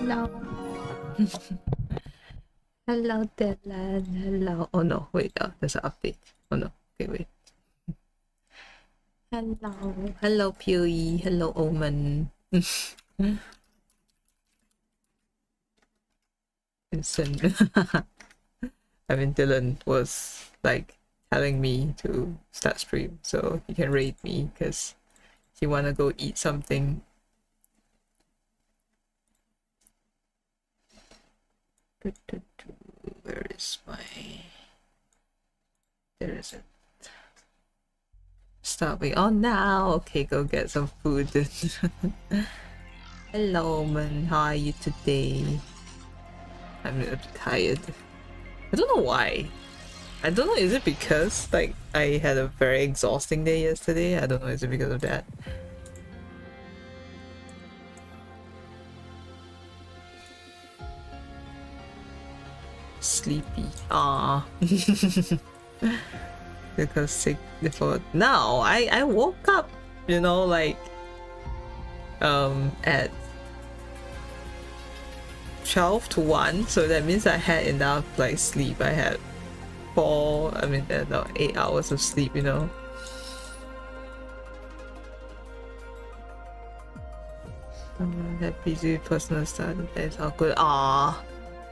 Hello. Hello, Dylan. Hello. Oh no, wait, there's an update. Oh no, okay, wait. Hello. Hello, Pewee. Hello, Omen. Listen. I mean, Dylan was like telling me to start stream so he can raid me because he wanna go eat something. Where is my... There is it. Starving. Oh, now. Okay, go get some food. Hello, man. How are you today? I'm a bit tired. I don't know why. I don't know, is it because like I had a very exhausting day yesterday? I don't know, is it because of that? Sleepy. Ah. Because sick before now I woke up, you know, like at 12 to 1, so that means I had enough like sleep. I had 8 hours of sleep, you know. That busy personal stuff, that's all good. Ah,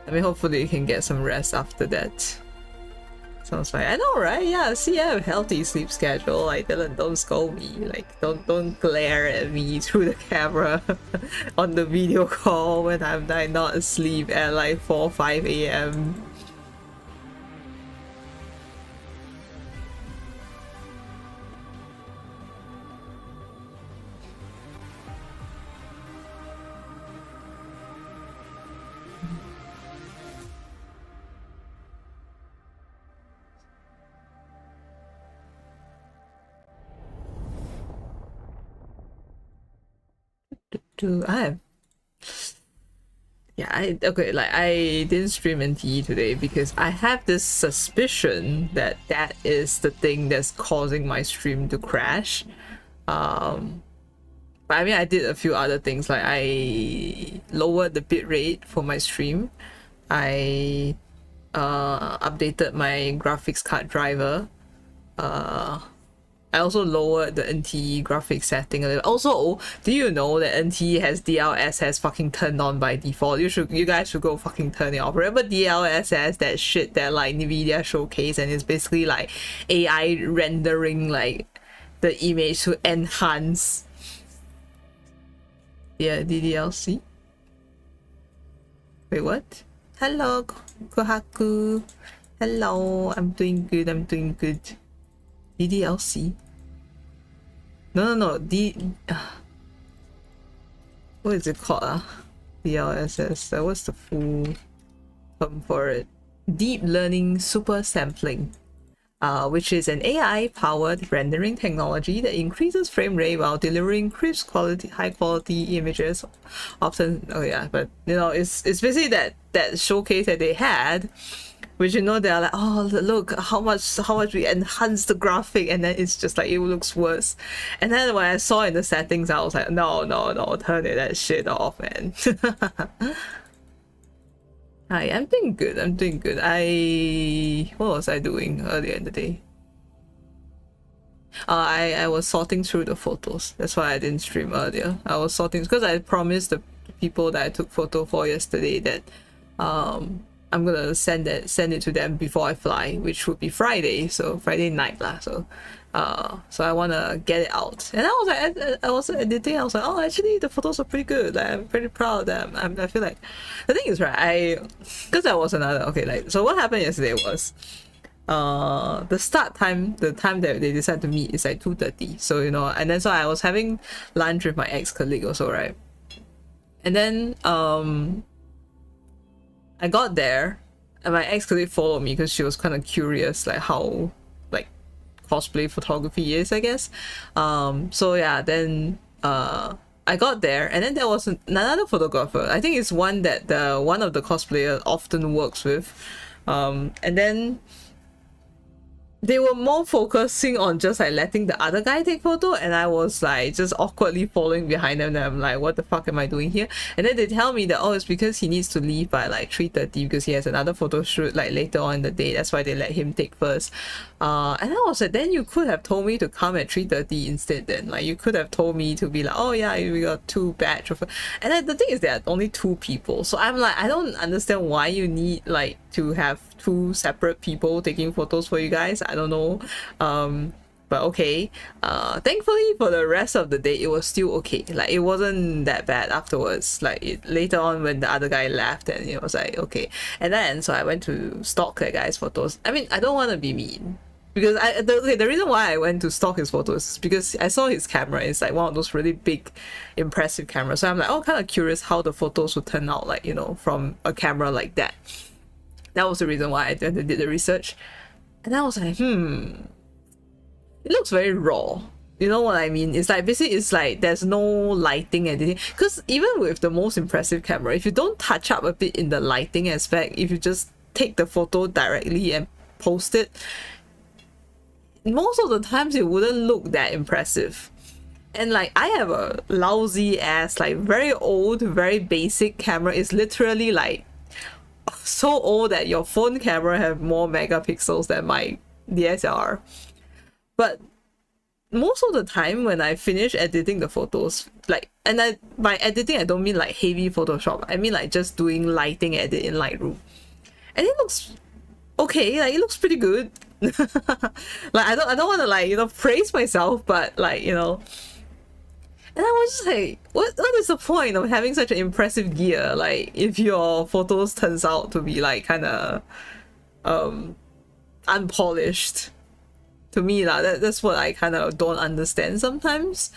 I mean, hopefully you can get some rest after that. Sounds fine. I know, right? Yeah, see, I have a healthy sleep schedule. Like, Dylan, don't scold me. Like, don't glare at me through the camera on the video call when I'm not asleep at like 4 or 5 a.m. I didn't stream NTE today because I have this suspicion that that is the thing that's causing my stream to crash. But I mean, I did a few other things, like I lowered the bitrate for my stream. I updated my graphics card driver. I also lowered the NTE graphics setting a little. Also, do you know that NTE has DLSS fucking turned on by default? You guys should go fucking turn it off. Remember DLSS, that shit that like Nvidia showcase, and it's basically like AI rendering like the image to enhance. Yeah, DDLC. Wait, what? Hello, Kohaku. Hello, I'm doing good. DDLC. No. What is it called? DLSS. What's the full term for it? Deep Learning Super Sampling, which is an AI-powered rendering technology that increases frame rate while delivering crisp quality, high-quality images. Often, oh yeah, but you know, it's basically that showcase that they had, which, you know, they're like, oh look how much we enhance the graphic, and then it's just like it looks worse. And then when I saw in the settings, I was like, no, turn that shit off, man. Hi, I'm doing good. What was I doing earlier in the day? I was sorting through the photos. That's why I didn't stream earlier. I was sorting because I promised the people that I took photo for yesterday that I'm gonna send it to them before I fly, which would be Friday, so Friday night lah. So I wanna get it out. And I was editing. I was like, oh, actually the photos are pretty good. Like, I'm pretty proud of them. I feel like the thing is, right, because there was another, okay, like, so what happened yesterday was the start time, the time that they decided to meet is like 2:30. So, you know, and then so I was having lunch with my ex-colleague also, right? And then I got there and my ex-colleague followed me because she was kind of curious like how like cosplay photography is, I guess. So yeah, then I got there and then there was another photographer. I think it's one that one of the cosplayers often works with. And then they were more focusing on just like letting the other guy take photo, and I was like just awkwardly following behind them, and I'm like, what the fuck am I doing here? And then they tell me that, oh, it's because he needs to leave by like 3:30 because he has another photo shoot like later on in the day, that's why they let him take first. And I was like, then you could have told me to come at 3:30 instead. Then like you could have told me to be like, oh yeah, we got 2 batch of, and then the thing is there are only 2 people, so I'm like, I don't understand why you need like to have 2 separate people taking photos for you guys. I don't know. But okay. Thankfully for the rest of the day it was still okay. Like it wasn't that bad afterwards. Like later on when the other guy left, and it was like okay. And then so I went to stalk that guy's photos. I mean, I don't want to be mean, because the reason why I went to stalk his photos is because I saw his camera. It's like one of those really big impressive cameras, so I'm like, oh, kind of curious how the photos would turn out, like, you know, from a camera like that. That was the reason why I did the research. And I was like, it looks very raw. You know what I mean? It's like basically it's like there's no lighting and anything. Because even with the most impressive camera, if you don't touch up a bit in the lighting aspect, if you just take the photo directly and post it, most of the times it wouldn't look that impressive. And like I have a lousy ass, like very old, very basic camera. It's literally like so old that your phone camera have more megapixels than my DSLR. But most of the time when I finish editing the photos, like, and by editing I don't mean like heavy Photoshop, I mean like just doing lighting edit in Lightroom, and it looks okay. Like it looks pretty good. Like I don't want to like, you know, praise myself, but like, you know. And I was just like, what is the point of having such an impressive gear, like, if your photos turns out to be like kind of unpolished? To me lah, that's what I kind of don't understand sometimes.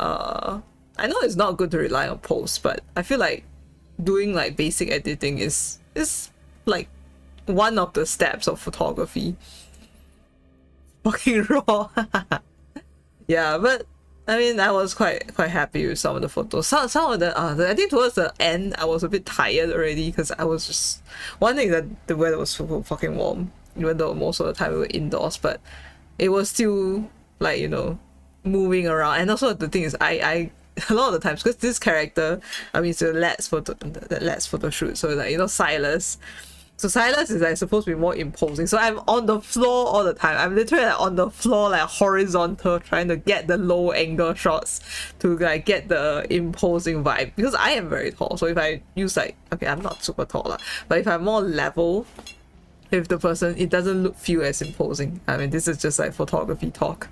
I know it's not good to rely on posts, but I feel like doing like basic editing is like one of the steps of photography. Fucking raw. Yeah, but I mean, I was quite happy with some of the photos. Some of the I think towards the end I was a bit tired already, because I was just, one thing that the weather was super fucking warm, even though most of the time we were indoors, but it was still like, you know, moving around. And also the thing is, I a lot of the times, because this character, I mean, it's the Let's photo shoot, so like, you know, Silas. So Silas is like supposed to be more imposing. So I'm on the floor all the time. I'm literally like on the floor, like horizontal, trying to get the low angle shots to like get the imposing vibe. Because I am very tall. So if I use like, okay, I'm not super tall lah, but if I'm more level with the person, it doesn't feel as imposing. I mean, this is just like photography talk.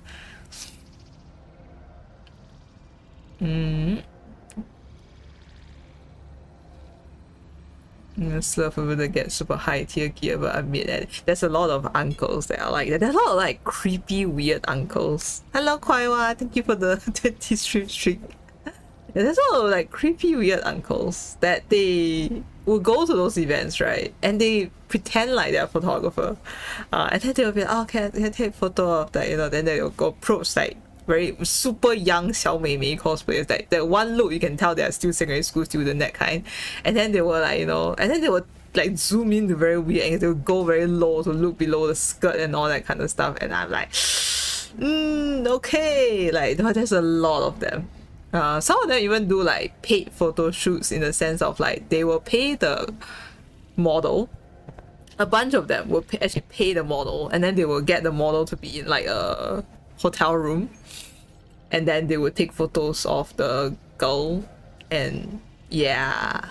Love over to get super high tier gear, but I admit that there's a lot of uncles that are like that. There's a lot of like creepy, weird uncles. Hello, Kwaiwa. Thank you for the 20 streak. There's a lot of like creepy, weird uncles that they will go to those events, right? And they pretend like they're a photographer. And then they'll be like, oh, can I take a photo of that? You know, then they'll go approach like very super young Xiao Mei Mei cosplayers, like that one look you can tell they're still secondary school student, that kind. And then they were like, you know, and then they would like zoom in to very weird angles. They would go very low to look below the skirt and all that kind of stuff. And I'm like, okay, like there's a lot of them. Some of them even do like paid photo shoots, in the sense of like they will pay the model. A bunch of them will actually pay the model, and then they will get the model to be in like a hotel room, and then they would take photos of the girl. And yeah,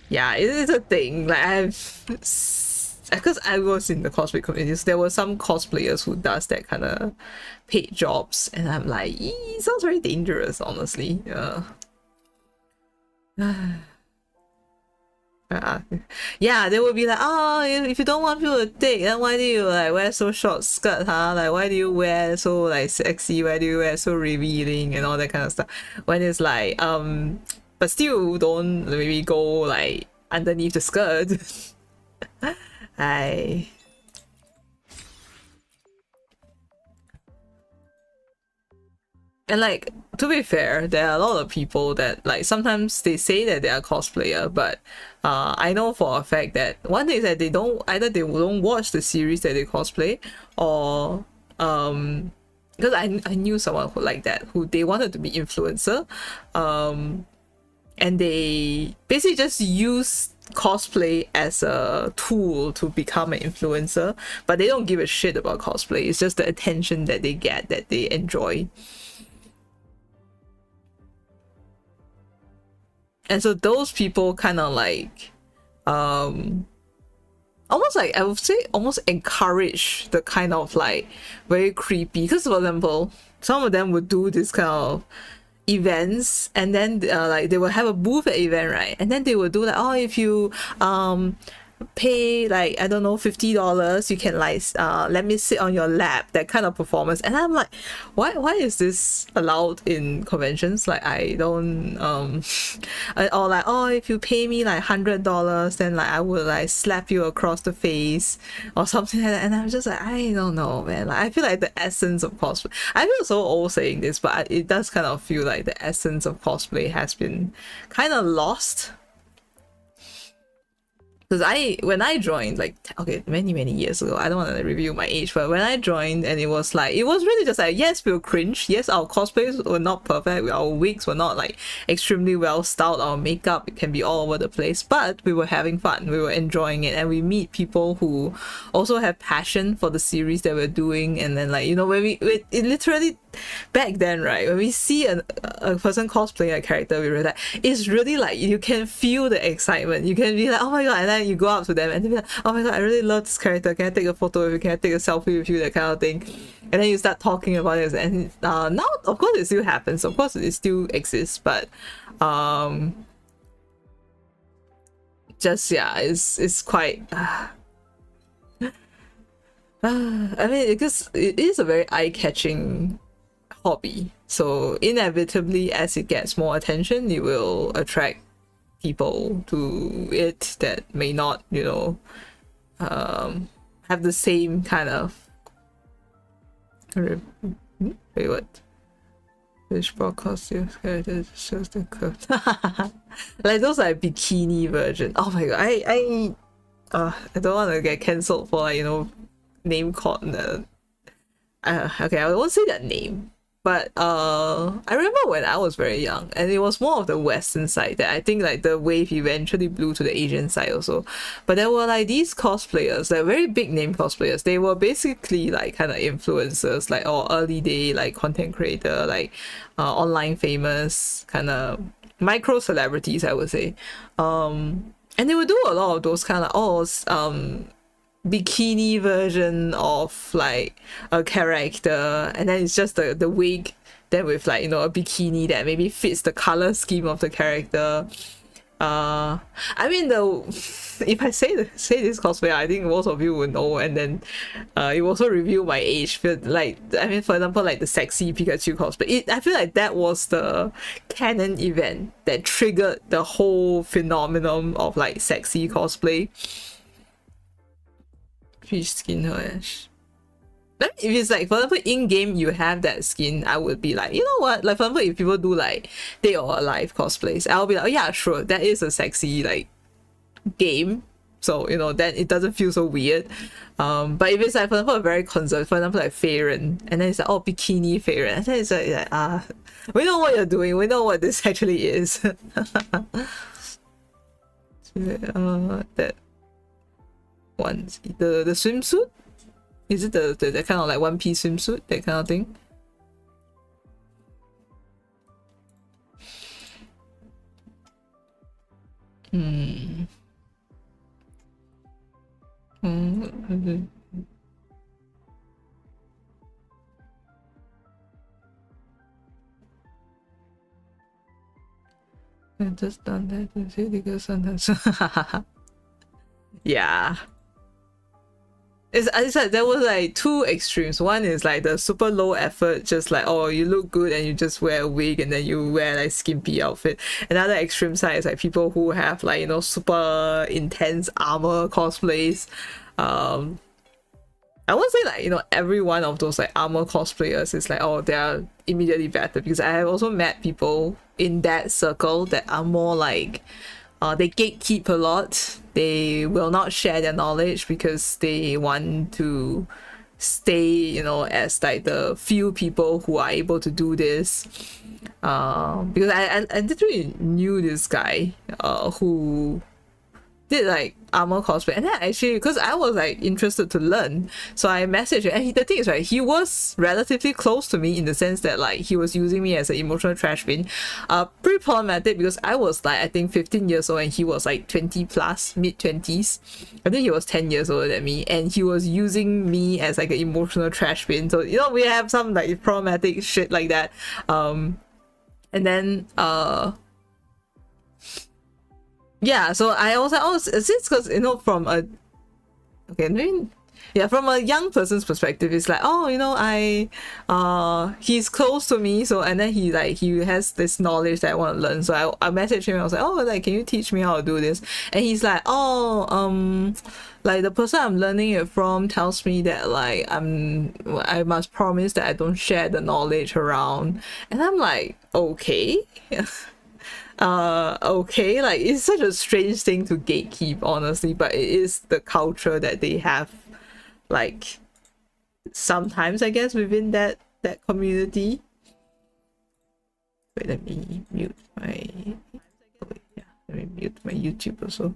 it is a thing. Like because I was in the cosplay communities, there were some cosplayers who does that kind of paid jobs, and I'm like, it sounds very dangerous, honestly. Yeah, they would be like, oh, if you don't want people to take, then why do you like wear so short skirt, huh? Like, why do you wear so like sexy? Why do you wear so revealing and all that kind of stuff? When it's like, but still don't maybe go like underneath the skirt. And like to be fair, there are a lot of people that like sometimes they say that they are cosplayer, but I know for a fact that one thing is that they don't watch the series that they cosplay, or because I knew someone who like that, who they wanted to be influencer, and they basically just use cosplay as a tool to become an influencer, but they don't give a shit about cosplay. It's just the attention that they get that they enjoy. And so those people kind of like almost like, I would say, almost encourage the kind of like very creepy, because for example some of them would do this kind of events, and then like they will have a booth at event, right? And then they will do like, oh, if you pay like, I don't know, $50, you can like let me sit on your lap, that kind of performance. And I'm like, why is this allowed in conventions? Like, I don't or like, oh, if you pay me like $100, then like I will like slap you across the face or something like that. And I'm just like, I don't know, man. Like, I feel like the essence of cosplay, I feel so old saying this, but it does kind of feel like the essence of cosplay has been kind of lost. Because when I joined, like, okay, many years ago, I don't want to review my age, but when I joined, and it was really just like, yes, we were cringe, yes, our cosplays were not perfect, our wigs were not like extremely well styled, our makeup, it can be all over the place, but we were having fun, we were enjoying it, and we meet people who also have passion for the series that we're doing. And then, like, you know, when it literally, back then, right, when we see a person cosplaying a character, we were like, it's really like, you can feel the excitement, you can be like, oh my god, and then you go up to them and they be like, oh my god, I really love this character, can I take a photo with you, can I take a selfie with you, that kind of thing. And then you start talking about it, and now of course it still happens, of course it still exists, but just, yeah, it's quite I mean, because it is a very eye-catching hobby, so inevitably as it gets more attention, it will attract people to it that may not, you know, have the same kind of wait, what? Which broadcast shows the curve. Like those like bikini version. Oh my god, I don't want to get cancelled for, like, you know, name called okay, I won't say that name. But I remember when I was very young, and it was more of the Western side that I think like the wave eventually blew to the Asian side also. But there were like these cosplayers, like very big name cosplayers. They were basically like kind of influencers, like, or early day like content creator, like online famous kind of micro celebrities, I would say. And they would do a lot of those kind of bikini version of like a character, and then it's just the wig then with, like, you know, a bikini that maybe fits the color scheme of the character. I mean, if I say this cosplay, I think most of you will know, and then it will also reveal my age. But like, I mean, for example, like the sexy Pikachu cosplay, I feel like that was the canon event that triggered the whole phenomenon of like sexy cosplay. Peach skin hash. If it's like, for example, in game you have that skin, I would be like, you know what? Like, for example, if people do like Dead or Alive cosplays, I'll be like, oh yeah, sure, that is a sexy like game. So, you know, then it doesn't feel so weird. But if it's like, for example, a very conservative, for example, like Feiren, and then it's like, oh, bikini Feiren, and then it's like we know what you're doing, we know what this actually is. That one, the swimsuit, is it the kind of like One Piece swimsuit, that kind of thing? I just done that to see because sometimes yeah. It's like there was like two extremes. One is like the super low effort, just like, oh, you look good and you just wear a wig and then you wear like skimpy outfit. Another extreme side is like people who have like, you know, super intense armor cosplays. I won't say like, you know, every one of those like armor cosplayers is like, oh, they're immediately better, because I have also met people in that circle that are more like, they gatekeep a lot. They will not share their knowledge because they want to stay, you know, as like the few people who are able to do this. Because I literally knew this guy who did like armor cosplay, and then actually, because I was like interested to learn, so I messaged him. And the thing is, right, he was relatively close to me in the sense that like he was using me as an emotional trash bin. Pretty problematic, because I was like, I think 15 years old and he was like 20 plus, mid 20s. I think he was 10 years older than me, and he was using me as like an emotional trash bin. So, you know, we have some like problematic shit like that. And then yeah, so I was like, oh, is this because, you know, from a, okay, I mean, yeah, from a young person's perspective, it's like, oh, you know, he's close to me, so, and then he has this knowledge that I want to learn, so I messaged him. I was like, oh, like, can you teach me how to do this? And he's like, oh, like the person I'm learning it from tells me that like I must promise that I don't share the knowledge around, and I'm like, okay. Okay, like it's such a strange thing to gatekeep, honestly, but it is the culture that they have, like, sometimes, I guess, within that community. Wait, let me mute my, oh, wait, yeah, let me mute my YouTube also.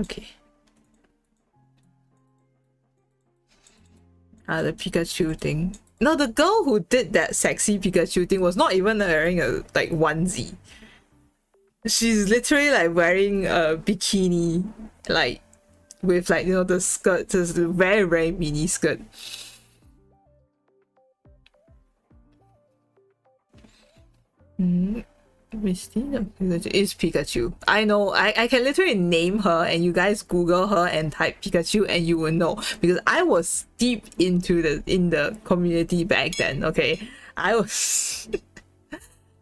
Okay. The Pikachu thing. No, the girl who did that sexy Pikachu thing was not even wearing a like onesie. She's literally like wearing a bikini, like with like, you know, the skirt, just a very, very mini skirt. Misty is Pikachu. I know. I can literally name her, and you guys Google her and type Pikachu, and you will know, because I was deep into the community back then. Okay, I was,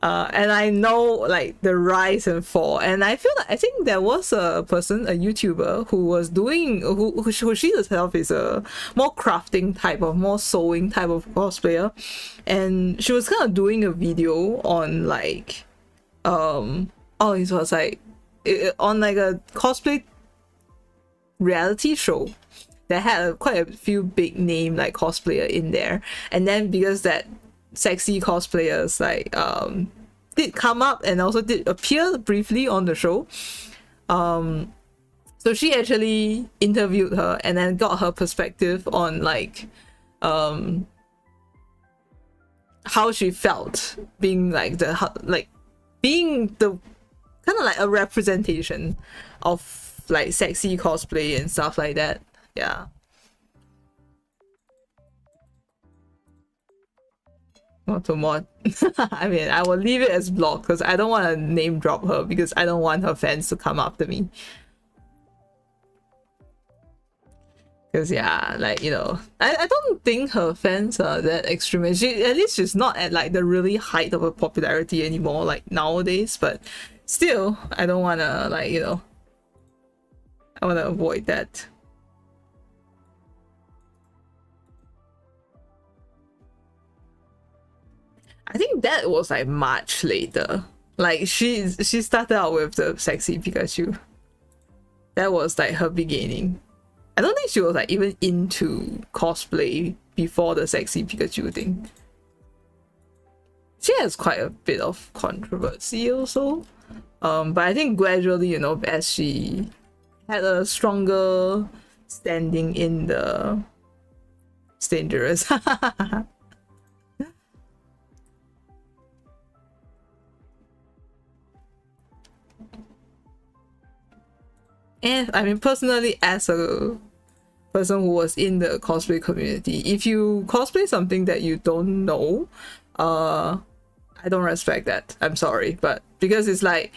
and I know like the rise and fall. And I feel like I think there was a person, a YouTuber, who was doing who she herself is a more crafting type of, more sewing type of cosplayer, and she was kind of doing a video on like oh, it was like on like a cosplay reality show that had quite a few big name like cosplayer in there. And then because that sexy cosplayers like did come up and also did appear briefly on the show, so she actually interviewed her and then got her perspective on like how she felt being like being the kind of like a representation of like sexy cosplay and stuff like that. Yeah. Not to mod. I mean, I will leave it as blocked because I don't want to name drop her, because I don't want her fans to come after me. Because yeah, like, you know, I don't think her fans are that extreme. At least she's not at like the really height of her popularity anymore, like nowadays. But still, I don't want to, like, you know, I want to avoid that. I think that was like much later. Like she started out with the sexy Pikachu. That was like her beginning. I don't think she was like even into cosplay before the sexy Pikachu thing. She has quite a bit of controversy also. But I think gradually, you know, as she had a stronger standing in the... It's dangerous. And I mean, personally, as a person who was in the cosplay community, if you cosplay something that you don't know, I don't respect that. I'm sorry, but because it's like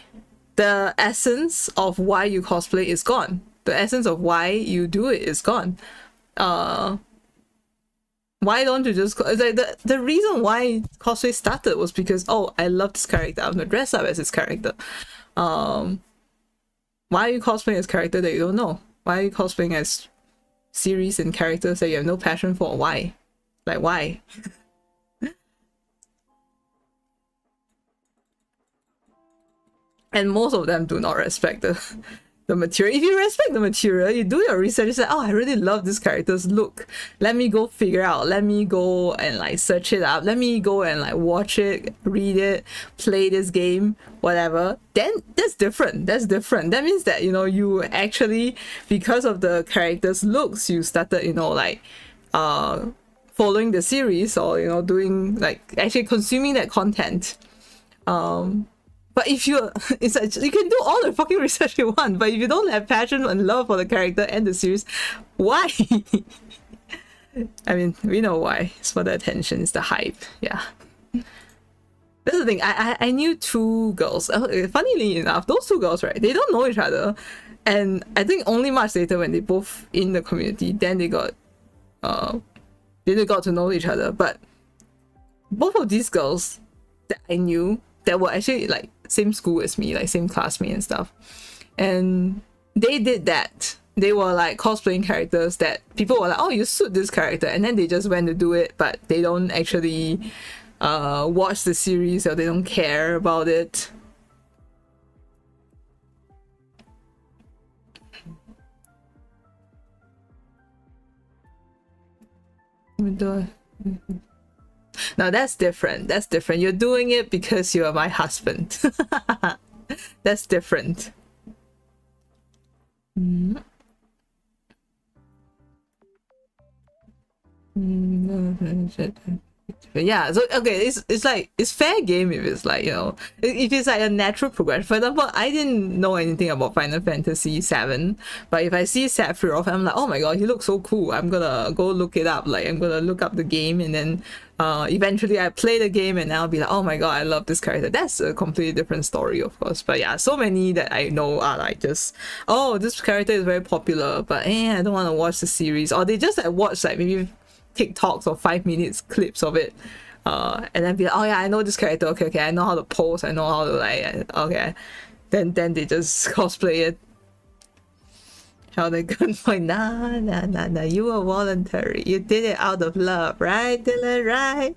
the essence of why you cosplay is gone. The essence of why you do it is gone. Why don't you just like the reason why cosplay started was because, oh, I love this character, I'm gonna dress up as this character. Why are you cosplaying as a character that you don't know? Why are you cosplaying as series and characters that you have no passion for? Why? Like, why? And most of them do not respect the material. If you respect the material, you do your research, you say, oh, I really love this character's look. Let me go figure out. Let me go and like search it up. Let me go and like watch it, read it, play this game, whatever. Then that's different. That's different. That means that, you know, you actually, because of the character's looks, you started, you know, like following the series, or, you know, doing like actually consuming that content. But if you, it's like, you can do all the fucking research you want, but if you don't have passion and love for the character and the series, why? I mean, we know why. It's for the attention, it's the hype. Yeah. That's the thing. I knew two girls. Funnily enough, those two girls, right? They don't know each other, and I think only much later when they both in the community, then they got to know each other. But both of these girls that I knew, that were actually like same school as me, like same classmate and stuff, and they did that. They were like cosplaying characters that people were like, oh, you suit this character, and then they just went to do it, but they don't actually watch the series, or they don't care about it. Now that's different. That's different. You're doing it because you are my husband. That's different. Yeah, so okay, it's like, it's fair game if it's like, you know, if it's like a natural progression. For example, I didn't know anything about Final Fantasy 7, but if I see Sephiroth, I'm like, oh my god, he looks so cool, I'm gonna go look it up. Like, I'm gonna look up the game, and then eventually I play the game, and I'll be like, oh my god, I love this character. That's a completely different story, of course. But yeah, so many that I know are like, just, oh, this character is very popular, but I don't want to watch the series. Or they just like watch like maybe TikToks or 5 minutes clips of it, and then be like, oh yeah, I know this character, okay, I know how to pose, I know how to like, okay, then they just cosplay it. How they gun point, nah, you were voluntary, you did it out of love, right, Dylan, right?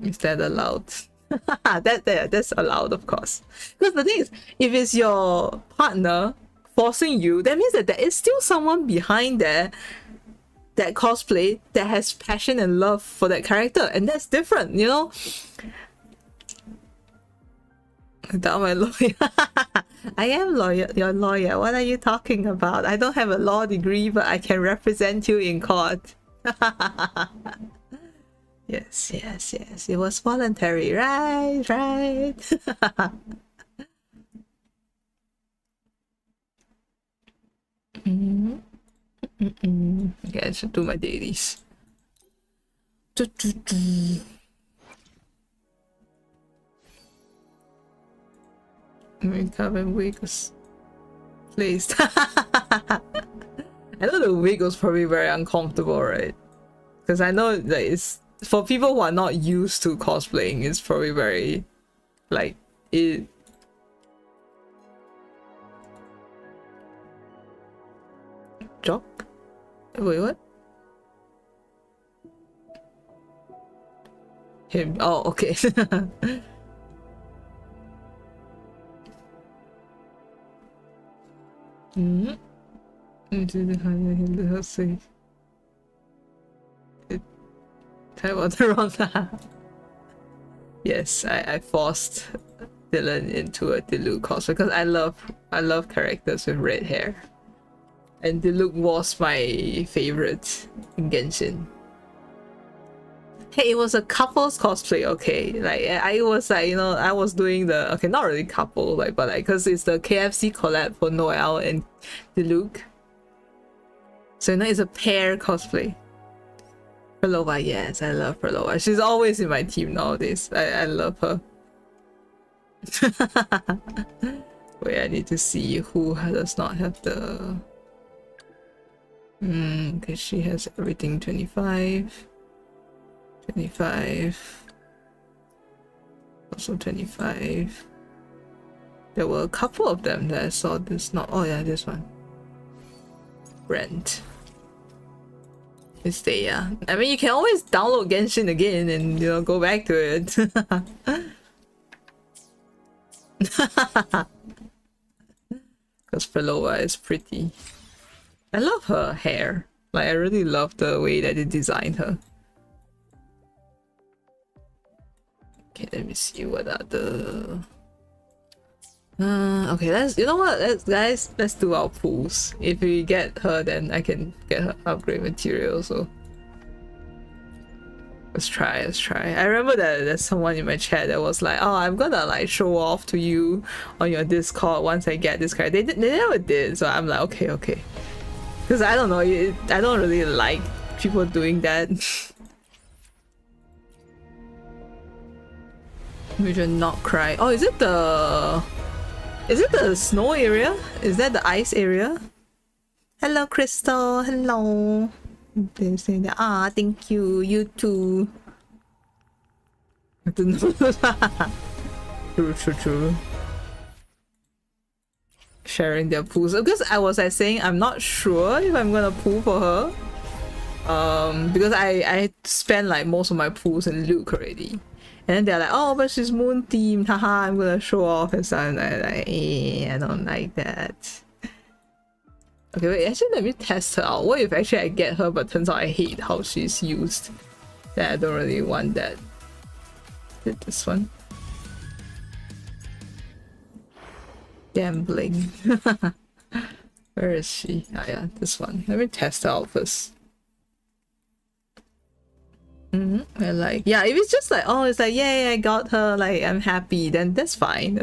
Is that allowed? That's allowed, of course, because the thing is, if it's your partner forcing you, that means that there is still someone behind there, that cosplay, that has passion and love for that character, and that's different, you know. Without my lawyer. I am your lawyer. What are you talking about? I don't have a law degree, but I can represent you in court. Yes, it was voluntary, right. Okay, I should do my dailies. Makeup and wig was placed. I know the wig was probably very uncomfortable, right? Because I know that it's, for people who are not used to cosplaying, it's probably very, like, it. Jock? Wait, what? Him. Oh, okay. Yes, I forced Dylan into a Diluc cosplay because I love characters with red hair, and Diluc was my favorite in Genshin. Hey, it was a couple's cosplay, okay? Like, I was like, you know, I was doing the, okay, not really couple, like, but like, because it's the KFC collab for Noelle and Diluc. So, you know, it's a pair cosplay. Perlova, yes, I love Perlova. She's always in my team nowadays. I love her. Wait, I need to see who does not have the... okay, she has everything 25. 25, also 25, There were a couple of them that I saw this not. Oh yeah, this one. Rent. It's there, yeah. I mean, you can always download Genshin again and, you know, go back to it. Because Peloa is pretty. I love her hair. Like, I really love the way that they designed her. Okay, let me see what are the... okay, let's, you know what, let's do our pools. If we get her, then I can get her upgrade material, so let's try. I remember that there's someone in my chat that was like, oh, I'm gonna like show off to you on your Discord once I get this card. They never did, so I'm like, okay. Because I don't know, I don't really like people doing that. We should not cry. Oh, is it the snow area? Is that the ice area? Hello, Crystal. Hello. They're saying that. Ah, thank you. You too. I don't know. True. Sharing their pools. Because I was like saying I'm not sure if I'm gonna pool for her. Because I spent like most of my pools in Luke already. And then they're like, oh, but she's moon themed, haha, I'm gonna show off and stuff. And I'm like, I don't like that. Okay, wait, actually let me test her out. What if actually I get her, but turns out I hate how she's used? Then I don't really want that. Did this one. Gambling. Where is she? Ah yeah, this one. Let me test her out first. And like, yeah, if it's just like, oh, it's like, yay, I got her, like, I'm happy, then that's fine.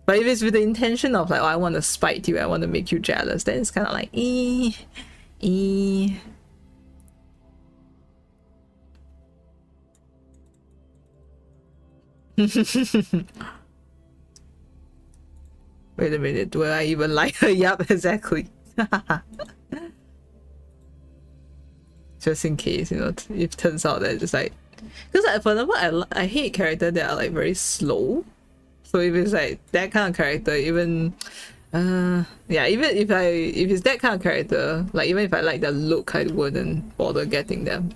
But if it's with the intention of like, oh, I want to spite you, I want to make you jealous, then it's kind of like, Wait a minute, do I even like her? Yup, exactly. Just in case, you know, if it turns out that it's like, because like, for example, I hate characters that are like very slow. So if it's like that kind of character, even yeah, even if it's that kind of character, like even if I like the look, I wouldn't bother getting them.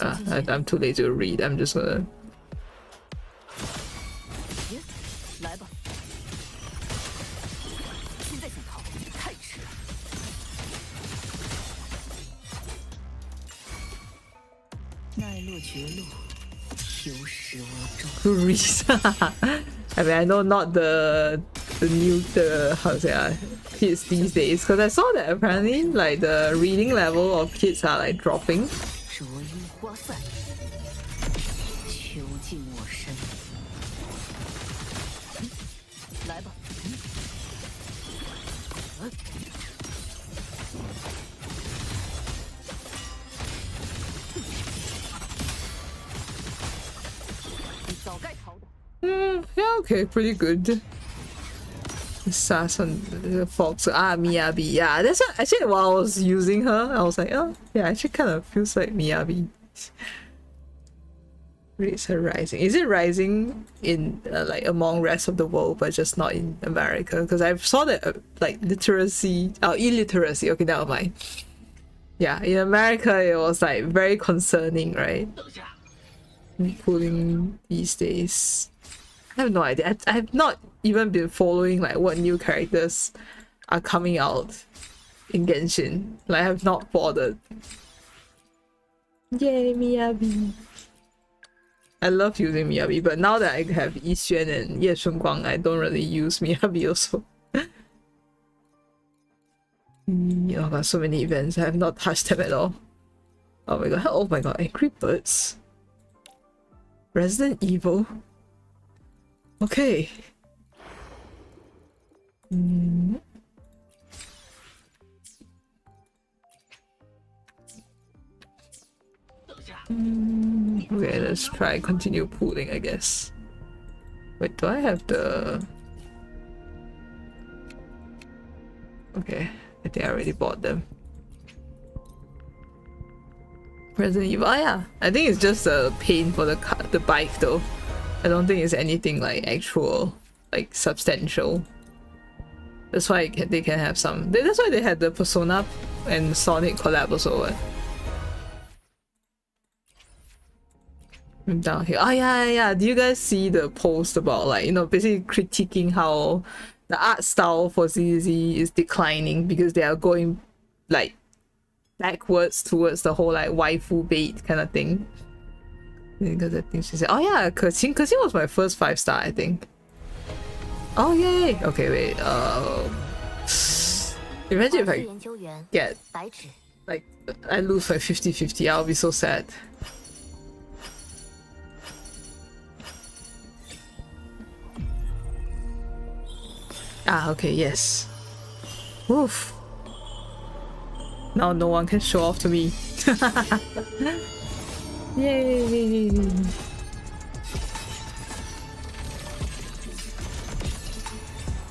I'm too lazy to read. I'm just gonna. I mean, I know not the how to say kids these days, because I saw that apparently like the reading level of kids are like dropping. Yeah, okay, pretty good. Sass on the Fox. Ah, Miyabi. Yeah, that's what, actually while I was using her, I was like, oh, yeah, actually kind of feels like Miyabi. Rates are rising. Is it rising in like among rest of the world, but just not in America? Because I saw that like literacy, illiteracy. Okay, never mind. Yeah, in America it was like very concerning, right? Pulling these days. I have no idea. I've not even been following like what new characters are coming out in Genshin. Like I have not bothered. Yay, Miyabi. I love using Miyabi, but now that I have Yixuan and Ye Shunguang, I don't really use Miyabi also. Oh god, so many events. I have not touched them at all. Oh my god, Angry Birds. Resident Evil. Okay. Okay, let's try continue pooling, I guess. Wait, do I have the... Okay, I think I already bought them. Resident Evil, oh yeah. I think it's just a pain for the bike though. I don't think it's anything like actual, like substantial. That's why they can have some. That's why they had the Persona and Sonic collab also. Down here. Oh yeah. Do you guys see the post about like, you know, basically critiquing how the art style for ZZ is declining because they are going like backwards towards the whole like waifu bait kind of thing? Because I think she said, oh yeah, Keqing was my first 5-star, I think. Oh yay! Okay, wait. Imagine if I get like I lose like 50-50, I'll be so sad. Ah, okay, yes. Woof. Now no one can show off to me. Yay!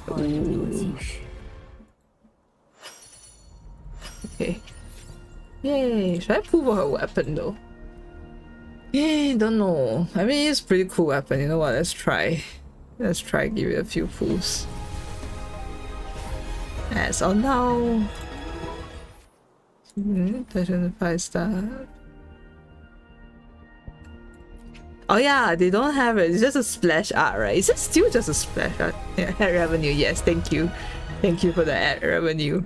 Ooh. Okay. Yay! Should I pull for her weapon though? Yay, don't know. I mean, it's a pretty cool weapon. You know what? Let's try. Let's try give it a few pulls. As oh no! 5-star. Oh yeah, they don't have it. It's just a splash art, right? Is it still just a splash art? Yeah, ad revenue. Yes, thank you. Thank you for the ad revenue.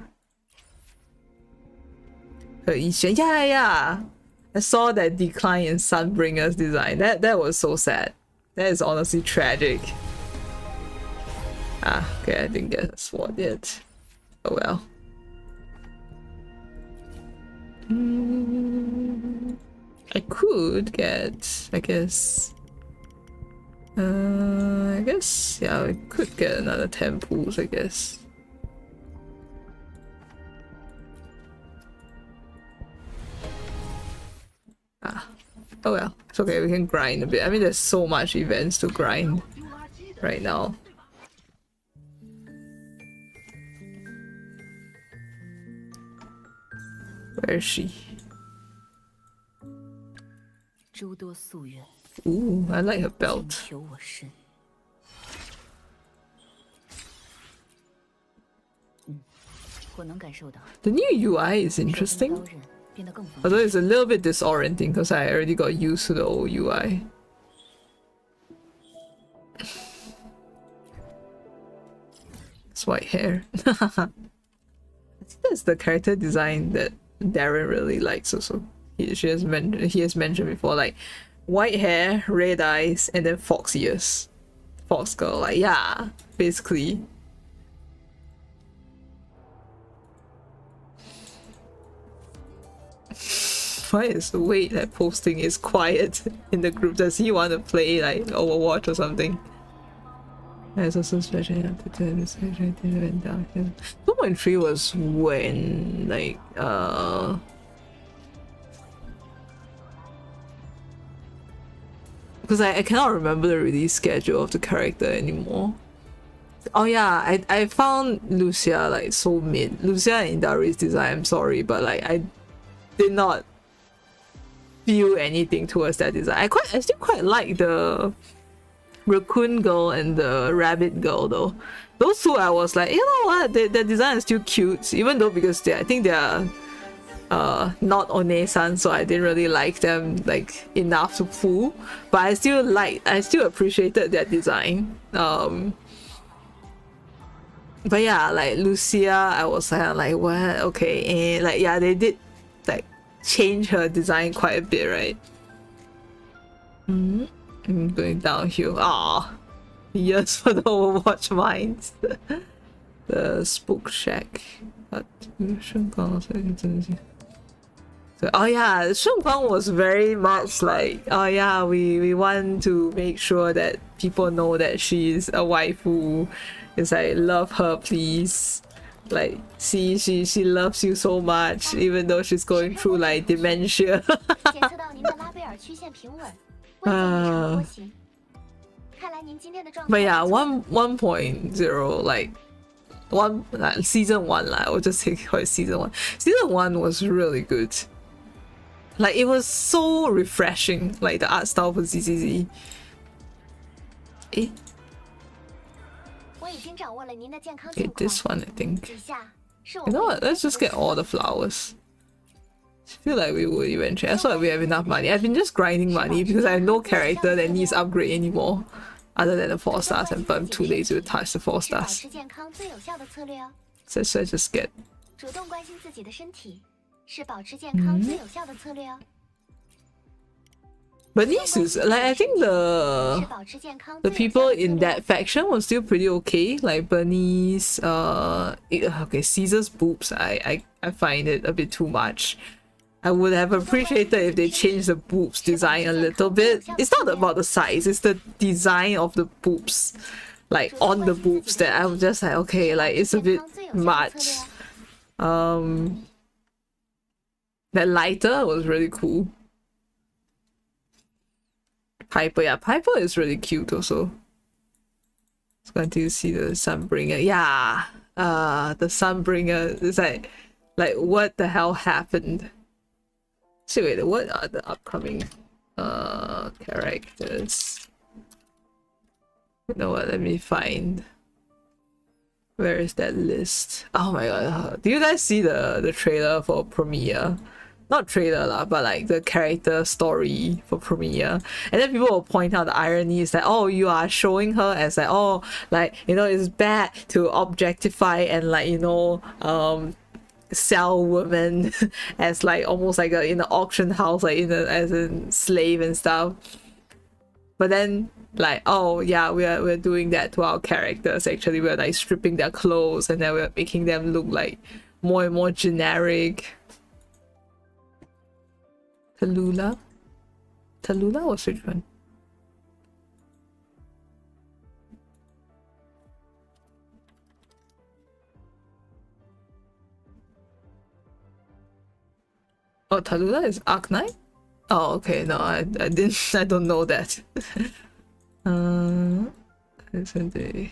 Yeah. I saw that decline in Sunbringer's design. That was so sad. That is honestly tragic. Ah, okay, I didn't get a sword yet. Oh well. I could get, I guess, yeah, I could get another 10 pools, I guess. Ah, oh well, it's okay, we can grind a bit. I mean, there's so much events to grind right now. Where is she? Ooh, I like her belt. The new UI is interesting, although it's a little bit disorienting because I already got used to the old UI. It's white hair. I think that's the character design that Darren really likes also. He has mentioned before, like white hair, red eyes, and then fox ears. Fox girl, like yeah, basically. Why is the way that posting is quiet in the group? Does he want to play like Overwatch or something? There's also special after this went down here. 2.3 was when like because I cannot remember the release schedule of the character anymore. Oh yeah, I found Lucia like so mid. Lucia and Indari's design, I'm sorry, but like I did not feel anything towards that design. I still quite like the raccoon girl and the rabbit girl though. Those two I was like, you know what, their design is still cute, even though because I think they are not One-san, so I didn't really like them like enough to pull, but I still appreciated their design. But yeah, like Lucia, I was like what, okay, and like yeah, they did like change her design quite a bit, right? I'm going downhill. Ah, yes, for the Overwatch mines. The Spook Shack. So, oh yeah, Shengguang was very much like, oh yeah, we want to make sure that people know that she's a waifu. It's like, love her please. Like, see, she loves you so much, even though she's going through like dementia. But yeah, 1.0, like season 1 lah, I would just say call it season 1. Season 1 was really good. Like, it was so refreshing, like the art style for ZZZ. Okay, this one I think. You know what? Let's just get all the flowers. I feel like we would eventually. I thought we have enough money. I've been just grinding money because I have no character that needs upgrade anymore. Other than the 4 stars, and I'm too lazy to touch the 4 stars. So let's just get. Bernice, like I think the people in that faction were still pretty okay. Like Bernice, okay, Caesar's boobs, I find it a bit too much. I would have appreciated if they changed the boobs design a little bit. It's not about the size, it's the design of the boobs. Like on the boobs that I'm just like, okay, like it's a bit much. That lighter was really cool. Piper, yeah, Piper is really cute also. It's going to see the Sunbringer. Yeah, the Sunbringer is like what the hell happened? So wait, what are the upcoming characters? You know what? Let me find. Where is that list? Oh my god! Do you guys see the trailer for Premiere? Not trailer lah, but like the character story for Premiere. And then people will point out the irony is that, oh, you are showing her as like, oh, like, you know, it's bad to objectify and like, you know, sell women as like almost like in an auction house, like as a slave and stuff. But then like, oh yeah, we're doing that to our characters. Actually, we're like stripping their clothes and then we're making them look like more and more generic. Tallulah? Tallulah was which one? Oh, Tallulah is Arknight? Oh, okay. No, I didn't. I don't know that. Isn't it?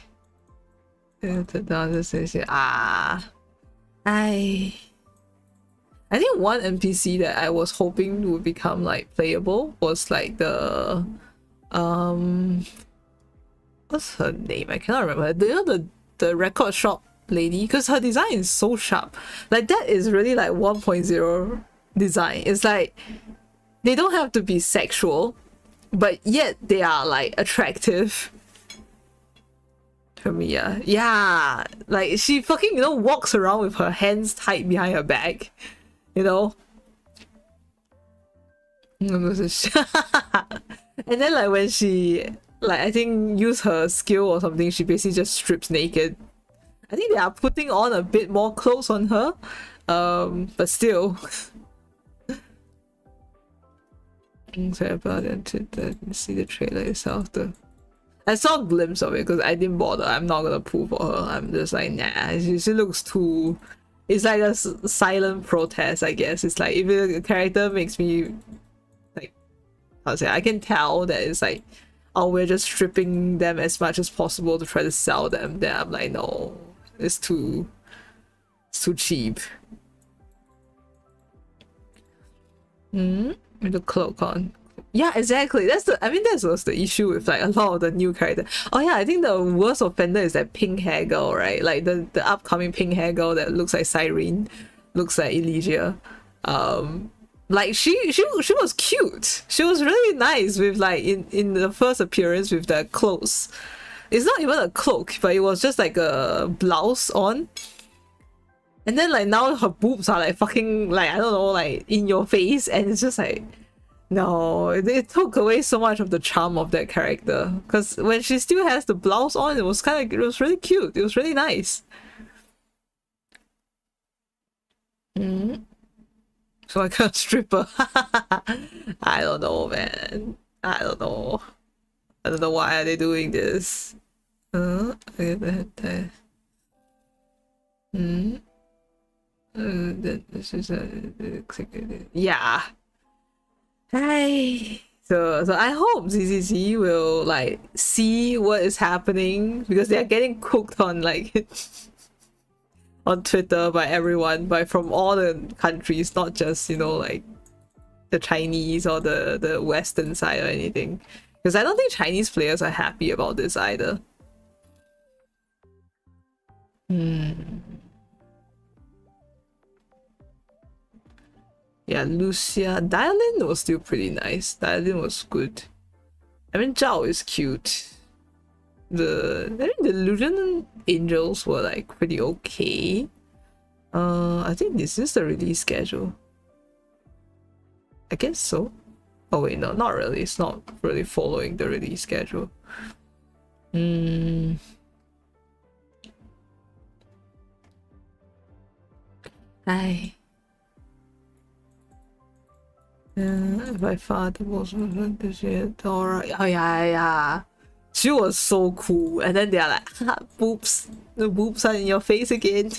I think one NPC that I was hoping would become like playable was like the what's her name? I cannot remember. You know the record shop lady, because her design is so sharp. Like that is really like 1.0 design. It's like they don't have to be sexual, but yet they are like attractive. For me, yeah, like she fucking, you know, walks around with her hands tied behind her back. You know, and then like when she like I think use her skill or something, she basically just strips naked. I think they are putting on a bit more clothes on her, but still. Sorry about it. To see the trailer itself though. I saw a glimpse of it because I didn't bother. I'm not gonna pull for her. I'm just like, nah, she looks too. It's like a silent protest, I guess. It's like if a character makes me like, how to say, I can tell that it's like, oh, we're just stripping them as much as possible to try to sell them. Then I'm like, no, it's too cheap. With the cloak on. Yeah, exactly. That's the. I mean, that was the issue with like a lot of the new characters. Oh yeah, I think the worst offender is that pink hair girl, right? Like the upcoming pink hair girl that looks like Cyrene, looks like Elysia. Like she was cute. She was really nice with like in the first appearance with the clothes. It's not even a cloak, but it was just like a blouse on. And then like now her boobs are like fucking like I don't know, like in your face, and it's just like. No, it took away so much of the charm of that character. Because when she still has the blouse on, it was kind of, it was really cute. It was really nice. So like a stripper. I don't know, man. I don't know. I don't know why are they doing this. This is yeah. Hi. So I hope ZZZ will like see what is happening because they are getting cooked on like on Twitter by everyone, from all the countries, not just, you know, like the Chinese or the Western side or anything. Because I don't think Chinese players are happy about this either. Yeah, Lucia. Dialin was still pretty nice. Dialin was good. I mean, Zhao is cute. I think the Illusion Angels were like pretty okay. I think this is the release schedule. I guess so. Oh wait, no, not really. It's not really following the release schedule. Hi. By far the most this year, Dora. Oh yeah. She was so cool. And then they're like, boobs. The boobs are in your face again.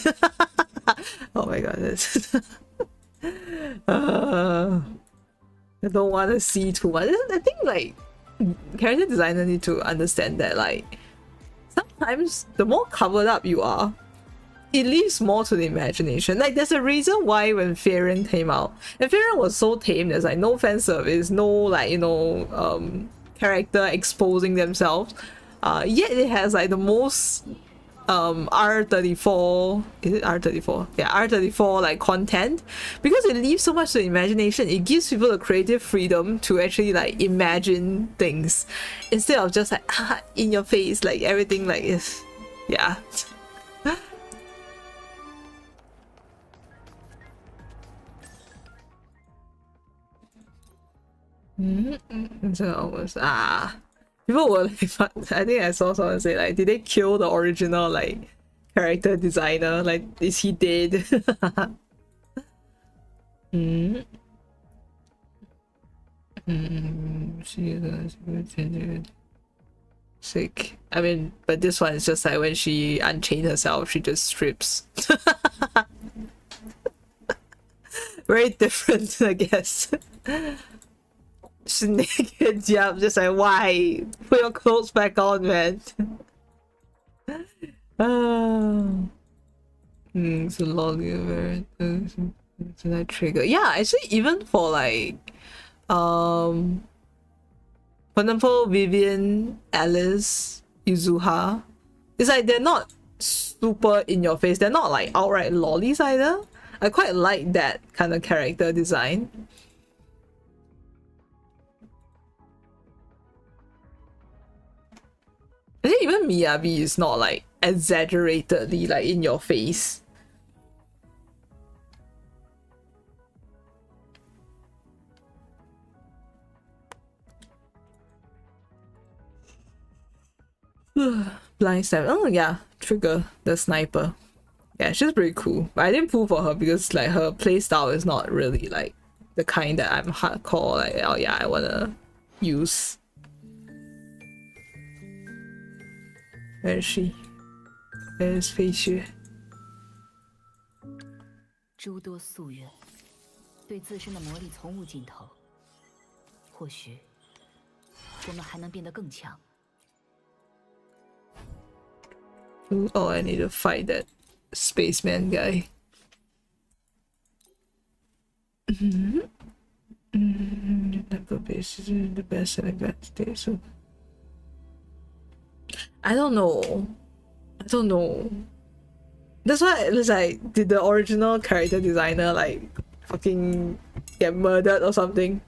Oh my god, that's I don't want to see too much. I think like character designer need to understand that like sometimes the more covered up you are, it leaves more to the imagination. Like there's a reason why when Fairen came out, and Fairen was so tame, there's like no fan service, no like, you know, character exposing themselves. Yet it has like the most R34, is it R34? Yeah, R34 like content, because it leaves so much to the imagination. It gives people the creative freedom to actually like imagine things instead of just like in your face, like everything like is, yeah. So almost people were like, I think I saw someone say like, did they kill the original like character designer? Like, is he dead? Sick. I mean, but this one is just like when she unchained herself, she just strips. Very different, I guess. She's naked, yeah, I'm just like, why? Put your clothes back on, man. It's a long so that trigger. Yeah, actually, even for like for example, Vivian, Alice, Yuzuha, it's like they're not super in your face, they're not like outright lollies either. I quite like that kind of character design. I think even Miyabi is not like exaggeratedly like in your face. Blind sniper. Oh yeah, Trigger the sniper. Yeah, she's pretty cool. But I didn't pull for her because like her playstyle is not really like the kind that I'm hardcore like, oh yeah, I wanna use. Where is she? Where is Fei Xue? 诸多夙愿，对自身的魔力从无尽头。或许，我们还能变得更强。Oh, I need to fight that spaceman guy. Number base is the best and advanced day, so I don't know. That's why it's like, did the original character designer like fucking get murdered or something?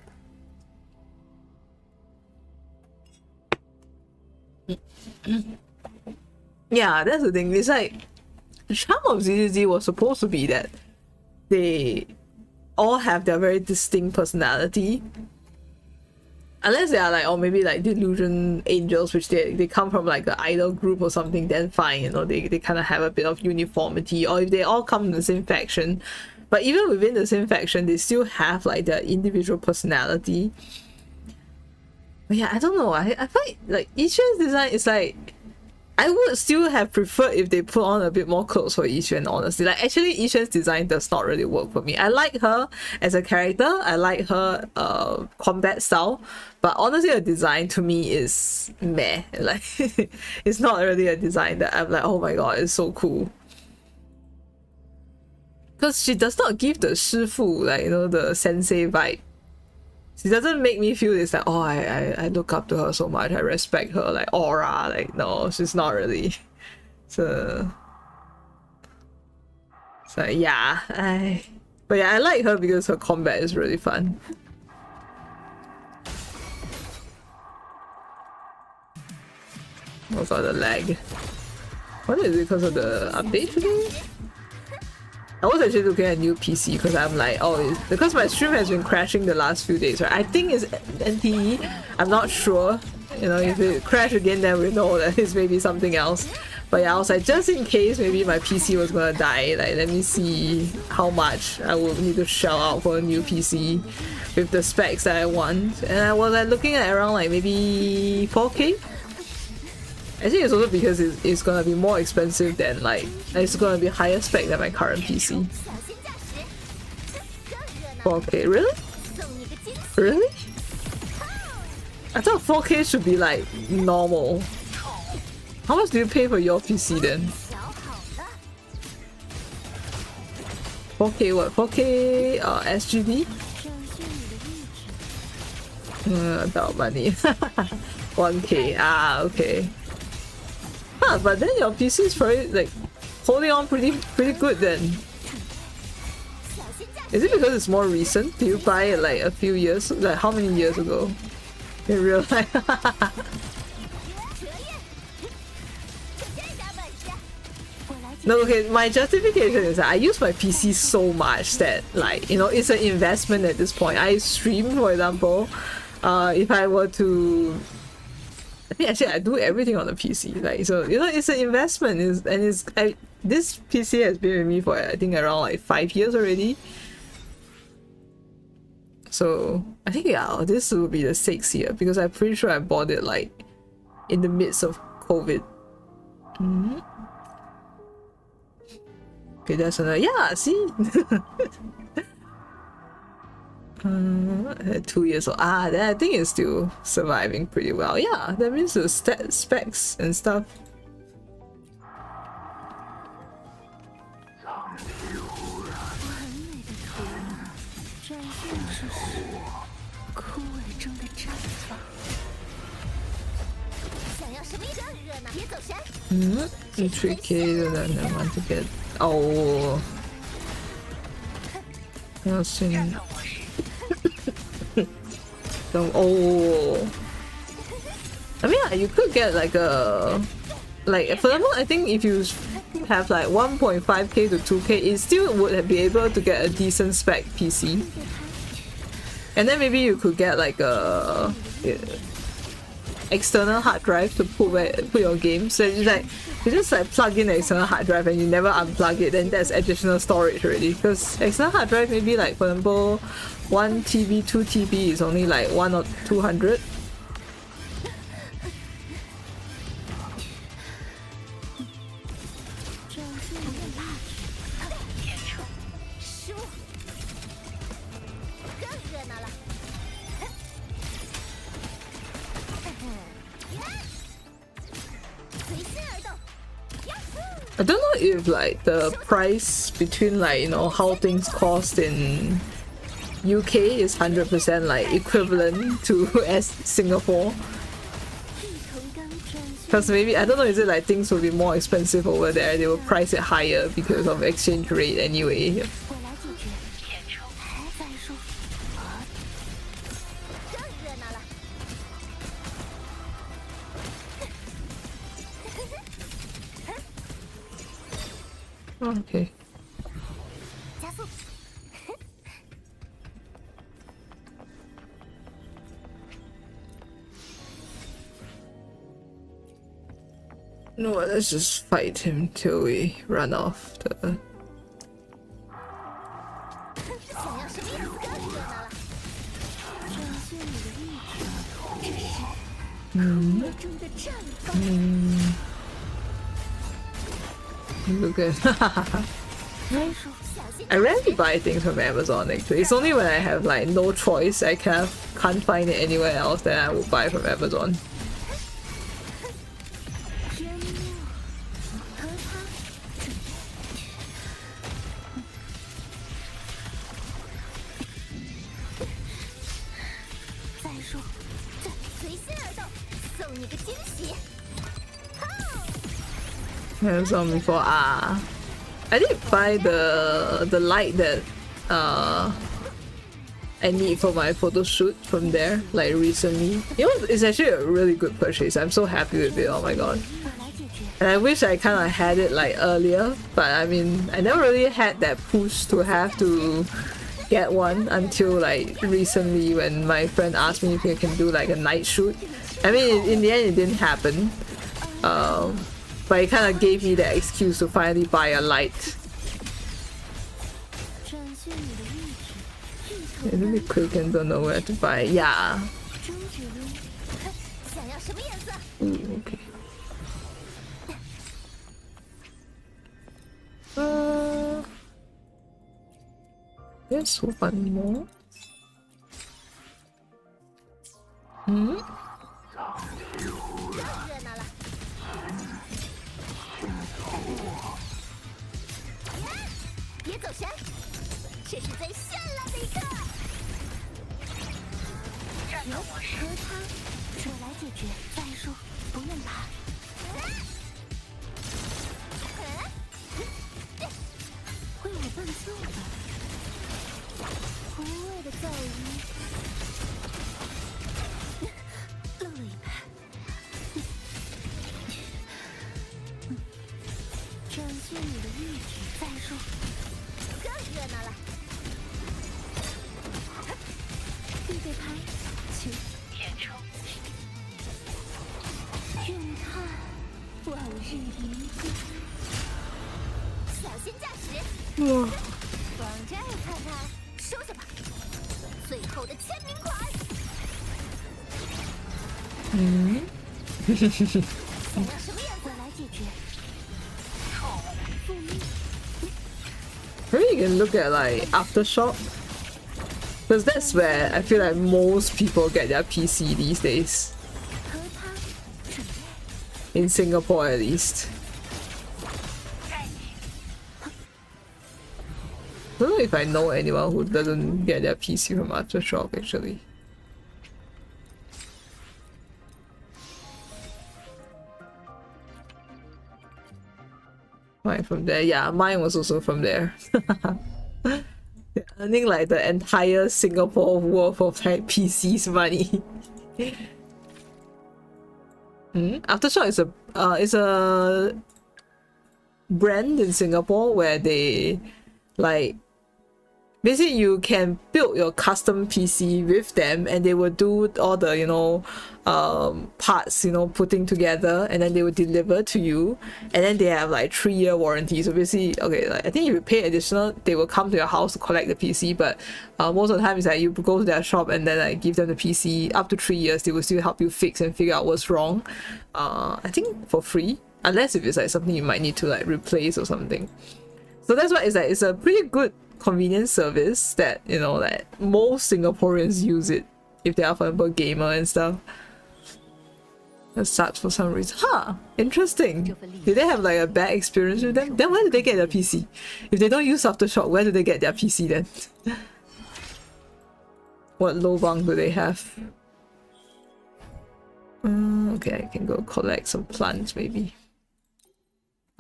Yeah, that's the thing. It's like the charm of ZZZ was supposed to be that they all have their very distinct personality. Unless they are like, or maybe like Delusion Angels, which they come from like an idol group or something, then fine, you know, they kind of have a bit of uniformity. Or if they all come from the same faction, but even within the same faction, they still have like their individual personality. But yeah, I don't know. I find like Yixuan's design is like, I would still have preferred if they put on a bit more clothes for Yixuan, honestly. Like, actually, Yixuan's design does not really work for me. I like her as a character. I like her combat style. But honestly, her design to me is meh. Like, it's not really a design that I'm like, oh my god, it's so cool. Because she does not give the Shifu, like, you know, the sensei vibe. She doesn't make me feel it's like, oh, I look up to her so much, I respect her, like aura. Like, no, she's not really. So yeah, but yeah, I like her because her combat is really fun. Also the lag. What is it, because of the update today? I was actually looking at new PC because I'm like, oh, because my stream has been crashing the last few days, right? I think it's NTE. I'm not sure. You know, if it crash again, then we know that it's maybe something else. But yeah, I was like, just in case maybe my PC was gonna die, like let me see how much I will need to shell out for a new PC with the specs that I want. And I was like looking at around like maybe 4K. I think it's also because it's gonna be more expensive than like, it's gonna be higher spec than my current PC. 4K, really? Really? I thought 4K should be like normal. How much do you pay for your PC then? 4K what? 4K SGD? About money. 1K, ah, okay. Huh, but then your PC is probably like holding on pretty good then. Is it because it's more recent? Do you buy it like a few years? Like how many years ago? In real life? No, okay, my justification is that I use my PC so much that, like, you know, it's an investment at this point. I stream, for example. If I were to, I think actually I do everything on the PC. Like, so, you know, it's an investment. This PC has been with me for, I think, around like 5 years already. So I think, yeah, this will be the 6th year because I'm pretty sure I bought it like in the midst of COVID. Okay, that's another. Yeah, see? 2 years old. Ah, then I think it's still surviving pretty well. Yeah, that means the specs and stuff. Tricky, then I want to get. Oh. Oh. I mean, you could get like a. Like, for example, I think if you have like 1.5K to 2K, it still would be able to get a decent spec PC. And then maybe you could get like a external hard drive to put your games. So it's like you just like plug in the external hard drive and you never unplug it, then that's additional storage already. Because external hard drive maybe like, for example, 1 TB, 2 TB is only like 100 or 200. I don't know if like the price between like, you know, how things cost in UK is 100% like equivalent to as Singapore. Because maybe, I don't know, is it like things will be more expensive over there, they will price it higher because of exchange rate anyway. Okay. No, let's just fight him till we run off the... Look at I rarely buy things from Amazon actually. It's only when I have like no choice, I can't find it anywhere else, that I will buy from Amazon. I saw before. Ah, I did buy the light that I need for my photo shoot from there, like recently. You know, it's actually a really good purchase. I'm so happy with it. Oh my god. And I wish I kind of had it like earlier, but I mean, I never really had that push to have to get one until like recently when my friend asked me if I can do like a night shoot. I mean, in the end, it didn't happen. But it kind of gave me the excuse to finally buy a light. A little bit quick and don't know where to buy. Yeah. Ooh, okay. There's one more. Hmm? 别走神，这是最绚烂的一刻。和他，我来解决，再说不用怕。为我伴奏吧，无谓的噪音，漏了一拍。展现你的意志，再说。 更热闹了！预备拍，请演出。远看往日银辉，小心驾驶。往这儿看看，收下吧。最后的签名款。嗯。想要什么颜色？我来解决。负面。 Maybe you can look at like Aftershock, because that's where I feel like most people get their PC these days. In Singapore at least. I don't know if I know anyone who doesn't get their PC from Aftershock actually. Mine from there, yeah, mine was also from there. They're earning like the entire Singapore worth of like PC's money. Aftershock is a brand in Singapore where they like basically you can build your custom PC with them and they will do all the, you know, parts, you know, putting together, and then they will deliver to you, and then they have like 3-year warranty. So basically, okay, like I think if you pay additional, they will come to your house to collect the PC, but most of the time it's like you go to their shop and then like give them the PC. Up to 3 years they will still help you fix and figure out what's wrong, I think for free, unless if it's like something you might need to like replace or something. So that's why it's like it's a pretty good convenience service that, you know, like most Singaporeans use it if they are, for example, gamer and stuff. That sucks for some reason. Huh, interesting. Did they have like a bad experience with them? Then where did they get their PC? If they don't use Aftershock, where do they get their PC then? What lobang do they have? Okay, I can go collect some plants maybe.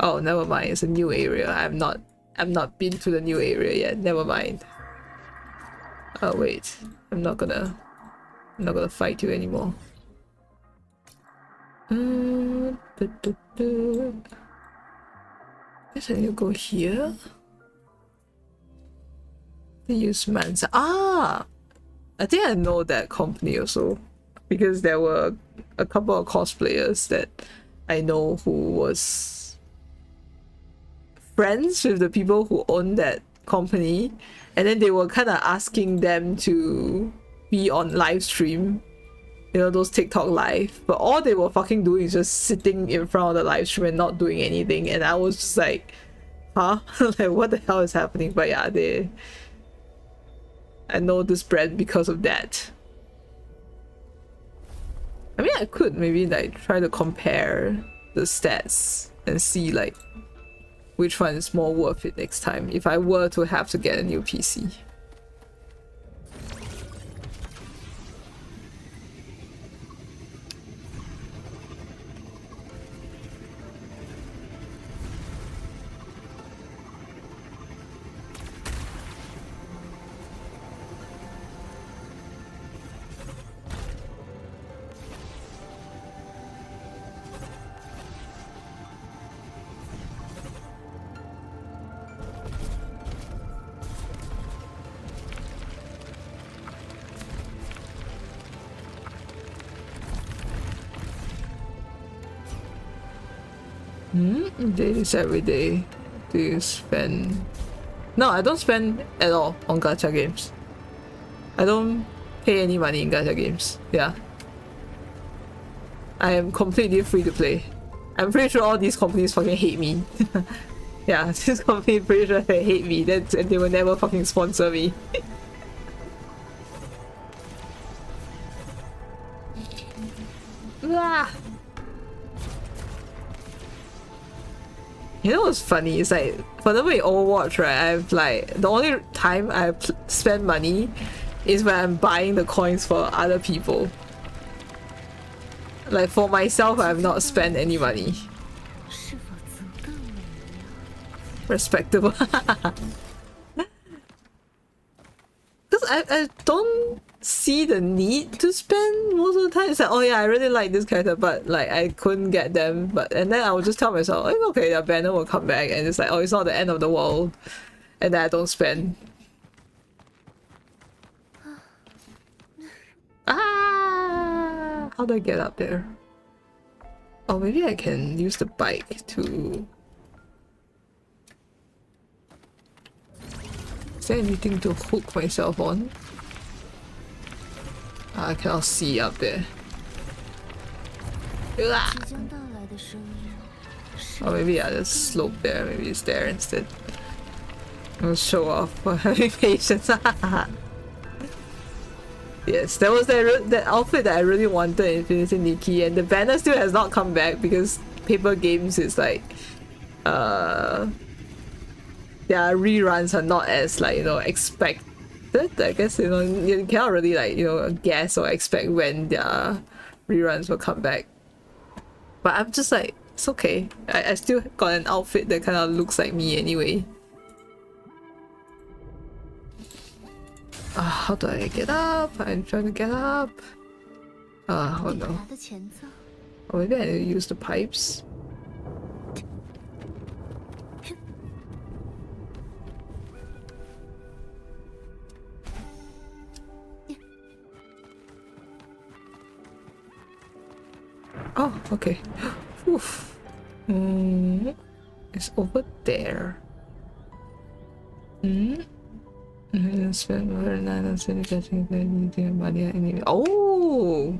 Oh, never mind. It's a new area. I've not been to the new area yet. Never mind. Oh wait, I'm not gonna fight you anymore. Guess I need to go here. They use Mansa. Ah, I think I know that company also, because there were a couple of cosplayers that I know who was friends with the people who own that company, and then they were kind of asking them to be on live stream, you know, those TikTok live, but all they were fucking doing is just sitting in front of the live stream and not doing anything, and I was just like, huh? Like, what the hell is happening? But yeah, I know this brand because of that. I mean, I could maybe like try to compare the stats and see like which one is more worth it next time if I were to have to get a new PC. Days every day. Do you spend? No, I don't spend at all on gacha games. I don't pay any money in gacha games. Yeah. I am completely free to play. I'm pretty sure all these companies fucking hate me. Yeah, this company pretty sure they hate me. And they will never fucking sponsor me. Ah. You know what's funny? It's like, for example in Overwatch, right? I've like, the only time I spend money is when I'm buying the coins for other people. Like for myself, I've not spent any money. Respectable. Because I don't see the need to spend most of the time. It's like, oh yeah, I really like this character, but like I couldn't get them. And then I would just tell myself, like, okay, the banner will come back, and it's like, oh, it's not the end of the world, and then I don't spend. Ah, how do I get up there? Oh, maybe I can use the bike to. Is there anything to hook myself on? I cannot see up there. Or maybe I just slope there. Maybe it's there instead. I'll show off for having patience. Yes, that was that outfit that I really wanted in Infinity Nikki, and the banner still has not come back because paper games is like their reruns are not as like, you know, expected. I guess, you know, you cannot really like, you know, guess or expect when their reruns will come back. But I'm just like, it's okay. I still got an outfit that kind of looks like me anyway. How do I get up? I'm trying to get up. Oh no. Oh, maybe I need to use the pipes. Oh, okay. Oof. It's over there. Spend more than 9 catching anything money anyway. Oh,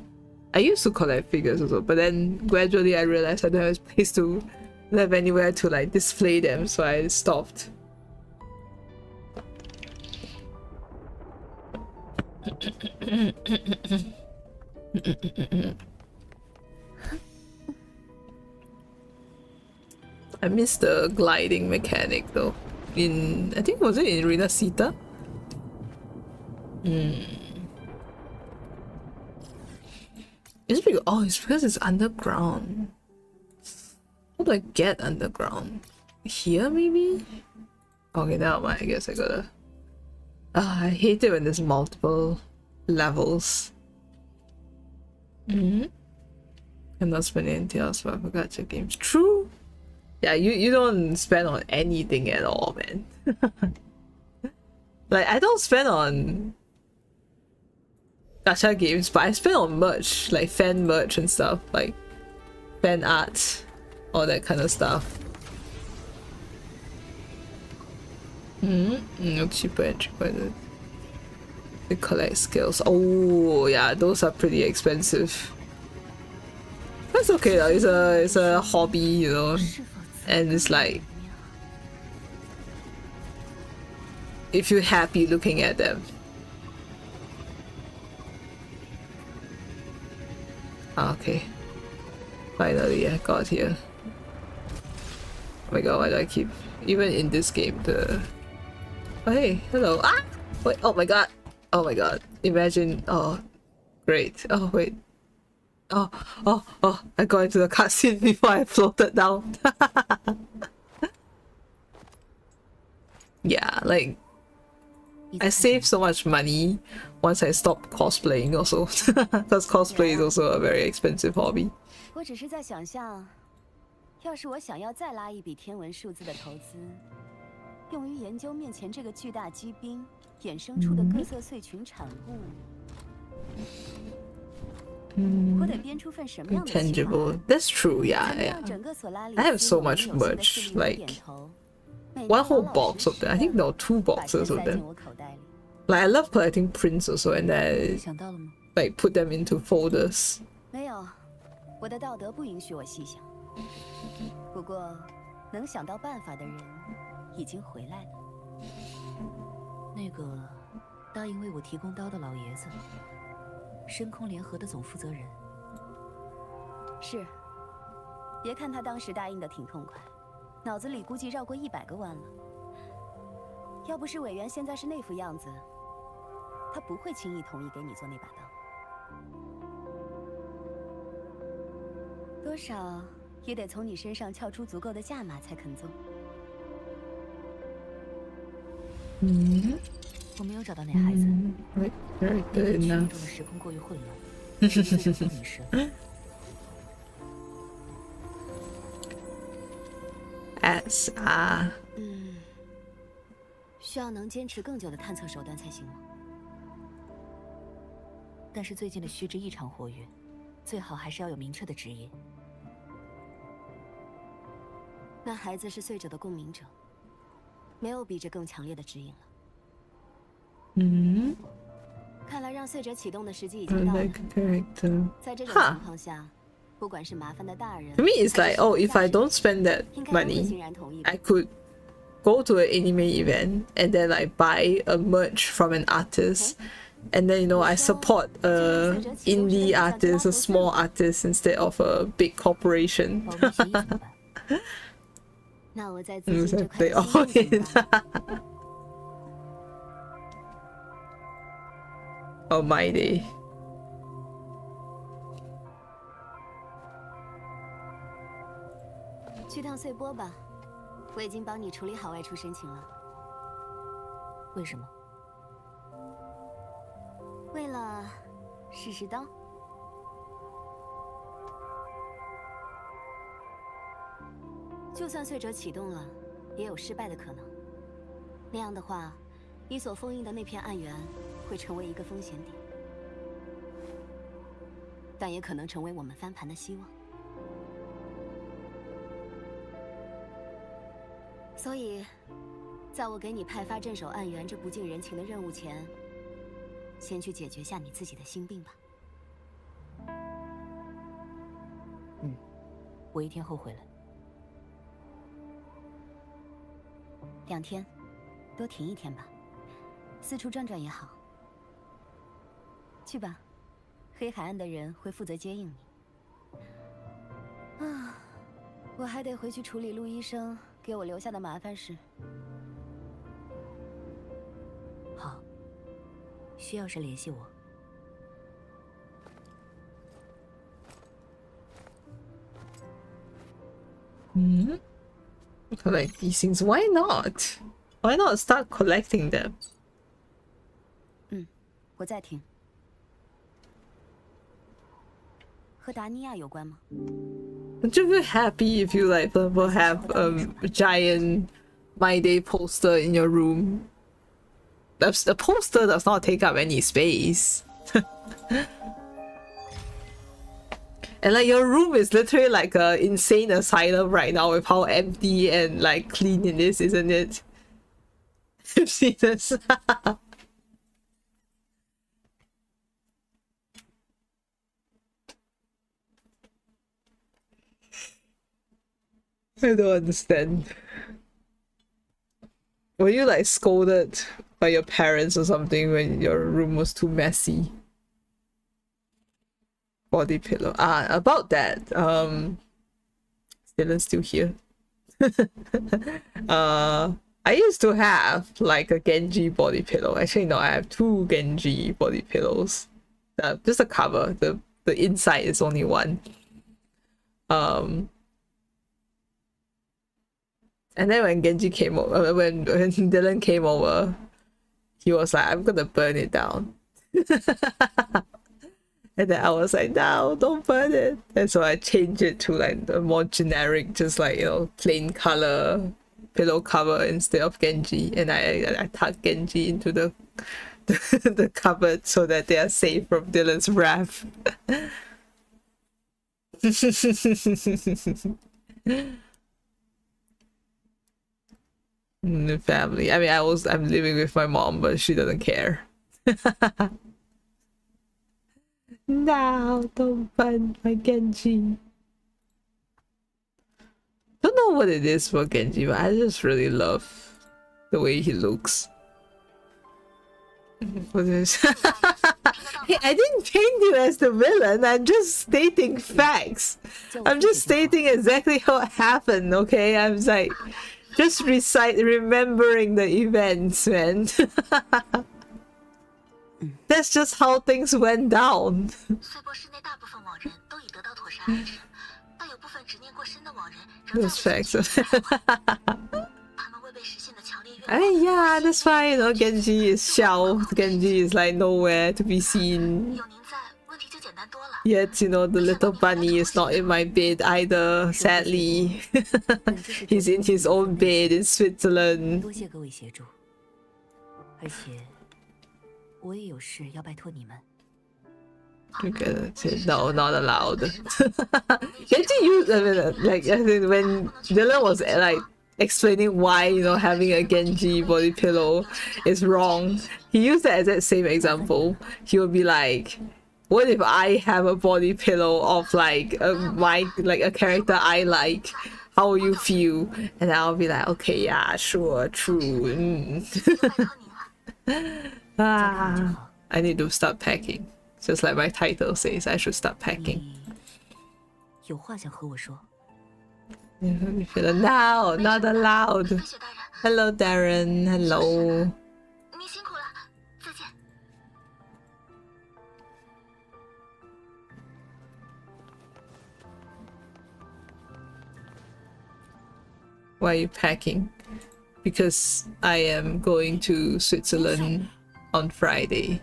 I used to collect figures also, but then gradually I realized I don't have a place to have anywhere to like display them, so I stopped. I missed the gliding mechanic though. I think, was it in Arena Sita? It's because, oh, it's because it's underground. How do I get underground? Here maybe? Okay, now I guess I gotta. I hate it when there's multiple levels. I'm not spending anything else for gacha games. True. Yeah, you don't spend on anything at all, man. Like, I don't spend on gacha games, but I spend on merch, like fan merch and stuff, like fan art, all that kind of stuff. Cheaper and cheaper. They collect skills. Oh yeah, those are pretty expensive. That's okay though. It's a hobby, you know, and it's like, if you're happy looking at them. Okay. Finally, I got here. Oh my god, why do I keep... Even in this game, the... Oh hey, hello. Ah! Wait, oh my god. Oh my god. Imagine... Oh, great. Oh, wait. Oh, I got into the cutscene before I floated down. Yeah, like... I saved so much money once I stopped cosplaying also. Because cosplay is also a very expensive hobby. 我只是在想象，要是我想要再拉一笔天文数字的投资，用于研究面前这个巨大机兵衍生出的各色碎群产物， Intangible. That's true, yeah. I have so much merch, like one whole box of them. I think there were 2 boxes of them. Like I love collecting prints also, and I like put them into folders. 没有，我的道德不允许我细想。不过，能想到办法的人已经回来了。那个答应为我提供刀的老爷子，深空联合的总负责人。是，别看他当时答应的挺痛快，脑子里估计绕过100个弯了。要不是委员现在是那副样子，他不会轻易同意给你做那把刀。 多少也得从你身上撬出足够的价码才肯做。我没有找到那孩子。对呢。中的时空过于混乱，是最后迷失了。S 啊。需要能坚持更久的探测手段才行吗？但是最近的虚之异常活跃。 最好还是要有明确的指引。那孩子是碎者的共鸣者，没有比这更强烈的指引了。看来让碎者启动的时机已经到了。在这种情况下，不管是麻烦的大人 ，To me it's like, oh, if I don't spend that money, I could go to an anime event and then like buy a merch from an artist. And then, you know, I support a indie artist, a small artist, instead of a big corporation. Oh my day. 去趟碎波吧，我已经帮你处理好外出申请了。为什么？ 为了试试刀，就算碎者启动了，也有失败的可能。那样的话，你所封印的那片暗源会成为一个风险点，但也可能成为我们翻盘的希望。所以，在我给你派发镇守暗源这不近人情的任务前。 先去解决下你自己的心病吧。我1天后回来。2天，多停1天吧，四处转转也好。去吧，黑海岸的人会负责接应你。啊，我还得回去处理陆医生给我留下的麻烦事。好。 需要时联系我。Collect these things? Why not? Why not start collecting them? 我在听。和达尼亚有关吗 Would you be happy if you like, for example, have a giant My Day poster in your room? The poster does not take up any space. And like your room is literally like a insane asylum right now with how empty and like clean it is, isn't it? I've seen this. I don't understand. Were you like scolded by your parents or something when your room was too messy? Body pillow. About that, Dylan's still here. I used to have like a Genji body pillow. Actually, no, I have 2 Genji body pillows. Just a cover. The inside is only one. And then when Genji came over, when Dylan came over, he was like, "I'm gonna burn it down." And then I was like, "No, don't burn it." And so I changed it to like the more generic, just like, you know, plain color pillow cover instead of Genji. And I tucked Genji into the the cupboard so that they are safe from Dylan's wrath. The family. I mean, I'm living with my mom, but she doesn't care. No, don't ban my Genji. Don't know what it is for Genji, but I just really love the way he looks. What is? Hey, I didn't paint you as the villain. I'm just stating facts. I'm just stating exactly what happened. Okay, I'm like just remembering the events, man. That's just how things went down. Those facts. I mean, yeah, that's fine. You know, Genji is shelved. Genji is like nowhere to be seen. Yet, you know, the little bunny is not in my bed either, sadly. He's in his own bed in Switzerland. Okay, no, not allowed. Genji used, I mean, like, I think when Dylan was like explaining why, you know, having a Genji body pillow is wrong, he used that as that same example. He would be like, what if I have a body pillow of like a character I like? How will you feel? And I'll be like, okay, yeah, sure, true. I need to start packing. Just like my title says, I should start packing. No, not allowed. Hello, Darren. Hello. Why are you packing? Because I am going to Switzerland on Friday.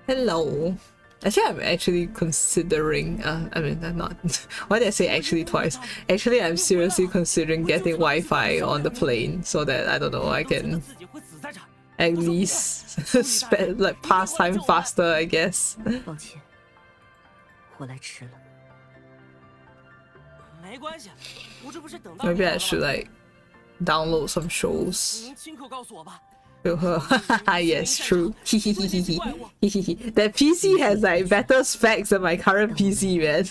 Hello. Actually, I'm actually considering, I mean, I'm not, why did I say actually twice? Actually, I'm seriously considering getting Wi-Fi on the plane so that, I don't know, I can at least spend, like, pass time faster, I guess. Maybe I should, like, download some shows. Yes, true. That PC has like better specs than my current PC, man.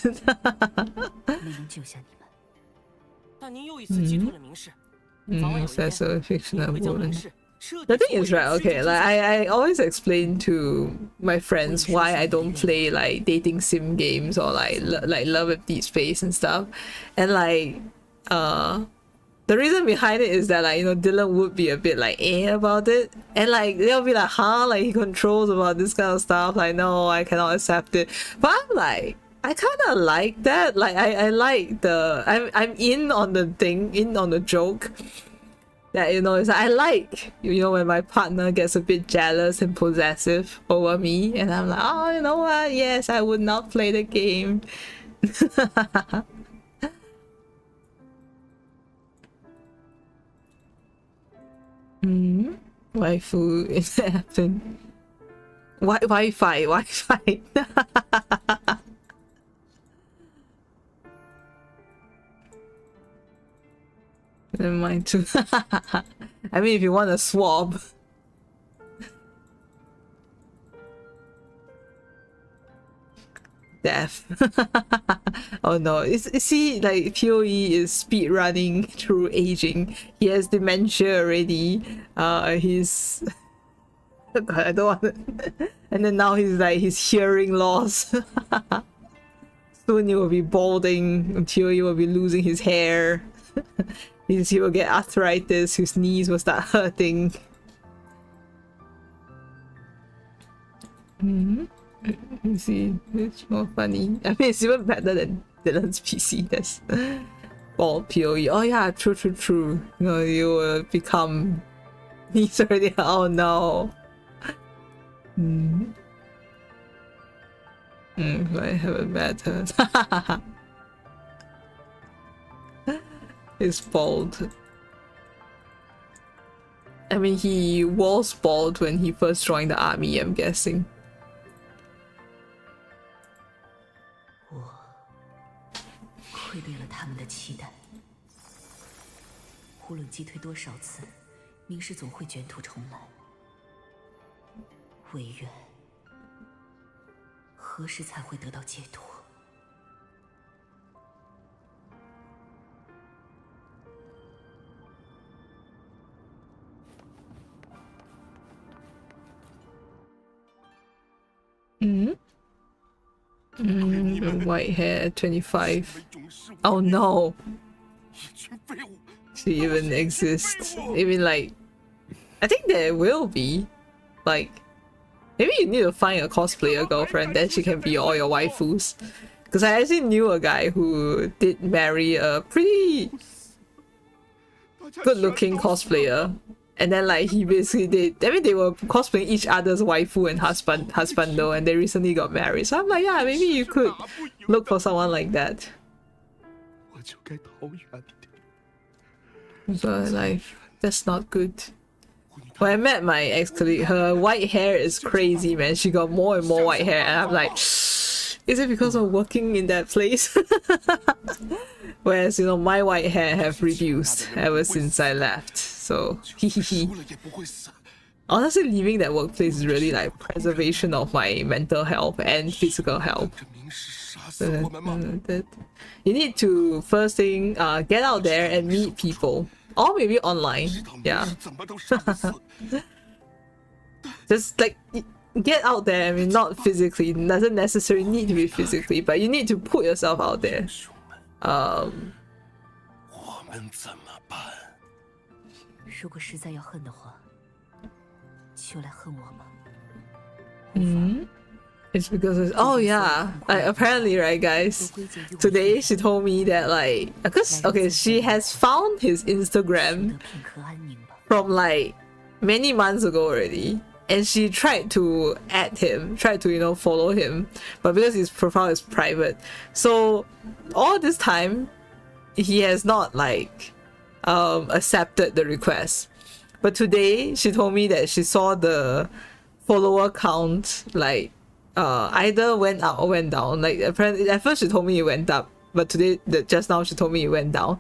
That's a fictional woman. The thing is, right, okay, like I always explain to my friends why I don't play like dating sim games or like Love at Deep Space and stuff, and like the reason behind it is that, like, you know, Dylan would be a bit like about it, and like they'll be like, huh, like he controls about this kind of stuff, like no, I cannot accept it. But I'm like, I kind of like that, like I like the I'm in on the thing, in on the joke that, you know, it's like, I like, you know, when my partner gets a bit jealous and possessive over me, and I'm like, oh, you know what, yes, I would not play the game. Waifu is happening. Wi-Fi. Never mind too. I mean, if you want a swab. Death. Oh no, see, like PoE is speed running through aging. He has dementia already. He's God, I don't want to... And then now he's hearing loss. Soon he will be balding until he will be losing his hair. He will get arthritis, his knees will start hurting. You see, it's more funny. I mean, it's even better than Dylan's PC. That's all PoE. Oh yeah, true. You know, you will become... He's already... Oh no. I have a bad turn. It's bald. I mean, he was bald when he first joined the army, I'm guessing. 我愧对了他们的期待。无论击退多少次，明世总会卷土重来。唯愿何时才会得到解脱？ White hair, 25. Oh no! She even exists. Even like, I think there will be. Like, maybe you need to find a cosplayer girlfriend, then she can be all your waifus. Because I actually knew a guy who did marry a pretty good-looking cosplayer. And then like he basically did, I mean they were cosplaying each other's waifu and husband though, and they recently got married. So I'm like, yeah, maybe you could look for someone like that. So like, that's not good. When I met my ex-colleague, her white hair is crazy, man. She got more and more white hair, and I'm like, is it because of working in that place? Whereas, you know, my white hair have reduced ever since I left. So, honestly, leaving that workplace is really like preservation of my mental health and physical health. You need to first thing, get out there and meet people, or maybe online. Yeah. Just like get out there. I mean, not physically. It doesn't necessarily need to be physically, but you need to put yourself out there. 如果实在要恨的话，就来恨我吗？ It's because it's, oh yeah, like apparently, right, guys, today she told me that like, because okay, she has found his Instagram from like many months ago already, and she tried to add him, tried to, you know, follow him, but because his profile is private, so all this time he has not like accepted the request. But today she told me that she saw the follower count like either went up or went down. Like apparently at first she told me it went up, but today, just now she told me it went down.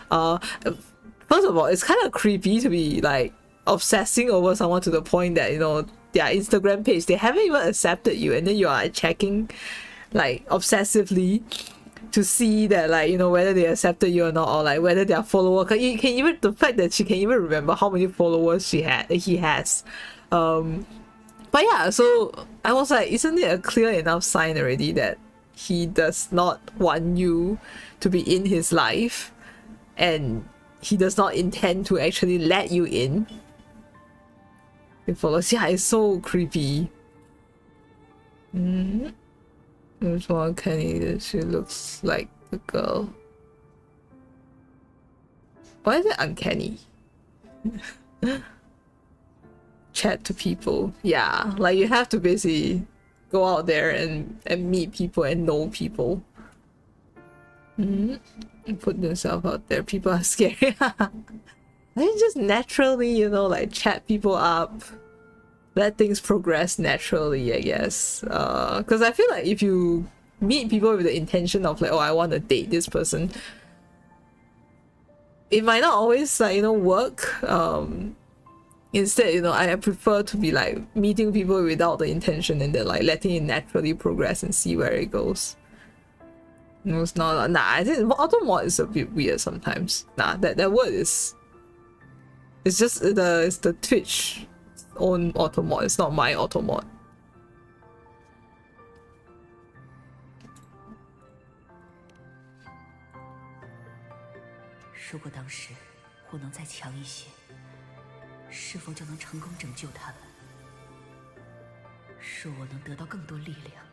First of all, it's kind of creepy to be like obsessing over someone to the point that, you know, their Instagram page, they haven't even accepted you, and then you are checking like obsessively to see that, like, you know, whether they accepted you or not, or like whether their follower can even, the fact that she can even remember how many followers he has. But yeah, so I was like, isn't it a clear enough sign already that he does not want you to be in his life, and he does not intend to actually let you in? It follows. Yeah, it's so creepy. There's one Kenny that she looks like the girl. Why is it uncanny? Chat to people. Yeah, like you have to basically go out there and meet people and know people. And put themselves out there. People are scary. I think just naturally, you know, like chat people up. Let things progress naturally, I guess. Because I feel like if you meet people with the intention of like, oh, I want to date this person, it might not always like, you know, work. Instead, you know, I prefer to be like meeting people without the intention and then like letting it naturally progress and see where it goes. No, it's not. Nah, I think automod is a bit weird sometimes. Nah, that word is. It's just it's the Twitch own automod. It's not my automod. If 如果当时我能再强一些，是否就能成功拯救他们？若我能得到更多力量。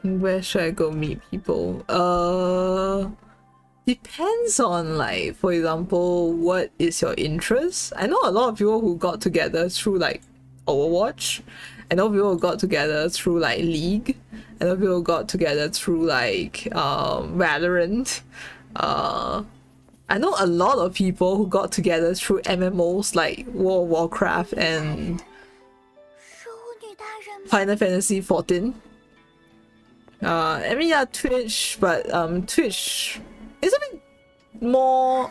Where should I go meet people? depends on, like, for example, what is your interest. I know a lot of people who got together through like Overwatch. I know people who got together through like League. I know people who got together through like Valorant. I know a lot of people who got together through MMOs like World of Warcraft and Final Fantasy 14. I mean, yeah, Twitch, but Twitch is a bit more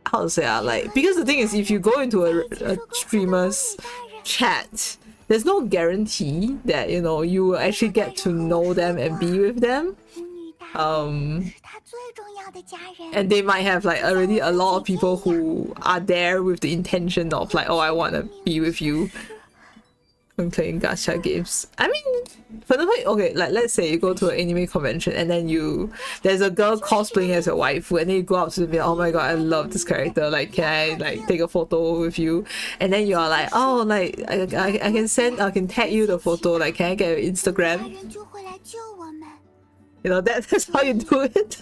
how to say, like, because the thing is, if you go into a streamer's chat, there's no guarantee that, you know, you will actually get to know them and be with them. And they might have like already a lot of people who are there with the intention of like, oh, I want to be with you when playing gacha games. I mean, for the way, okay, like let's say you go to an anime convention and then there's a girl cosplaying as a waifu, and then you go up to them and be like, oh my god, I love this character, like can I like take a photo with you? And then you are like, oh, like I can tag you the photo, like can I get your Instagram? You know, that's how you do it.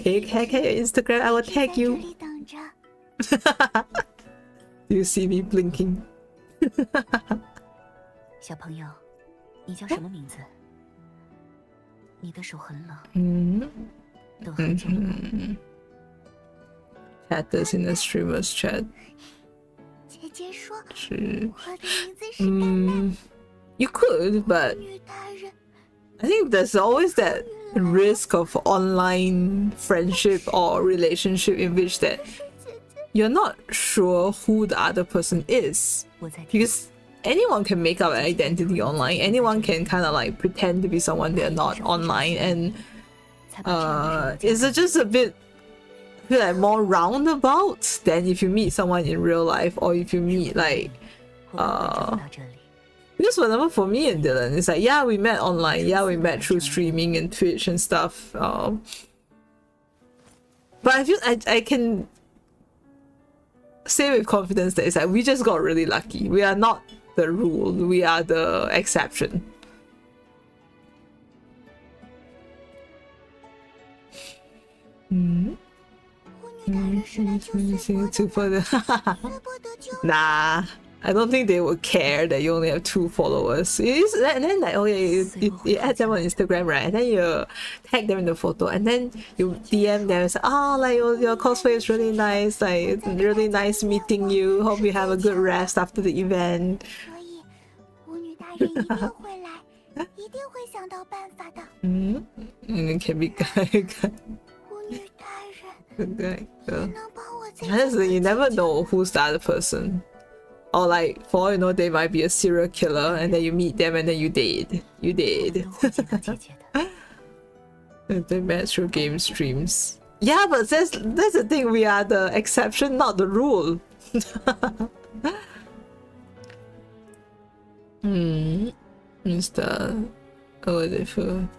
Can I get your Instagram? I will tag you. Do you see me blinking? 小朋友，你叫什么名字？你的手很冷。等很久了吗？Chatters in the streamers chat. 姐姐说，是，我的名字是丹丹。 You could, but 女大人， I think there's always that risk of online friendship or relationship in which that 是姐姐。 you're not sure who the other person is, 我在听。 because anyone can make up an identity online. Anyone can kind of like pretend to be someone they're not online, and is it just a bit feel like more roundabout than if you meet someone in real life, or if you meet like 我不会找到这里。 because whenever for me and Dylan, it's like, yeah, we met online, yeah, we met through streaming and Twitch and stuff, but I feel I can say with confidence that it's like we just got really lucky. We are not the rule, we are the exception. Nah, I don't think they would care that you only have 2 followers. And then like, okay, you add them on Instagram, right? And then you tag them in the photo, and then you DM them and say, oh, like your cosplay is really nice, like it's really nice meeting you. Hope you have a good rest after the event. 所以，巫女大人一定会来，一定会想到办法的。And it can be guy. 巫女大人， Guy. 能帮我在 Honestly, you never know who's the other person. Or like, for all you know, they might be a serial killer, and then you meet them and then you date. You 都 date. 会见到姐姐的。 They met through game streams. Yeah, but that's the thing. We are the exception, not the rule. Mr. Wonderful.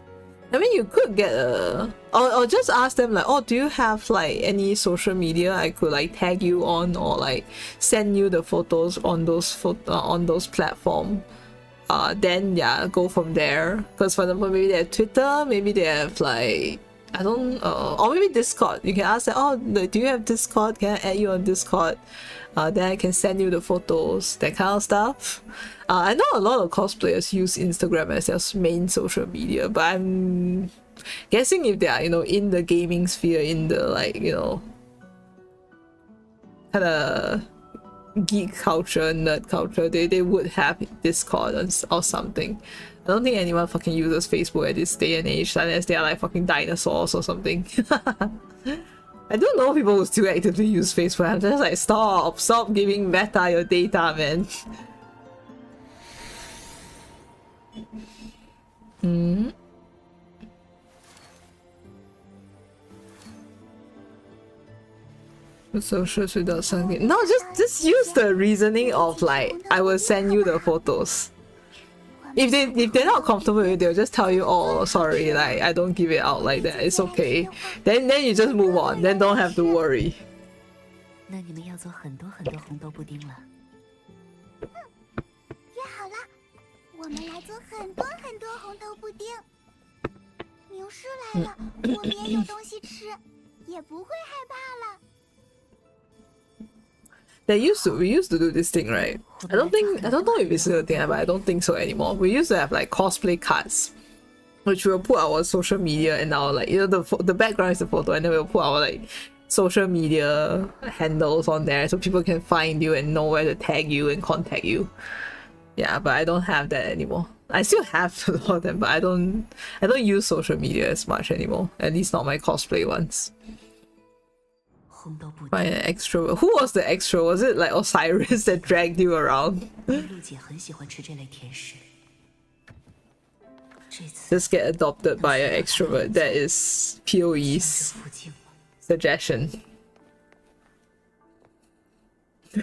I mean, you could get a, or just ask them like, oh, do you have like any social media I could like tag you on, or like send you the photos on those platforms. Then yeah, go from there. Because for example, maybe they have Twitter, maybe they have like, I don't or maybe Discord. You can ask them, oh, do you have Discord? Can I add you on Discord? Then I can send you the photos, that kind of stuff. I know a lot of cosplayers use Instagram as their main social media, but I'm guessing if they are, you know, in the gaming sphere, in the like, you know, kind of geek culture, nerd culture, they would have Discord or something. I don't think anyone fucking uses Facebook at this day and age unless they are like fucking dinosaurs or something. I don't know people who still actively use Facebook. I'm just like, stop giving Meta your data, man. Socials without something. No, just use the reasoning of like, I will send you the photos. If they're not comfortable with it, they'll just tell you, oh, sorry, like I don't give it out like that. It's okay. Then you just move on. Then don't have to worry. 那你们要做很多很多红豆布丁了。约好了，我们来做很多很多红豆布丁。明世来了，我们也有东西吃，也不会害怕了。we used to do this thing, right? I don't know if it's still a thing, but I don't think so anymore. We used to have like cosplay cards, which we'll put our social media and our like, you know, the background is the photo, and then we'll put our like social media handles on there so people can find you and know where to tag you and contact you. Yeah, but I don't have that anymore. I still have a lot of them, but I don't use social media as much anymore. At least not my cosplay ones. Find an extrovert. Who was the extrovert? Was it like Osiris that dragged you around? Just get adopted by an extrovert. That is POE's suggestion. I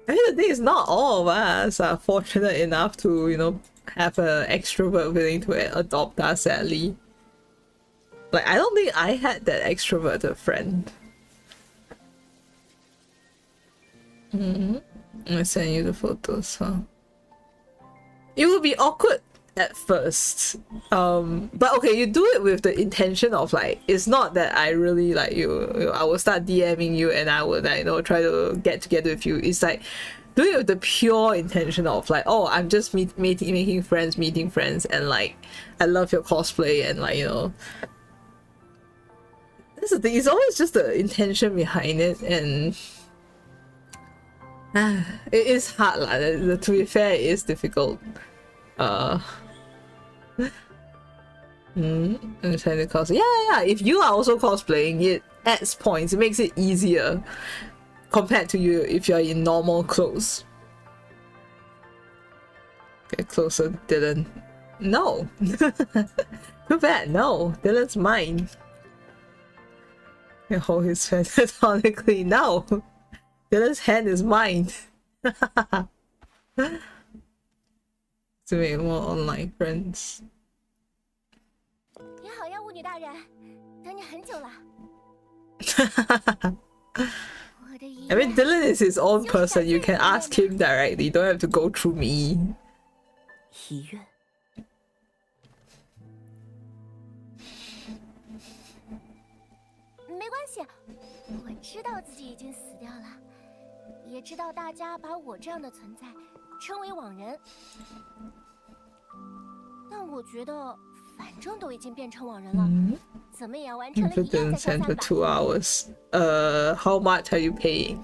mean, the thing is, not all of us are fortunate enough to, you know, have an extrovert willing to adopt us, sadly. Like, I don't think I had that extroverted friend. I send you the photos, huh? It would be awkward at first. But okay, you do it with the intention of like, it's not that I really like you, I will start DMing you and I would like, you know, try to get together with you. It's like, do it with the pure intention of like, oh, I'm just making friends, meeting friends, and like, I love your cosplay, and like, you know, that's the thing, it's always just the intention behind it, and it is hard lah. To be fair, it is difficult. I'm trying to cosplay. Yeah. If you are also cosplaying, it adds points. It makes it easier compared to you if you're in normal clothes. Get closer, Dylan. No. Too bad. No, Dylan's mine. You hold his hand platonically. No, Dylan's hand is mine. To make more online friends. 你好呀，巫女大人，等你很久了。I mean, Dylan is his own person. You can ask him directly. You don't have to go through me. 遗愿。没关系，我知道自己已经死掉了，也知道大家把我这样的存在称为枉人。但我觉得，反正都已经变成枉人了，怎么也要完成了一样再下饭吧。 for 2 hours. How much are you paying?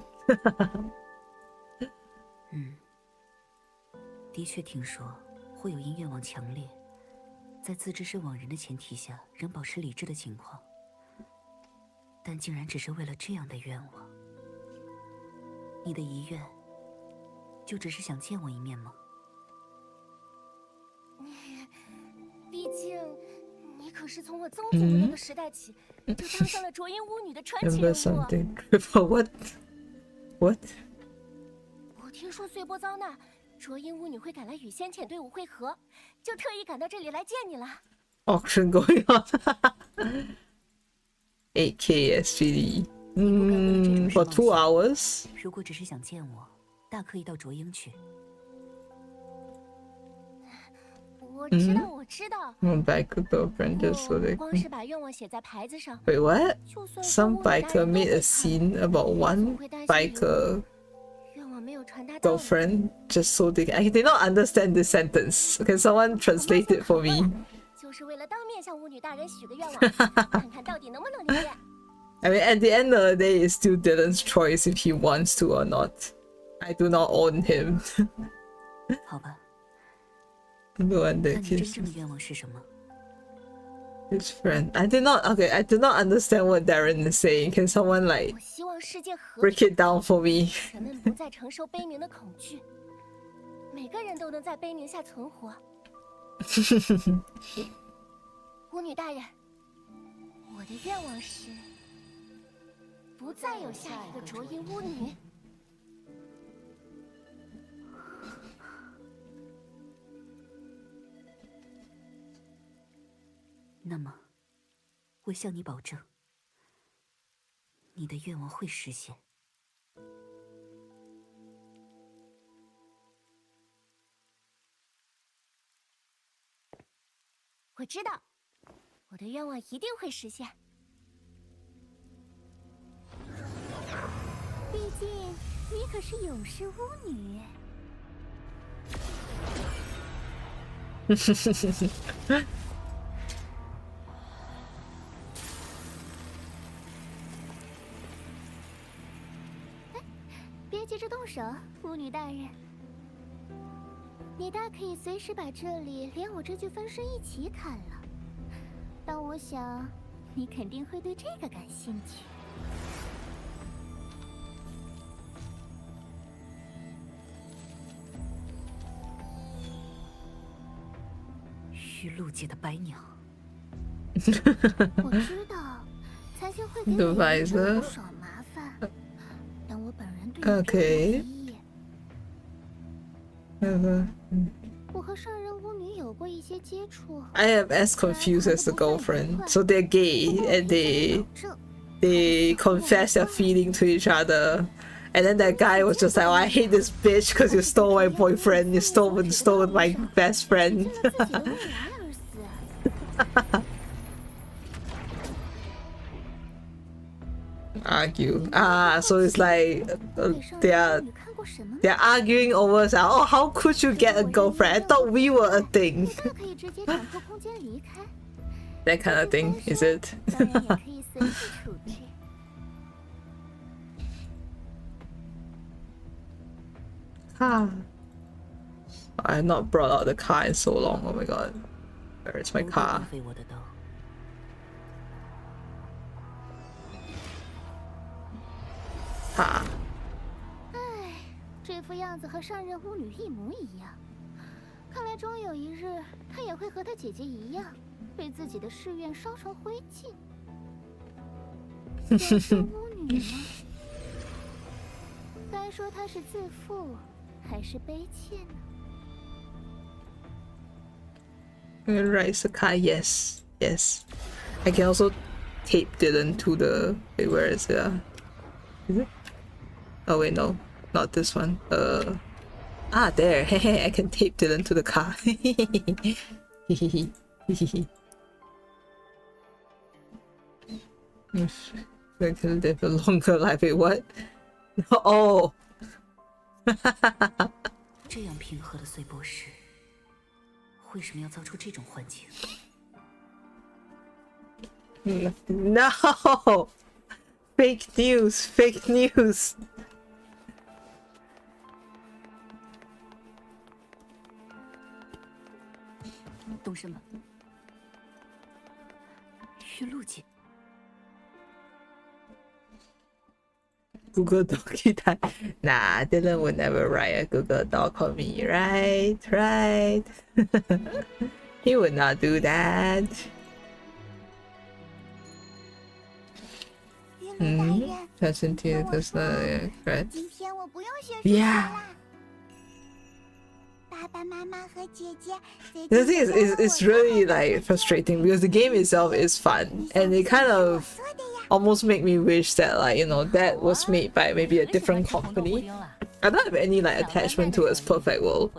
的确听说会有因愿望强烈，在自知是枉人的前提下，仍保持理智的情况，但竟然只是为了这样的愿望。你的遗愿，就只是想见我一面吗？毕竟，你可是从我曾祖母那个时代起，就当上了卓音巫女的传奇人 What? 我听说岁波遭难，卓音巫女会赶来与先遣队伍会合，就特意赶到这里来见你了。 Auction going on. 8K SGD. For 2 hours. 如果只是想见我，大可以到卓英去。我知道，我知道。Back to girlfriend just so they 光是把愿望写在牌子上。 Wait, what? Some biker made a scene about one biker girlfriend just so they. I did not understand this sentence. Can someone translate it for me? 就是为了当面向巫女大人许个愿望，看看到底能不能灵验。 I mean, at the end of the day, it's still Dylan's choice if he wants to or not. I do not own him. 好吧。 No wonder 那你真正的愿望是什么？ His friend. I did not. Okay, I do not understand what Darren is saying. Can someone like 我希望世界和 break it down for me? 人们不再承受悲鸣的恐惧，每个人都能在悲鸣下存活。巫女大人，我的愿望是不再有下一个卓音巫女。那么，我向你保证，你的愿望会实现。我知道，我的愿望一定会实现。毕竟你可是勇士巫女。别急着动手，巫女大人。你大可以随时把这里连我这具分身一起砍了。但我想，你肯定会对这个感兴趣。玉露界的白鸟。我知道，财星会给你带来不少麻烦，但我本人对你Okay. 我和上任巫女有过一些接触。 I am as confused as the girlfriend. So they're gay and they confess their feeling to each other. And then that guy was just like, oh, I hate this bitch because you stole my boyfriend, you stole my best friend. Argue. Ah, so it's like they're arguing over oh, how could you get a girlfriend? I thought we were a thing. That kind of thing, is it? Ah. I have not brought out the car in so long. Oh my god. Where is my car? Ha. 这副样子和上任巫女一模一样，看来终有一日，她也会和她姐姐一样，被自己的誓愿烧成灰烬。要说巫女吗？该说她是自负，还是悲切呢？ Rise the car, yes, yes. I can also tape Dylan to the. Wait, where is it? Is it? Oh wait, no, not this one. There. Hey, I can tape Dylan to the car. I can live a longer life. Wait, what? Oh. 这样平和的碎博士，为什么要造出这种幻境 ？No, fake news, fake news. 懂什么？玉露姐。 Google Doc type. Nah, Dylan would never write a Google Doc for me, right? Right. He would not do that. That's into this correct. Yeah. The thing is, it's really like frustrating because the game itself is fun and it kind of almost make me wish that, like, you know, that was made by maybe a different company. I don't have any like attachment towards Perfect World,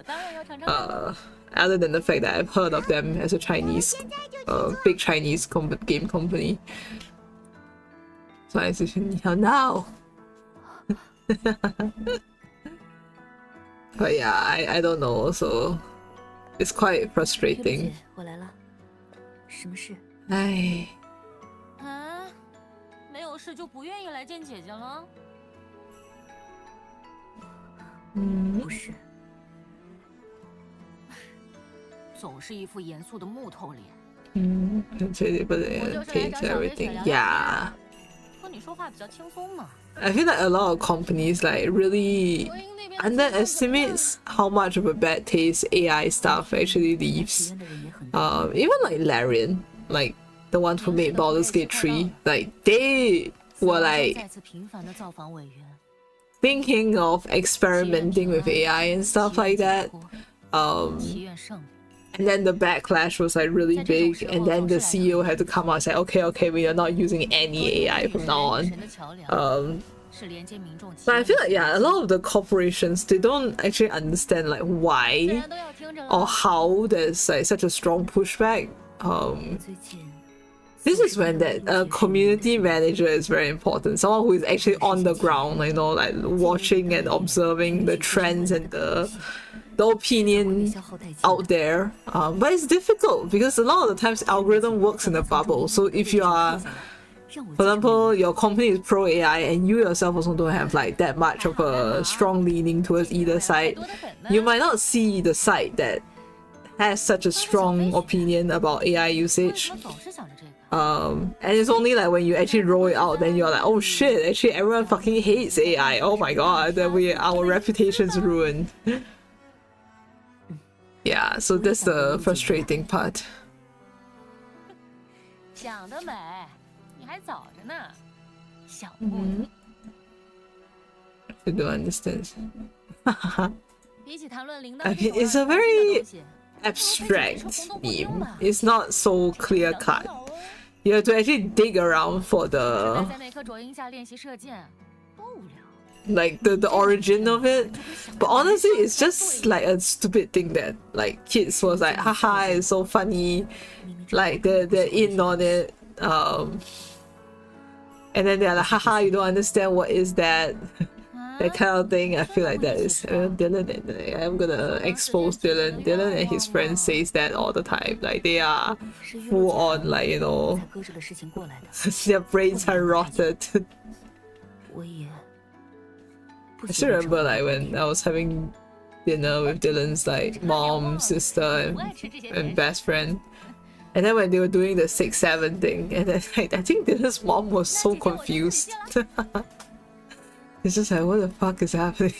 other than the fact that I've heard of them as a Chinese, big Chinese game company. So I say now. But yeah, I don't know, so it's quite frustrating. 我来了，什么事？唉。 啊，没有事就不愿意来见姐姐了？不是，总是一副严肃的木头脸。But takes everything. Yeah. 和你说话比较轻松嘛。I feel like a lot of companies like really underestimates how much of a bad taste AI stuff actually leaves. Even like Larian, like the one who made Baldur's Gate 3, like they were like thinking of experimenting with AI and stuff like that. And then the backlash was like really big, and then the CEO had to come out and say, okay, we are not using any AI from now on. But I feel like, yeah, a lot of the corporations, they don't actually understand like why or how there's like such a strong pushback this is when that community manager is very important. Someone who is actually on the ground, you know, like watching and observing the trends and the opinion out there. But it's difficult because a lot of the times algorithm works in a bubble. So if you are, for example, your company is pro AI and you yourself also don't have like that much of a strong leaning towards either side, you might not see the side that has such a strong opinion about AI usage. And it's only like when you actually roll it out, then you're like, oh shit, actually everyone fucking hates AI. Oh my god, then our reputation's ruined. Yeah, so that's the frustrating part. 想得美，你还早着呢，小不点。I don't understand. 比起谈论铃铛 I mean, it's a very abstract meme. It's not so clear cut. You have to actually dig around for the 在那颗浊音下练习射箭，多无聊。 like the origin of it. But honestly, it's just like a stupid thing that like kids was like, haha, it's so funny. Like they're in on it. And then they're like, haha, you don't understand what is that. That kind of thing. I feel like that is Dylan, and I'm gonna expose Dylan. Dylan and his friends says that all the time. Like they are full on, like, you know, their brains are rotted. I still remember like when I was having dinner with Dylan's like mom, sister, and best friend. And then when they were doing the 6-7 thing, and then like, I think Dylan's mom was so confused. It's just like, what the fuck is happening?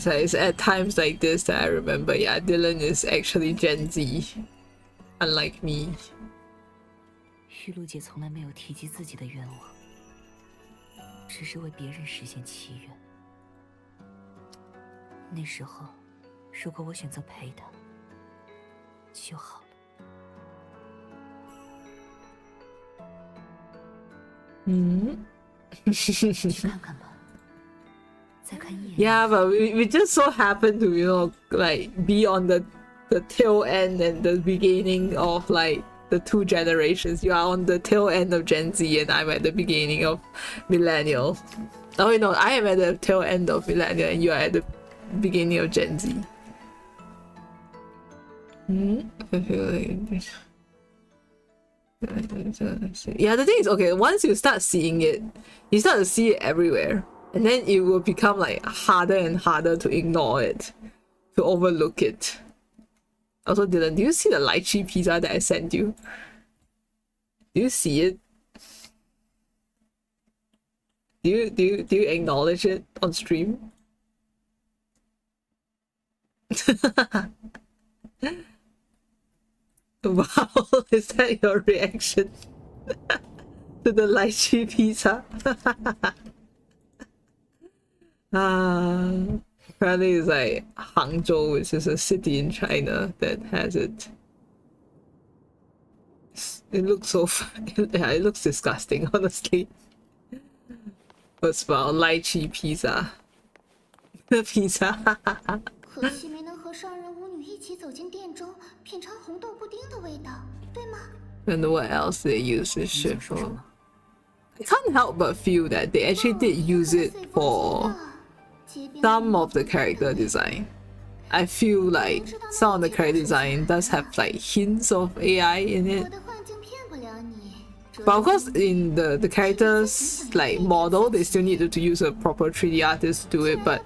It's at times like this that I remember, yeah, Dylan is actually Gen Z, unlike me. 玉露姐从来没有提及自己的愿望，只是为别人实现祈愿。那时候，如果我选择陪她，就好了。去看看吧。 Yeah, but we just so happen to, you know, like be on the tail end and the beginning of like the two generations. You are on the tail end of Gen Z and I'm at the beginning of millennial. Oh, you know, I am at the tail end of millennial and you are at the beginning of Gen Z. I feel like yeah, the thing is, okay, once you start seeing it, you start to see it everywhere. And then it will become like harder and harder to ignore it, to overlook it. Also, Dylan, do you see the lychee pizza that I sent you? Do you see it? Do you acknowledge it on stream? Wow, is that your reaction to the lychee pizza? Apparently it's like Hangzhou, which is a city in China, that has it. It looks so yeah, it looks disgusting, honestly. But smell lychee pizza. Pizza. 可惜没能和商人舞女一起走进店中，品尝红豆布丁的味道，对吗？ Wonder what else they use this shit for. I can't help but feel that they actually did use it for some of the character design. I feel like some of the character design does have like hints of AI in it. But of course, in the characters like model, they still need to use a proper 3D artist to do it. But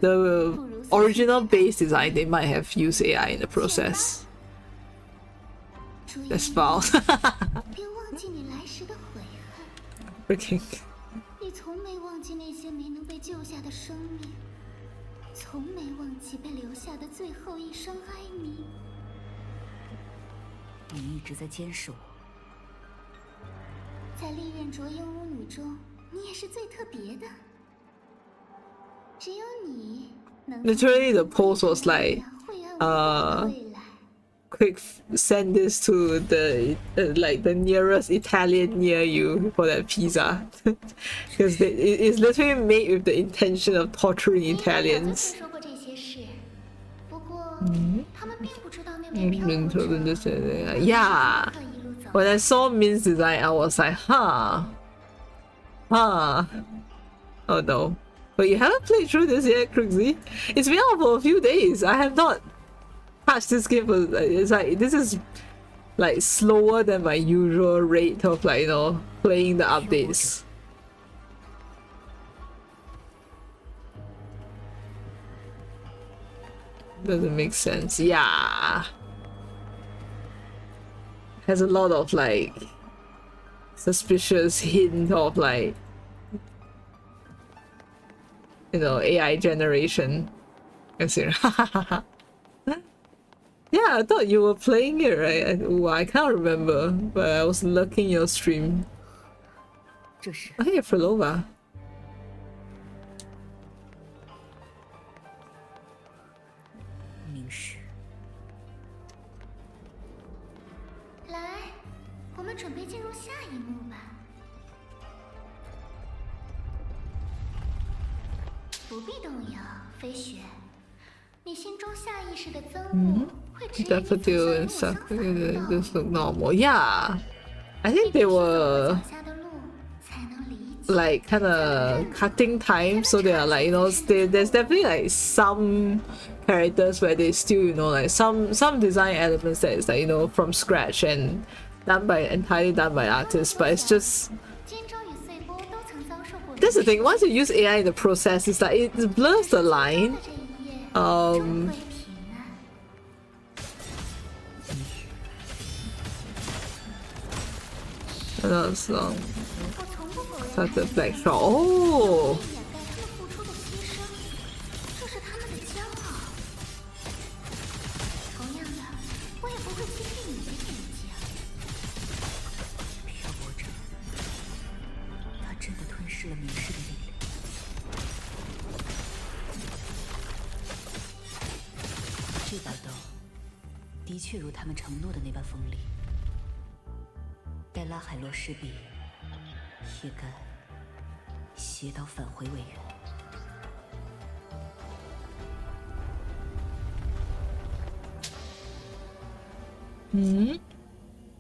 the original base design, they might have used AI in the process. That's foul. Freaking. 你从没忘记那些没能被救下的生命，从没忘记被留下的最后一声哀鸣。你一直在监视我。在历任卓英巫女中，你也是最特别的。Literally, the post was like, quick send this to the like the nearest Italian near you for that pizza, because it's literally made with the intention of torturing Italians. Yeah, when I saw Min's design, I was like, huh. Oh no. But you haven't played through this yet, Crooksy? It's been out for a few days. I have not touched this game for, it's like, this is like slower than my usual rate of like, you know, playing the updates. Doesn't make sense. Yeah. Has a lot of like suspicious hint of like, you know, AI generation. I see. Yeah, I thought you were playing it, right? I can't remember, but I was looking your stream. Hey, Frolova. 不必动摇，飞雪。你心中下意识的憎恶会指引你走向路反 This look normal. Yeah, I think they were like kind of cutting time, so they are like, you know, there's definitely like some characters where they still, you know, like some design elements that is like, you know, from scratch and entirely done by artists, but it's just. That's the thing, once you use AI in the process, it's like it blurs the line. Another song. That's a black shot. Oh!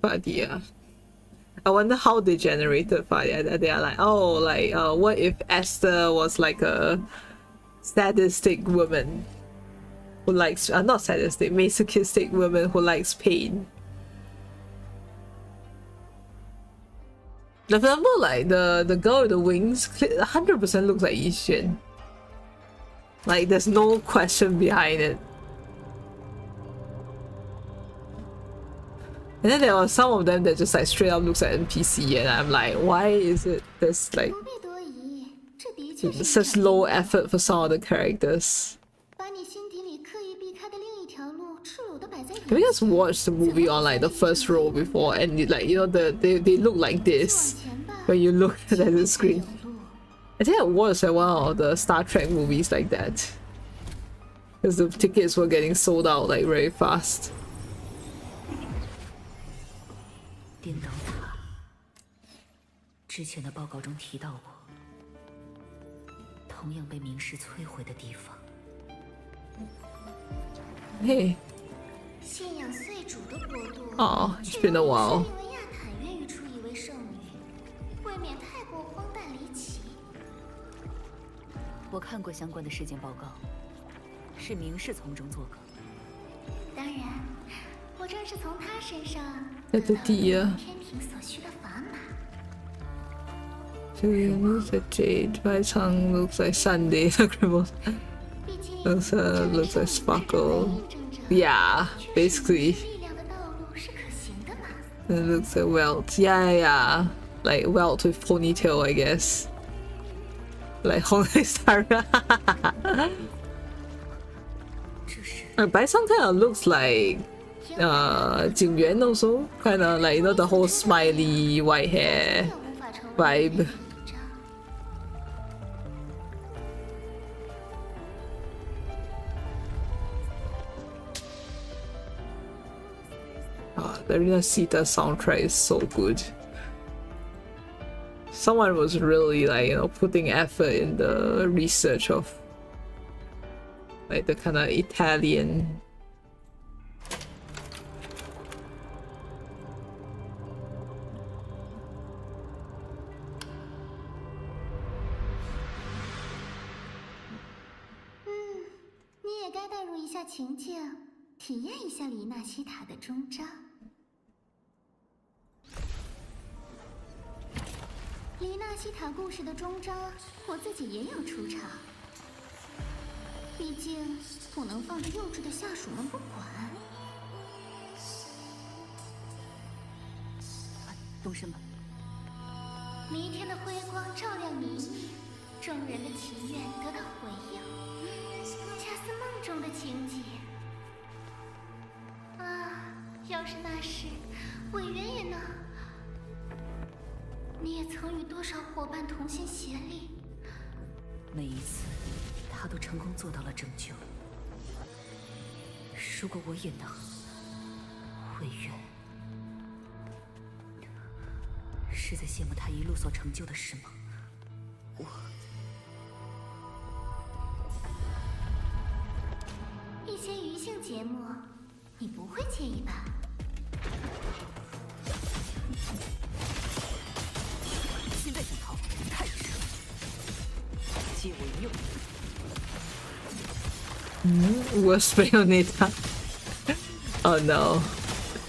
Fadia. I wonder how they generated Fadia. They are like, oh, like, what if Esther was like a sadistic woman who likes, not sadistic, masochistic woman who likes pain. For example, like the girl with the wings 100% looks like Yixuan. Like there's no question behind it. And then there were some of them that just like straight up looks like NPC, and I'm like, why is it this like such low effort for some of the characters? Have you guys watched the movie on like the first row before, and like, you know, they look like this when you look at the screen? I think I watched like one of the Star Trek movies like that, because the tickets were getting sold out like very fast. 颠倒塔，之前的报告中提到过，同样被明世摧毁的地方。Hey. 信仰岁主的国度。Oh, it's been a while. 因为亚坦愿意出一位圣女，未免太过荒诞离奇。我看过相关的事件报告，是明世从中作梗。当然，我正是从他身上。 That's a deer. Looks like Jade. Chang looks like Sunday. Looks like Sparkle. Yeah, basically. It looks like Welt. Yeah. Like Welt with ponytail, I guess. Like Honkai Star. Baisang kind of looks like Jing Yuan also, kind of like, you know, the whole smiley white hair vibe. the Rina Sita soundtrack is so good. Someone was really like, you know, putting effort in the research of like the kind of Italian.你也该带入一下情境，体验一下里纳西塔的终章。里纳西塔故事的终章，我自己也有出场。毕竟不能放着幼稚的下属们不管。动身吧。弥天的辉光照亮迷意，众人的祈愿得到回应，恰似梦中的情景。啊，要是那时委员也能，你也曾与多少伙伴同心协力，每一次，他都成功做到了拯救。如果我也能，委员，是在羡慕他一路所成就的事吗？一些娱性节目，你不会介意吧？现在想逃，太迟了。借我用。Worst Bayonetta. Oh no.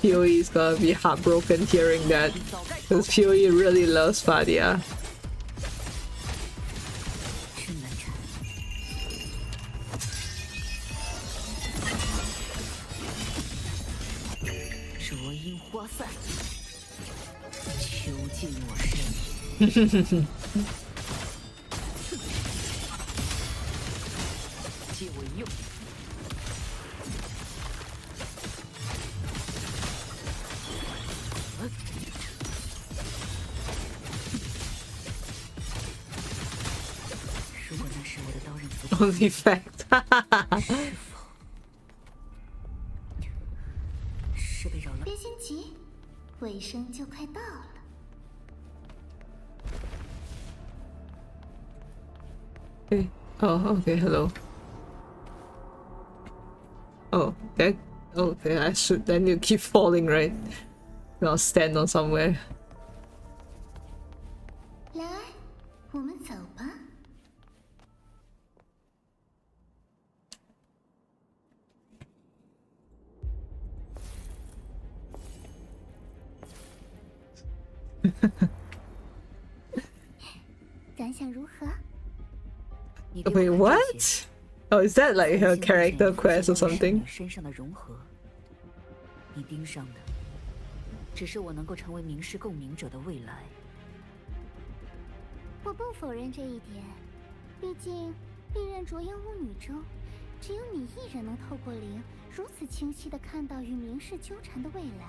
PoE is gonna be heartbroken hearing that. Because PoE really loves Fadia. 真难缠。灼樱花散，囚禁我身。借我用。如果那时我的刀刃足够， Only fact. 是被扰乱。别心急，尾声就快到了。Okay. Oh, okay, hello. Oh, that. Okay, I should. Then you keep falling, right? I'll stand on somewhere. 来，我们走吧。感想如何？ Wait, what? Oh, is that like her character quest or something? 身上的融合，你盯上的只是我能够成为明世共鸣者的未来。我不否认这一点，毕竟历任灼樱巫女中，只有你一人能透过灵如此清晰地看到与明世纠缠的未来。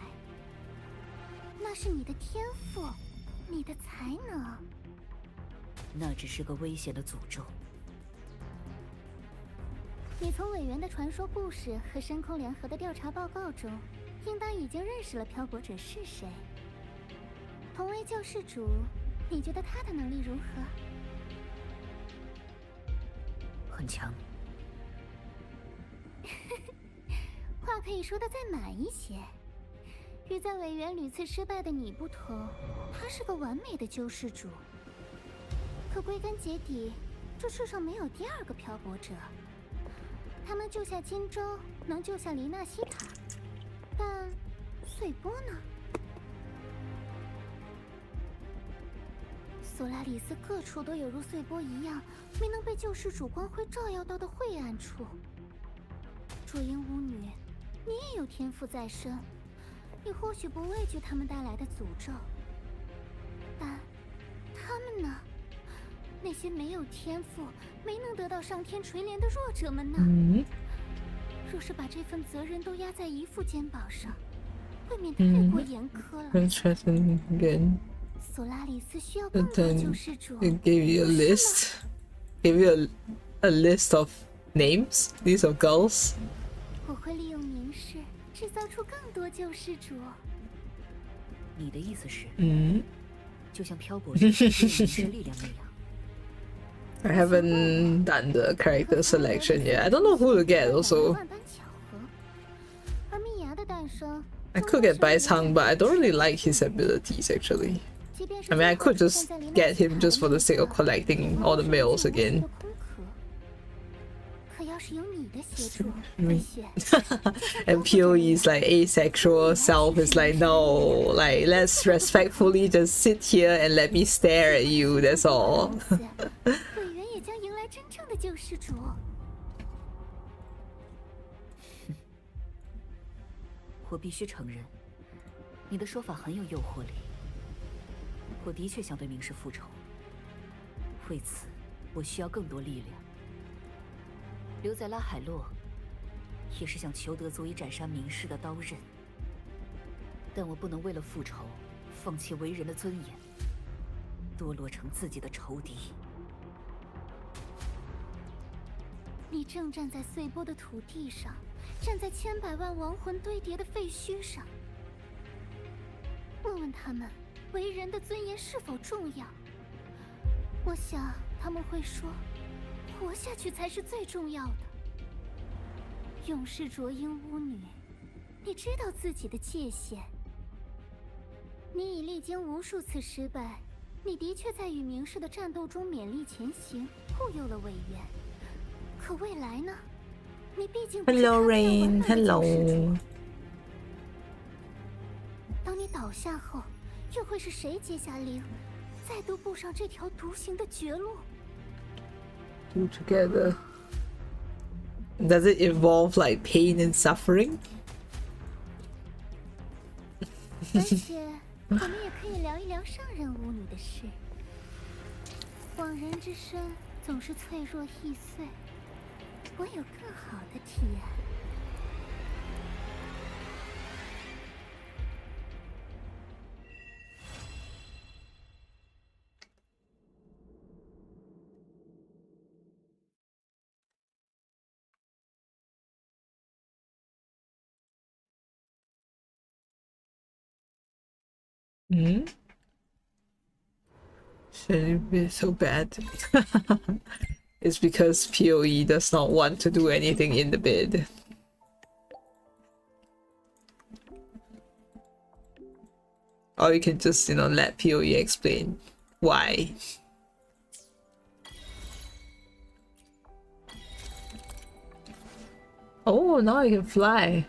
那是你的天赋，你的才能。那只是个危险的诅咒。 你从委员的传说故事和深空联合的调查报告中，应当已经认识了漂泊者是谁。同为救世主，你觉得他的能力如何？很强。话可以说得再满一些。与在委员屡次失败的你不同，他是个完美的救世主。可归根结底，这世上没有第二个漂泊者。 他能救下金州，能救下黎纳西塔，但碎波呢？索拉里斯各处都有如碎波一样没能被救世主光辉照耀到的晦暗处。灼樱巫女，你也有天赋在身，你或许不畏惧他们带来的诅咒，但他们呢？ 那些没有天赋、没能得到上天垂怜的弱者们呢？若是把这份责任都压在一副肩膀上，未免太过严苛了。Interesting again. 索拉里斯需要更多救世主。 It gave you a list. Gave you a list of names. These are girls. 我会利用凝视，制造出更多救世主。你的意思是，就像漂泊时是力量那样。I haven't done the character selection yet. I don't know who to get also. 而蜜芽的诞生 I could get Bai Chang, but I don't really like his abilities actually. I mean, I could just get him just for the sake of collecting all the males again. 可要是有你的协助， And POE's like asexual self is like, no, like let's respectfully just sit here and let me stare at you, that's all. 委员也将迎来真正的救世主。我必须承认，你的说法很有诱惑力。我的确想对明世复仇，为此我需要更多力量。留在拉海洛，也是想求得足以斩杀明世的刀刃。但我不能为了复仇，放弃为人的尊严，堕落成自己的仇敌。你正站在碎波的土地上，站在千百万亡魂堆叠的废墟上。问问他们，为人的尊严是否重要？我想他们会说，活下去才是最重要的。勇士卓英巫女，你知道自己的界限。你已历经无数次失败，你的确在与明世的战斗中勉力前行，护佑了委员。可未来呢？你毕竟不是 Hello Rain, hello. 当你倒下后，又会是谁接下令，再度步上这条独行的绝路？ Two together. Does it involve like pain and suffering? 而且，我们也可以聊一聊上任巫女的事。往人之身总是脆弱易碎，我有更好的提案。Should it be so bad? It's because PoE does not want to do anything in the bid. Or you can just, let PoE explain why. Oh, now you can fly.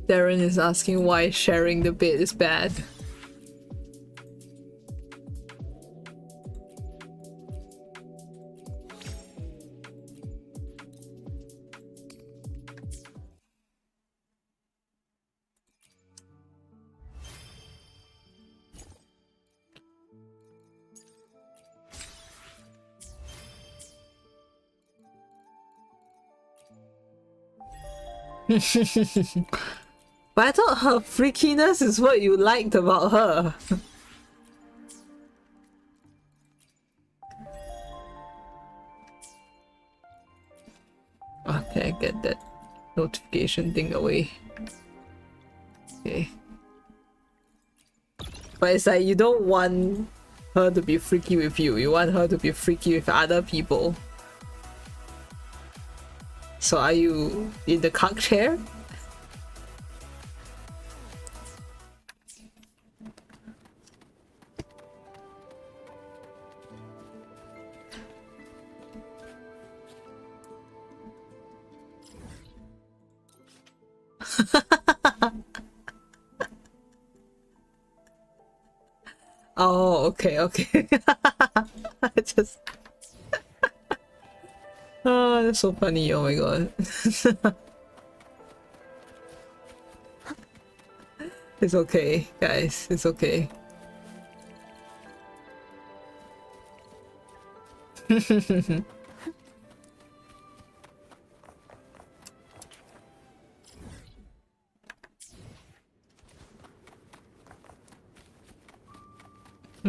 Darren is asking why sharing the bit is bad. But I thought her freakiness is what you liked about her. Okay, get that notification thing away. Okay. But it's like you don't want her to be freaky with you. You want her to be freaky with other people. So are you in the conch chair? Oh, okay. I just oh, that's so funny. Oh my god. It's okay, guys. It's okay.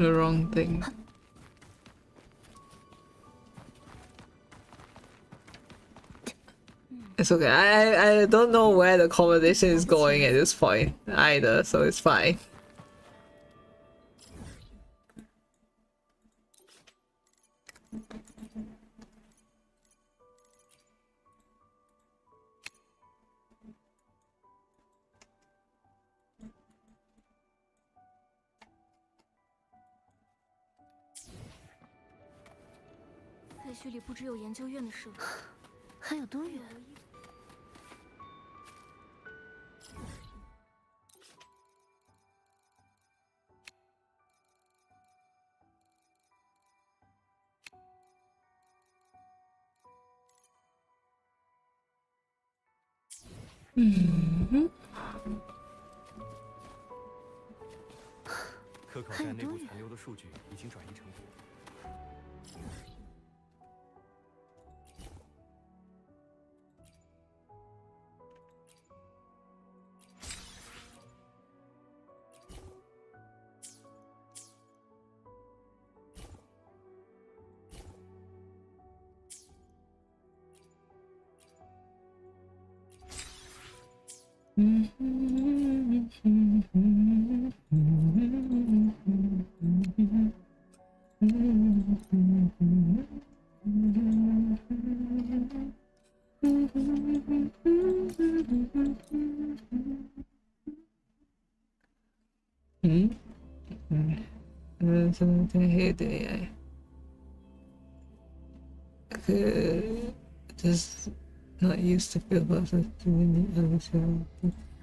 The wrong thing. It's okay. I don't know where the conversation is going at this point either, so it's fine.废墟里不只有研究院的设备，还有多远？科考站内部残留的数据已经转移成果。Just not used to feel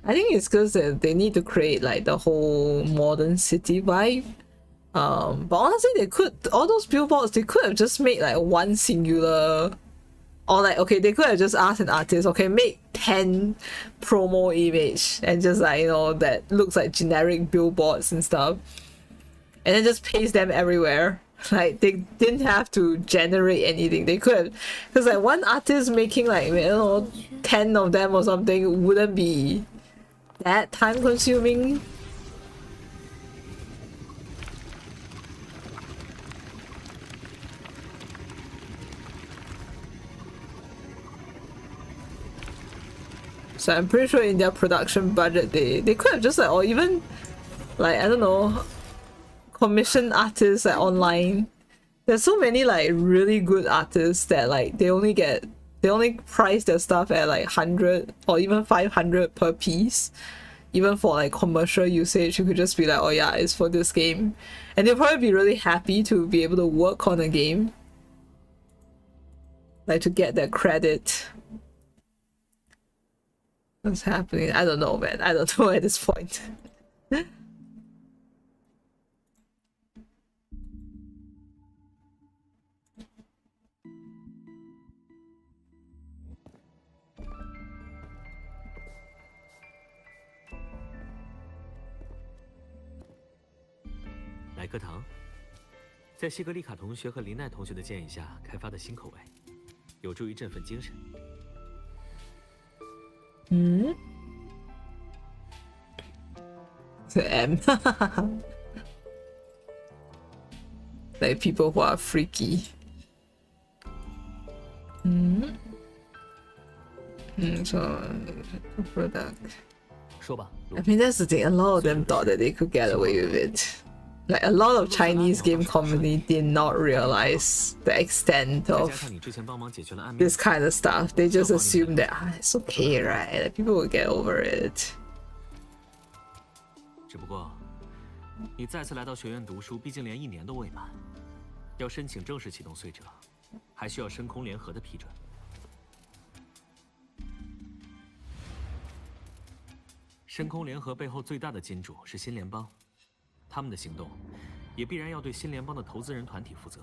I think it's because they need to create like the whole modern city vibe. But honestly, they could, all those billboards, they could have just made like one singular, or like, okay, they could have just asked an artist, okay, make 10 promo image and just like, you know, that looks like generic billboards and stuff, and then just paste them everywhere. Like, they didn't have to generate anything. They could have, because like one artist making like, you know, 10 of them or something wouldn't be that time consuming. So I'm pretty sure in their production budget they could have just like, or even like, I don't know, commission artists like online. There's so many like really good artists that like they only price their stuff at like 100 or even 500 per piece. Even for like commercial usage, you could just be like, oh yeah, it's for this game, and they'll probably be really happy to be able to work on a game, like to get that credit. What's happening? I don't know, man. I don't know at this point.来颗糖，在西格丽卡同学和林奈同学的建议下开发的新口味，有助于振奋精神。The M. Like people who are freaky. So product. 说吧。 I mean, that's the thing. A lot of them thought that they could get away with it. Like a lot of Chinese game community did not realize the extent of this kind of stuff. They just assume that it's okay, right? Like, people will get over it. 只不过，你再次来到学院读书，毕竟连1年都未满，要申请正式启动碎折，还需要深空联合的批准。深空联合背后最大的金主是新联邦。 他们的行动，也必然要对新联邦的投资人团体负责。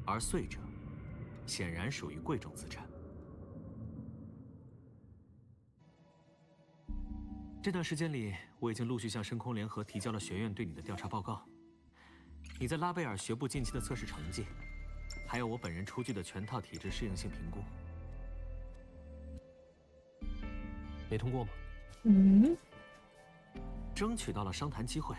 而碎者，显然属于贵重资产。这段时间里，我已经陆续向深空联合提交了学院对你的调查报告。你在拉贝尔学部近期的测试成绩，还有我本人出具的全套体制适应性评估。没通过吗？争取到了商谈机会，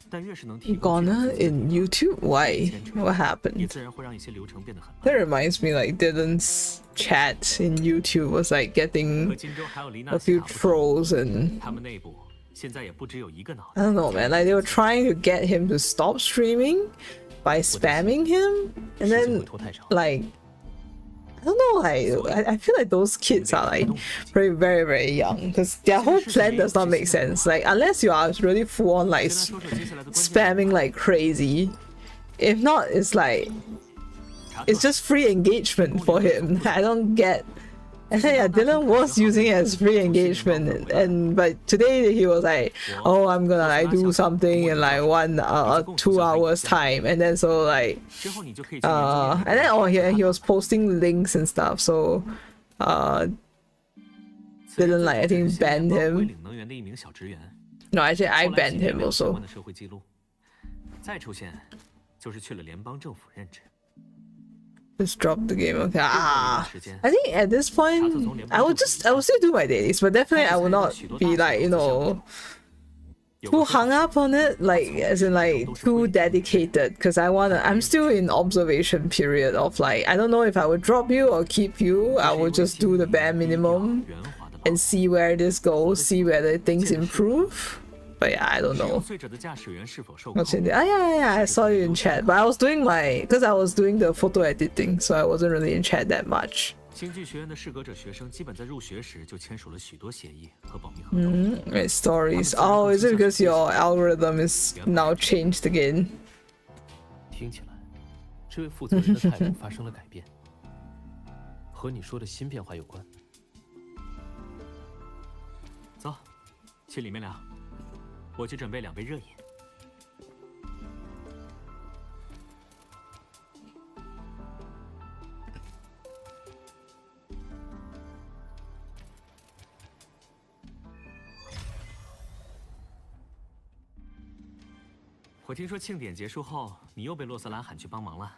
但越是能提供 Gonna in YouTube? Why? What 也 happened? 自然会让一些流程变得很 That 慢。 reminds me, like Dylan's chat in YouTube was like 和 getting 荆州还有黎娜 a 西 few 卡不同， trolls, and 他们内部现在也不只有一个脑 I 袋。 don't know, man. Like they were trying to get him to stop streaming by spamming him, and 时间会 then 拖太长。 like I don't know, like I feel like those kids are like very young because their whole plan does not make sense. Like unless you are really full on like 跟他说说接下来的关键 spamming like crazy, if not, it's like 查 it's 特 just free engagement for him. I don't get. And then, yeah, Dylan was using it as free engagement, and but today he was like, "Oh, I'm gonna like do something in like 2 hours time," and then so like 之后你就可以去研究 and then oh yeah, he was posting links and stuff. So Dylan like I think banned 归 him. 领能源的一名小职员， No, actually I 后来 banned 几年 him 没有相 also. 关的社会记录，再出现就是去了联邦政府任职。 Just drop the game. Okay. 任何一 Ah, 段时间 I think at this point I would still do my dailies, but definitely I would not be like too hung up on it, like as in like too dedicated, because I'm still in observation period of like I don't know if I would drop you or keep you. I would just do the bare minimum 圆滑的 and see where this goes, see whether things improve. But yeah, I don't 使 know. 用罪者的驾驶员是否受控 What's in there? Ah, yeah, I saw you in chat, but I was doing because I was doing the photo editing, so I wasn't really in chat that much. 星剧学院的适格者学生基本在入学时就签署了许多协议和保密合同。 Right, stories. Oh, is it because your algorithm is now changed again? 听起来，这位负责人的态度发生了改变，和你说的新变化有关。走，去里面聊。我去准备2杯热饮。我听说庆典结束后，你又被洛瑟拉喊去帮忙了，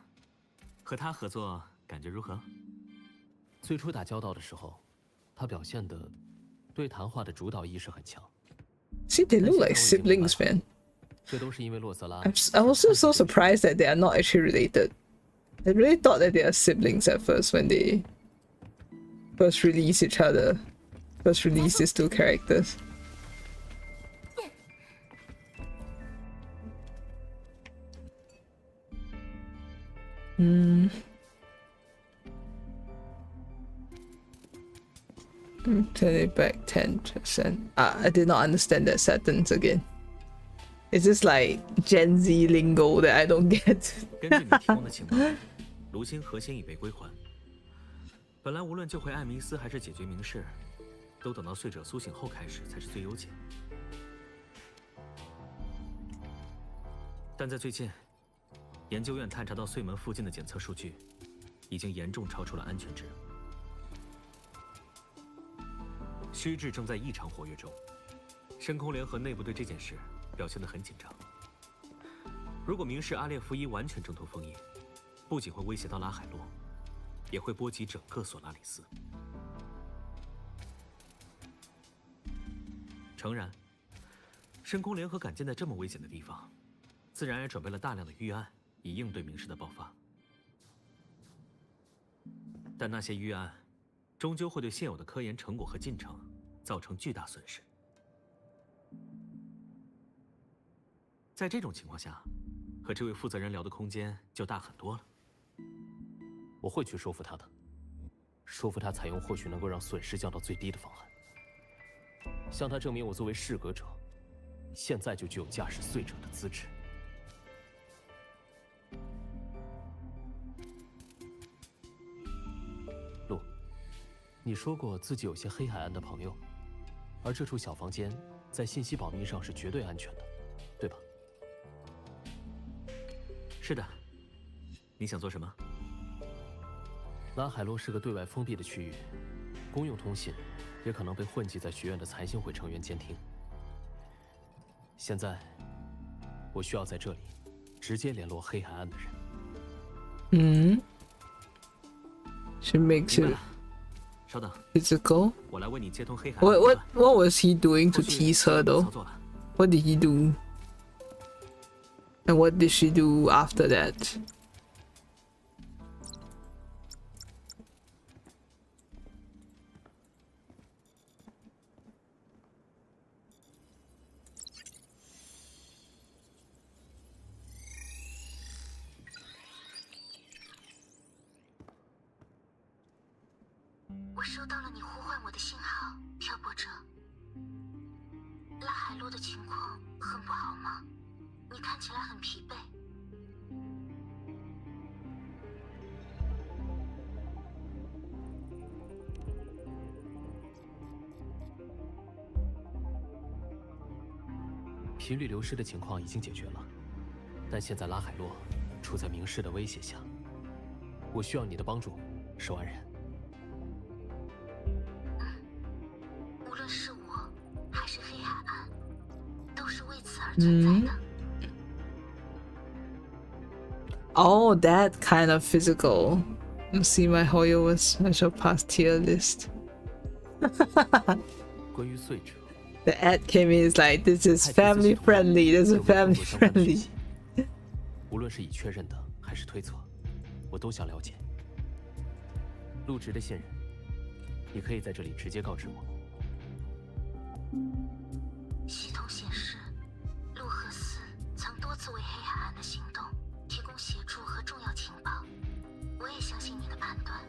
和他合作感觉如何？最初打交道的时候，他表现的对谈话的主导意识很强。 See, they look like siblings, man. 这都是因为洛瑟拉。 I was so surprised that they are not actually related. I really thought that they are siblings at first when they first released each other. First released these two characters. Turn it back 10%. I did not understand that sentence again. Is this like Gen Z lingo that I don't get? 根据你提供的情报，卢星核心已被归还。本来无论救回艾弥斯还是解决明氏，都等到碎者苏醒后开始才是最优解。但在最近，研究院探查到穗门附近的检测数据，已经严重超出了安全值。虚质正在异常活跃中，深空联合内部对这件事表现得很紧张。如果明氏阿列夫伊完全挣脱封印，不仅会威胁到拉海洛，也会波及整个索拉里斯。诚然，深空联合敢建在这么危险的地方，自然也准备了大量的预案，以应对明氏的爆发。但那些预案，终究会对现有的科研成果和进程造成巨大损失。在这种情况下，和这位负责人聊的空间就大很多了。我会去说服他的，说服他采用或许能够让损失降到最低的方案，向他证明我作为适格者，现在就具有驾驶碎者的资质。路，你说过自己有些黑海岸的朋友，而这处小房间在信息保密上是绝对安全的，对吧？是的，你想做什么？拉海洛是个对外封闭的区域，公用通信也可能被混迹在学院的残星会成员监听。现在，我需要在这里直接联络黑海岸的人。She makes 明白 it 了。稍等， physical. 我来为你接通黑海。 What was he doing to 后续 tease her 交 though? 操作了。What did he do? And what did she do after that?频率流失的情况已经解决了，但现在拉海洛处在明世的威胁下，我需要你的帮助，守安人。无论是我还是黑海岸，都是为此而存在的。Oh, that kind of physical. You see, my Hoyo was special past tier list. 关于碎者。 The ad came in is like, this is family friendly, this is family friendly. 无论是已确认的还是推测，我都想了解。陆直的信任，你可以在这里直接告知我。系统显示，陆赫斯曾多次为黑海岸的行动提供协助和重要情报。我也相信你的判断。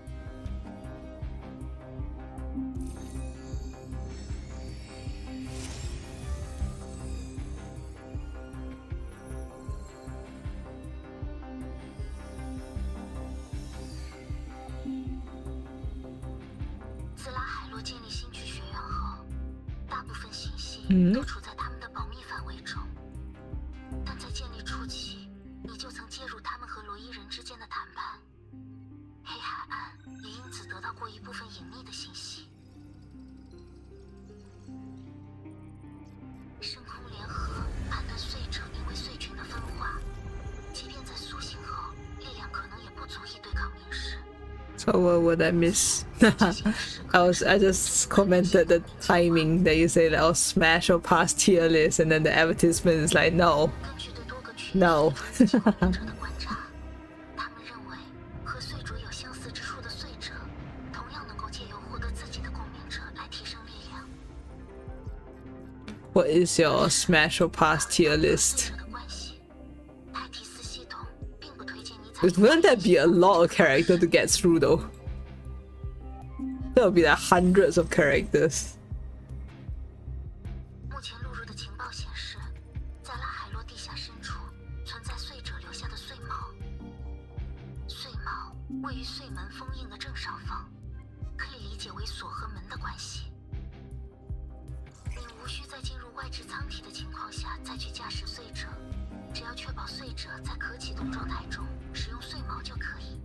自拉海洛建立新区学院后，大部分信息都处在他们的保密范围中。但在建立初期，你就曾介入他们和罗伊人之间的谈判，黑海岸也因此得到过一部分隐秘的信息。深空联合判断碎者因为碎群的分化，即便在苏醒后，力量可能也不足以对抗明世。 So what would I miss? I just commented the timing that you say that I'll smash or pass tier list, and then the advertisement is like no, no. 他们认为和碎者有相似之处的碎者，同样能够借由获得自己的共鸣者来提升力量。 What is your smash or pass tier list? Wouldn't that be a lot of character to get through though? That would be like hundreds of characters. 目前录入的情报显示，在拉海洛地下深处存在碎者留下的碎锚。碎锚位于碎门封印的正上方，可以理解为锁和门的关系。你无需在进入外置舱体的情况下再去驾驶碎者，只要确保碎者在可启动状态中使用碎锚就可以。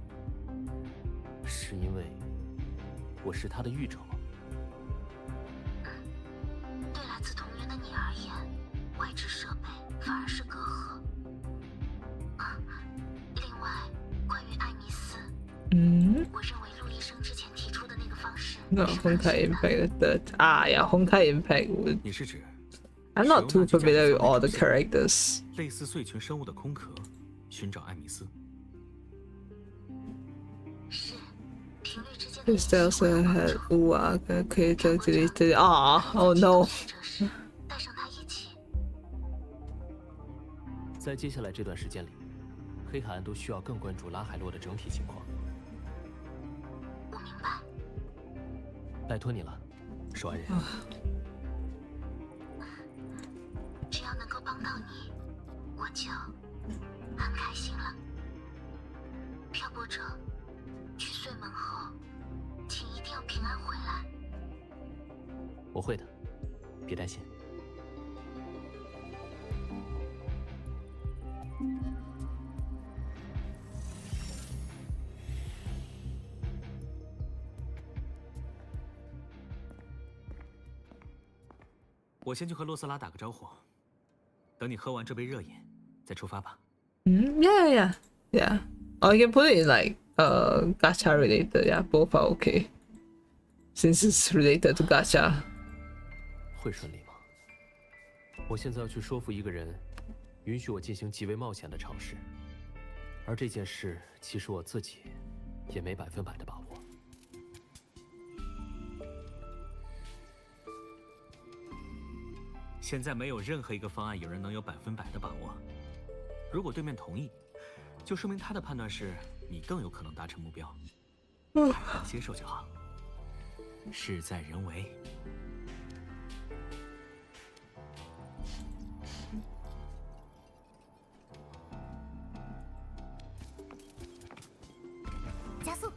是因为我是他的御者吗？对来自同源的你而言，外置设备反而是隔阂。另外，关于艾米斯，我认为陆医生之前提出的那个方式。No, Honkai Impact that. Ah, yeah, Honkai Impact would. 你是指 I'm not too familiar with all the characters. 类似碎群生物的空壳，寻找艾米斯。是，频率之间的 This also had Uaga creator deleted. Ah, oh no. 带上它一起。在接下来这段时间里，黑海岸都需要更关注拉海洛的整体情况。我明白。拜托你了，守安人。只要能够帮到你，我就很开心了。漂泊者，去碎门后，请一定要平安回来。我会的，别担心。我先去和洛斯拉打个招呼，等你喝完这杯热饮，再出发吧。Yeah. Or you can put it in like gacha related. Yeah, both are okay. Since it's related to gacha. 会顺利吗？我现在要去说服一个人，允许我进行极为冒险的尝试，而这件事其实我自己也没100%的把握。现在没有任何一个方案有人能有100%的把握。如果对面同意，就说明他的判断是你更有可能达成目标。接受就好，事在人为。加速。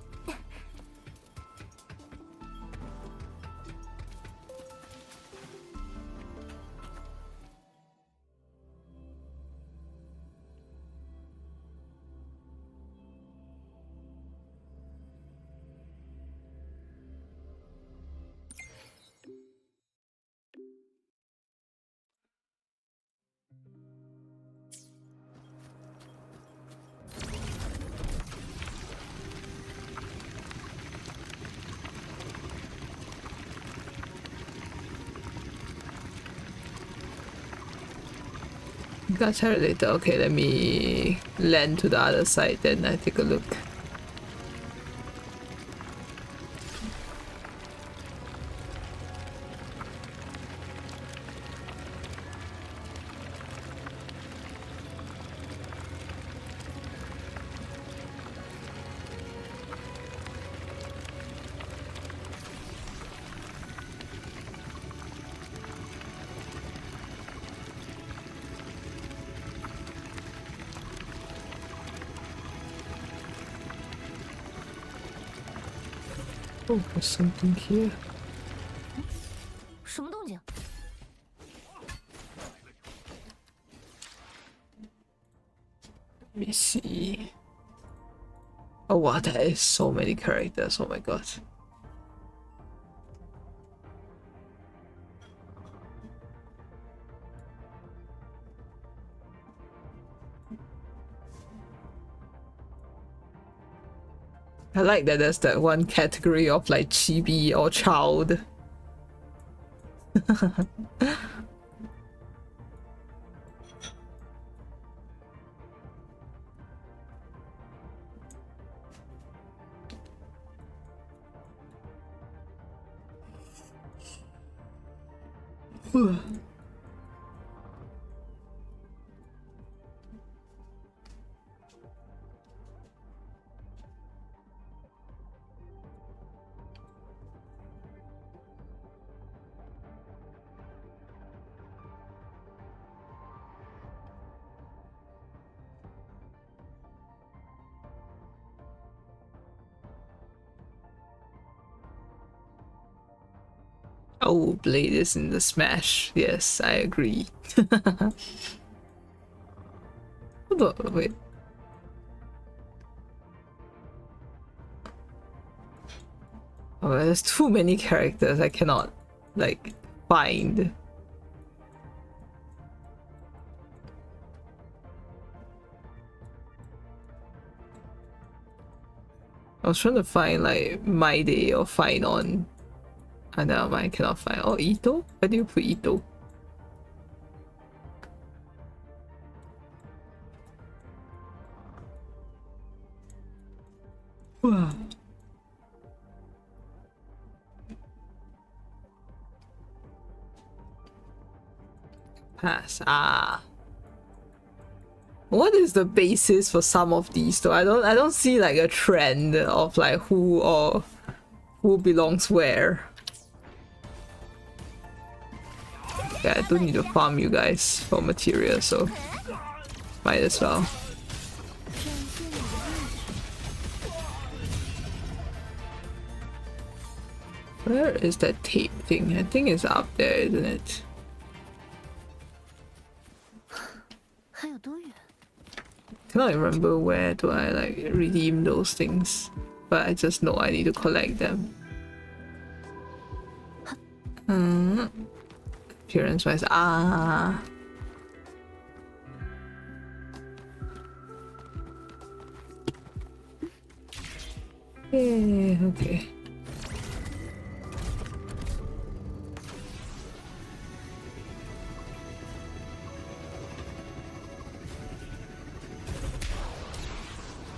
Gacha later. Okay, let me land to the other side, then I take a look. Oh, there's something here. 什么动静？ Let me see. Oh wow, there is so many characters. Oh my god. I like that there's that one category of like chibi or child. Oh, Blade is in the Smash. Yes, I agree. Hold on, wait. Oh, there's too many characters I cannot, like, find. I was trying to find, like, My Day or Find On. Ah, never mind, I cannot find. Oh, Ito? Where do you put Ito? Wow. Pass. Ah. What is the basis for some of these though? I don't see like a trend of like who belongs where. Okay, I do need to farm you guys for material, so might as well. Where is that tape thing? I think it's up there, isn't it? 还有多远？ Cannot remember where do I like redeem those things, but I just know I need to collect them. Appearance wise, ah. Yeah, okay.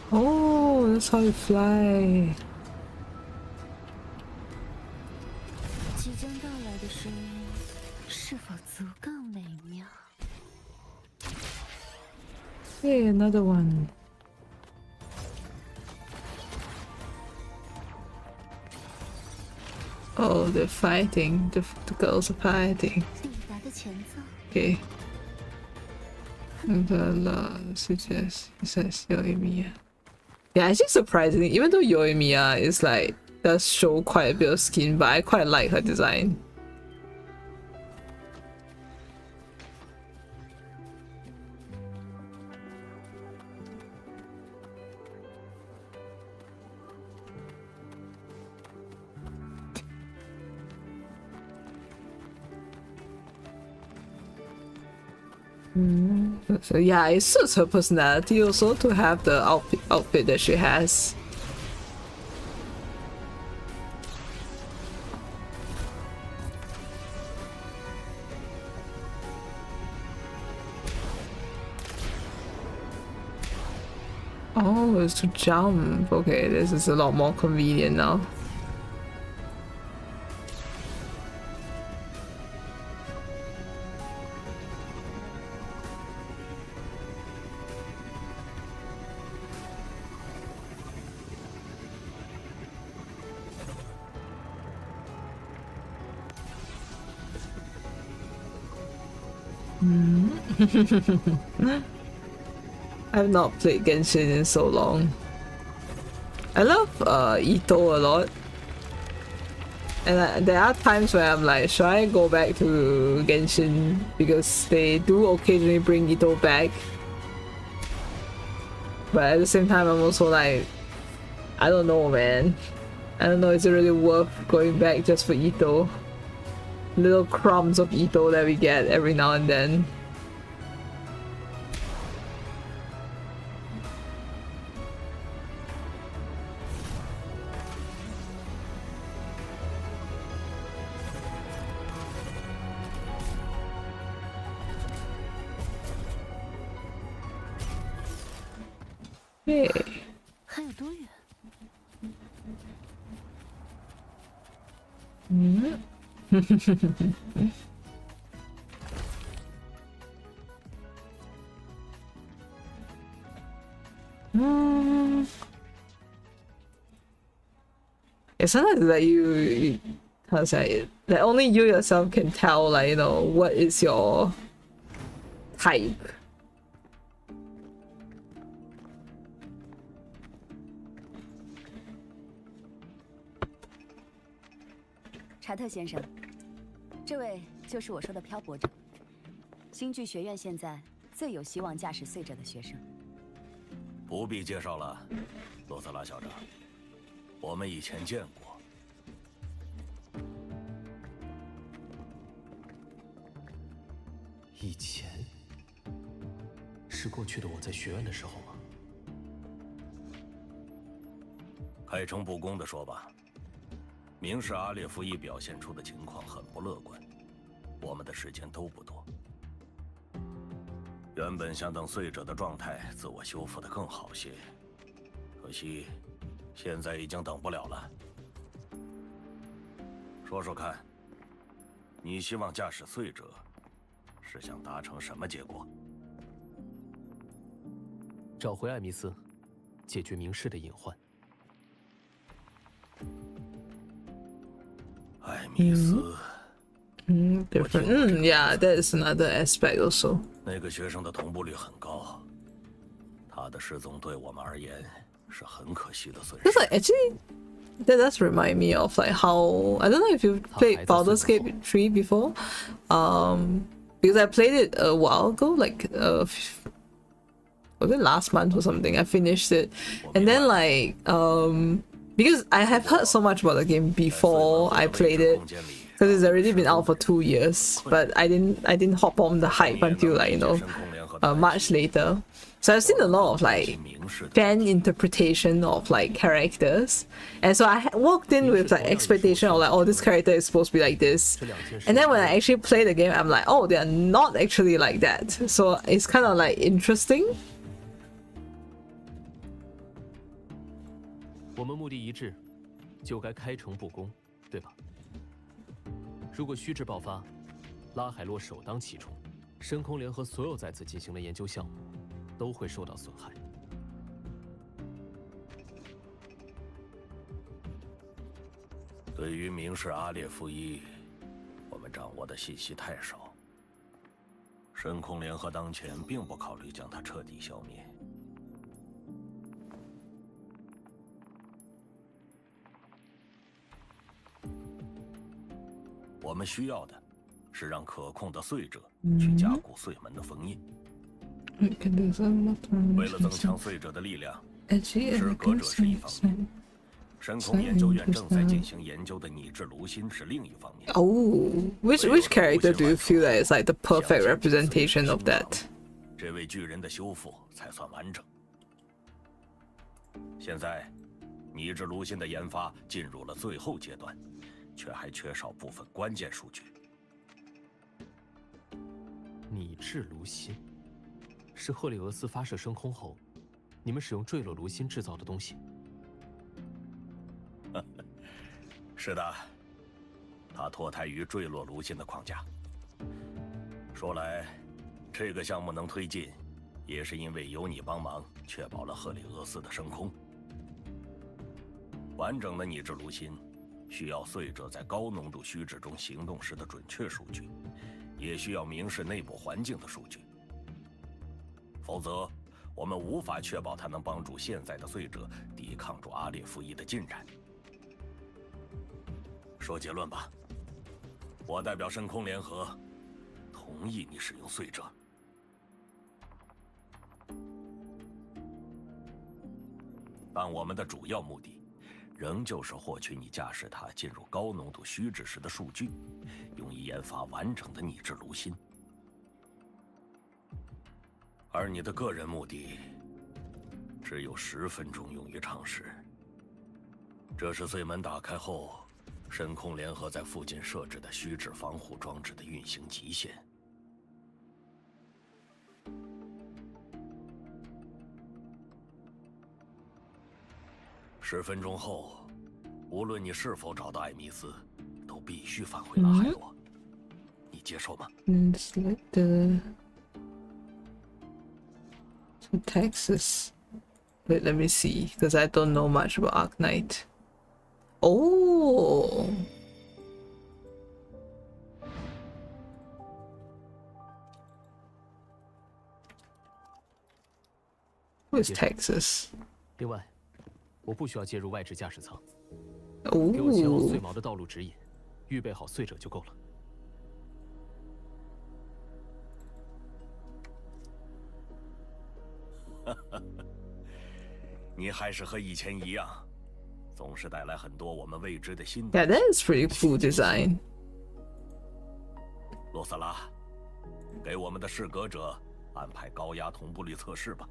Oh, that's how you fly. 即将到来的声音是否足够美妙？ Hey, another one. Oh, they're fighting. The girls are fighting. 抵达的前奏。 Okay. Suggest says Yoimiya. Yeah, actually surprisingly, even though Yoimiya is like does show quite a bit of skin, but I quite like her design. So yeah, it suits her personality also to have the outfit that she has. Oh, it's to jump. Okay, this is a lot more convenient now. I've not played Genshin in so long. I love Ito a lot. And there are times where I'm like, should I go back to Genshin? Because they do occasionally bring Ito back. But at the same time, I'm also like, I don't know, man. I don't know, is it really worth going back just for Ito? Little crumbs of Ito that we get every now and then. Hey. 还有多远？ It's sometimes that you how to say it, that only you yourself can tell, like, you know, what is your type. 查特先生，这位就是我说的漂泊者，星剧学院现在最有希望驾驶碎者的学生。不必介绍了，罗瑟拉校长，我们以前见过。以前是过去的我在学院的时候吗？开诚布公地说吧。 明示阿列夫一表现出的情况很不乐观，我们的时间都不多。原本想等碎者的状态自我修复得更好些，可惜现在已经等不了了。说说看，你希望驾驶碎者是想达成什么结果？找回艾米斯，解决明示的隐患。 艾米斯，different. Yeah, that is another aspect also. 那个学生的同步率很高，他的失踪对我们而言是很可惜的损失。 Because like actually, that does remind me of like how I don't know if you played Baldur's Gate 3 before, because I played it a while ago, like was it last month or something? I finished it, and then like because I have heard so much about the game before I played it, because it's already been out for 2 years, but I didn't hop on the hype until like, you know, much later. So I've seen a lot of like fan interpretation of like characters, and so I walked in with like expectation of like, oh, this character is supposed to be like this, and then when I actually play the game, I'm like, oh, they're not actually like that. So it's kind of like interesting. 我们目的一致，就该开诚布公，对吧？如果虚掷爆发，拉海洛首当其冲，深空联合所有在此进行的研究项目都会受到损害。对于明氏阿列夫一，我们掌握的信息太少。深空联合当前并不考虑将它彻底消灭。我们需要的是让可控的碎者去加固碎门的封印。为了增强碎者的力量，使革者是一方面。深空研究院正在进行研究的拟制炉心是另一方面。Oh, which character do you feel that is like the perfect representation of that? 这位巨人的修复才算完整。现在，拟制炉心的研发进入了最后阶段，却还缺少部分关键数据。拟制炉心是赫里俄斯发射升空后，你们使用坠落炉心制造的东西。是的，它脱胎于坠落炉心的框架。说来，这个项目能推进，也是因为有你帮忙，确保了赫里俄斯的升空。完整的拟制炉心，需要碎者在高浓度虚质中行动时的准确数据，也需要明示内部环境的数据。否则，我们无法确保它能帮助现在的碎者抵抗住阿列夫一的进展。说结论吧，我代表深空联合，同意你使用碎者。但我们的主要目的，仍旧是获取你驾驶它进入高浓度虚质时的数据，用以研发完整的拟制炉心。而你的个人目的，只有10分钟用于尝试。这是碎门打开后，深空联合在附近设置的虚质防护装置的运行极限。10分钟后，无论你是否找到艾米斯，都必须返回拉海洛。你接受吗？ It's like the so Texas. Wait, let me see, because I don't know much about Arknight. Oh. Who is Texas? 另外，我不需要介入外置驾驶舱，给我前往碎毛的道路指引，预备好碎者就够了。你还是和以前一样，总是带来很多我们未知的新。Yeah, that is pretty cool design. 洛斯拉，给我们的适格者安排高压同步率测试吧。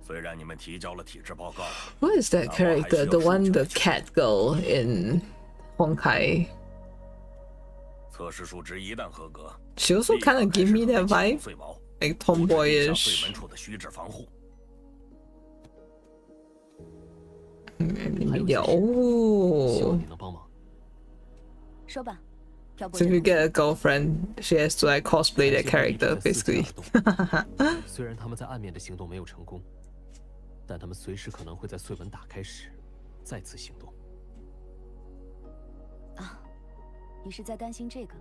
虽然你们提交了体质报告。Who is that character? The one, the cat girl in Honkai. 测试数值一旦合格， She also kind of give me that vibe, 碎毛， like 碎 tomboyish. 门处的虚质防护。希望 Oh. 你能帮忙。说吧，漂泊 So 者 if you 同学。 get a girlfriend, she has to like cosplay that character, basically. 虽然他们在暗面的行动没有成功，但他们随时可能会在碎门打开时再次行动。啊，你是在担心这个？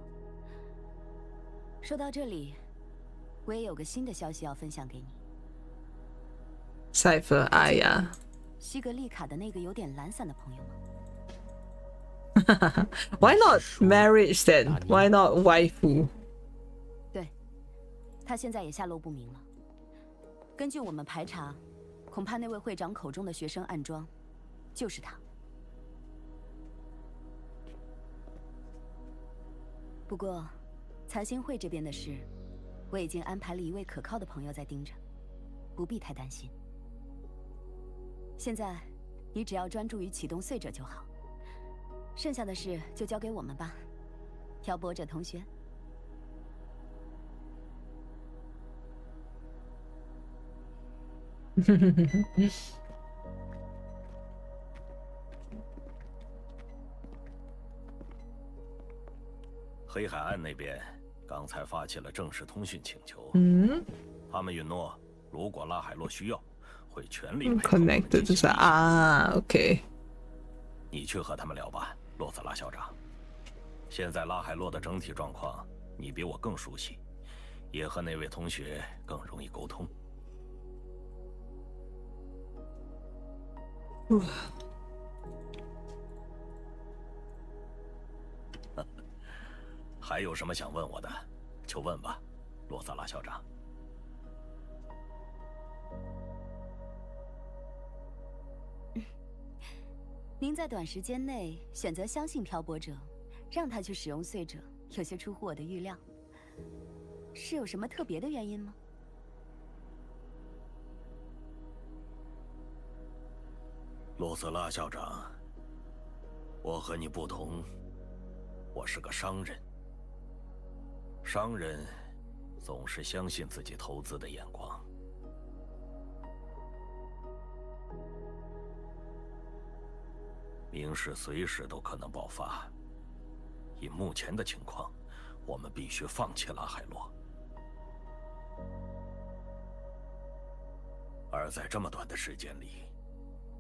说到这里，我也有个新的消息要分享给你。 Cypher, Aya. 西格丽卡的那个有点懒散的朋友吗？ Why not marriage then? Why not waifu? 对，他现在也下落不明了。根据我们排查，恐怕那位会长口中的学生暗桩，就是他。不过，财星会这边的事，我已经安排了一位可靠的朋友在盯着，不必太担心。现在，你只要专注于启动碎者就好，剩下的事就交给我们吧，漂泊者同学。黑海岸那边刚才发起了正式通讯请求。他们允诺，如果拉海洛需要，会全力配合我们进行 connected 就是啊 ，OK。你去和他们聊吧，洛泽拉校长。现在拉海洛的整体状况，你比我更熟悉，也和那位同学更容易沟通。还有什么想问我的，就问吧，洛萨拉校长。您在短时间内选择相信漂泊者，让他去使用碎者，有些出乎我的预料。是有什么特别的原因吗？洛泽拉校长，我和你不同，我是个商人。商人总是相信自己投资的眼光。明世随时都可能爆发，以目前的情况，我们必须放弃拉海洛。而在这么短的时间里，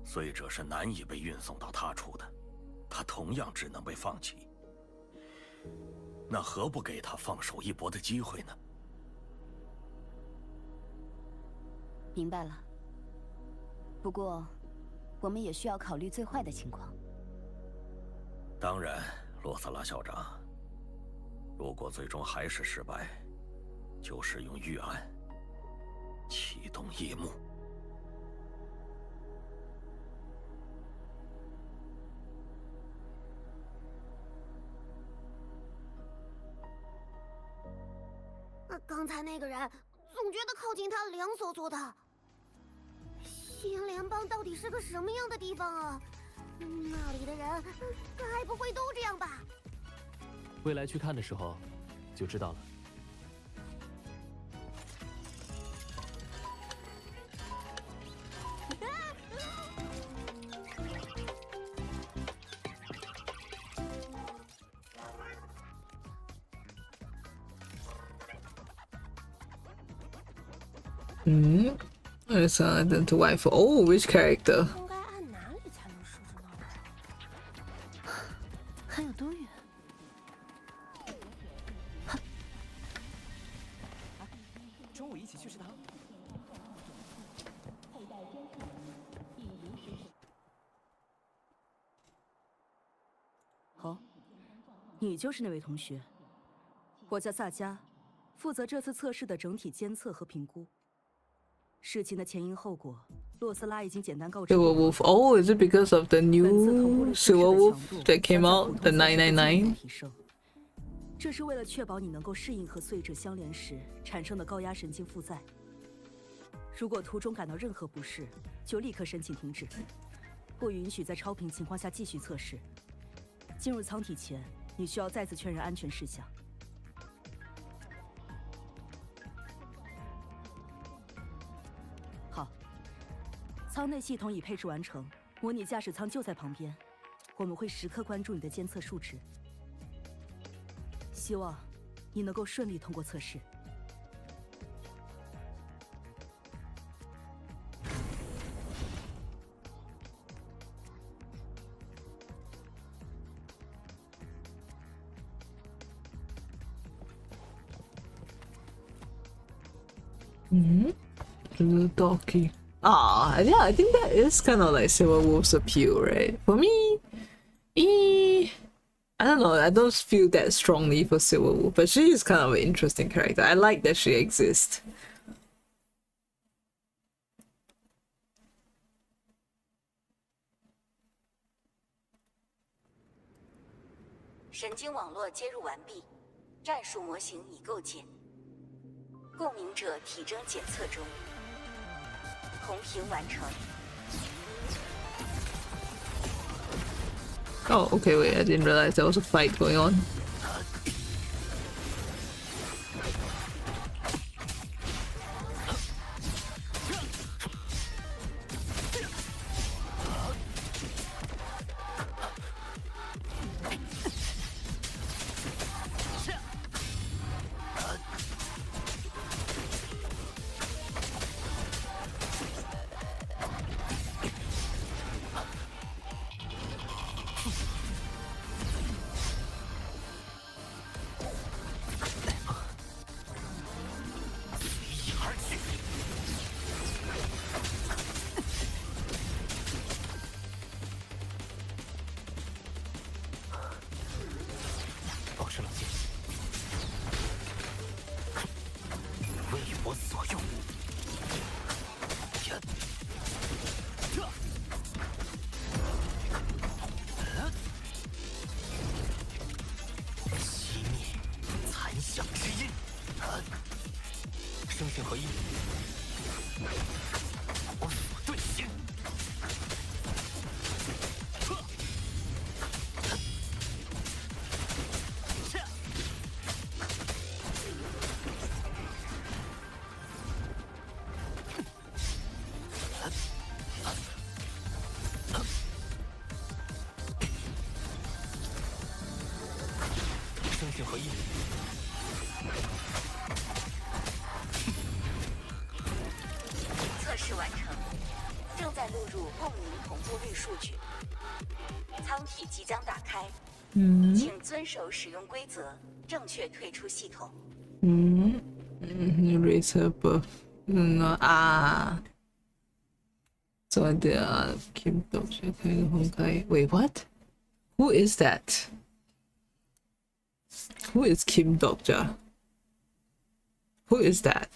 碎者是难以被运送到他处的，他同样只能被放弃。那何不给他放手一搏的机会呢？明白了。不过，我们也需要考虑最坏的情况。当然，洛萨拉校长，如果最终还是失败，就使用预案，启动夜幕。刚才那个人总觉得靠近他凉飕飕的。西洋联邦到底是个什么样的地方啊？那里的人该不会都这样吧？未来去看的时候就知道了。It's to wife. Oh, which character? 应该按哪里才能设置闹钟？还有多远？中午一起去食堂。哦，你就是那位同学。我叫萨迦，负责这次测试的整体监测和评估。事情的前因后果，洛斯拉已经简单告知我。Silver Wolf. Oh, is it because of the new Silver Wolf that came out, the 999? 这是为了确保你能够适应和碎者相连时产生的高压神经负载。如果途中感到任何不适，就立刻申请停止，不允许在超频情况下继续测试。进入舱体前，你需要再次确认安全事项。好，舱内系统已配置完成，模拟驾驶舱就在旁边，我们会时刻关注你的监测数值。希望你能够顺利通过测试。The doggy. Ah, yeah, I think that is kind of like Silver Wolf's appeal, right? For me, I don't know, I don't feel that strongly for Silver Wolf, but she is kind of an interesting character. I like that she exists. 神经网络接入完毕，战术模型已构建。共鸣者体征检测中，同频完成。 Oh, okay, wait, I didn't realize there was a fight going on. 失了剑，为我所用。熄灭残响之音，声讯合一，我所遁形。声讯合一，测试完成，正在录入共鸣同步率数据。舱体即将打开，请遵守使用规则，正确退出系统。Eraser buff. So the Kim Dok-ja kind of Honkai. Wait, what? Who is that? Who is Kim Dok-ja? Who is that?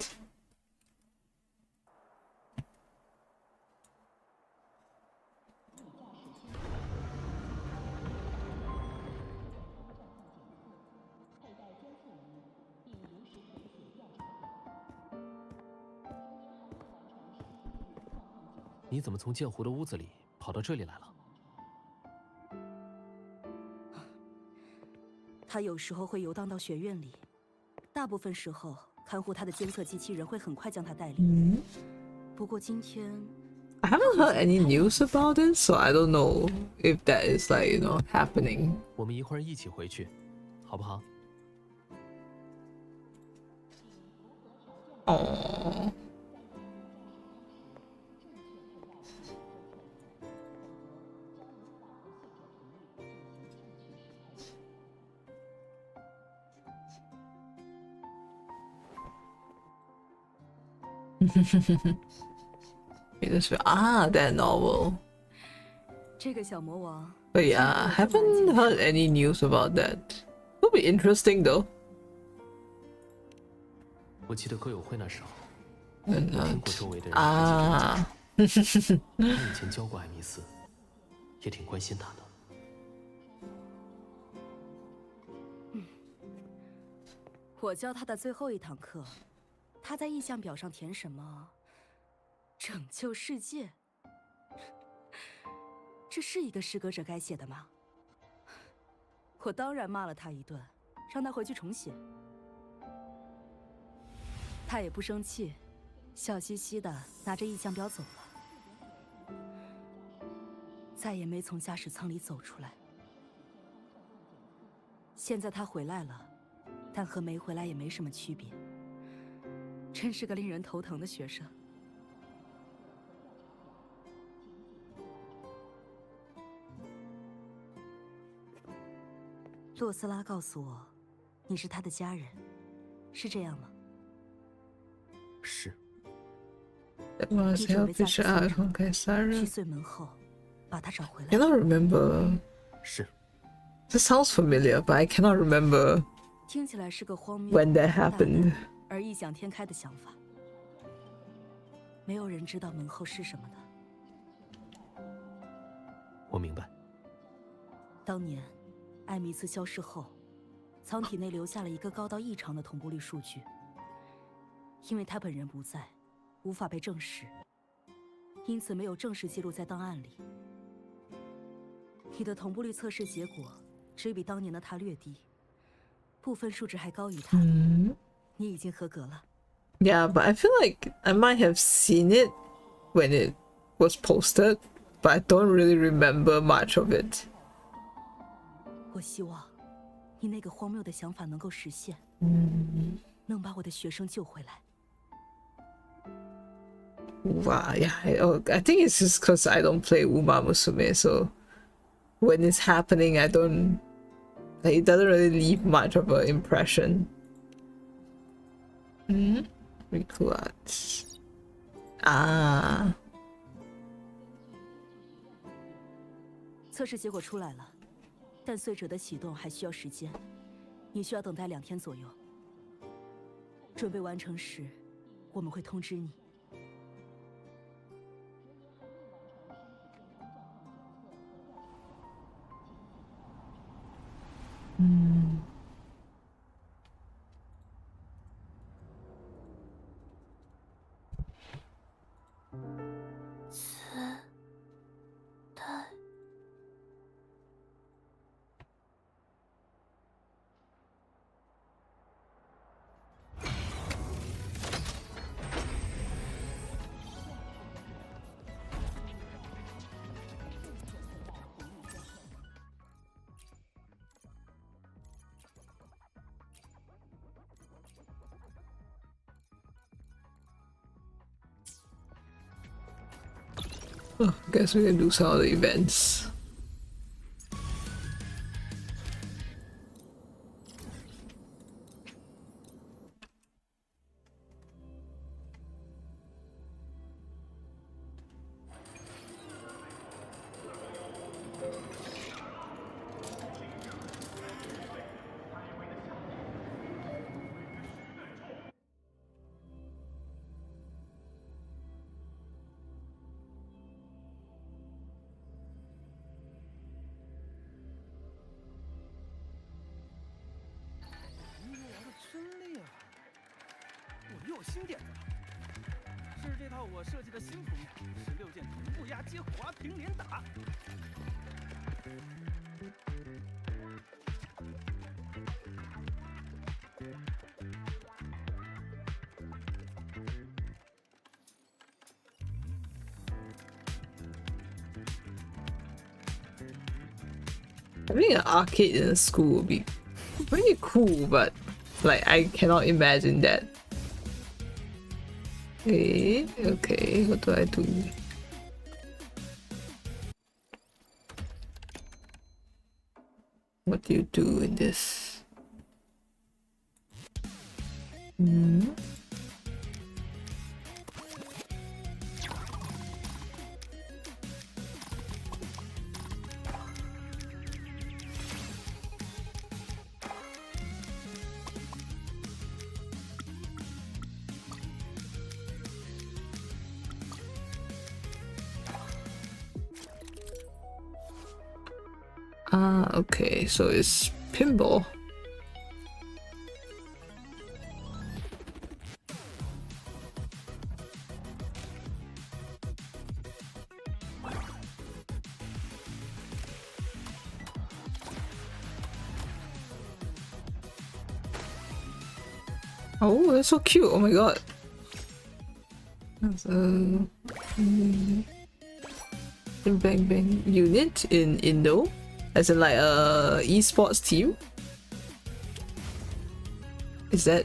“你怎么从剑湖的屋子里跑到这里来了？”他有时候会游荡到学院里，大部分时候看护他的监测机器人会很快将他带离。不过今天 I haven't heard any news about it, so I don't know if that is like, you know, happening. 我们一会儿一起回去，好不好？哦。that novel. 这个小魔王 But yeah, I haven't heard any news about that. It'll be interesting though. 我记得歌友会那时候， And 听过周围的人谈起这个他以前教过艾米斯，也挺关心他的。我教他的最后一堂课，他在意向表上填什么？拯救世界？这是一个失格者该写的吗？我当然骂了他一顿，让他回去重写。他也不生气，笑嘻嘻的拿着意向表走了，再也没从驾驶舱里走出来。现在他回来了，但和没回来也没什么区别。真是个令人头疼的学生。洛斯拉告诉我，你是他的家人，是这样吗？是。你准备驾驶去隧门后，把他找回来。 Cannot remember. 是。This sounds familiar, but I cannot remember 听起来是个荒谬 when that happened. 而异想天开的想法。没有人知道门后是什么的。我明白。当年，艾米斯消失后，舱体内留下了一个高到异常的同步率数据。因为他本人不在，无法被证实，因此没有正式记录在档案里。你的同步率测试结果只比当年的他略低，部分数值还高于他。你已经合格了。Yeah, but I feel like I might have seen it when it was posted, but I don't really remember much of it. 我希望你那个荒谬的想法能够实现，能把我的学生救回来。Wow, yeah, I think it's just because I don't play Uma Musume, so when it's happening, I don't, like, it doesn't really leave much of an impression. Recall arts. Ah. 测试结果出来了，但碎者的启动还需要时间。你需要等待2天左右。准备完成时，我们会通知你。Oh, guess we can do some of the events. Having an arcade in a school would be pretty cool, but like I cannot imagine that. Okay, what do I do? What do you do in this? Okay, so it's pinball. Oh, that's so cute. Oh my god. That's a Bang Bang unit in Indo. As in like a esports team? Is that?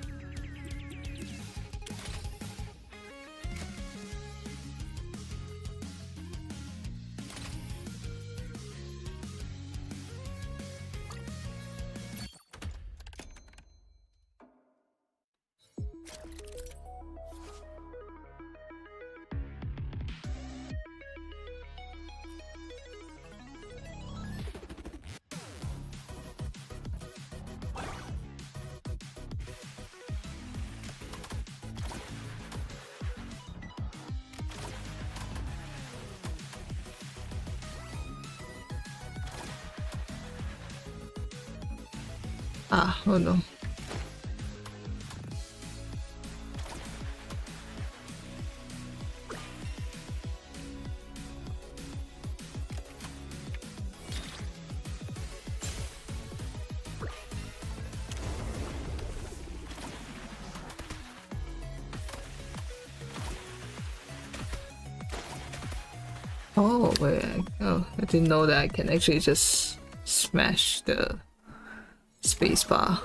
Oh no. Oh wait, I didn't know that I can actually just smash the spacebar.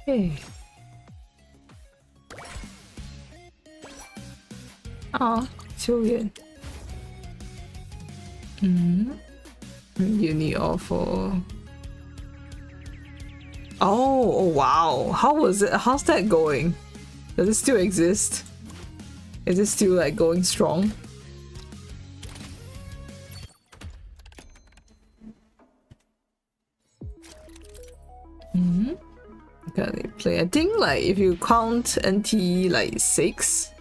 Hey. Ah, 秋园. Uni offer. Oh, wow. How was it? How's that going? Does it still exist? Is it still like going strong? Currently play. I think like if you count NT like 6.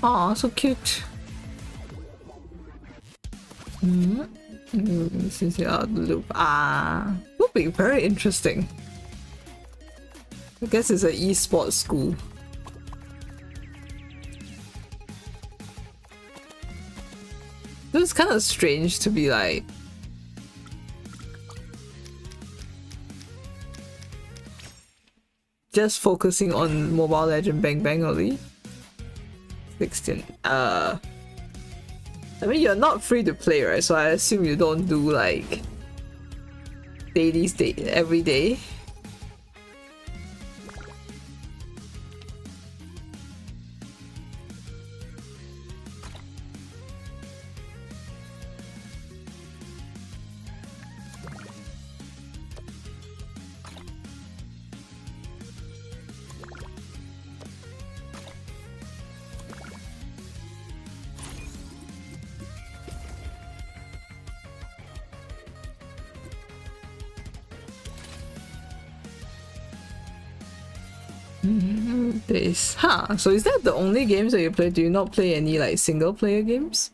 Aw, so cute. Since you're out of the loop. Ah, would be very interesting. I guess it's an esports school. It's kind of strange to be like just focusing on Mobile Legend Bang Bang only. 16. I mean, you're not free to play, right? So I assume you don't do like daily state every day. This, huh? So is that the only games that you play? Do you not play any like single player games?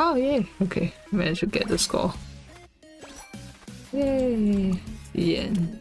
Oh yay, okay, managed to get the score. Yay, the end.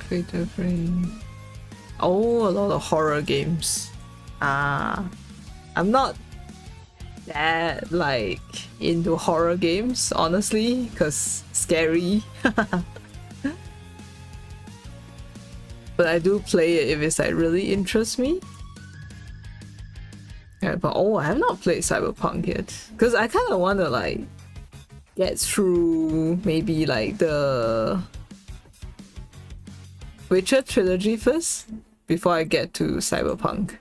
Fatal Frame. Oh, a lot of horror games. I'm not that like into horror games, honestly, because scary. But I do play it if it's like really interests me. Yeah, but oh, I have not played Cyberpunk yet because I kind of want to like get through maybe like the Witcher trilogy first before I get to Cyberpunk.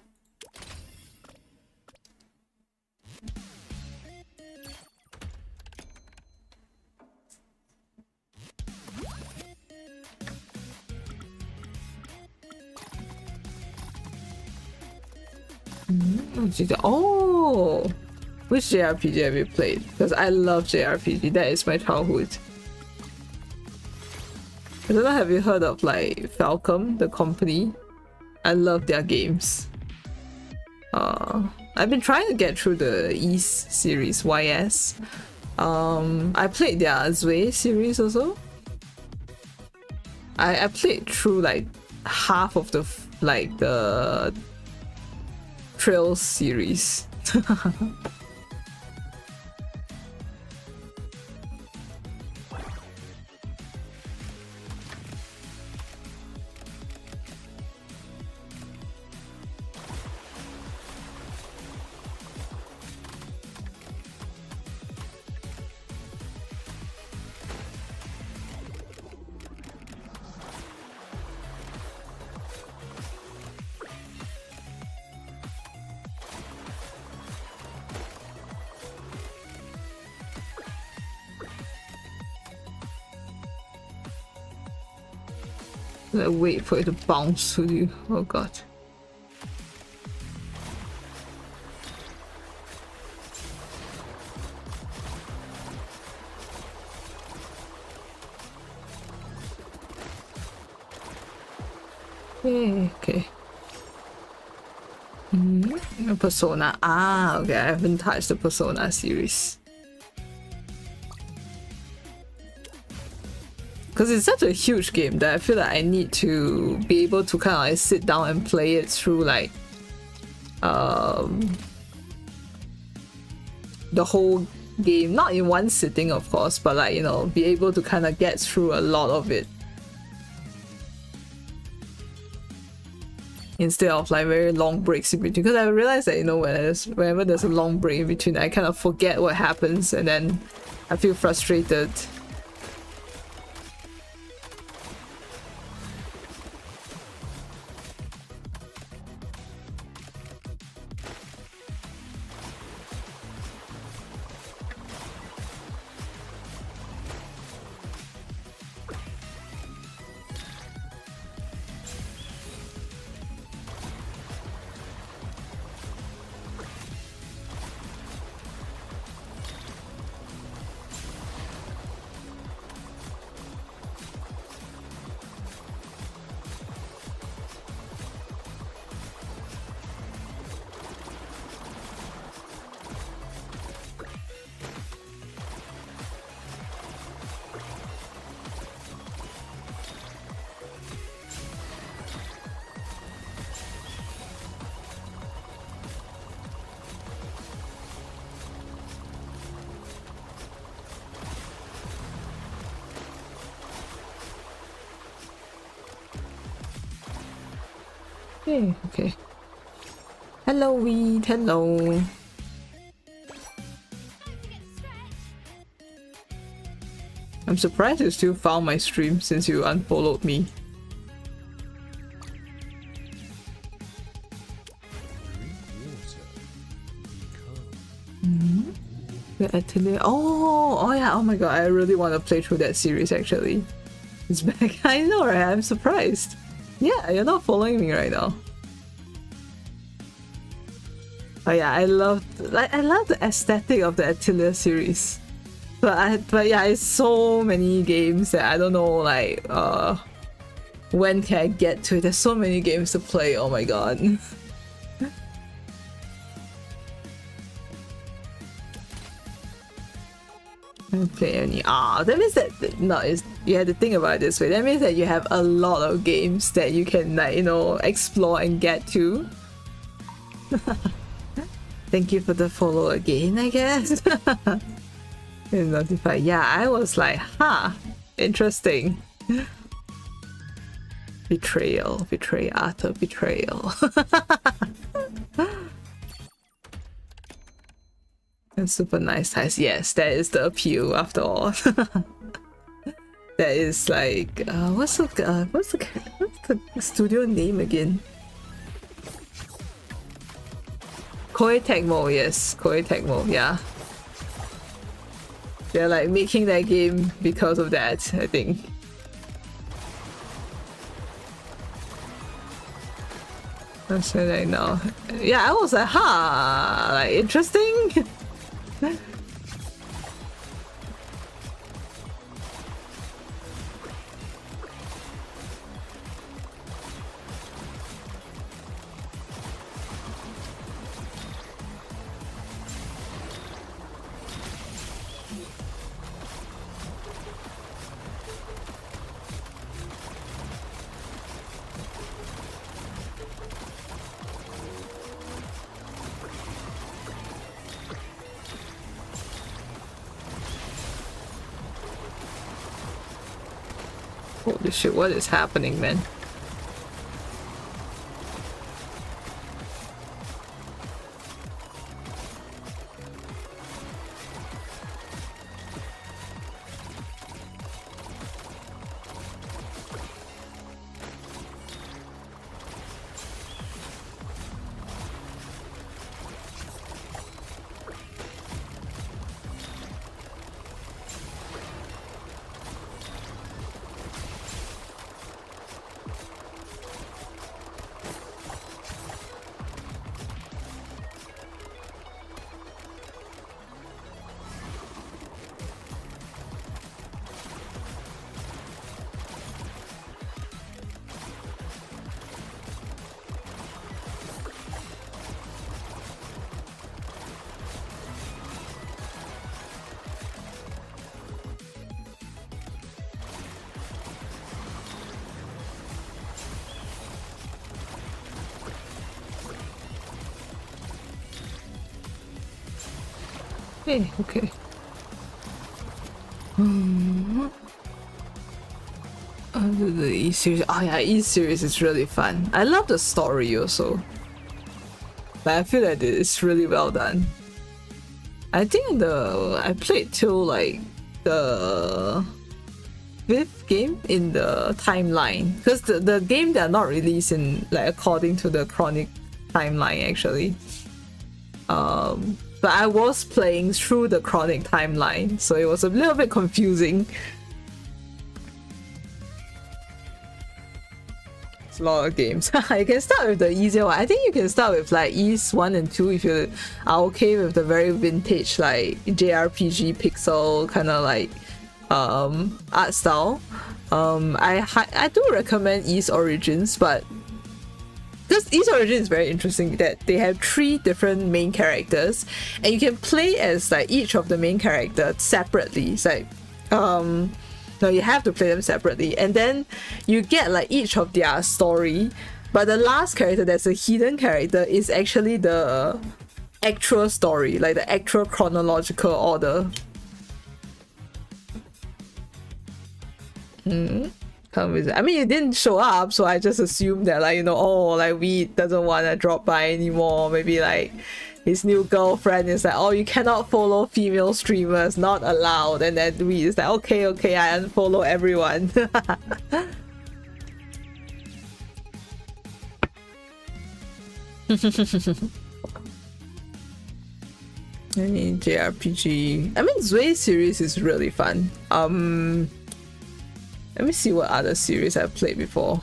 Oh, which JRPG have you played? Because I love JRPG. That is my childhood. I don't know, have you heard of like Falcom, the company? I love their games. I've been trying to get through the East series, YS. I played their Azue series also. I played through like half of the the Trails series. Wait for it to bounce to you. Oh god. Okay. Persona. Ah, okay. I haven't touched the Persona series. Because it's such a huge game that I feel like I need to be able to kind of like sit down and play it through like the whole game, not in one sitting of course, but like, you know, be able to kind of get through a lot of it instead of like very long breaks in between. Because I realized that, you know, whenever there's a long break in between, I kind of forget what happens and then I feel frustrated. Okay. Hello, Weed. Hello. I'm surprised you still found my stream since you unfollowed me. The Atelier. Oh yeah. Oh my god. I really want to play through that series. Actually, it's back. I know, right? I'm surprised. Yeah, you're not following me right now. Oh yeah, I love the aesthetic of the Atelier series. But yeah, it's so many games that I don't know like when can I get to it. There's so many games to play. Oh my god. I don't play any. That means that no, you have to think about it this way. That means that you have a lot of games that you can like, you know, explore and get to. Thank you for the follow again, I guess. And notify. Yeah, I was like, interesting. Betrayal, utter betrayal. And super nice ties. Yes, that is the appeal after all. That is like what's the studio name again? Koei Tecmo, yes, Koei Tecmo, yeah. They're like making that game because of that, I think. That's like now. Yeah, I was like, huh, like interesting. Holy shit, what is happening, man? Hey, okay. The E series. Oh yeah, E series is really fun. I love the story also. But I feel that it's really well done. I think I played till like the 5th game in the timeline, because the game they're not released in like according to the chronic timeline actually. But I was playing through the chronic timeline, so it was a little bit confusing. It's a lot of games. You can start with the easier one. I think you can start with like East 1 and 2 if you are okay with the very vintage like JRPG pixel kind of like art style. I do recommend East Origins, but because East Origins is very interesting that they have 3 different main characters and you can play as like each of the main characters separately. It's like no, you have to play them separately, and then you get like each of their story, but the last character that's a hidden character is actually the actual story, like the actual chronological order. I mean, it didn't show up, so I just assumed that like, you know, oh, like Weed doesn't want to drop by anymore. Maybe like his new girlfriend is like, oh, you cannot follow female streamers, not allowed. And then Weed is like, okay, I unfollow everyone. Any JRPG. I mean, Zwei series is really fun. Let me see what other series I've played before.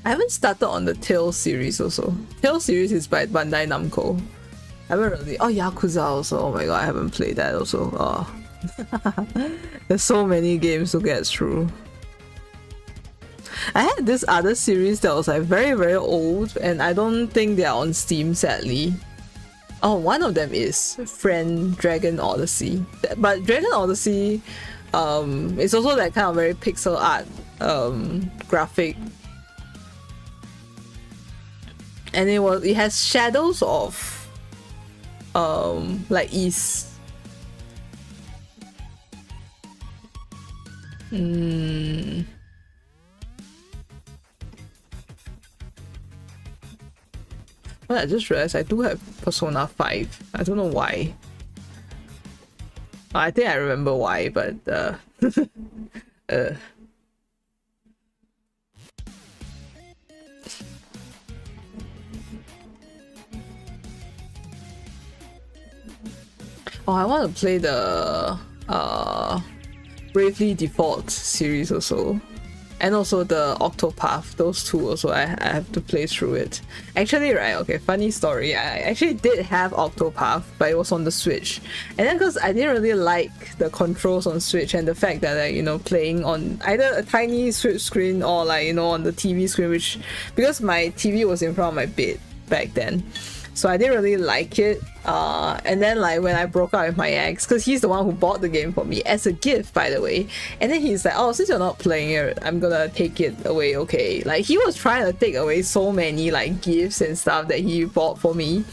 I haven't started on the Tales series also. Tales series is by Bandai Namco. I haven't really... Oh, Yakuza also. Oh my god, I haven't played that also. Oh. There's so many games to get through. I had this other series that was like very, very old, and I don't think they're on Steam, sadly. Oh, one of them is Friend Dragon Odyssey. But Dragon Odyssey... it's also that kind of very pixel art graphic, and it has shadows of like East. Well, I just realized I do have Persona 5. I don't know why. I think I remember why, but Oh, I want to play the Bravely Default series also. And also the Octopath, those two also, I have to play through it. Actually, right, okay, funny story. I actually did have Octopath, but it was on the Switch. And then because I didn't really like the controls on Switch and the fact that, like, you know, playing on either a tiny Switch screen or, like, you know, on the TV screen, which, because my TV was in front of my bed back then. So I didn't really like it. And then, like, when I broke up with my ex, because he's the one who bought the game for me as a gift, by the way. And then he's like, oh, since you're not playing it, I'm gonna take it away, okay? Like, he was trying to take away so many, like, gifts and stuff that he bought for me.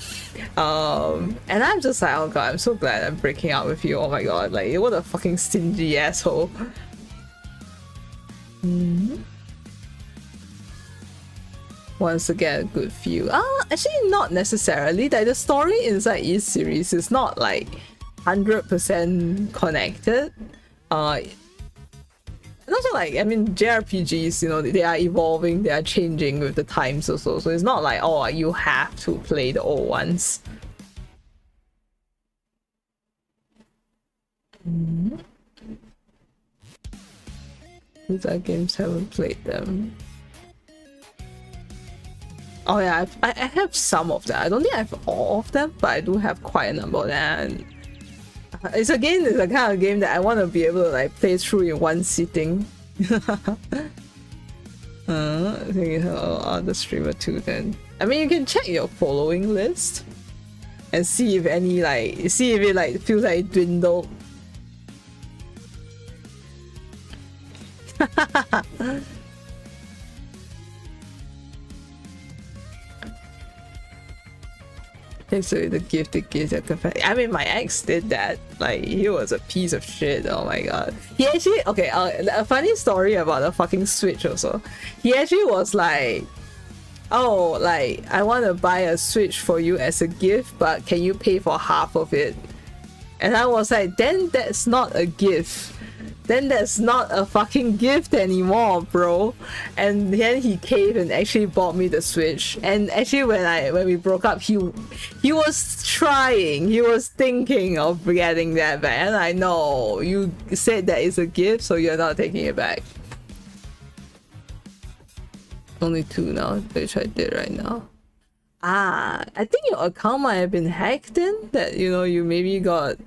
And I'm just like, oh god, I'm so glad I'm breaking up with you. Oh my god, like, what a fucking stingy asshole. Wants to get a good feel. Actually not necessarily. Like, the story inside each series is not like 100% connected. And also, like, I mean, JRPGs, you know, they are evolving, they are changing with the times also. So it's not like, oh, you have to play the old ones. These are games, haven't played them. Oh yeah, I have some of that. I don't think I have all of them, but I do have quite a number of them. It's a kind of game that I want to be able to, like, play through in one sitting. I think it's the streamer too then. I mean, you can check your following list and see if any, like, see if it, like, feels like it dwindled. So the gift I mean, my ex did that. Like, he was a piece of shit. Oh my god. He actually, okay, a funny story about the fucking Switch also. He actually was like, oh, like, I want to buy a Switch for you as a gift, but can you pay for half of it? And I was like, then that's not a gift. Then that's not a fucking gift anymore, bro. And then he caved and actually bought me the Switch. And actually, when we broke up, he was trying, he was thinking of getting that back. And I know you said that it's a gift, so you're not taking it back. Only 2 now, which I did right now. I think your account might have been hacked then. That, you know, you maybe got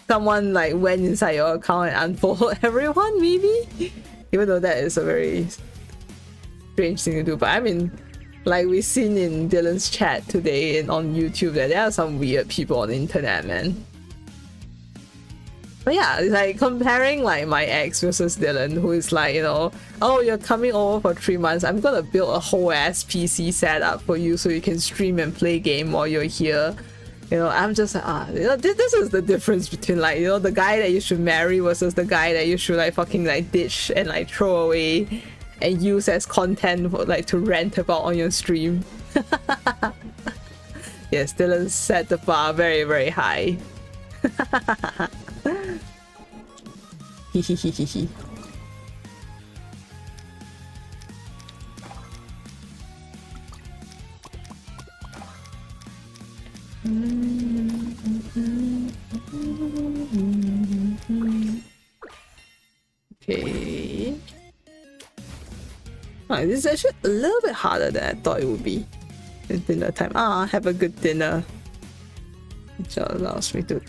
someone, like, went inside your account and unfollowed everyone, maybe? Even though that is a very strange thing to do. But I mean, like, we've seen in Dylan's chat today and on YouTube that there are some weird people on the internet, man. But yeah, it's like comparing, like, my ex versus Dylan, who is like, you know, oh, you're coming over for 3 months, I'm gonna build a whole ass PC setup for you so you can stream and play game while you're here. You know, I'm just like, you know, this is the difference between, like, you know, the guy that you should marry versus the guy that you should, like, fucking, like, ditch and, like, throw away and use as content for, like, to rant about on your stream. Yes, Dylan set the bar very, very high. Hehehehe. Okay. Alright, this is actually a little bit harder than I thought it would be. It's dinner time. Have a good dinner. Which allows me to.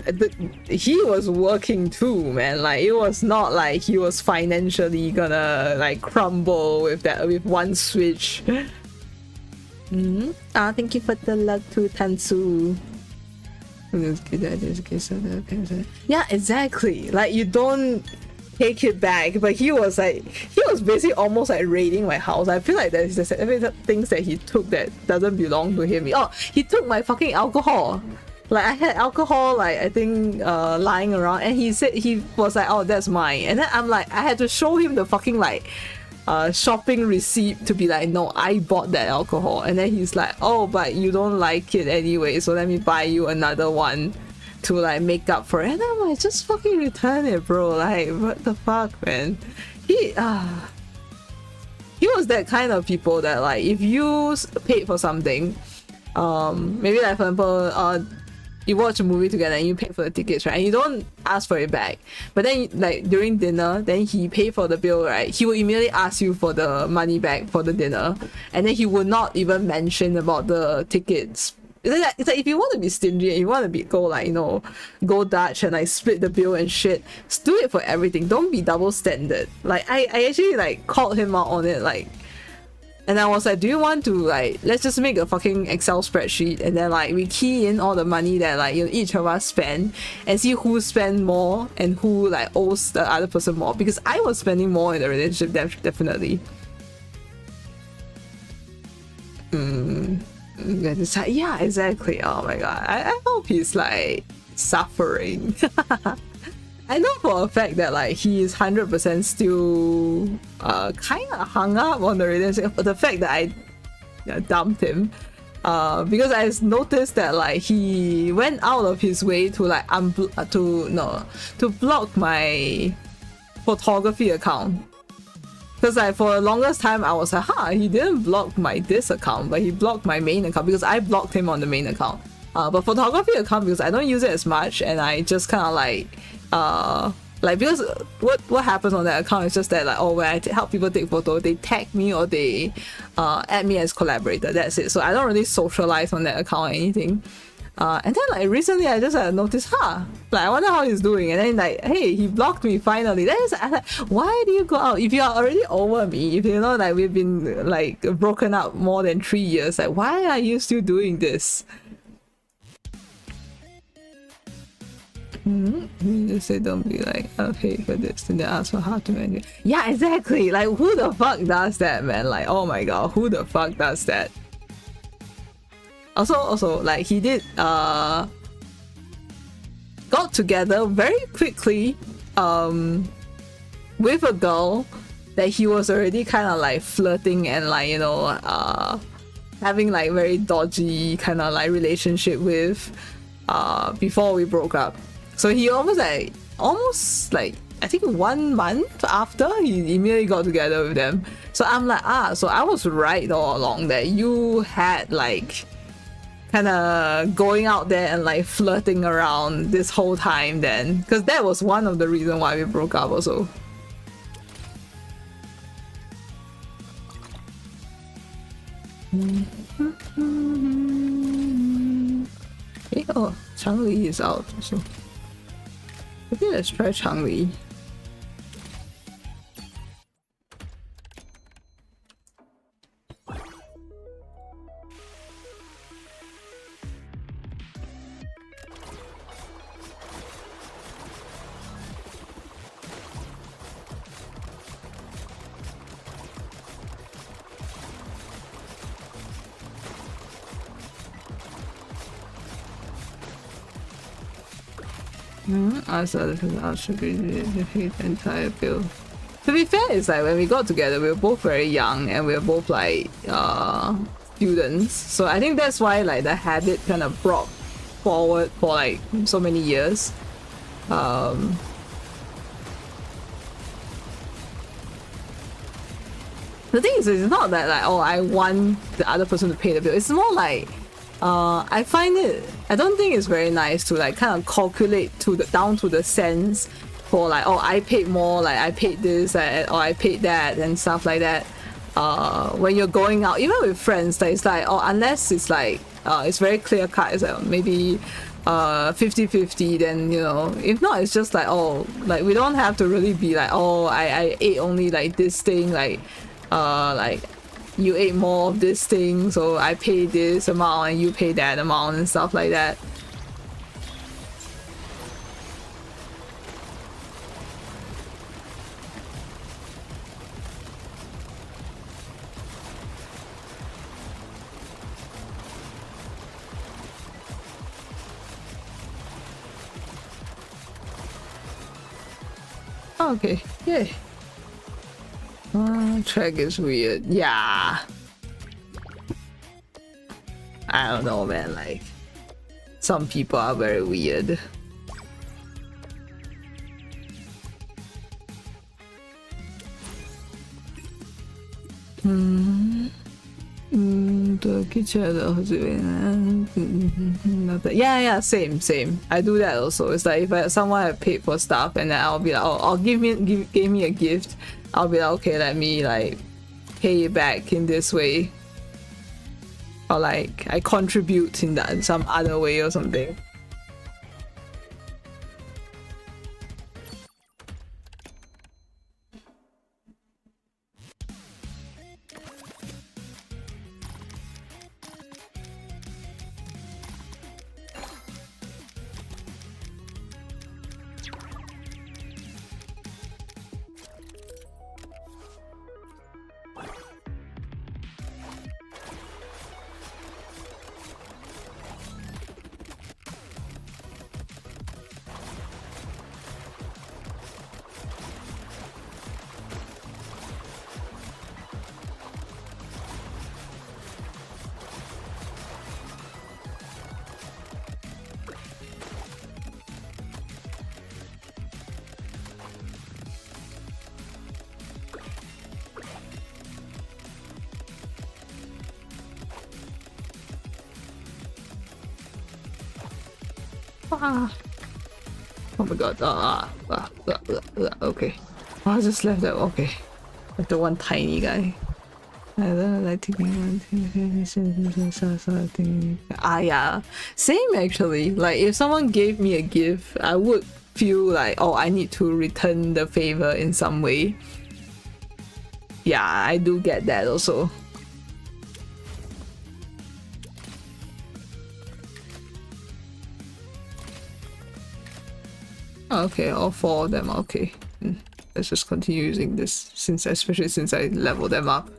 He was working too, man. Like, it was not like he was financially gonna, like, crumble with one Switch. Thank you for the luck to Tansu. Yeah, exactly. Like, you don't take it back, but he was basically almost like raiding my house. I feel like there's things that he took that doesn't belong to him. Oh, he took my fucking alcohol. Like, I had alcohol, like, I think lying around, and he said, he was like, oh, that's mine. And then I'm like, I had to show him the fucking, like, shopping receipt to be like, no, I bought that alcohol. And then he's like, oh, but you don't like it anyway, so let me buy you another one to like make up for it. And I'm like, just fucking return it, bro. Like, what the fuck, man? He was that kind of people that like, if you paid for something, maybe like for example, you watch a movie together and you pay for the tickets, right? And you don't ask for it back. But then like during dinner, then he pay for the bill, right? He will immediately ask you for the money back for the dinner. And then he would not even mention about the tickets. It's like if you want to be stingy and you want to go like, you know, go Dutch and like split the bill and shit, just do it for everything. Don't be double standard. Like I actually like called him out on it, like, and I was like, do you want to like, let's just make a fucking Excel spreadsheet and then like we key in all the money that like, you know, each of us spend and see who spend more and who like owes the other person more, because I was spending more in the relationship, definitely. Yeah, exactly. Oh my god, I hope he's like suffering. I know for a fact that like he is 100% still kind of hung up on the relationship, the fact that I dumped him, because I noticed that like he went out of his way to like to block my photography account. Because like for the longest time I was like, he didn't block this account, but he blocked my main account because I blocked him on the main account. But photography account, because I don't use it as much, and I just kind of like because what happens on that account is just that like, oh, when I help people take photos, they tag me or they add me as collaborator. That's it. So I don't really socialize on that account or anything. And then like recently I just noticed, like I wonder how he's doing, and then like, hey, he blocked me finally. Then I like, why do you go out if you are already over me? If you know like we've been like broken up more than 3 years, like why are you still doing this? You just say don't be like, I'll pay for this, and then ask for how to manage. Yeah, exactly. Like who the fuck does that, man? Like, oh my god, who the fuck does that? Also like he did got together very quickly with a girl that he was already kind of like flirting and like, you know, having like very dodgy kind of like relationship with before we broke up. So he almost like I think 1 month after, he immediately got together with them. So I'm like, so I was right all along that you had like kind of going out there and like flirting around this whole time then, because that was one of the reasons why we broke up also. Okay, oh, Changli is out also. Okay, let's try Changli. I should be the entire bill. To be fair, it's like when we got together, we were both very young and we were both like students. So I think that's why like the habit kind of brought forward for like so many years. The thing is, it's not that like, oh, I want the other person to pay the bill. It's more like I find it, I don't think it's very nice to like kind of calculate to the down to the cents for like, oh, I paid more, like I paid this, or I paid that and stuff like that. When you're going out, even with friends, like, it's like, oh, unless it's like it's very clear cut, it's like maybe 50-50, then, you know, if not, it's just like, oh, like we don't have to really be like, oh, I ate only like this thing, like you ate more of this thing, so I pay this amount and you pay that amount and stuff like that. Okay, yay. Track is weird. Yeah. I don't know, man. Like, some people are very weird. Yeah, same. I do that also. It's like if someone have paid for stuff and then I'll be like, oh, I'll give me a gift. I'll be like, okay, let me like pay it back in this way, or like I contribute in that in some other way or something. Oh my god. Okay. I just left that. Okay. Like the one tiny guy. Yeah. Same actually. Like if someone gave me a gift, I would feel like, oh, I need to return the favor in some way. Yeah, I do get that also. Okay, all 4 of them. Okay, let's just continue using this, especially since I leveled them up.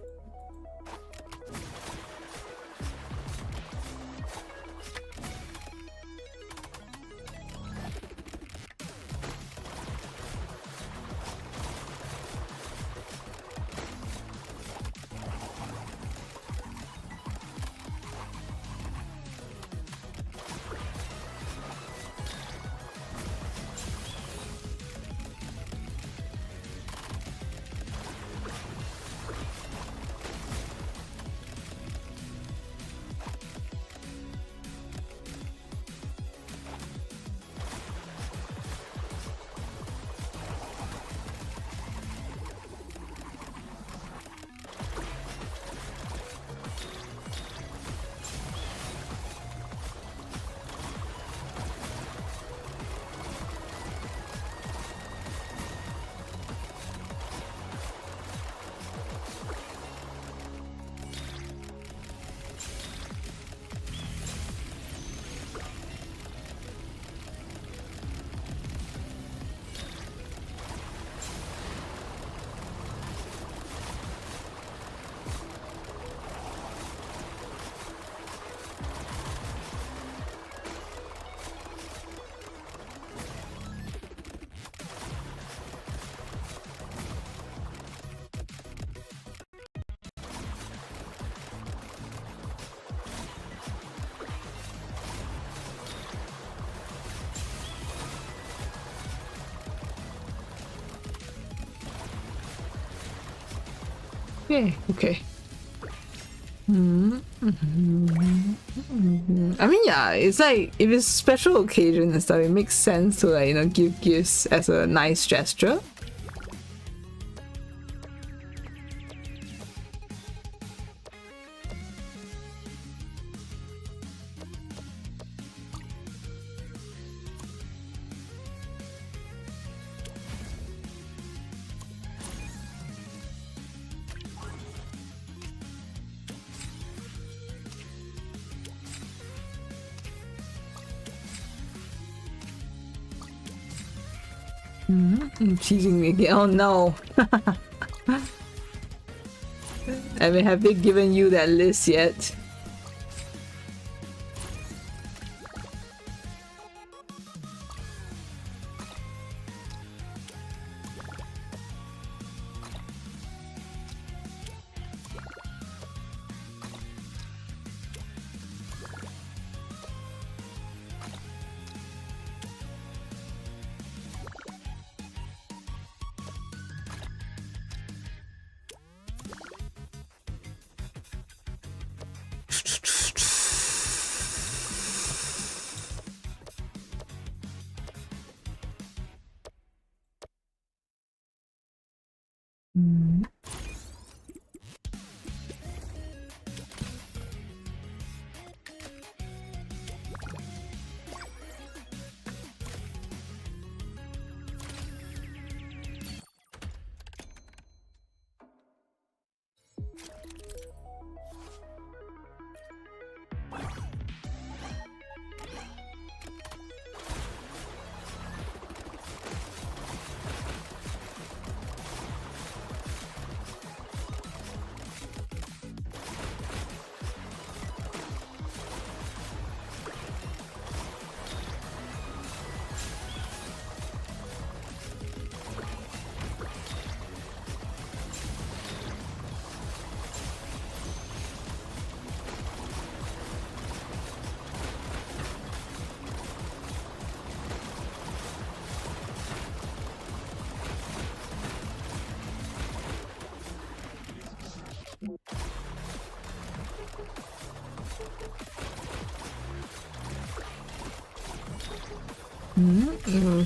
Okay. I mean, yeah, it's like if it's special occasion and stuff, it makes sense to like, you know, give gifts as a nice gesture. Teasing me again. Oh no. I mean, have they given you that list yet?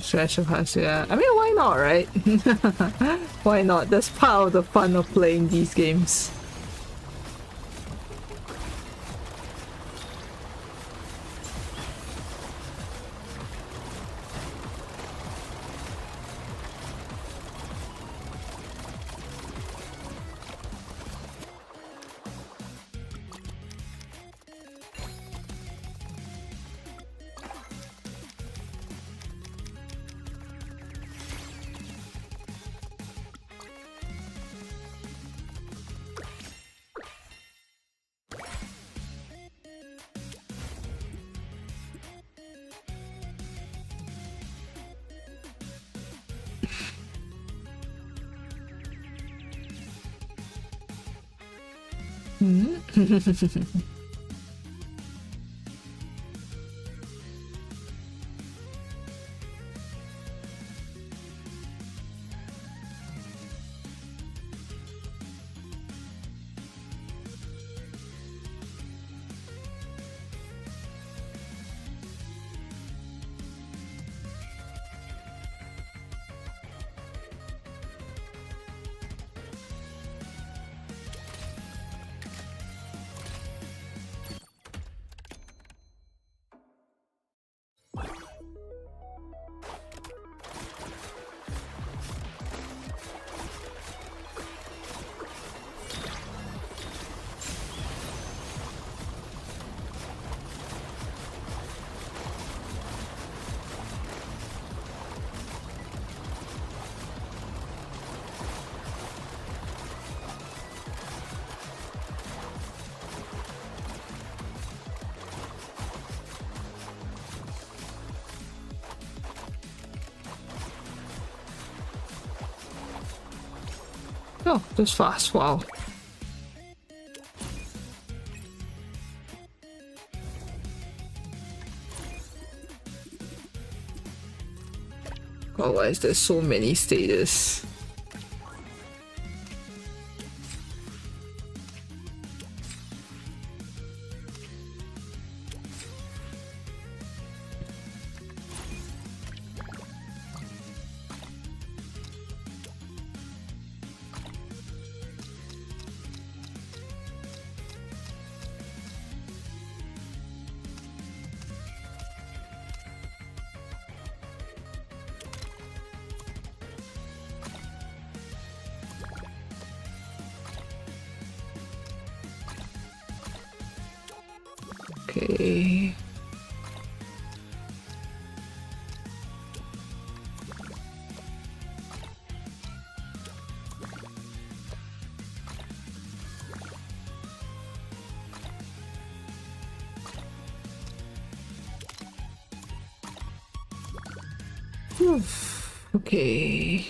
Special class, yeah. I mean, why not, right? Why not? That's part of the fun of playing these games. Oh, this fast, wow. Oh, why is there so many status? Okay. Oof. Okay.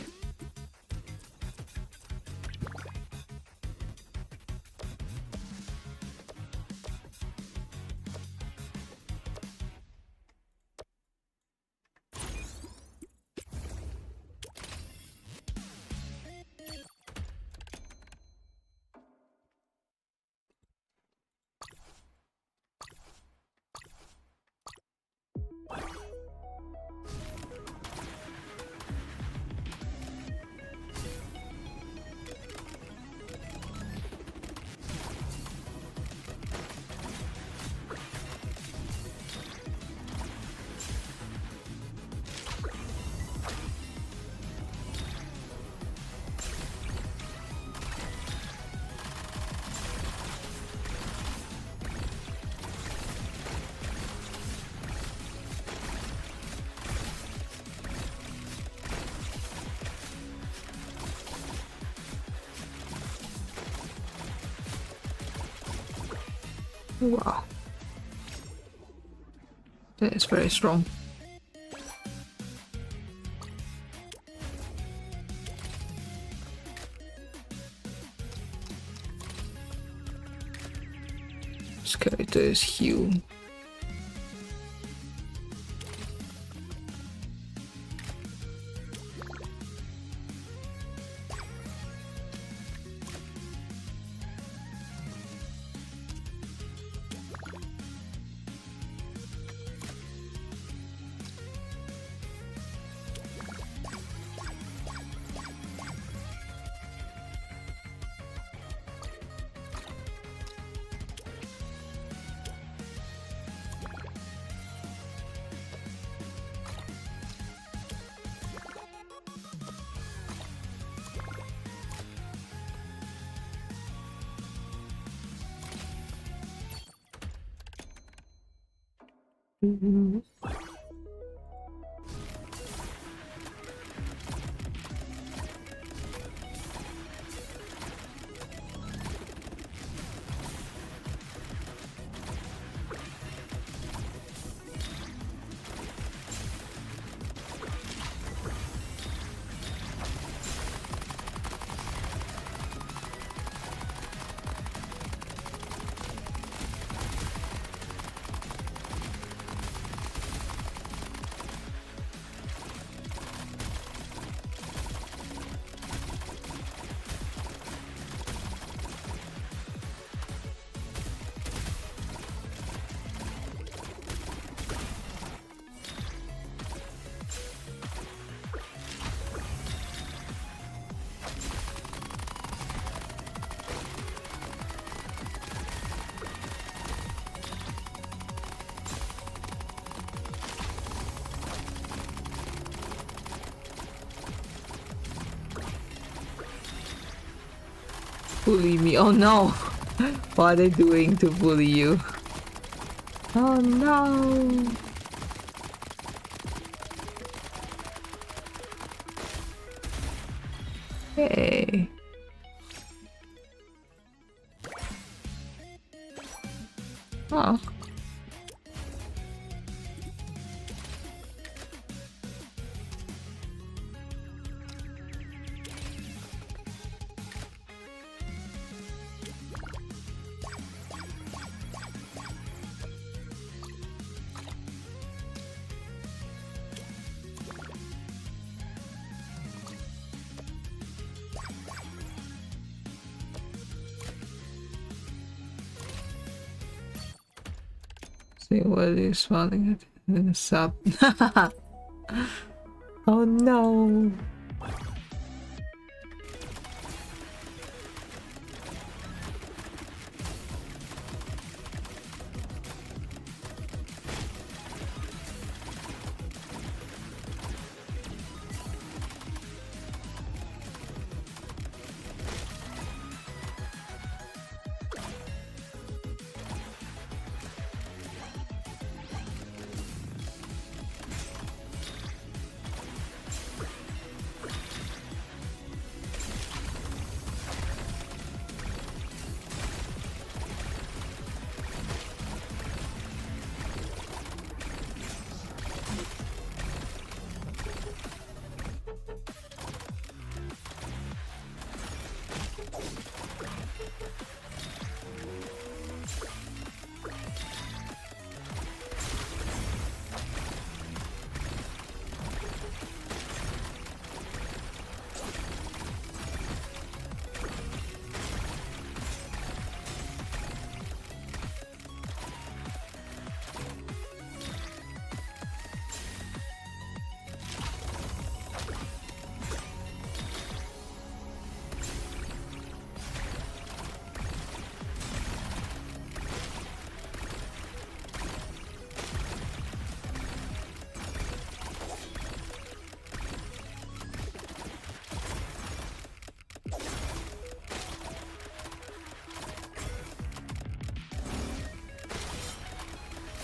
Wow. That is very strong. This character is huge. Bully me. Oh no! What are they doing to bully you? Oh no! Hey. Oh. See what are you smiling at? And sub. Oh no.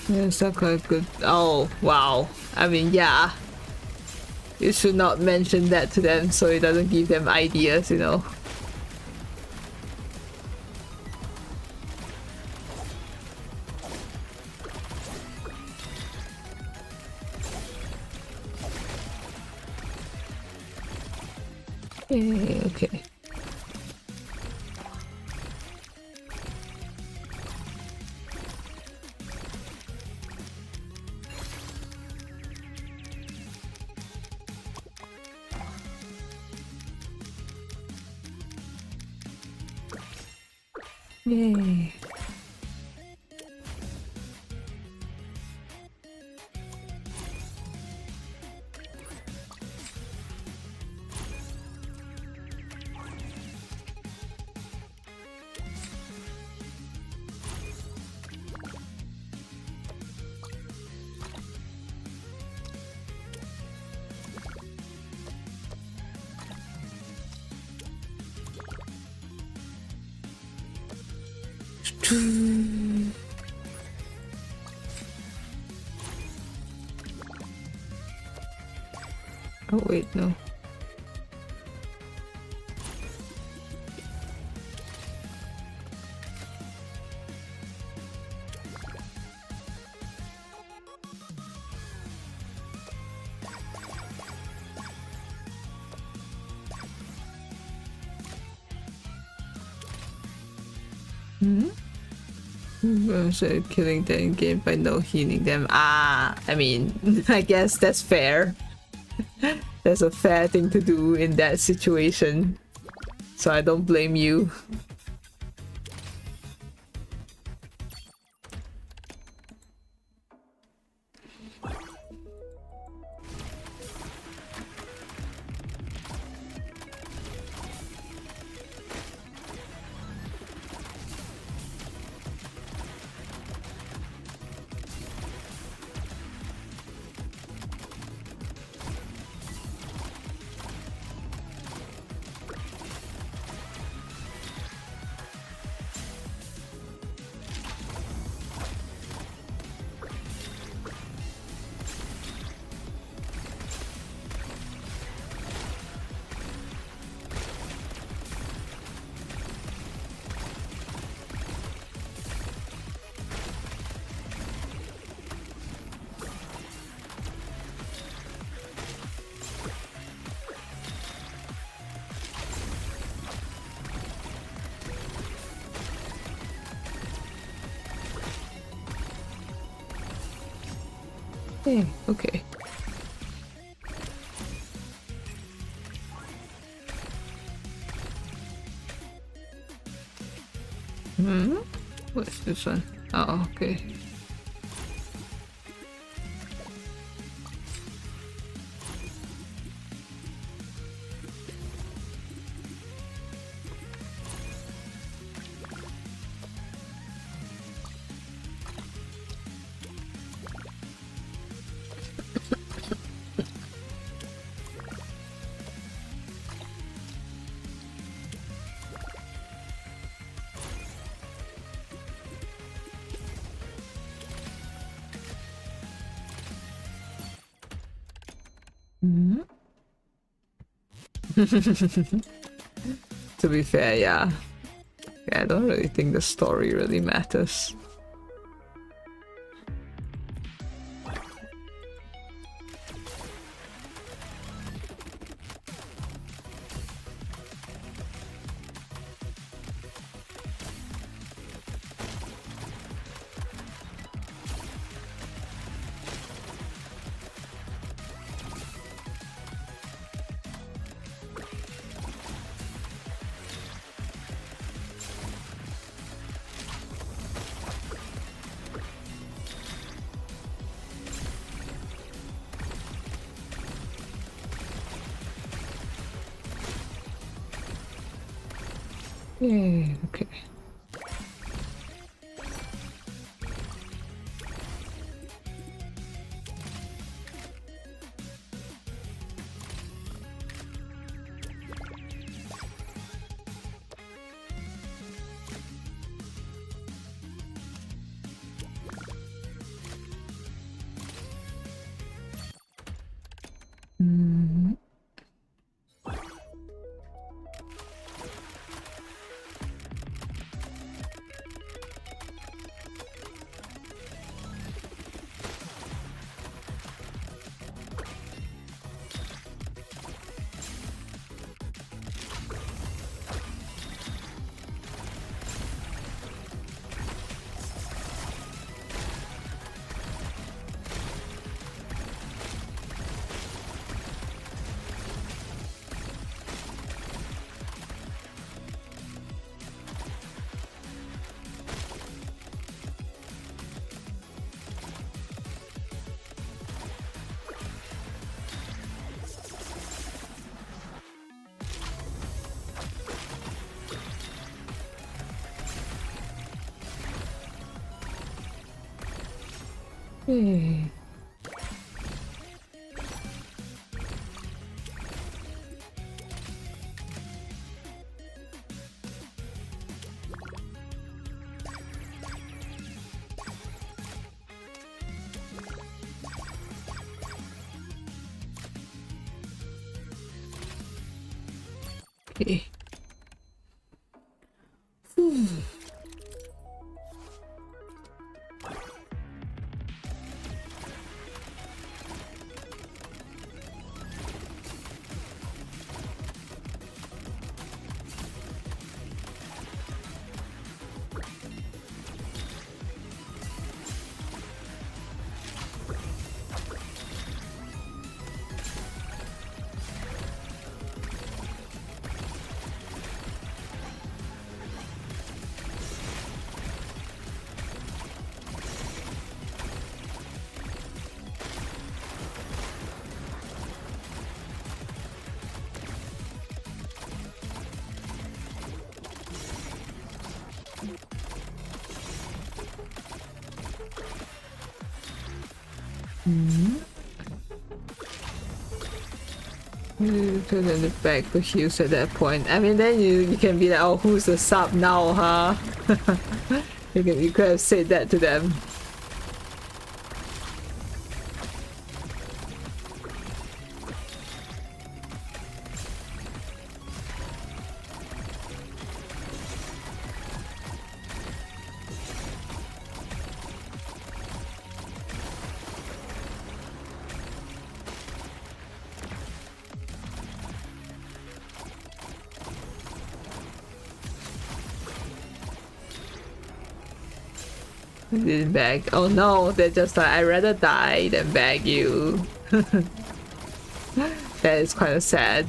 Yeah, it's not quite good. Oh, wow. I mean, yeah. You should not mention that to them so it doesn't give them ideas, you know. Okay, okay. Yay. Oh wait, no. So killing them in game by no healing them. Ah, I mean, I guess that's fair. That's a fair thing to do in that situation. So I don't blame you. Hey, okay. What's this one? Oh, okay. To be fair, yeah. I don't really think the story really matters. Yay, okay. Okay. Okay. You turn the back for Hughes at that point. I mean, then you can be like, oh, who's the sub now, huh? You could have said that to them. Didn't beg. Oh no, they're just like, I'd rather die than beg you. That is kind of sad.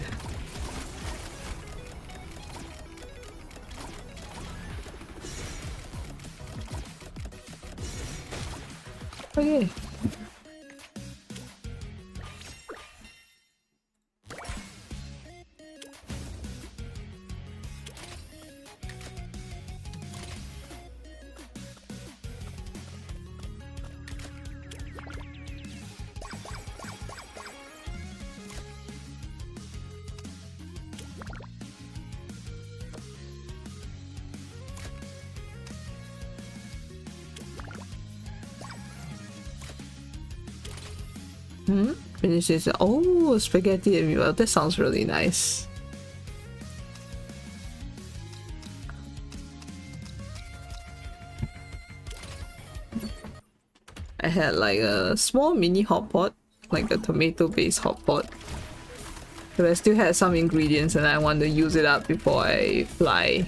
Okay. Finishes. Oh, spaghetti and meal. That sounds really nice. I had like a small mini hot pot, like a tomato based hot pot. But I still had some ingredients and I want to use it up before I fly.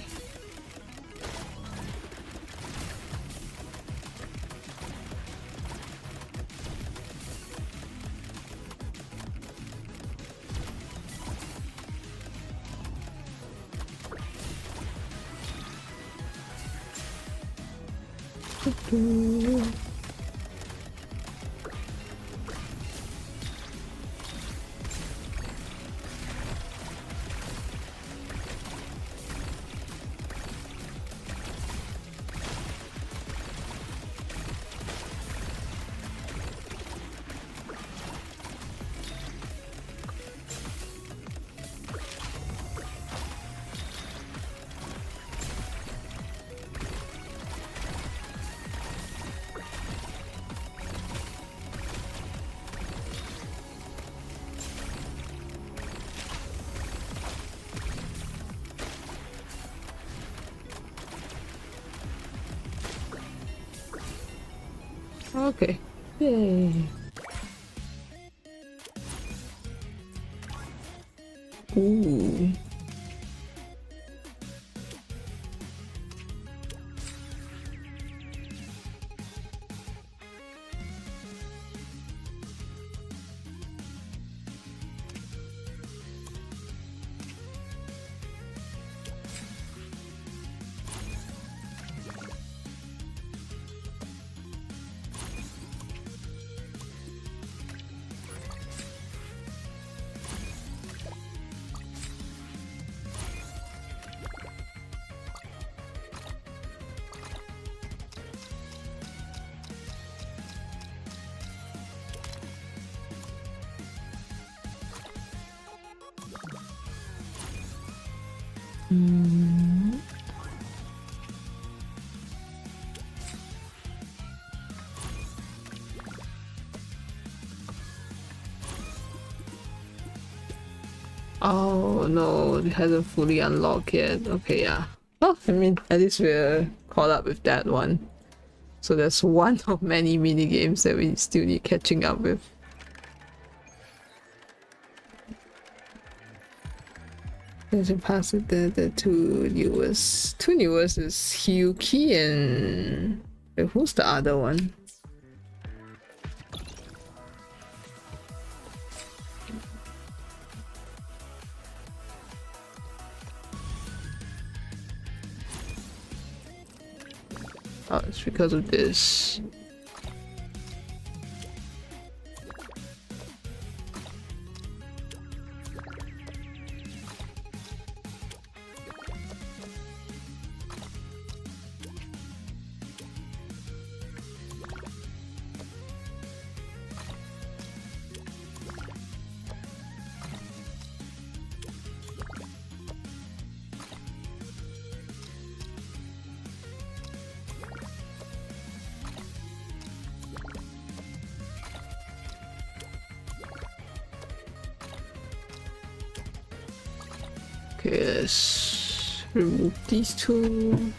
Okay. Yay. Ooh. Mm. Oh no, it hasn't fully unlocked yet. Okay, yeah. Oh, I mean, at least we're caught up with that one. So that's one of many mini games that we still need catching up with. There's a pass with the two newest. Two newest is Hyuki and wait, who's the other one? Oh, it's because of this. Okay, let's remove these two.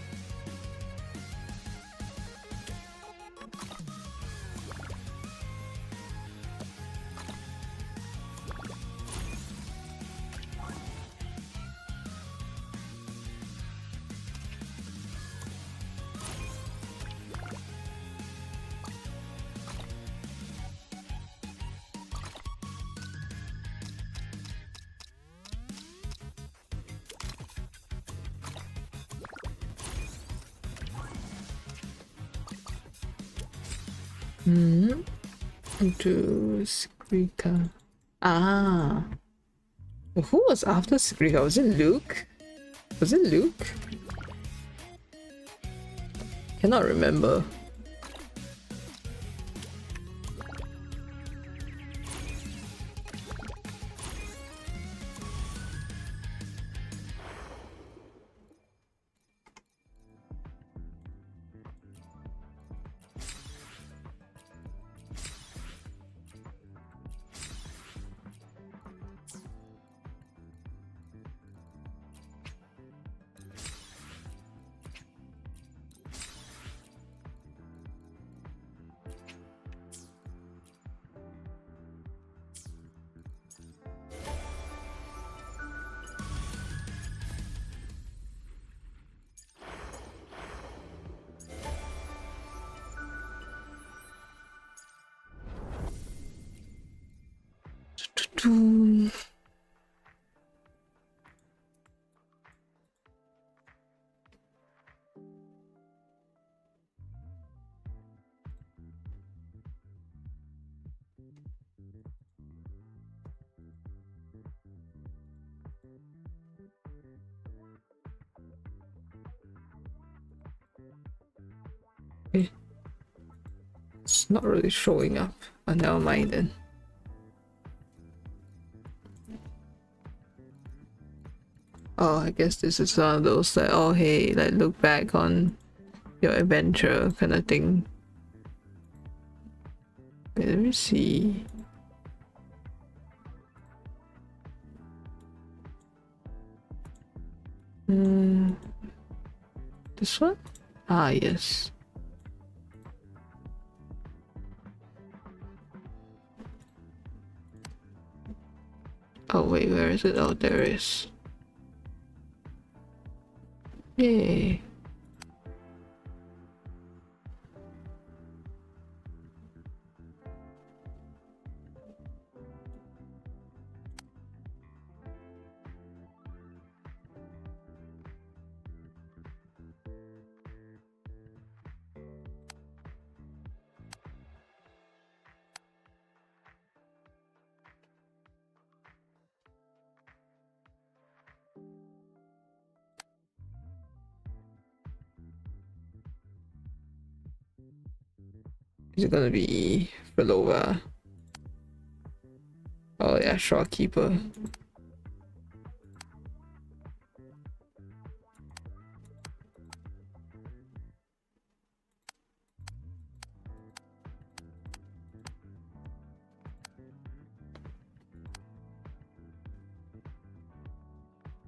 Into Skrika. Ah. Who was after Skrika? Was it Luke? Was it Luke? Cannot remember. It's not really showing up. Oh, never mind then. Oh, I guess this is one of those like, oh hey, like look back on your adventure kind of thing. Okay, let me see. This one? Ah, yes. Oh wait, where is it? Oh, there it is. Yay. Is it gonna be Belova? Oh yeah, Shopkeeper.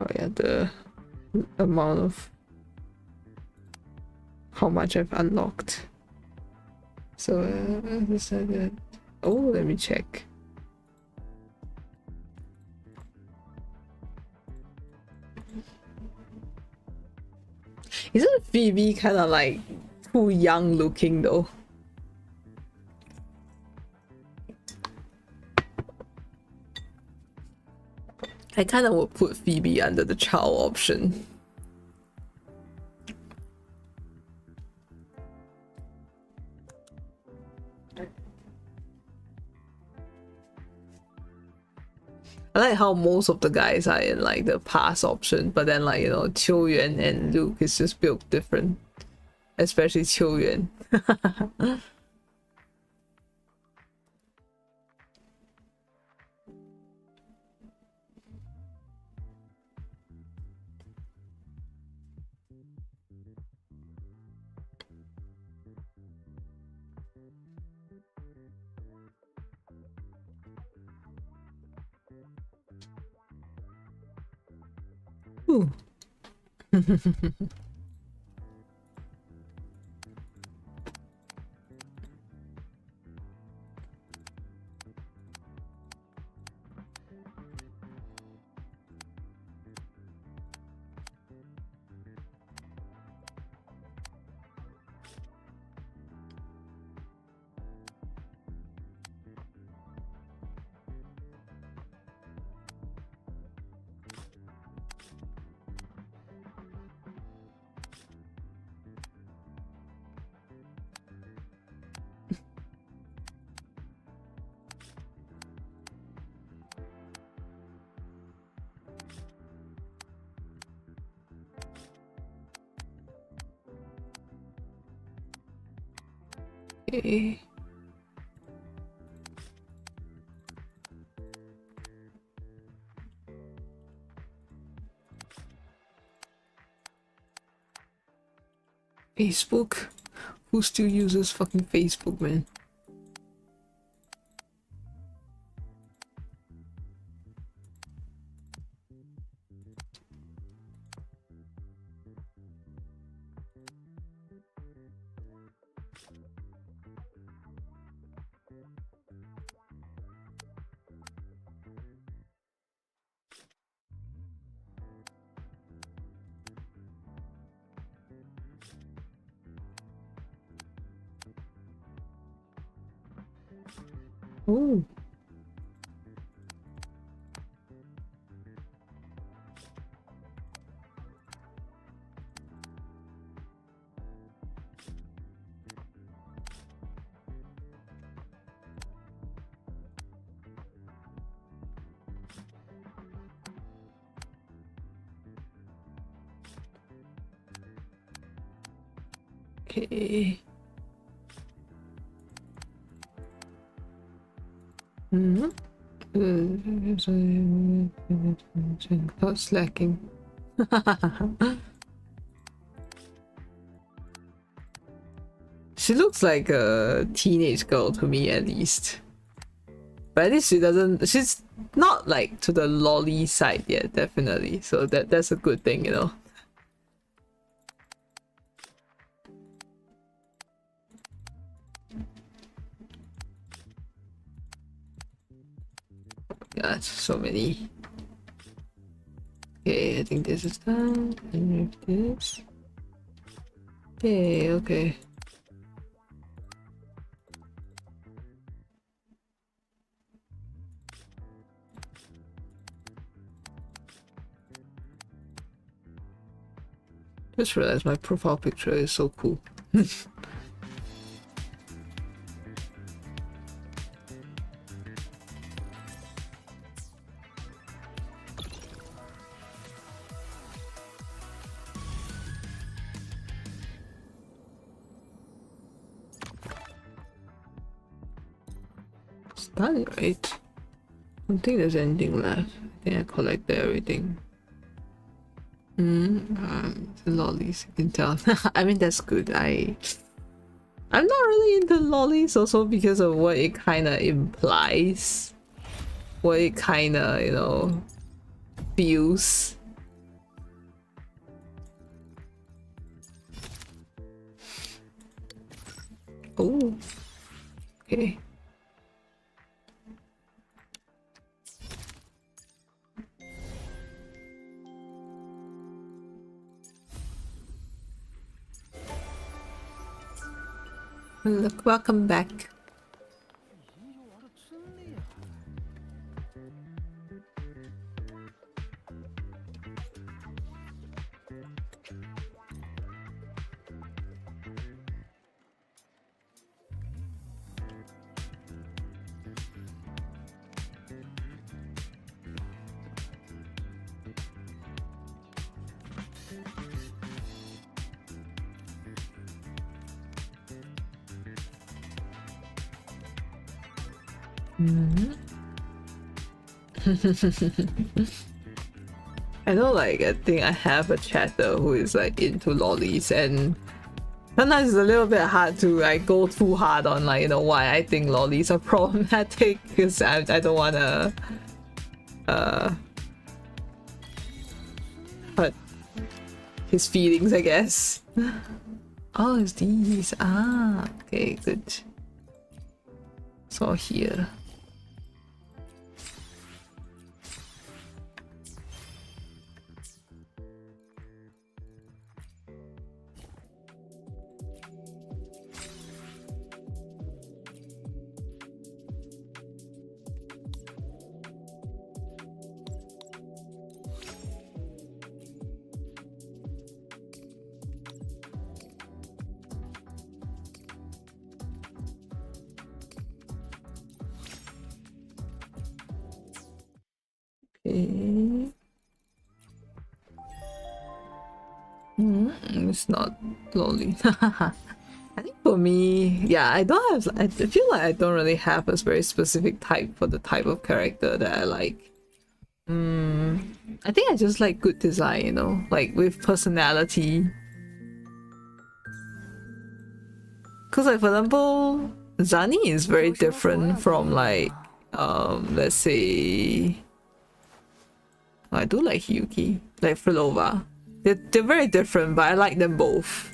Oh yeah, the amount of how much I've unlocked. So oh, let me check. Isn't Phoebe kind of like too young looking though? I kind of would put Phoebe under the child option. I like how most of the guys are in like the pass option, but then like, you know, Qiuyuan and Luke is just built different. Especially Qiuyuan. Ooh. Okay. Facebook? Who still uses fucking Facebook, man? Oh. Okay. Not slacking. She looks like a teenage girl to me, at least. But at least she doesn't. She's not like to the lolly side yet, definitely. So that's a good thing, you know. God, so many. Okay, I think this is done. And remove this. Okay, okay. Just realized my profile picture is so cool. It's done, right? I don't think there's anything left. I think I collected everything. The lollies, you can tell. I mean, that's good. I'm not really into lollies also because of what it kind of implies. What it kind of, you know, feels. Oh, okay. Look, welcome back. I know, like, I think I have a chatter who is like into lollies, and sometimes it's a little bit hard to like go too hard on, like, you know, why I think lollies are problematic, because I don't want to hurt his feelings, I guess. Oh, it's these. Ah, okay, good. So here. Okay. It's not lolly. I think for me, yeah, I don't have. I feel like I don't really have a very specific type for the type of character that I like. I think I just like good design, you know, like with personality. Cause like, for example, Zani is very different from like let's say, I do like Hyuki, like Filova. They're very different, but I like them both.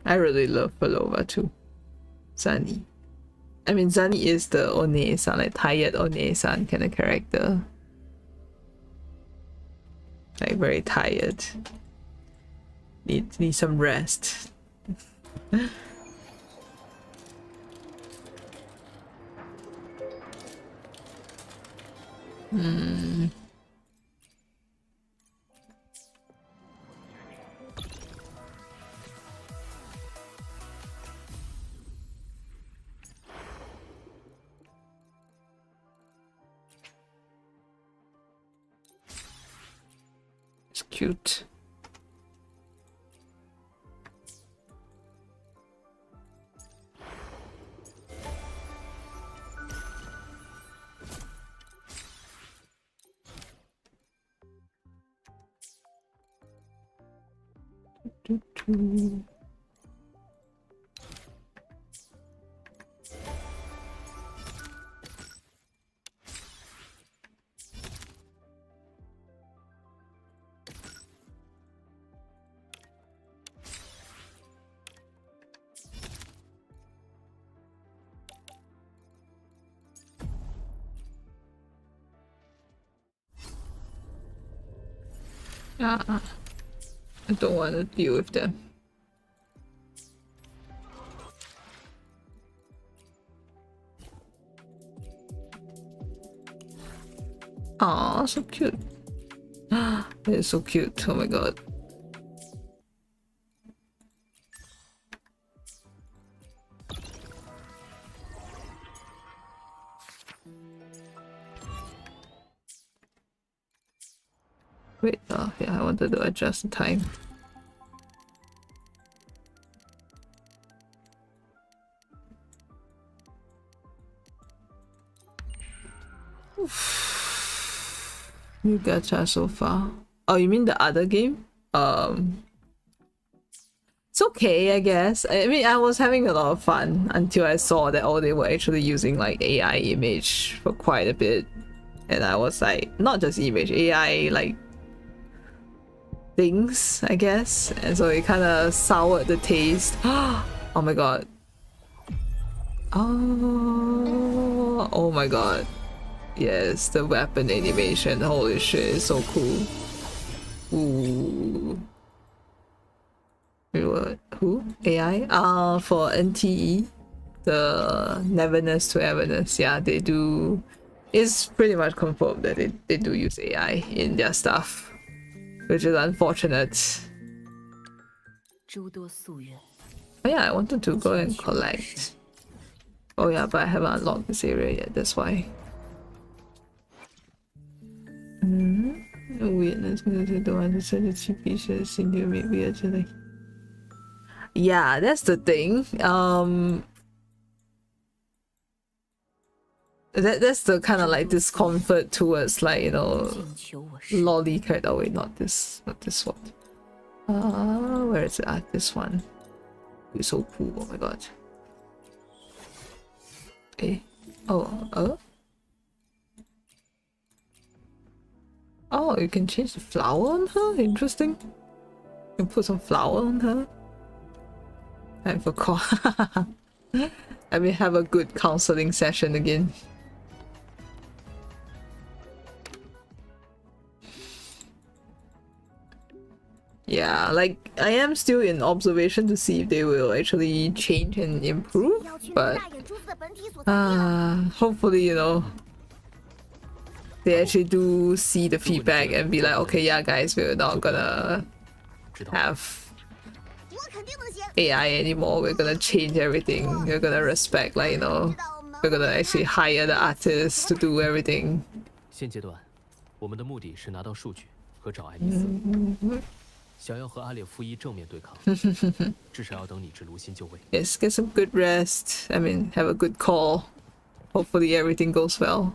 I really love Filova too. Zani. I mean, Zani is the One-san, like tired One-san kind of character. Like very tired. Need some rest. It's cute. I don't want to deal with them. Aw, so cute. They're so cute. Oh my god. Wait, oh yeah, I wanted to adjust the time. New gacha so far. Oh, you mean the other game? It's okay, I guess. I mean, I was having a lot of fun until I saw that they were actually using like AI image for quite a bit. And I was like, not just image, AI like things, I guess. And so it kind of soured the taste. Oh my god. Oh my god. Yes, the weapon animation. Holy shit, it's so cool. Ooh. What? Who? AI? For NTE, the Neverness to Everness. Yeah, they do. It's pretty much confirmed that they do use AI in their stuff, which is unfortunate. Oh yeah, I wanted to go and collect. Oh yeah, but I haven't unlocked this area yet, that's why. Weirdness, the one who said the TP should seem to be weird today. Yeah, that's the thing. That's the kind of like discomfort towards like, you know, lolly character. Oh wait, not this one. Where is it? This one. It's so cool. Oh my god. Okay. Oh, you can change the flower on her? Interesting. You can put some flower on her. I forgot. I may have a good counseling session again. Yeah, like I am still in observation to see if they will actually change and improve, but hopefully, you know, they actually do see the feedback and be like, okay, yeah guys, we're not gonna have AI anymore, we're gonna change everything, we're gonna respect, like, you know, we're gonna actually hire the artists to do everything. 现阶段，我们的目的是拿到数据和找爱丽丝。想要和阿列夫一正面对抗，至少要等你至卢辛就位。Yes, get some good rest. I mean, have a good call. Hopefully everything goes well.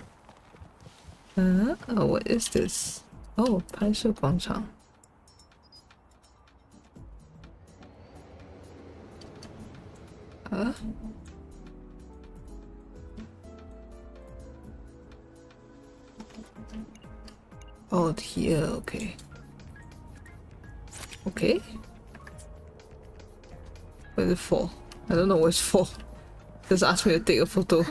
Oh, what is this? Oh, 拍摄广场. Oh, here, okay. Okay. What is it for? I don't know what it's for. Just ask me to take a photo.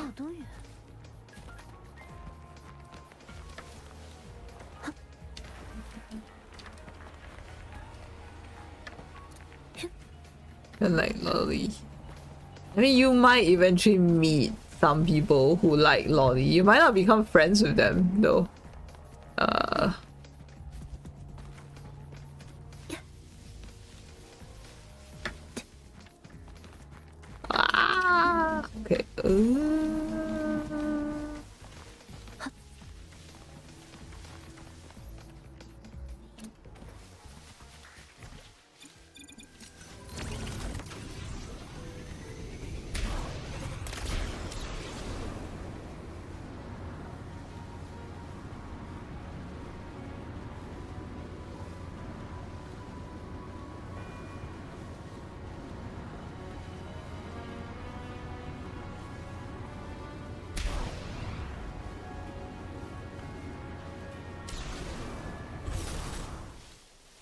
And like lolly. I mean, you might eventually meet some people who like lolly. You might not become friends with them though. Okay.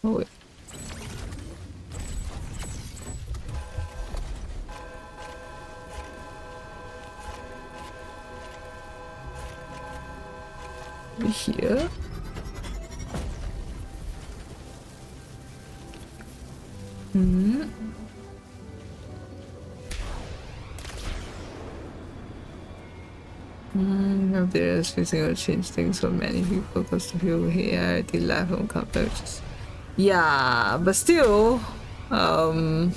Oh wait. Here. If there's facing will change things for many people because the people here they laugh on complex. Yeah, but still, I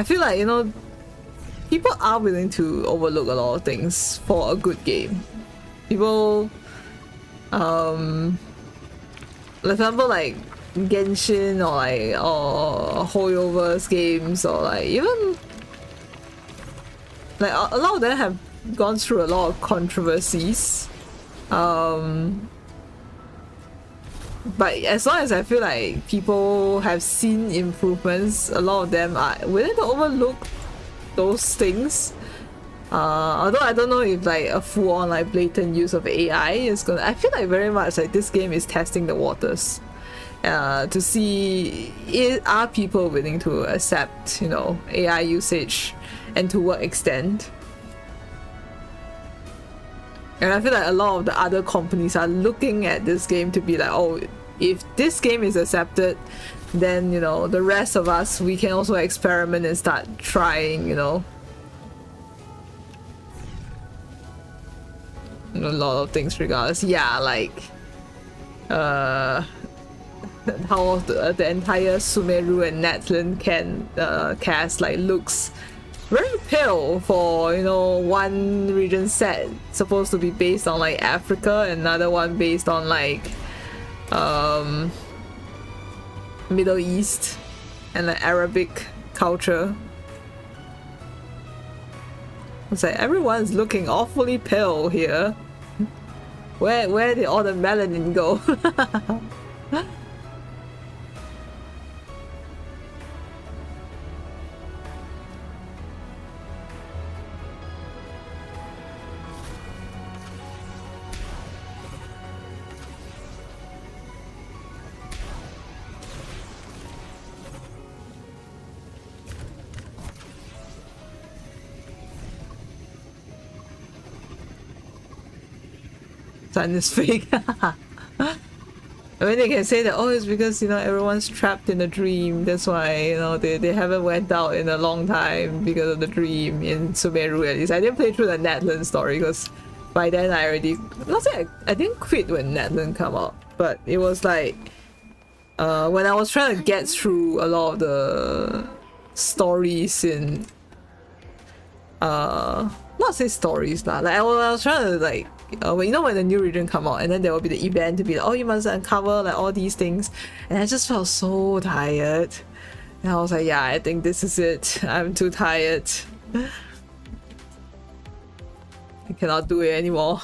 feel like, you know, people are willing to overlook a lot of things for a good game. People, for example, like Genshin or like Hoyover's games, or like even like a lot of them have gone through a lot of controversies. But as long as I feel like people have seen improvements, a lot of them are willing to overlook those things. Although I don't know if like a full-on like blatant use of AI is gonna. I feel like very much like this game is testing the waters, to see are people willing to accept, you know, AI usage, and to what extent. And I feel like a lot of the other companies are looking at this game to be like, oh, if this game is accepted, then, you know, the rest of us, we can also experiment and start trying, you know, a lot of things regardless. Yeah, like, how the entire Sumeru and Natlan cast like looks very pale for, you know, one region set supposed to be based on like Africa, another one based on like Middle East and like Arabic culture. It's like everyone's looking awfully pale here. Where did all the melanin go? Sun is fake. I mean, they can say that, oh, it's because, you know, everyone's trapped in a dream. That's why, you know, they haven't went out in a long time because of the dream in Sumeru at least. I didn't play through the Natlan story because by then I already... Not say I didn't quit when Natlan came out, but it was like... when I was trying to get through a lot of the stories in... not say stories lah. Like I was trying to like... you know, when the new region come out and then there will be the event to be like, oh, you must uncover like all these things, and I just felt so tired, and I was like, yeah, I think this is it. I'm too tired. I cannot do it anymore.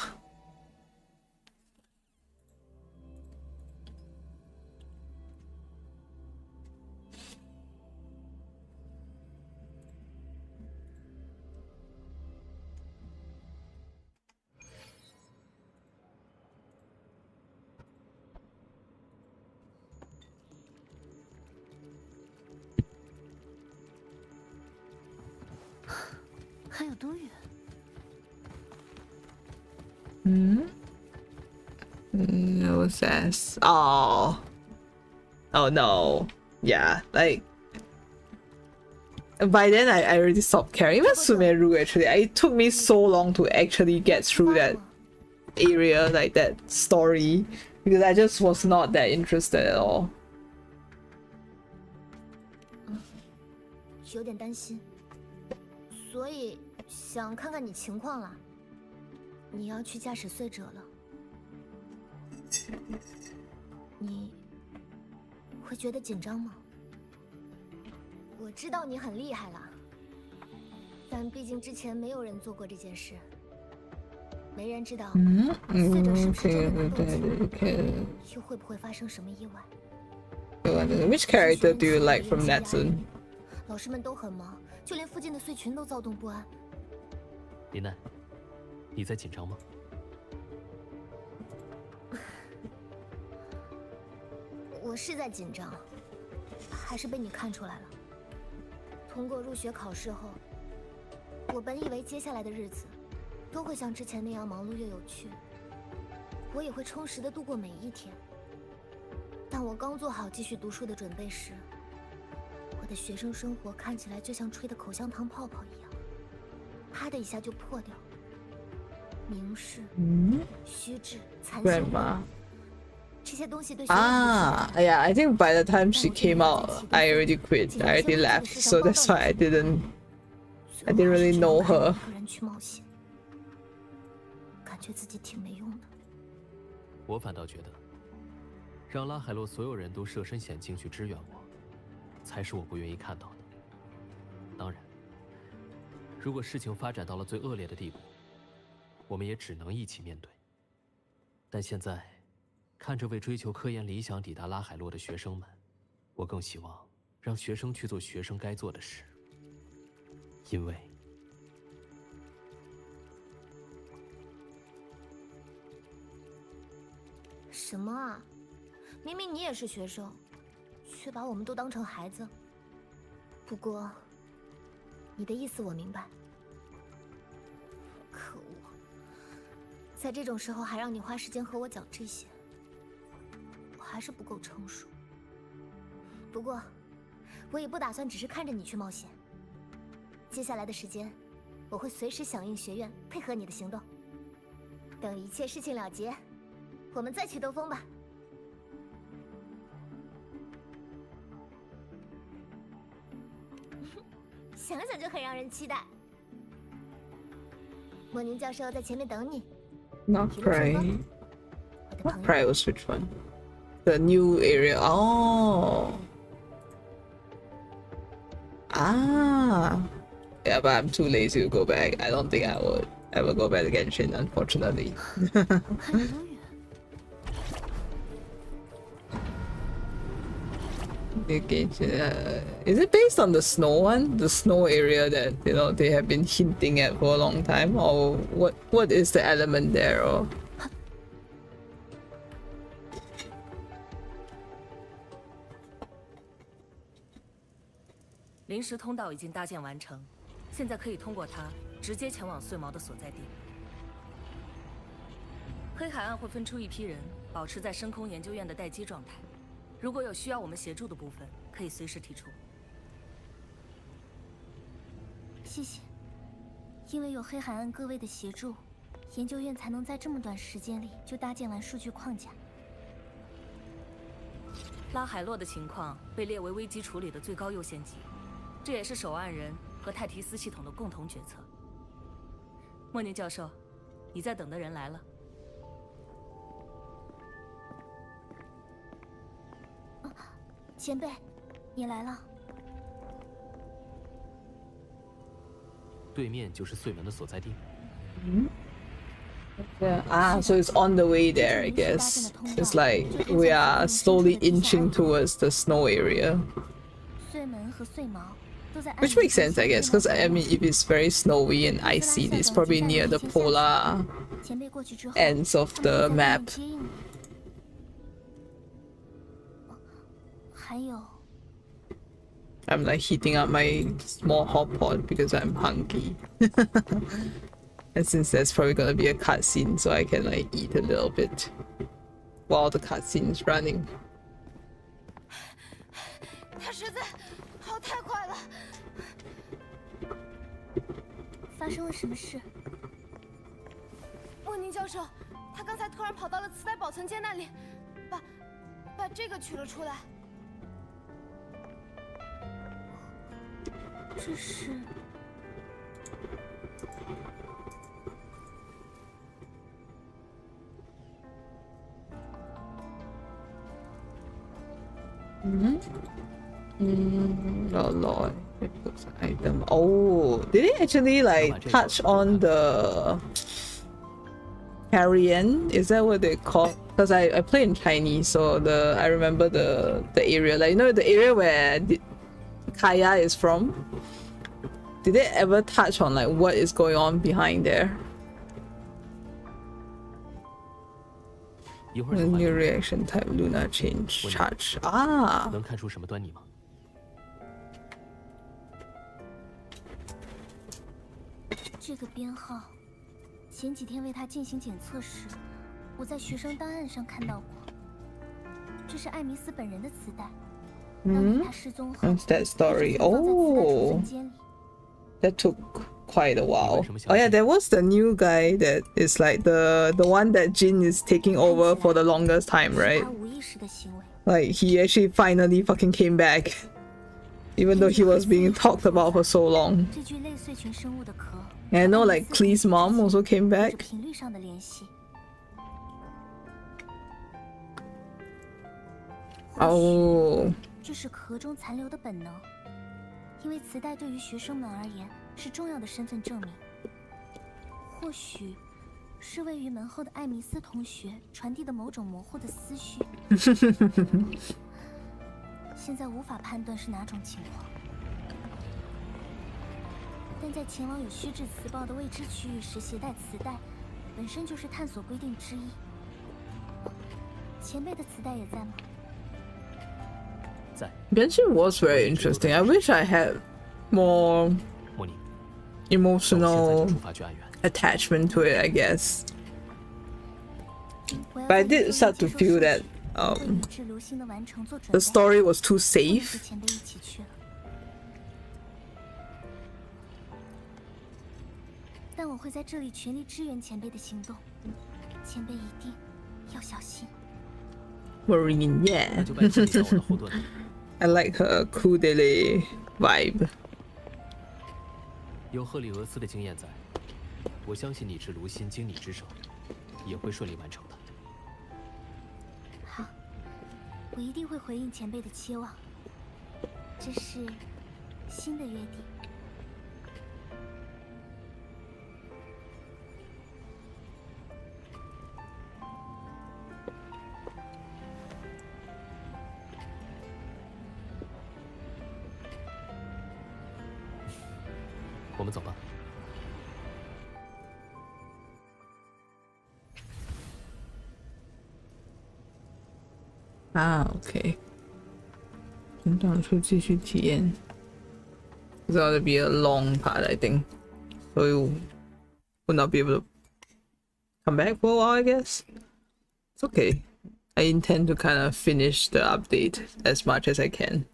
What's this? Oh no. Yeah, like by then I already stopped caring. Even Sumeru, actually, it took me so long to actually get through that area, like that story, because I just was not that interested at all. 有点担心，所以想看看你情况了。你要去驾驶碎者了，你会觉得紧张吗？我知道你很厉害了，但毕竟之前没有人做过这件事，没人知道碎者是不是真的能动静，又会不会发生什么意外。Which character do you like from Natsun? 老师们都很忙，就连附近的碎群都躁动不安。林奈，你在紧张吗？我是在紧张，还是被你看出来了。通过入学考试后，我本以为接下来的日子都会像之前那样忙碌又有趣，我也会充实地度过每一天。但我刚做好继续读书的准备时，我的学生生活看起来就像吹的口香糖泡泡一样，啪的一下就破掉。明示、虚掷、残血。Yeah, I think by the time she came out, I already quit. I already left, so that's why I didn't really know her. 感觉自己挺没用的。我反倒觉得，让拉海洛所有人都设身险境去支援我，才是我不愿意看到的。当然，如果事情发展到了最恶劣的地步，我们也只能一起面对。但现在，看着为追求科研理想抵达拉海洛的学生们，我更希望让学生去做学生该做的事，因为。 什么啊？明明你也是学生，却把我们都当成孩子。不过，你的意思我明白。可恶，在这种时候还让你花时间和我讲这些，我还是不够成熟。不过，我也不打算只是看着你去冒险。接下来的时间，我会随时响应学院，配合你的行动。等一切事情了结。 我们再去兜风吧。想想就很让人期待。莫宁教授在前面等你。Not Prey. Not Prey was which one? The new area. Oh. Ah. Yeah, but I'm too lazy to go back. I don't think I would ever go back to Genshin, unfortunately. Is it based on the snow one? The snow area that they have been hinting at for a long time, or what is the element there? Or 临时通道已经搭建完成，现在可以通过它直接前往碎毛的所在地。黑海岸会分出一批人，保持在深空研究院的待机状态。 如果有需要我们协助的部分，可以随时提出。谢谢，因为有黑海岸各位的协助，研究院才能在这么短时间里就搭建完数据框架。拉海洛的情况被列为危机处理的最高优先级，这也是守岸人和泰提斯系统的共同决策。莫宁教授，你在等的人来了。 前辈，你来了。对面就是穗门的所在地。Yeah. Ah, so it's on the way there, I guess. It's like we are slowly inching towards the snow area. Which makes sense, I guess, because I mean, if it's very snowy and icy, it's probably near the polar ends of the map. 还有 I'm like heating up my small hot pot because I'm hungry. And since there's probably gonna be a cutscene, so I can like eat a little bit while the cutscene is running. 他实在跑太快了。发生了什么事？莫宁教授，他刚才突然跑到了磁带保存间那里，把这个取了出来。 这是Oh lord, it looks like item. Oh, did it actually like touch on the carrion? Is that what they call? Because I play in Chinese, so I remember the area, like the area where Kaya is from. Did they ever touch on like what is going on behind there? The new reaction type Luna change charge. Ah. 能看出什么端倪吗？这个编号，前几天为他进行检测时，我在学生档案上看到过。这是艾米斯本人的磁带。他失踪后 What's that story? Oh. That took quite a while. Oh yeah, there was the new guy that is like the one that Jin is taking over for the longest time, right? Like he actually finally fucking came back, even though he was being talked about for so long. And I know like Klee's mom also came back. Oh. 这是壳中残留的本能，因为磁带对于学生们而言是重要的身份证明。或许是位于门后的艾米斯同学传递的某种模糊的思绪。现在无法判断是哪种情况，但在前往与虚掷磁暴的未知区域时携带磁带，本身就是探索规定之一。前辈的磁带也在吗？在。Genshin was very interesting. I wish I had more emotional attachment to it, I guess. But I did start to feel that the story was too safe. 但我会在这里全力支援前辈的行动，前辈一定要小心。Marine, yeah. I like her Kudele vibe. 有赫里俄斯的经验在，我相信你至卢辛经你之手，也会顺利完成的。好，我一定会回应前辈的期望。这是新的约定。我们走吧。Okay. 当初继续体验 It's gonna be a long part, I think. So you will not be able to come back for a while, I guess. It's okay. I intend to kind of finish the update as much as I can.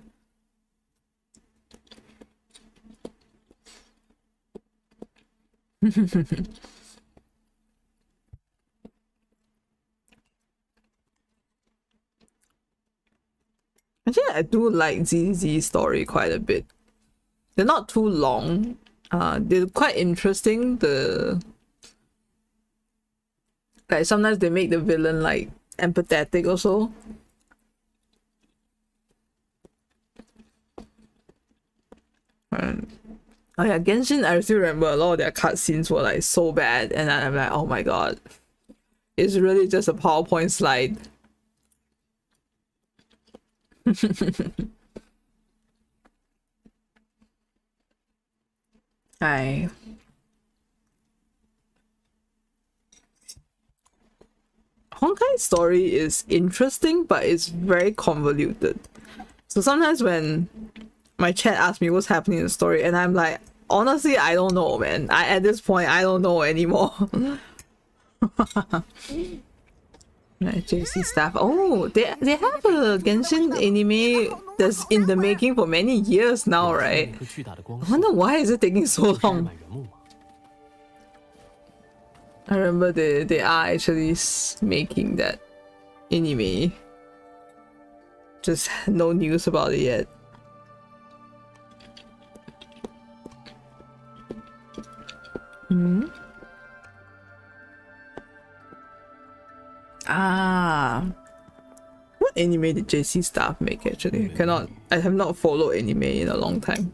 Actually, I do like ZZ's story quite a bit. They're not too long. They're quite interesting. Like sometimes they make the villain like empathetic also. Oh yeah, Genshin, I still remember a lot of their cutscenes were like so bad, and I'm like, oh my god. It's really just a PowerPoint slide. Hi. Honkai's story is interesting, but it's very convoluted. So sometimes when my chat asks me what's happening in the story, and I'm like, honestly, I don't know, man. At this point, I don't know anymore. JC staff. Oh, they have a Genshin anime that's in the making for many years now, right? I wonder why is it taking so long. I remember they are actually making that anime. Just no news about it yet. Hmm? Ah. What anime did JC staff make actually? I have not followed anime in a long time.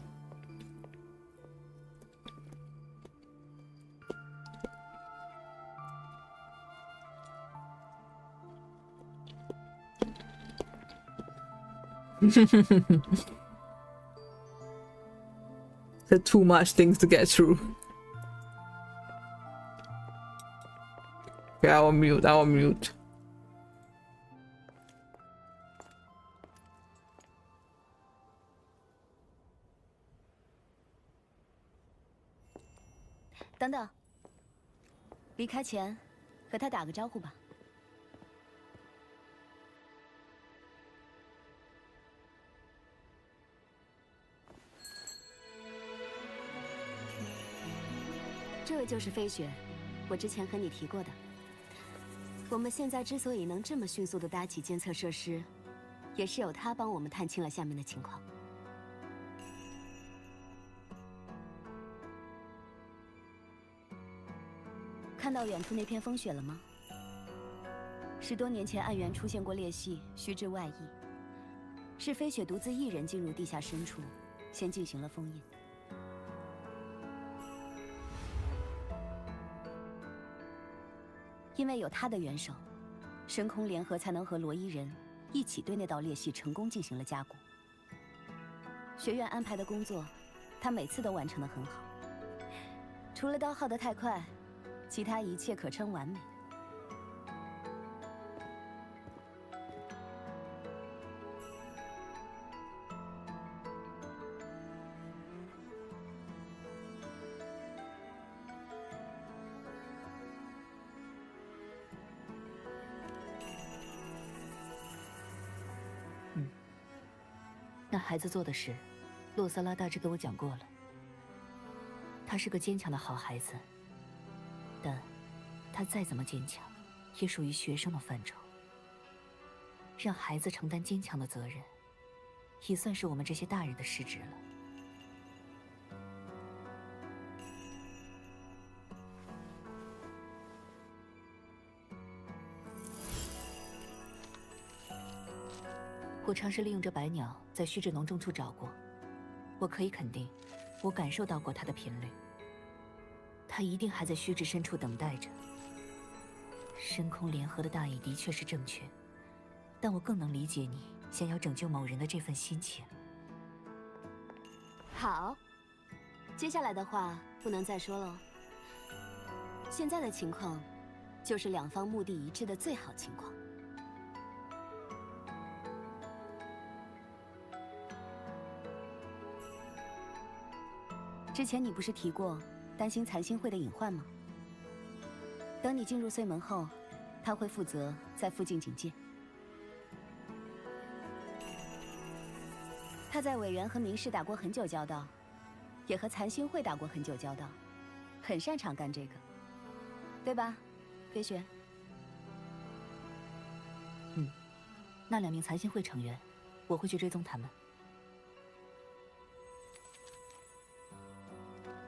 There are too much things to get through. Okay, I will mute.等等，离开前和他打个招呼吧。这位就是飞雪，我之前和你提过的。我们现在之所以能这么迅速地搭起监测设施，也是有他帮我们探清了下面的情况。看到远处那片风雪了吗？10多年前，暗源出现过裂隙，虚掷外溢，是飞雪独自一人进入地下深处，先进行了封印。因为有他的元首，深空联合才能和罗伊人一起对那道裂隙成功进行了加固。学院安排的工作，他每次都完成得很好。除了刀耗得太快，其他一切可称完美。那孩子做的事，洛萨拉大致跟我讲过了。他是个坚强的好孩子，但他再怎么坚强，也属于学生的范畴。让孩子承担坚强的责任，也算是我们这些大人的失职了。我尝试利用这白鸟在须知农种处找过，我可以肯定，我感受到过它的频率。它一定还在须知深处等待着。深空联合的大意的确是正确，但我更能理解你想要拯救某人的这份心情。好，接下来的话不能再说了。现在的情况，就是两方目的一致的最好情况。之前你不是提过担心残星会的隐患吗？等你进入燧门后，他会负责在附近警戒。他在委员和明士打过很久交道，也和残星会打过很久交道，很擅长干这个，对吧，飞雪？那2名残星会成员，我会去追踪他们。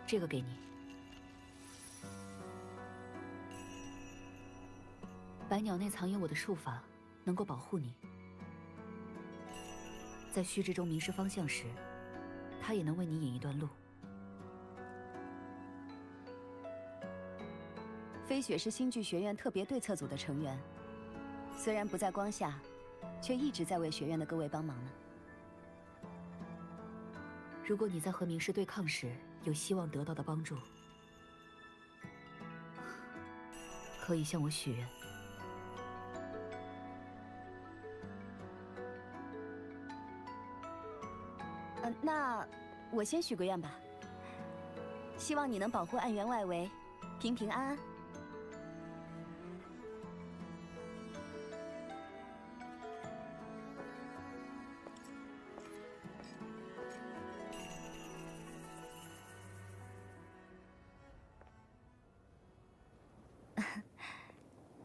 这个给你。白鸟内藏有我的术法，能够保护你。在须知中迷失方向时，它也能为你引一段路。飞雪是星剧学院特别对策组的成员，虽然不在光下，却一直在为学院的各位帮忙呢。如果你在和明士对抗时有希望得到的帮助，可以向我许愿。那我先许个愿吧，希望你能保护暗源外围，平平安安。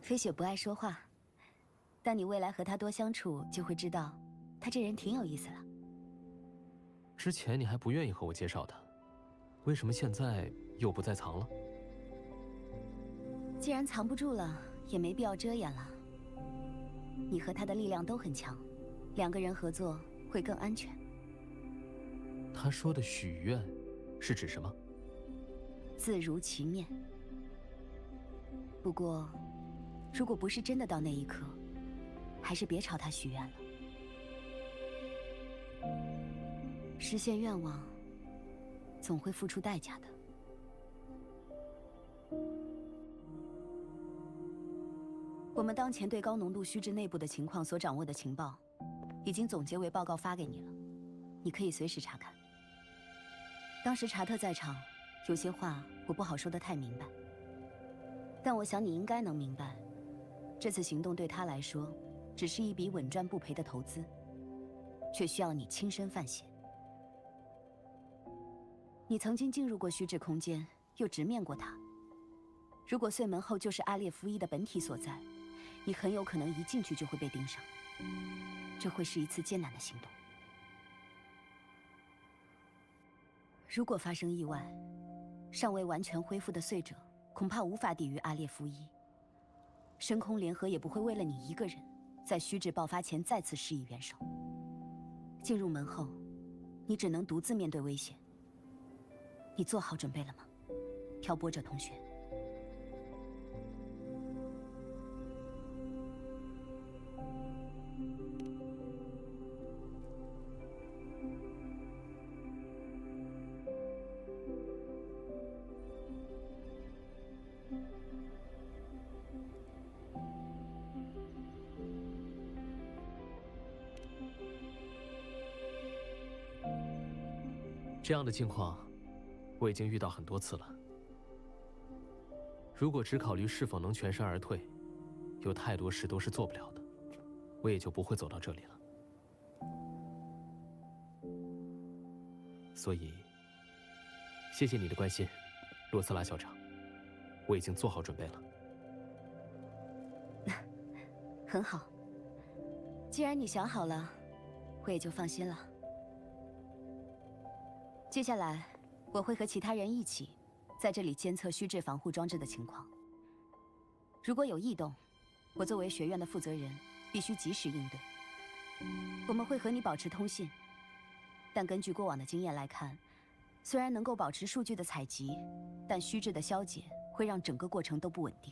飞雪不爱说话，但你未来和他多相处，就会知道，他这人挺有意思了。之前你还不愿意和我介绍他，为什么现在又不再藏了？既然藏不住了，也没必要遮掩了。你和他的力量都很强，2个人合作会更安全。他说的许愿，是指什么？自如其面。不过，如果不是真的到那一刻，还是别朝他许愿了。实现愿望，总会付出代价的。我们当前对高浓度须知内部的情况所掌握的情报，已经总结为报告发给你了，你可以随时查看。当时查特在场，有些话我不好说得太明白，但我想你应该能明白，这次行动对他来说，只是一笔稳赚不赔的投资，却需要你亲身犯险。你曾经进入过须知空间，又直面过它。如果燧门后就是阿列夫一的本体所在，你很有可能一进去就会被盯上，这会是一次艰难的行动。如果发生意外，尚未完全恢复的燧者恐怕无法抵御阿列夫一。深空联合也不会为了你一个人，在须知爆发前再次施以援手。进入门后，你只能独自面对危险。你做好准备了吗，挑拨者同学？这样的境况，我已经遇到很多次了。如果只考虑是否能全身而退，有太多事都是做不了的，我也就不会走到这里了。所以，谢谢你的关心，洛斯拉校长，我已经做好准备了。很好，既然你想好了，我也就放心了。接下来，我会和其他人一起，在这里监测虚质防护装置的情况。如果有异动，我作为学院的负责人，必须及时应对。我们会和你保持通信，但根据过往的经验来看，虽然能够保持数据的采集，但虚质的消解会让整个过程都不稳定。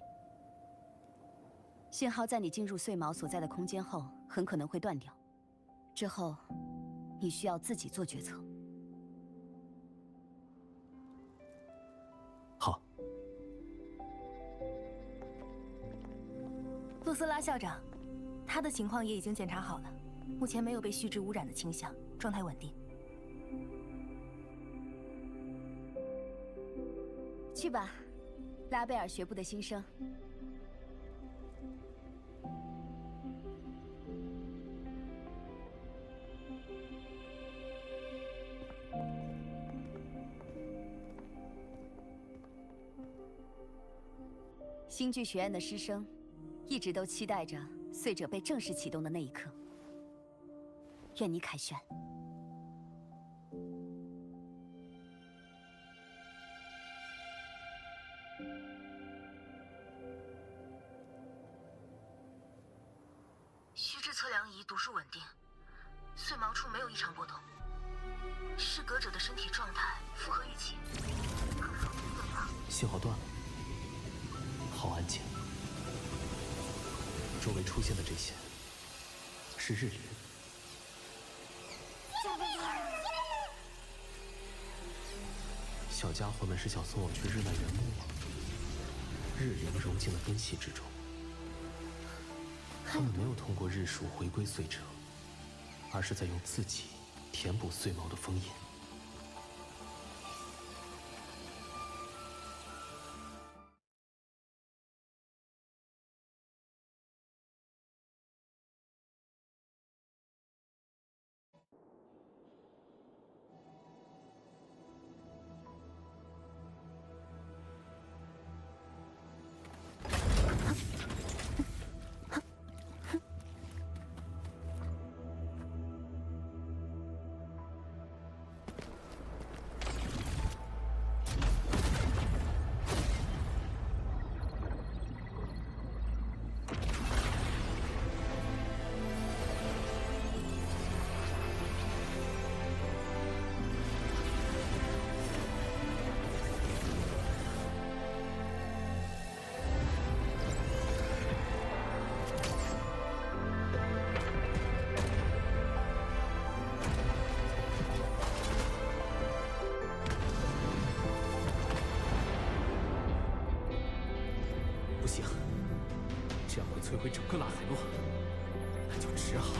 信号在你进入碎毛所在的空间后，很可能会断掉。之后，你需要自己做决策。好。洛斯拉校长，他的情况也已经检查好了，目前没有被虚质污染的倾向，状态稳定。去吧，拉贝尔学部的新生。星剧学院的师生一直都期待着碎者被正式启动的那一刻。愿你凯旋。虚质测量仪读数稳定，碎毛处没有异常波动，适格者的身体状态符合预期。信号断了，好安静。周围出现的这些是日灵。小家伙们是想送我去日漫原木吗？日灵融进了根系之中，他们没有通过日术回归碎者，而是在用自己填补碎毛的封印。不行，这样会摧毁整个拉海诺，那就只好……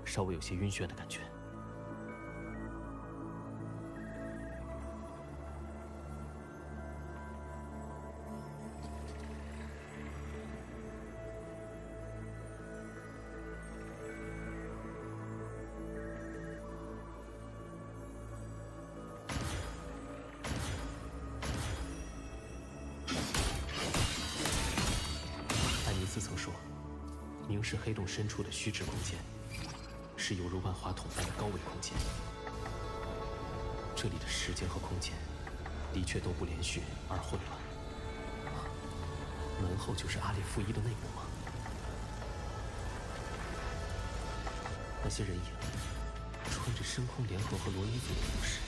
稍微有些晕眩的感觉。艾尼斯曾说，凝视黑洞深处的虚质空间，是犹如万花筒般的高维空间。这里的时间和空间的确都不连续而混乱。门后就是阿列夫一的内部吗？那些人影穿着深空联合和罗伊族的服饰，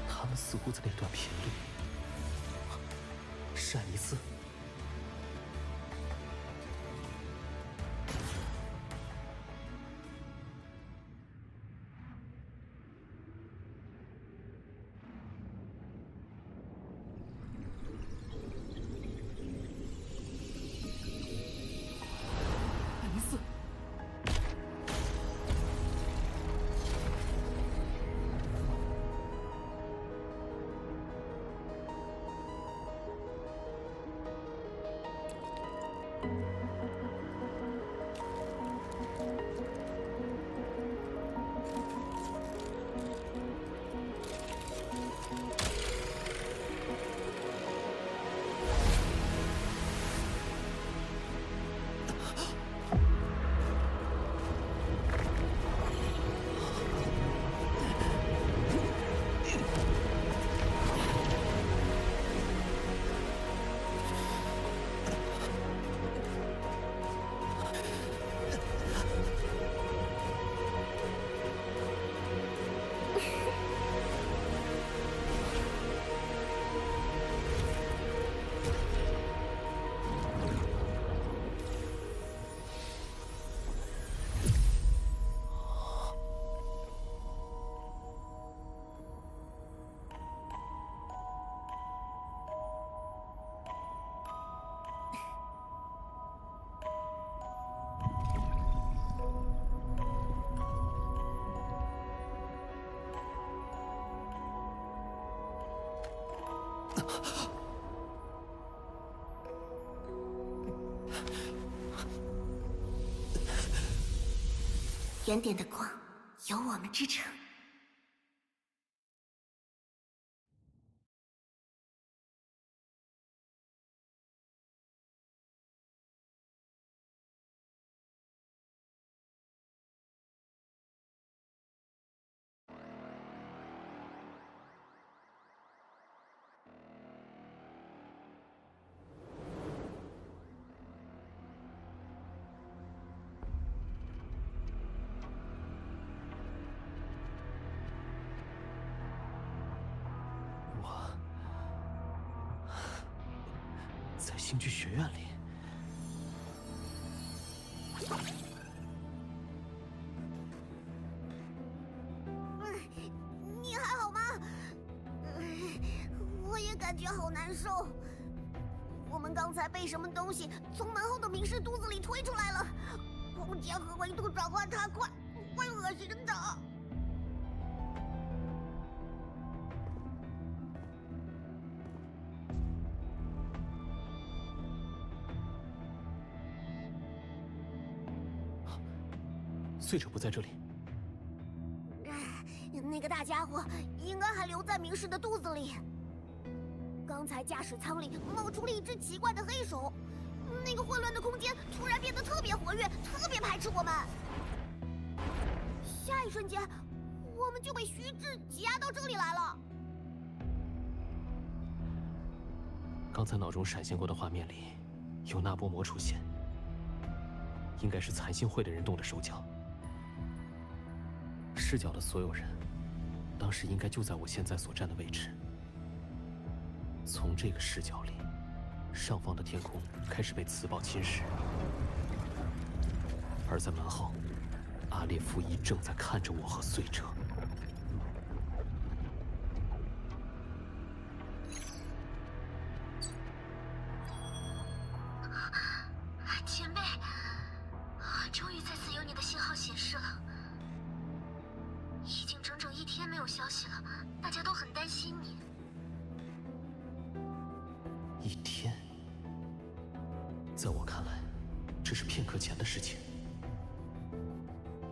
他们似乎在那段频率。是爱丽丝。原点的光有我们支撑。在星剧学院里。你还好吗？我也感觉好难受。我们刚才被什么东西从门后的明氏肚子里推出来了，空间和维度转换太快，会恶心的。碎者不在这里。那个大家伙应该还留在明氏的肚子里。刚才驾驶舱里冒出了一只奇怪的黑手，那个混乱的空间突然变得特别活跃，特别排斥我们。下一瞬间，我们就被虚质挤压到这里来了。刚才脑中闪现过的画面里，有那波魔出现，应该是残星会的人动的手脚。视角的所有人，当时应该就在我现在所站的位置。从这个视角里，上方的天空开始被磁暴侵蚀，而在门后，阿列夫一正在看着我和碎者。前辈，终于再次有你的信号显示了。已经整整1天没有消息了，大家都很担心你。1天，在我看来，这是片刻前的事情。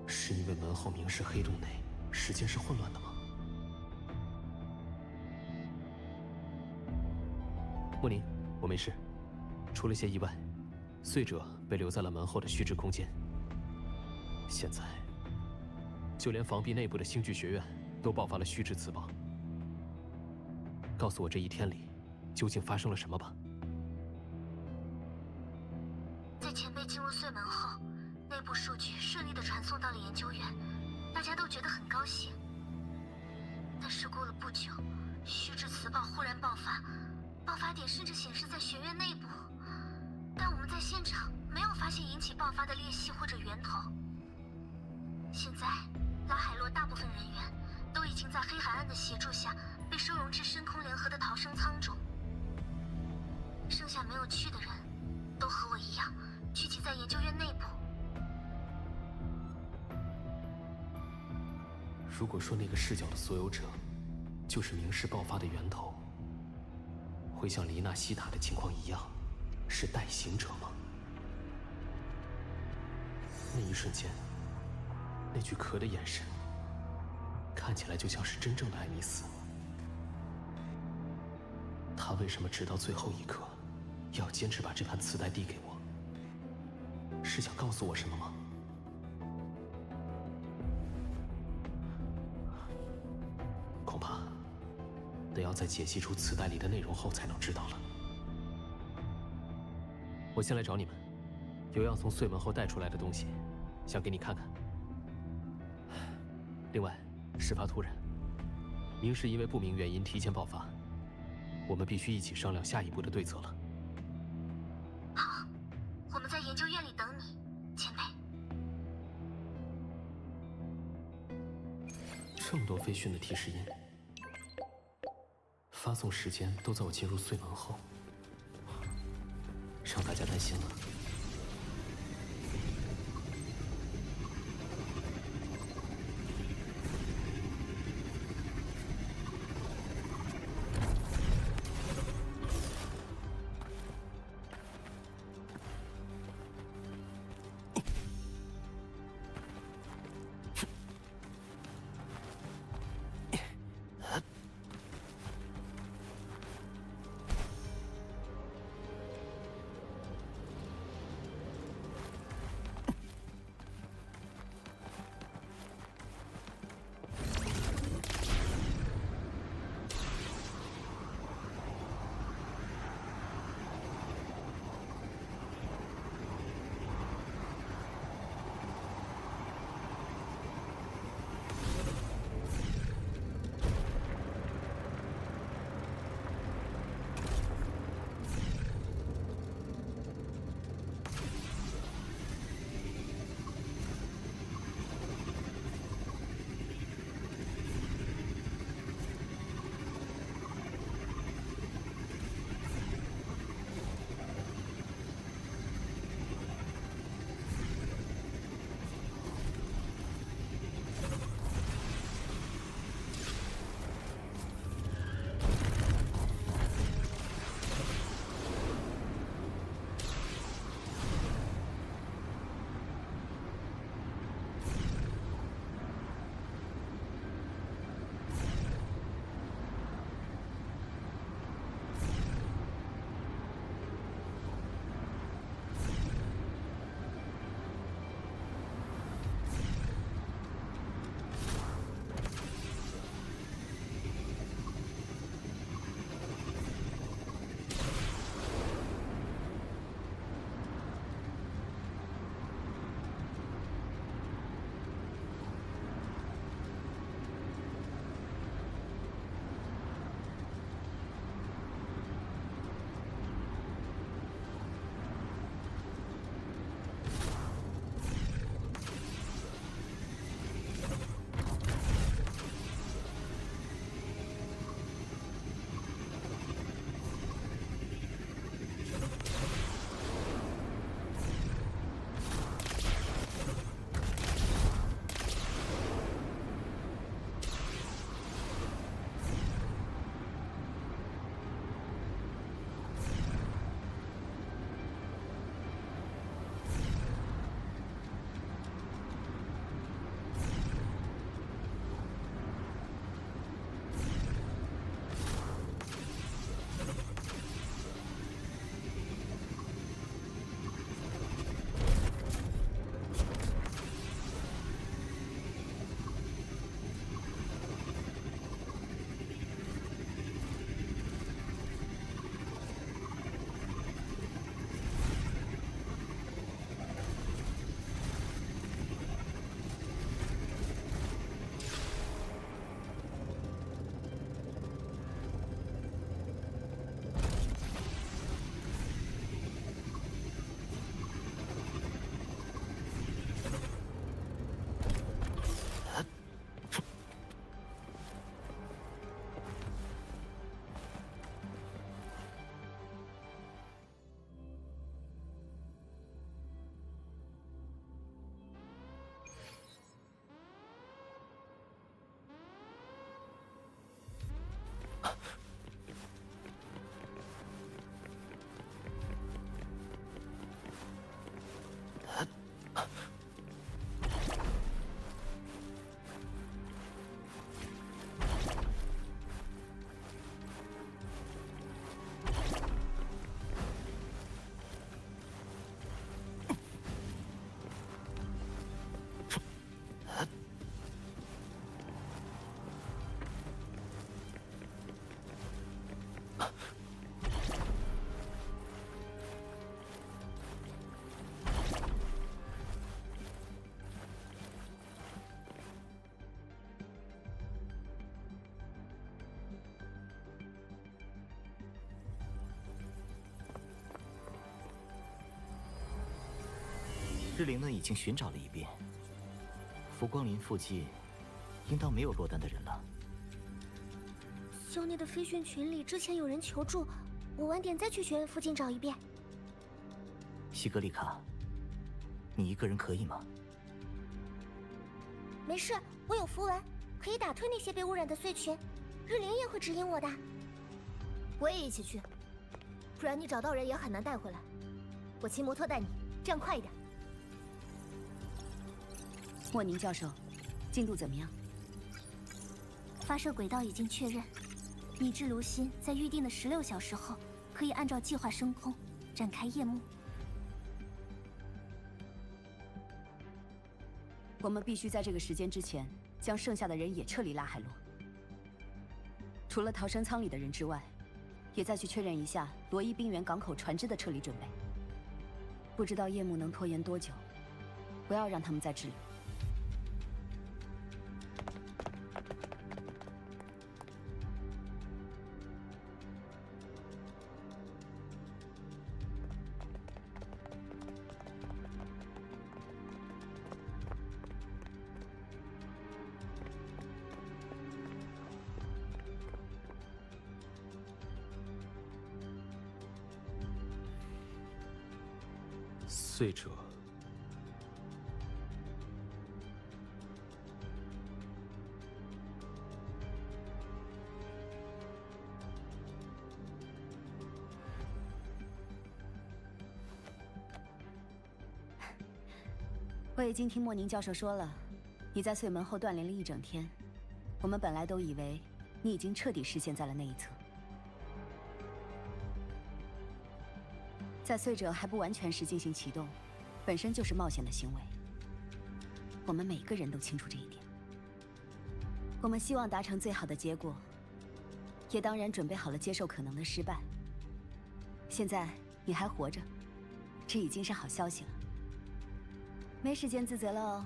是因为门后明氏黑洞内时间是混乱的吗？莫宁，我没事，出了些意外，碎者被留在了门后的虚质空间。现在，就连防壁内部的星剧学院都爆发了虚质磁暴。告诉我这一天里究竟发生了什么吧。在前辈进入穗门后，内部数据顺利地传送到了研究院，大家都觉得很高兴。但是过了不久，虚质磁暴忽然爆发，爆发点甚至显示在学院内部，但我们在现场没有发现引起爆发的裂隙或者源头。现在，拉海洛大部分人员都已经在黑海岸的协助下被收容至深空联合的逃生舱中，剩下没有去的人，都和我一样聚集在研究院内部。如果说那个视角的所有者就是明示爆发的源头，会像黎纳西塔的情况一样，是带行者吗？那一瞬间，那具壳的眼神看起来就像是真正的爱丽丝。他为什么直到最后一刻要坚持把这盘磁带递给我？是想告诉我什么吗？恐怕得要在解析出磁带里的内容后才能知道了。我先来找你们，有样从穗门后带出来的东西，想给你看看。另外，事发突然，明是因为不明原因提前爆发，我们必须一起商量下一步的对策了。好，我们在研究院里等你，前辈。这么多飞讯的提示音，发送时间都在我进入穗门后，让大家担心了。日灵们已经寻找了一遍，浮光林附近应当没有落单的人了。校内的飞讯群里之前有人求助，我晚点再去学院附近找一遍。西格丽卡，你一个人可以吗？没事，我有符文，可以打退那些被污染的碎群。日灵也会指引我的。我也一起去，不然你找到人也很难带回来。我骑摩托带你，这样快一点。莫宁教授，进度怎么样？发射轨道已经确认，拟制炉心在预定的16小时后，可以按照计划升空，展开夜幕。我们必须在这个时间之前，将剩下的人也撤离拉海洛。除了逃生舱里的人之外，也再去确认一下罗伊冰原港口船只的撤离准备。不知道夜幕能拖延多久，不要让他们再滞留。碎者，我已经听莫宁教授说了，你在穗门后断联了一整天。我们本来都以为你已经彻底实现在了那一侧。在穗者还不完全时进行启动，本身就是冒险的行为。我们每个人都清楚这一点。我们希望达成最好的结果，也当然准备好了接受可能的失败。现在你还活着，这已经是好消息了。没时间自责了哦，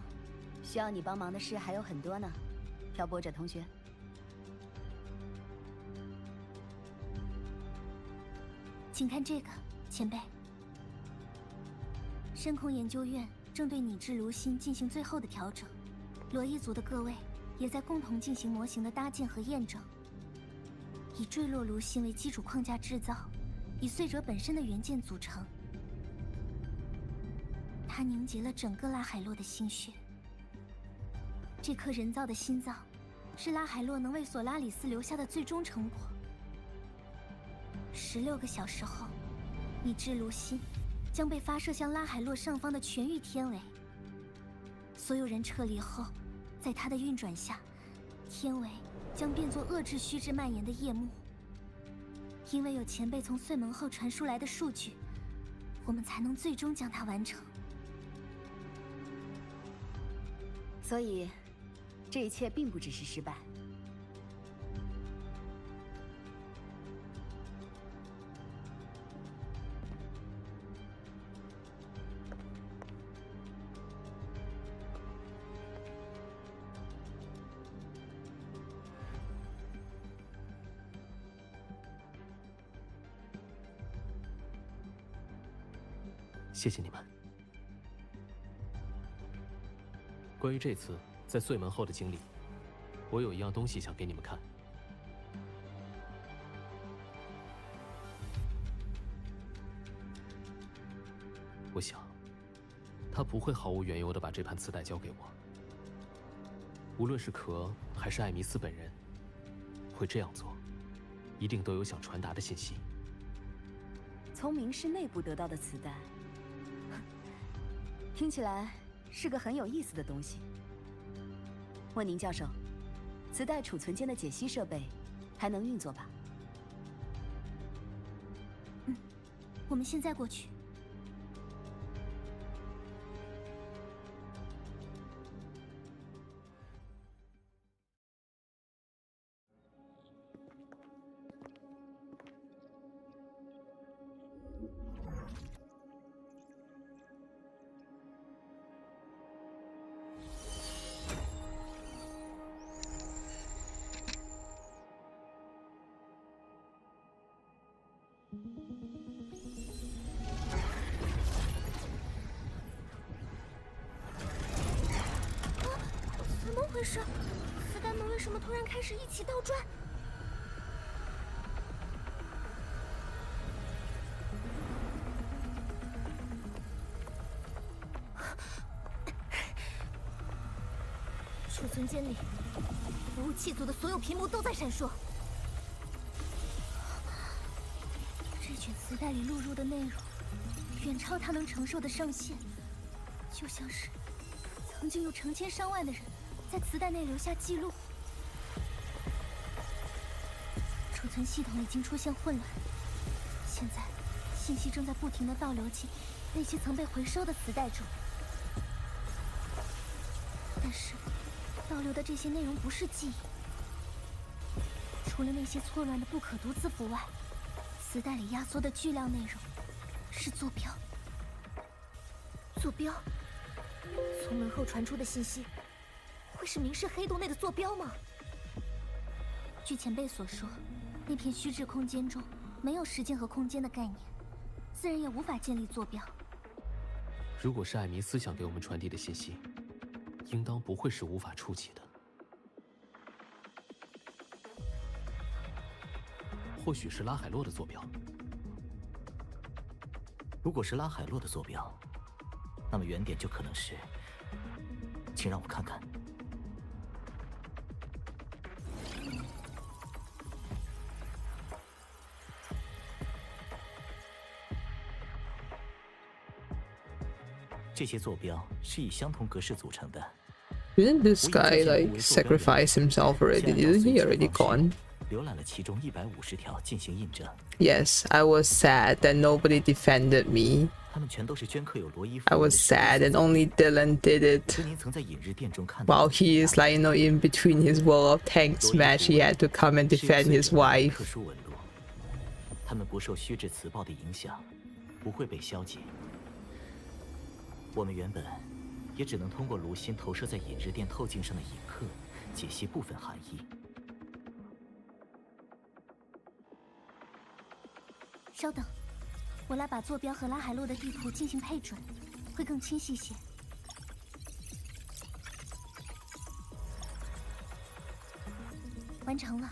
需要你帮忙的事还有很多呢，挑拨者同学。请看这个，前辈。深空研究院正对拟制炉心进行最后的调整，罗伊族的各位也在共同进行模型的搭建和验证，以坠落炉心为基础框架制造，以碎者本身的元件组成。它凝结了整个拉海洛的心血。这颗人造的心脏，是拉海洛能为索拉里斯留下的最终成果。16个小时后，拟制炉心将被发射向拉海洛上方的全域天围。所有人撤离后，在它的运转下，天围将变作遏制虚质蔓延的夜幕。因为有前辈从穗门后传输来的数据，我们才能最终将它完成。所以，这一切并不只是失败。谢谢你们。关于这次在穗门后的经历，我有一样东西想给你们看。我想，他不会毫无缘由地把这盘磁带交给我。无论是壳还是艾弥斯本人，会这样做，一定都有想传达的信息。从明室内部得到的磁带，听起来是个很有意思的东西。莫宁教授，磁带储存间的解析设备还能运作吧？我们现在过去。回事？磁带们为什么突然开始一起倒转？储存间里，服务器组的所有屏幕都在闪烁。这卷磁带里录入的内容，远超它能承受的上限，就像是曾经有成千上万的人在磁带内留下记录。储存系统已经出现混乱，现在信息正在不停地倒流进那些曾被回收的磁带中。但是，倒流的这些内容不是记忆，除了那些错乱的不可读字符外，磁带里压缩的巨量内容是坐标。坐标，从门后传出的信息，会是明示黑洞内的坐标吗？据前辈所说，那片虚质空间中没有时间和空间的概念，自然也无法建立坐标。如果是艾弥思想给我们传递的信息，应当不会是无法触及的。或许是拉海洛的坐标。如果是拉海洛的坐标，那么原点就可能是……请让我看看。这些坐标是以相同格式组成的。Didn't this guy like sacrifice himself already? Isn't he already gone? 浏览了其中150条进行印证。Yes, I was sad that nobody defended me. 他们全都是镌刻有罗伊。I was sad and only Dylan did it. 您曾在隐日殿中看到。 While he is like, you know, in between his World of Tanks match, he had to come and defend his wife. 特殊纹路，他们不受虚质磁暴的影响，不会被消解。我们原本也只能通过炉心投射在隐日殿透镜上的影刻，解析部分含义。稍等，我来把坐标和拉海洛的地图进行配准，会更清晰些。完成了。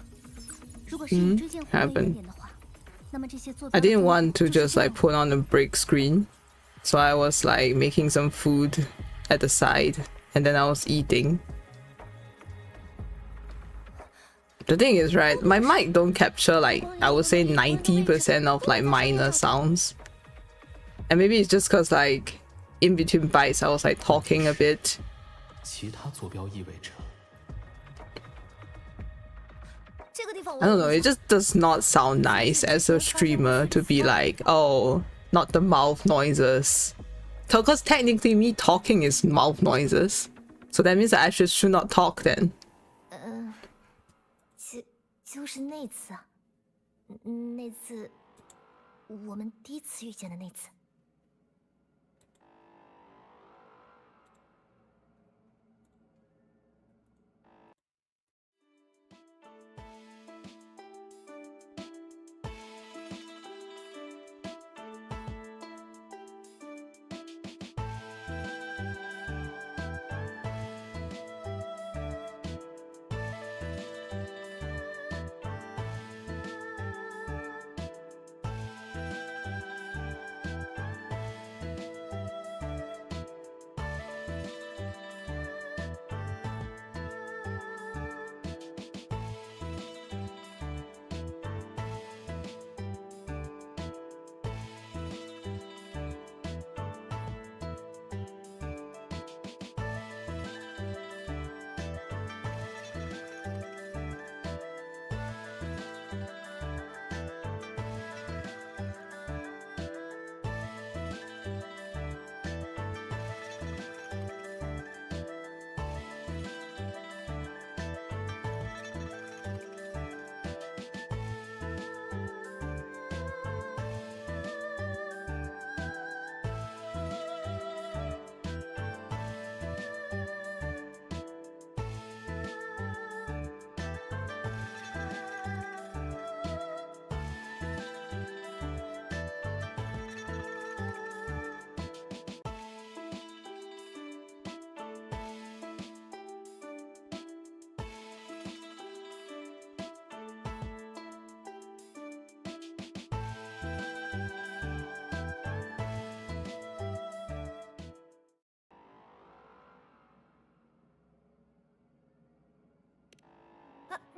如果是以追剑环为点的话，那么这些坐标 I didn't want to just like put on a break screen, so I was like making some food at the side, and then I was eating. The thing is, right, my mic don't capture like, I would say 90% of like minor sounds. And maybe it's just cause like in between bites I was like talking a bit. 其他坐标意味着 I don't know, it just does not sound nice as a streamer to be like, oh, not the mouth noises. Because technically me talking is mouth noises. So that means that I should not talk then. 就是那次啊，那次我们第一次遇见的那次。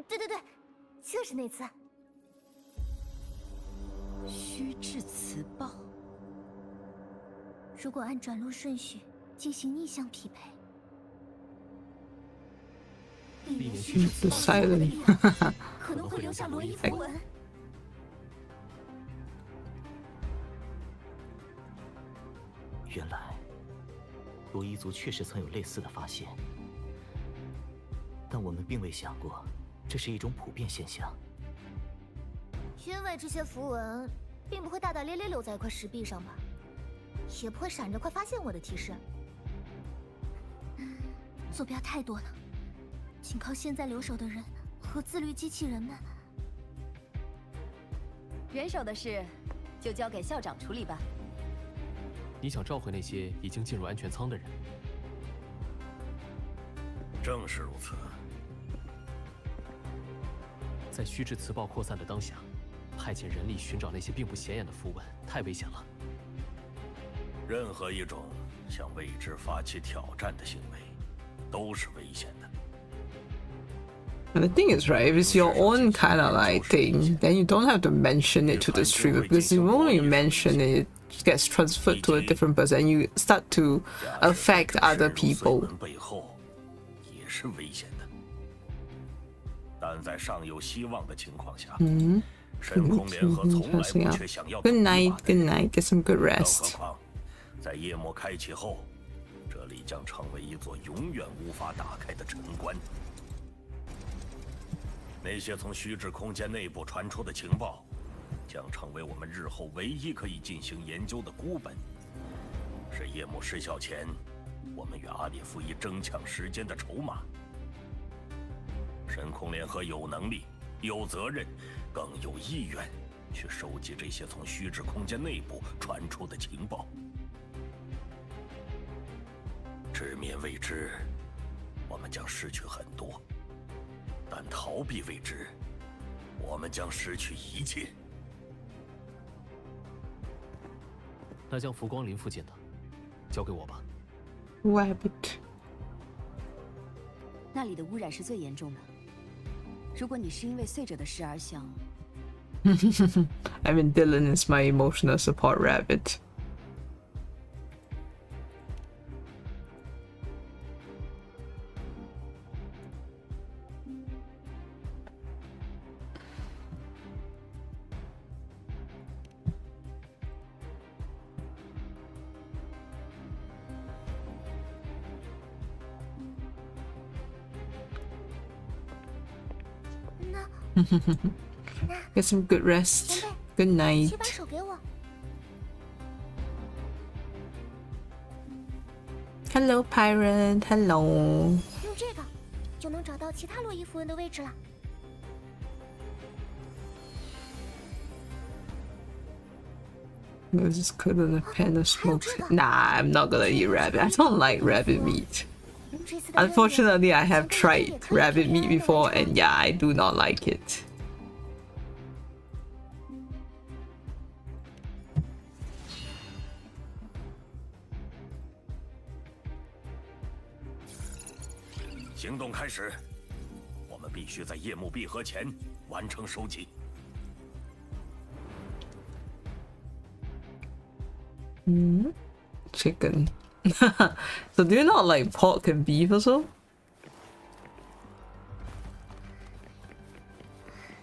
对对对，就是那次。虚掷磁暴。如果按转录顺序进行逆向匹配，避免虚掷磁暴，silent 的力量可能会留下罗伊符文。原来，罗伊族确实曾有类似的发现，但我们并未想过，这是一种普遍现象。因为这些符文并不会大大咧咧留在一块石壁上吧，也不会闪着快发现我的提示。坐标太多了，仅靠现在留守的人和自律机器人们。人手的事，就交给校长处理吧。你想召回那些已经进入安全舱的人？正是如此。在虚掷磁暴扩散的当下，派遣人力寻找那些并不显眼的符文，太危险了。任何一种向未知发起挑战的行为，都是危险的。 And the thing is, right, if it's your own kind of like thing, then you don't have to mention it to the streamer, because the moment you mention it, it gets transferred to a different person and you start to affect other people. 背后也是危险的，但在尚有希望的情况下，神空联合从来不缺想要 Good night, good night, get some good rest. 何况，在夜幕开启后，这里将成为一座永远无法打开的城关。 那些从虚掷空间内部传出的情报，将成为我们日后唯一可以进行研究的孤本，是夜幕失效前，我们与阿列夫伊争抢时间的筹码。神空联合有能力、有责任，更有意愿去收集这些从虚掷空间内部传出的情报。直面未知，我们将失去很多。 但逃避未知，我们将失去一切。那将浮光林附近的，交给我吧。Rabbit. 那里的污染是最严重的。如果你是因为碎者的事而想I mean, Dylan is my emotional support rabbit. Get some good rest. Good night. 去把手给我。 Hello, Pirate. Hello. 用这个就能找到其他洛伊符文的位置了。 This is good on a pan of smoke. Nah, I'm not gonna eat rabbit. I don't like rabbit meat. Unfortunately, I have tried rabbit meat before, and yeah, I do not like it. 行动开始，我们必须在夜幕闭合前完成收集。Chicken. So do you not like pork and beef also?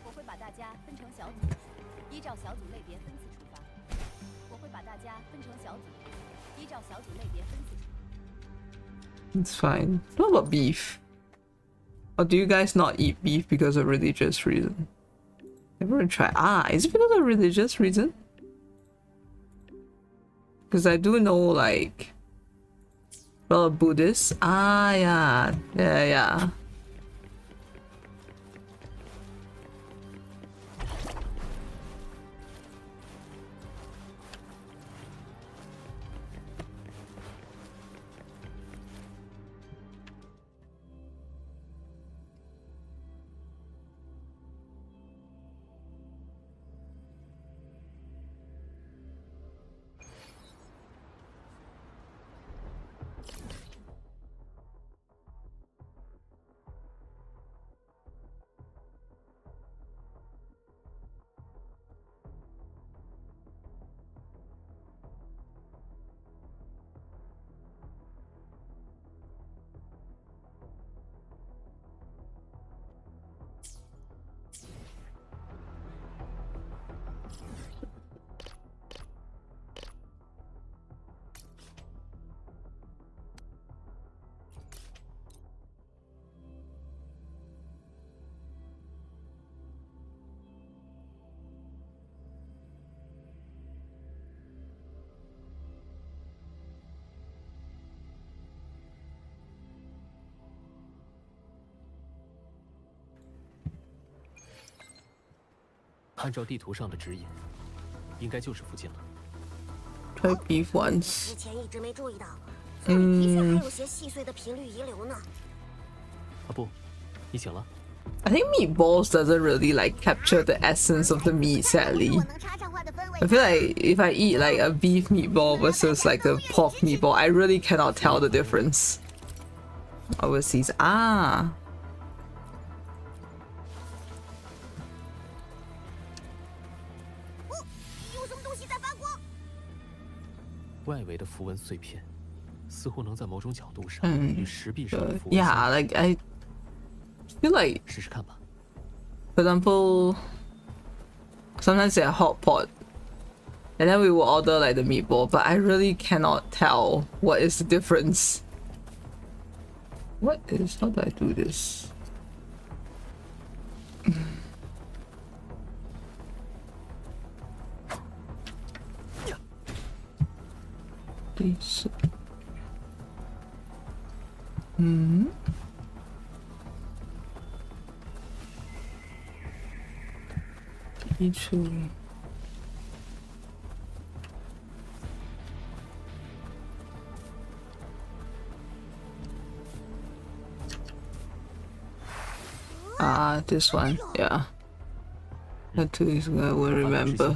我会把大家分成小组，依照小组类别分次处罚。我会把大家分成小组，依照小组类别分次处罚。 It's fine. What about beef? Or do you guys not eat beef because of religious reason? Never try. Ah, is it because of religious reason? Because I do know, like, well, Buddhists. Ah, yeah, yeah. 按照地图上的指引，应该就是附近了。Try beef once. 之前一直没注意到，这里的确还有些细碎的频率遗留呢。啊不，你醒了。 I think meatballs doesn't really like capture the essence of the meat, sadly. I feel like if I eat like a beef meatball versus like a pork meatball, I really cannot tell the difference. Overseas. Ah. 有什么东西在发光？外围的符文碎片，似乎能在某种角度上与石壁上的符文。Yeah, like I feel like. 试试看吧。 For example, sometimes they're hot pot, and then we will order like the meatball, but I really cannot tell what is the difference. What is? How do I do this? Please. Hmm. Me too. Ah, this one, yeah. That too is I will remember.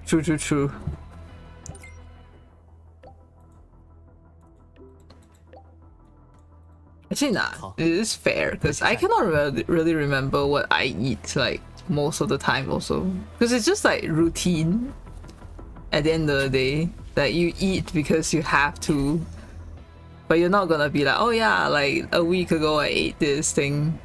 True, true, true. Actually, nah, it is fair because I cannot really remember what I eat like most of the time also because it's just like routine at the end of the day that you eat because you have to, but you're not gonna be like, oh yeah, like a week ago I ate this thing.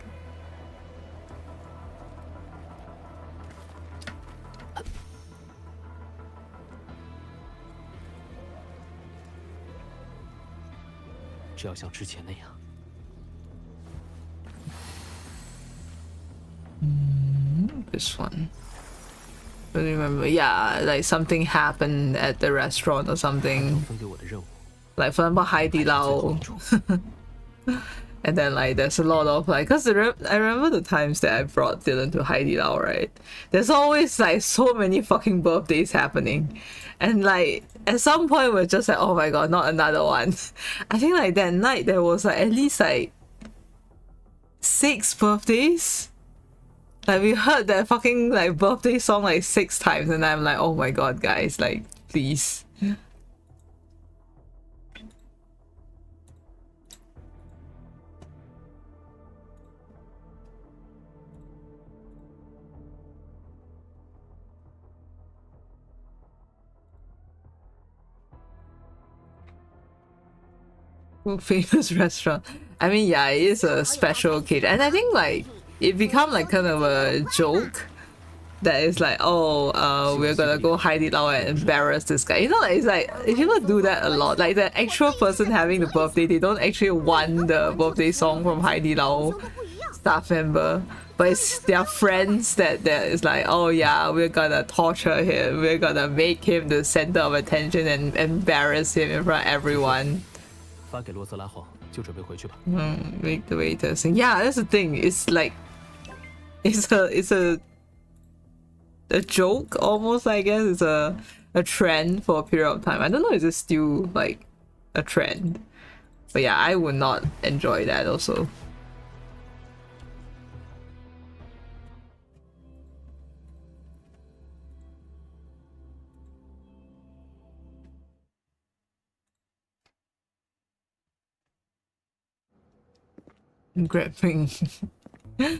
This one. I remember, yeah, like something happened at the restaurant or something. Like for example, Haidi Lao. And then like there's a lot of like, cause I remember the times that I brought Dylan to Haidi Lao, right? There's always like so many fucking birthdays happening, and like at some point we're just like, oh my god, not another one. I think like that night there was like at least like 6 birthdays. Like we heard that fucking like birthday song like 6 times, and I'm like, oh my god, guys, like please. Famous restaurant. I mean, yeah, it is a special occasion, and I think like it become like kind of a joke that is like, oh, we're gonna go Haidi Lao and embarrass this guy. You know, like, it's like people do that a lot. Like the actual person having the birthday, they don't actually want the birthday song from Haidi Lao staff member, but it's their friends that is like, oh yeah, we're gonna torture him, we're gonna make him the center of attention and embarrass him in front of everyone. Make the waiter sing. Yeah, that's the thing. It's like it's a joke almost, I guess. It's a trend for a period of time. I don't know if it's still like a trend. But yeah, I would not enjoy that also. Grabbing. I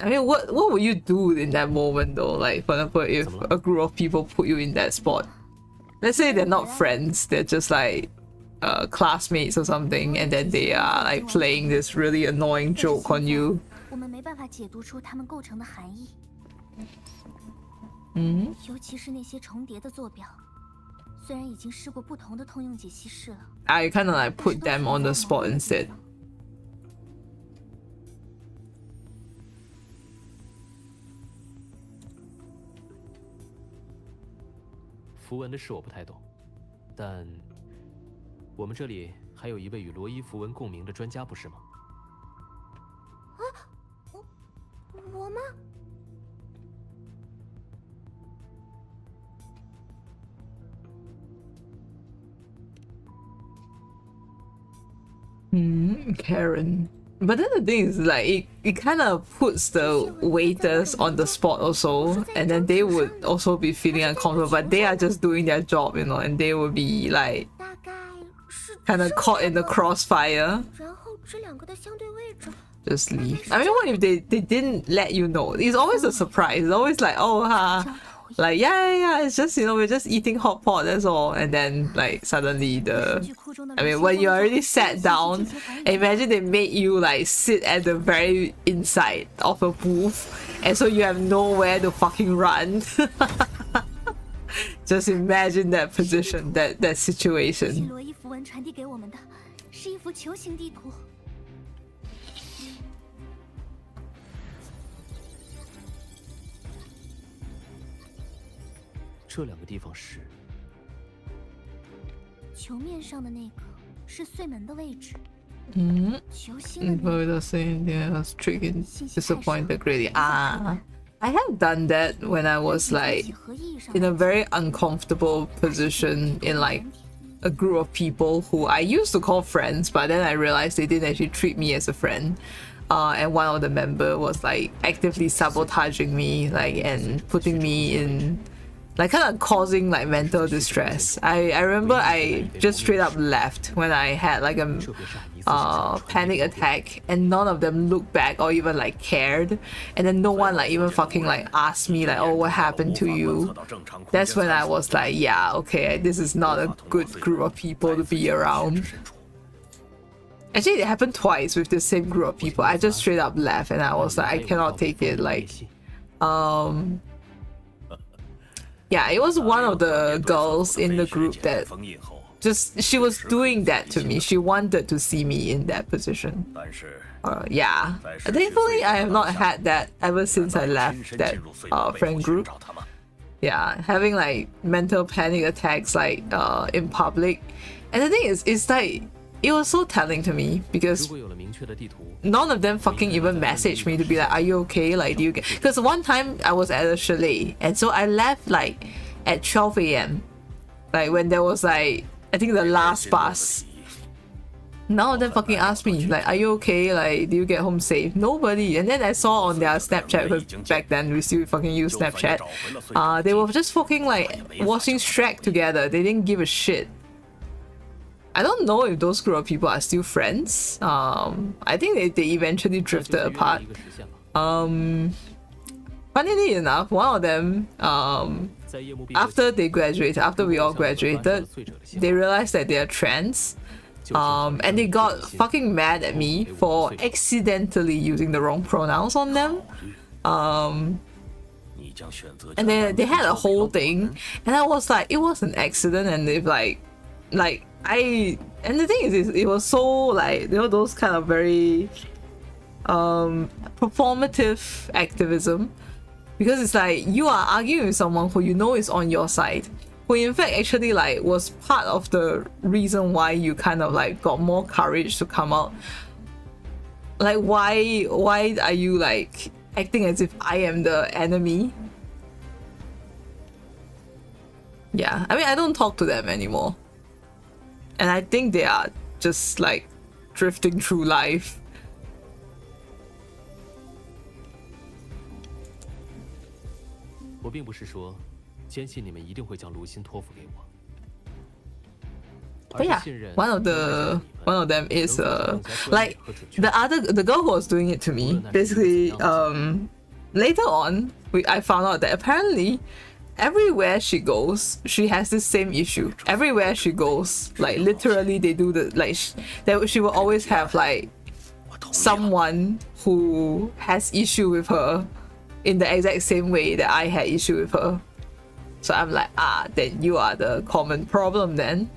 mean, what would you do in that moment though? Like, for example, if a group of people put you in that spot, let's say they're not friends, they're just like classmates or something, and then they are like playing this really annoying joke on you. I kind of like put them on the spot instead.符文的事我不太懂，但我们这里还有一位与罗伊符文共鸣的专家，不是吗？我 Karen. But then the thing is, like, it kind of puts the waiters on the spot also, and then they would also be feeling uncomfortable, but they are just doing their job, you know, and they will be like kind of caught in the crossfire. Just leave. I mean, what if they didn't let you know? It's always a surprise. It's always like, oh, like, yeah, it's just, you know, we're just eating hot pot, that's all. And then, like, suddenly I mean, when you already sat down, imagine they made you, like, sit at the very inside of a booth, and so you have nowhere to fucking run. Just imagine that position, that situation.这两个地方是球面上的那个是穗门的位置。球心 Probably the same thing. I was tricky, disappointed greatly. I have done that when I was like in a very uncomfortable position in like a group of people who I used to call friends, but then I realized they didn't actually treat me as a friend. And one of the members was like actively sabotaging me, like, and putting me in, like, kind of causing like mental distress. I remember I just straight up left when I had like a panic attack, and none of them looked back or even like cared, and then no one like even fucking like asked me like, oh, what happened to you? That's when I was like, yeah, okay, this is not a good group of people to be around. Actually, it happened twice with the same group of people. I just straight up left, and I was like, I cannot take it. Like, yeah, it was one of the girls in the group that she was doing that to me. She wanted to see me in that position. Yeah. Thankfully, I have not had that ever since I left that friend group. Yeah, having like mental panic attacks like in public. And the thing is, it's like, it was so telling to me because none of them fucking even messaged me to be like, are you okay? Like, do you get... Because one time I was at a chalet, and so I left like at 12 a.m. Like when there was like, I think the last bus. None of them fucking asked me like, are you okay? Like, do you get home safe? Nobody. And then I saw on their Snapchat, because back then we still fucking use Snapchat, they were just fucking like watching Shrek together. They didn't give a shit. I don't know if those group of people are still friends. I think they eventually drifted apart. Funnily enough, one of them, after we all graduated, they realized that they are trans. And they got fucking mad at me for accidentally using the wrong pronouns on them. And then they had a whole thing, and I was like, it was an accident, and they've like and the thing is, it was so like, you know, those kind of very performative activism, because it's like you are arguing with someone who you know is on your side, who in fact actually like was part of the reason why you kind of like got more courage to come out. Like, why are you like acting as if I am the enemy? Yeah, I mean, I don't talk to them anymore. And I think they are just like drifting through life. But yeah, one of them is like the girl who was doing it to me. Basically, later on, I found out that apparently, everywhere she goes, she has the same issue. Everywhere she goes, like literally, they do the like. She will always have like someone who has issue with her in the exact same way that I had issue with her. So I'm like, then you are the common problem then.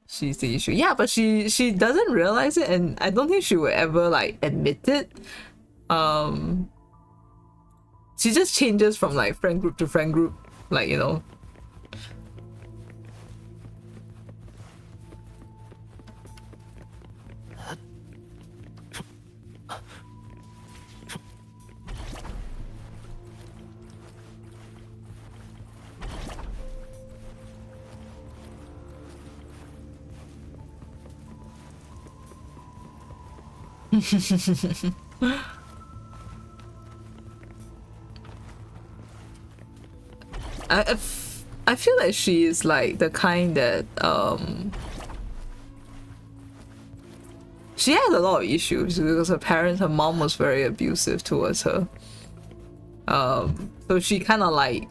She's the issue. Yeah, but she doesn't realize it, and I don't think she will ever like admit it. She just changes from like friend group to friend group, like, you know. I feel like she is like the kind that she had a lot of issues because her mom was very abusive towards her. So she kind of like,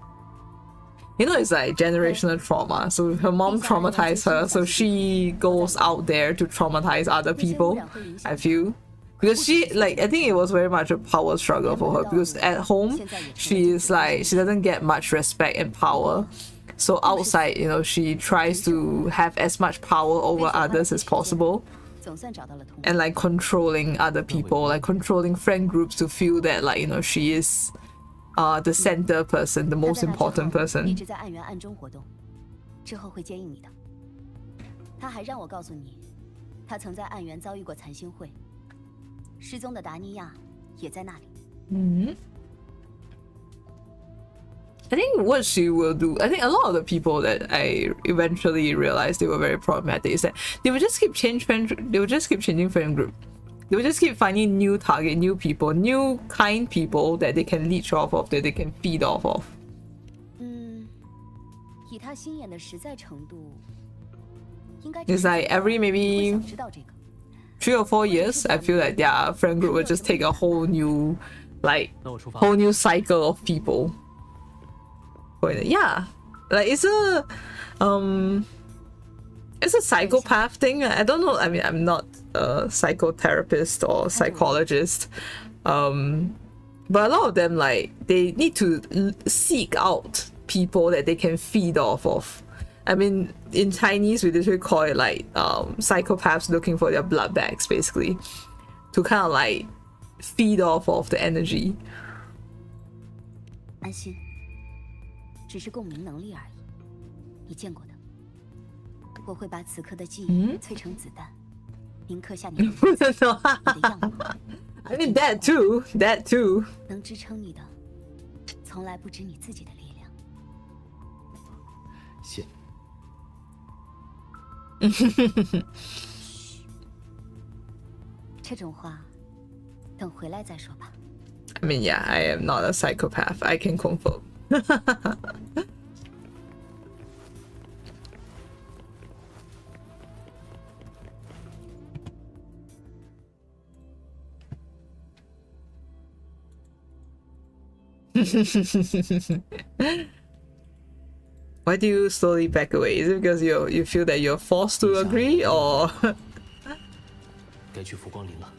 you know, it's like generational trauma. So her mom traumatized her, so she goes out there to traumatize other people, I feel. Because she, like, I think it was very much a power struggle for her, because at home she is like, she doesn't get much respect and power. So outside, you know, she tries to have as much power over others as possible, and like controlling other people, like controlling friend groups to feel that, like, you know, she is the center person, the most important person. 一直在暗源暗中活动，之后会接应你的。他还让我告诉你，他曾在暗源遭遇过残星会，失踪的达尼亚也在那里。I think what she will do, I think a lot of the people that I eventually realized they were very problematic is that they would just keep changing friend group. They would just keep finding new target, new people, new kind people that they can leech off of, that they can feed off of. 以他心眼的实在程度，应该 It's like every maybe 3 or 4 years, I feel like their friend group would just take a whole new, like, whole new cycle of people. Yeah, like it's a psychopath thing. I don't know. I mean, I'm not a psychotherapist or psychologist, but a lot of them, like, they need to seek out people that they can feed off of. I mean, in Chinese we literally call it like psychopaths looking for their blood bags, basically, to kind of like feed off of the energy. 安心，只是共鸣能力而已，你见过的。我会把此刻的记忆淬成子弹，铭刻下你的样貌。I mean that too. 能支撑你的，从来不止你自己的力量。谢。这种话，等回来再说吧。I mean, yeah, I am not a psychopath. I can confirm. Why do you slowly back away? Is it because you feel that you're forced to agree, or? 该去浮光林了。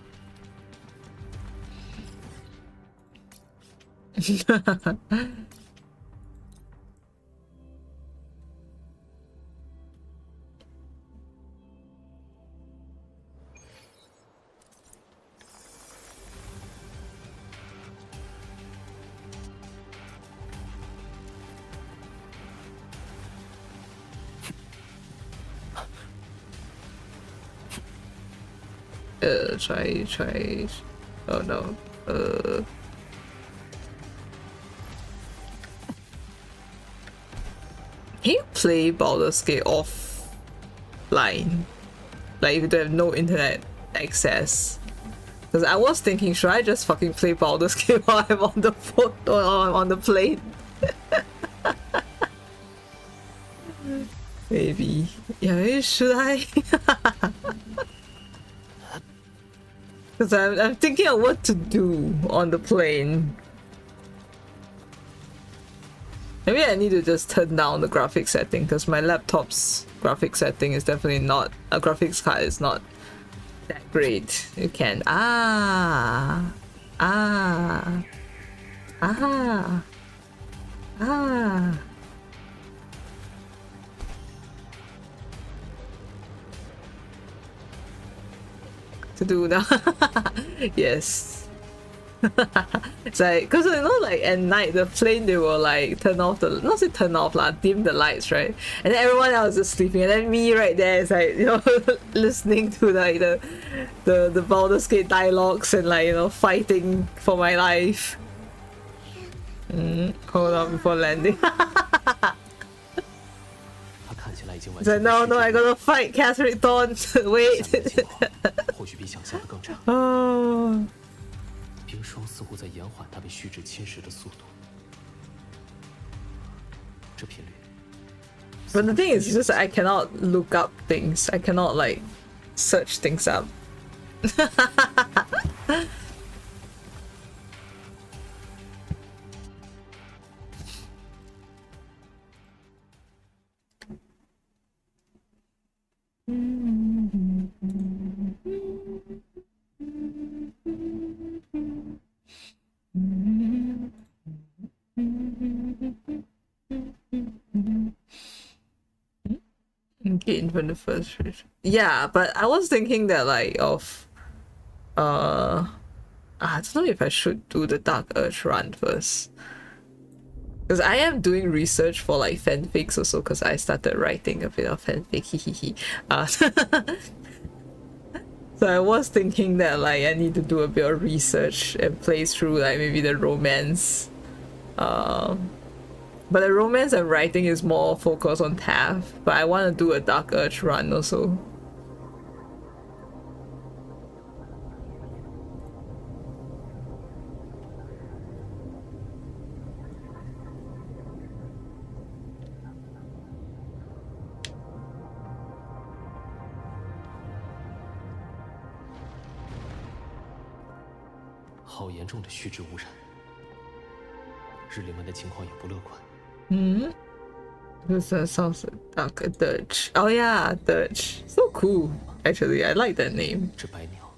Try. Oh no. Can you play Baldur's Gate offline? Like if you have no internet access? Because I was thinking, should I just fucking play Baldur's Gate while I'm on the phone or on the plane? Maybe. Yeah, maybe should I? Because I'm thinking of what to do on the plane. Maybe I need to just turn down the graphics setting, because my laptop's graphics setting is definitely not, a graphics card is not that great. You can to do now. Yes. It's like, because you know, like at night the plane, they will like turn off the, not say turn off lah, dim the lights, right? And then everyone else is sleeping, and then me right there is like, you know, listening to like the Baldur's Gate dialogues and like, you know, fighting for my life. Hold on before landing. 他看起来已经经完 He's like, 全被 no, 虚 no, 之 I gotta fight Catherine Thorn. 下 Wait. 面的情况或许比想象的更差。Oh. 冰霜似乎在延缓它被虚质侵蚀的速度。这频率。 But the thing is just I cannot look up things. I cannot like search things up. Gain from the first region. Yeah, but I was thinking that like of I don't know if I should do the Dark Urge run first. Because I am doing research for like fanfics also because I started writing a bit of fanfic. So I was thinking that like I need to do a bit of research and play through like maybe the romance. But the romance I'm writing is more focused on Taff, but I want to do a Dark Urge run also. How 严重的虚质污染，日灵们的情况也不乐观。 This sounds like Dark Dirge. Oh yeah, Dirge. So cool. Actually, I like that name. 这白鸟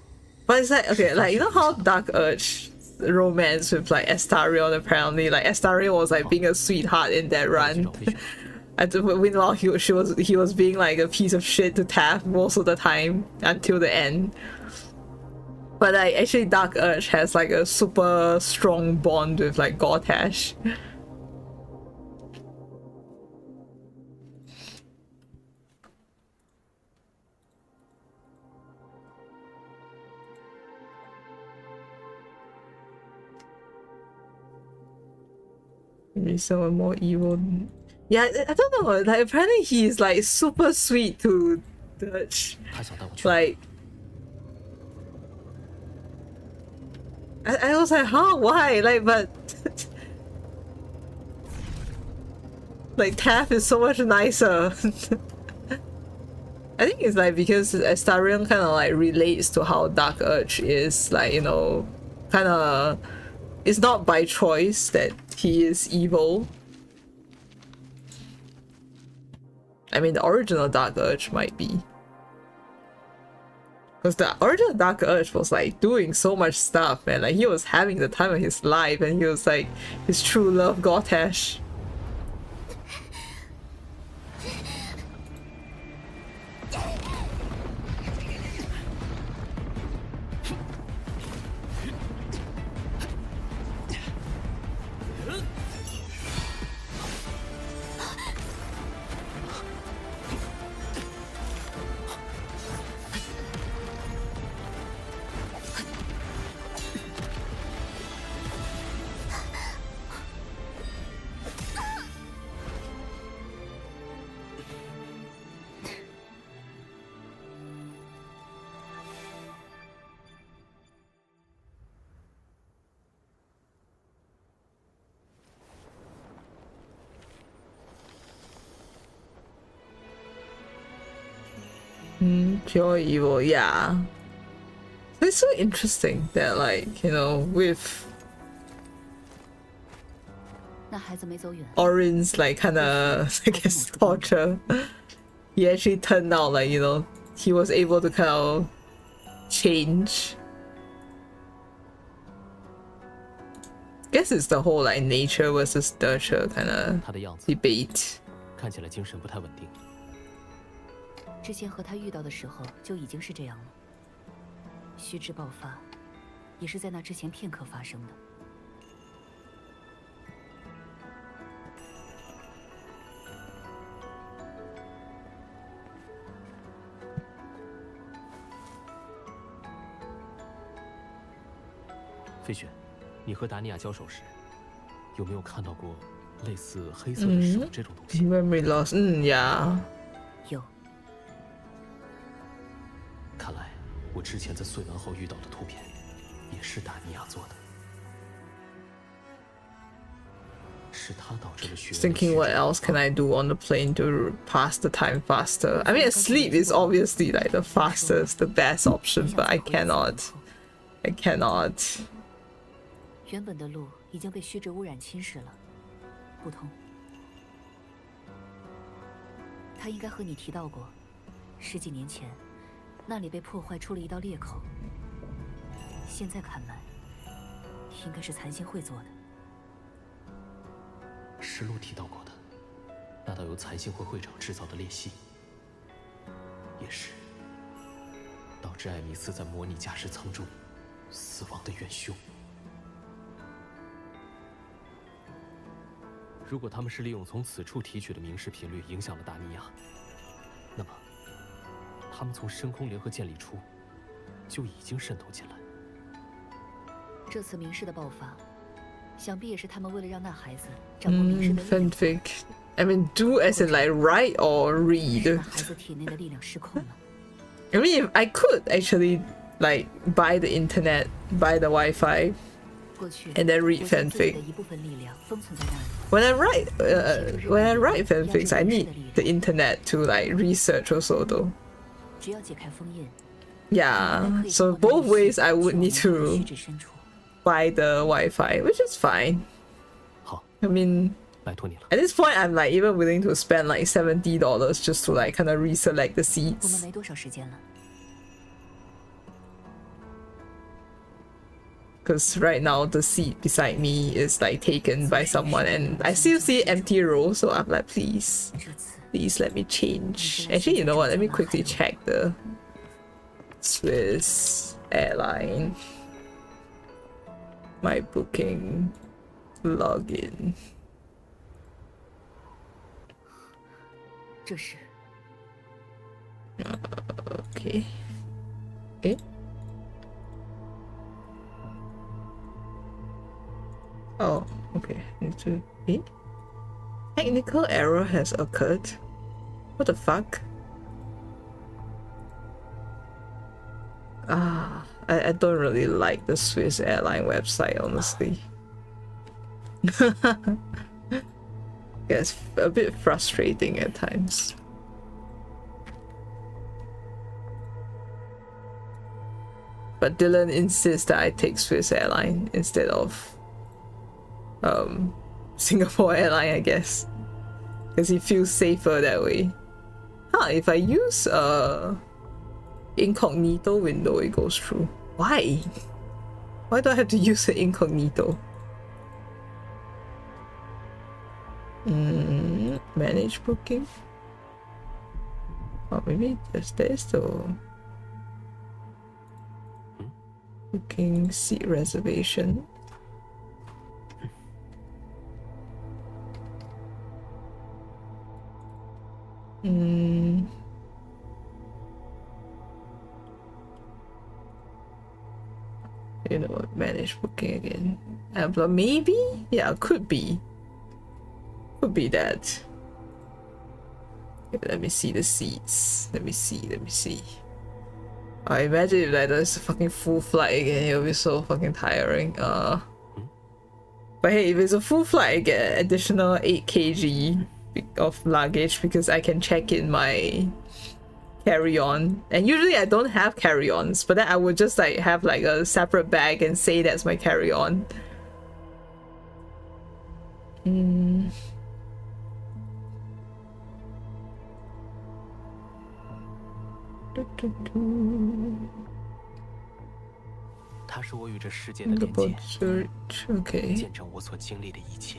But it's like, okay, like, you know how Dark Urge romance with like Astarion apparently, like Astarion was like being a sweetheart in that run. Meanwhile, he was being like a piece of shit to Taff most of the time until the end. But like actually Dark Urge has like a super strong bond with like Gortash. Maybe someone more evil. Yeah, I don't know. Like apparently he's like super sweet to Dutch. Like I was like, huh? Why? Like, but like Taff is so much nicer. I think it's like because Astarion kind of like relates to how Dark Urge is, like, you know, kind of. It's not by choice that he is evil. I mean, the original Dark Urge might be. Because the original Dark Urge was like doing so much stuff, man. Like he was having the time of his life and he was like his true love, Gortash. Pure evil, yeah. It's so interesting that, like, you know, with Orin's like kinda I guess torture, he actually turned out like, you know, he was able to kind of change. Guess it's the whole like nature versus nurture kind of debate. 看起来精神不太稳定。 之前和他遇到的时候就已经是这样了。虚质爆发，也是在那之前片刻发生的。飞雪，你和达尼亚交手时，有没有看到过类似黑色的手这种东西？ Memory loss. Yeah. 有。看来我之前在碎门后遇到的图片，也是达尼亚做的。是他导致了血。Thinking what else can I do on the plane to pass the time faster? I mean, sleep is obviously like the fastest, the best option, but I cannot. I cannot. 原本的路已经被虚质污染侵蚀了，不通。他应该和你提到过，10几年前，那里被破坏出了一道裂口。现在看来，应该是残星会做的。实录提到过的，那道由残星会会长制造的裂隙，也是导致艾米斯在模拟驾驶舱中死亡的元凶。如果他们是利用从此处提取的明示频率影响了达尼亚，那么他们从深空联合建立初就已经渗透进来。这次明示的爆发，想必也是他们为了让那孩子掌握明示的力量。fanfic. I mean, do as in like write or read. 那孩子体内的力量失控了。I mean, if I could actually like buy the internet, buy the Wi-Fi, and then read fanfic. When I write fanfics, I need the internet to like research also though. Yeah, so both ways I would need to buy the Wi-Fi, which is fine. I mean, at this point, I'm like even willing to spend like $70 just to like kind of reselect the seats. Because right now the seat beside me is like taken by someone and I still see empty row, so I'm like, please let me change. Actually, you know what, let me quickly check the Swiss airline, my booking login. Okay. Okay. Oh, okay. Need to. Eh? Technical error has occurred. What the fuck? I don't really like the Swiss airline website, honestly. It's a bit frustrating at times. But Dylan insists that I take Swiss airline instead of Singapore airline, I guess, because he feels safer that way. If I use incognito window, it goes through. Why do I have to use the incognito? Manage booking. Oh, maybe just this though. Booking seat reservation. You know what, manage booking again. Maybe? Yeah, could be. Could be that. Okay, let me see the seats. Let me see. I imagine if like there's a fucking full flight again, it'll be so fucking tiring. But hey, if it's a full flight, I get additional 8 kg of luggage because I can check in my carry-on. And usually I don't have carry-ons, but then I would just like have like a separate bag and say that's my carry-on.它是我与这世界的连接，见证我所经历的一切。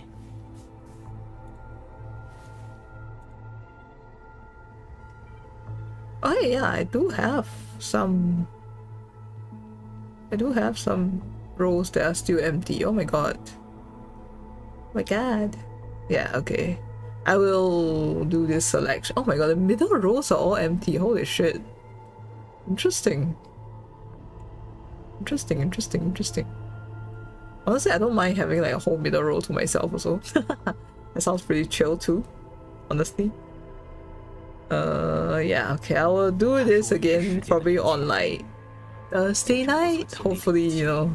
Oh yeah, I do have some rows that are still empty. Oh my god. Yeah, okay. I will do this selection. Oh my god, the middle rows are all empty. Holy shit. Interesting. Honestly, I don't mind having like a whole middle row to myself also. That sounds pretty chill too, honestly. Yeah, okay, I will do this again probably on like Thursday night. Hopefully, you know,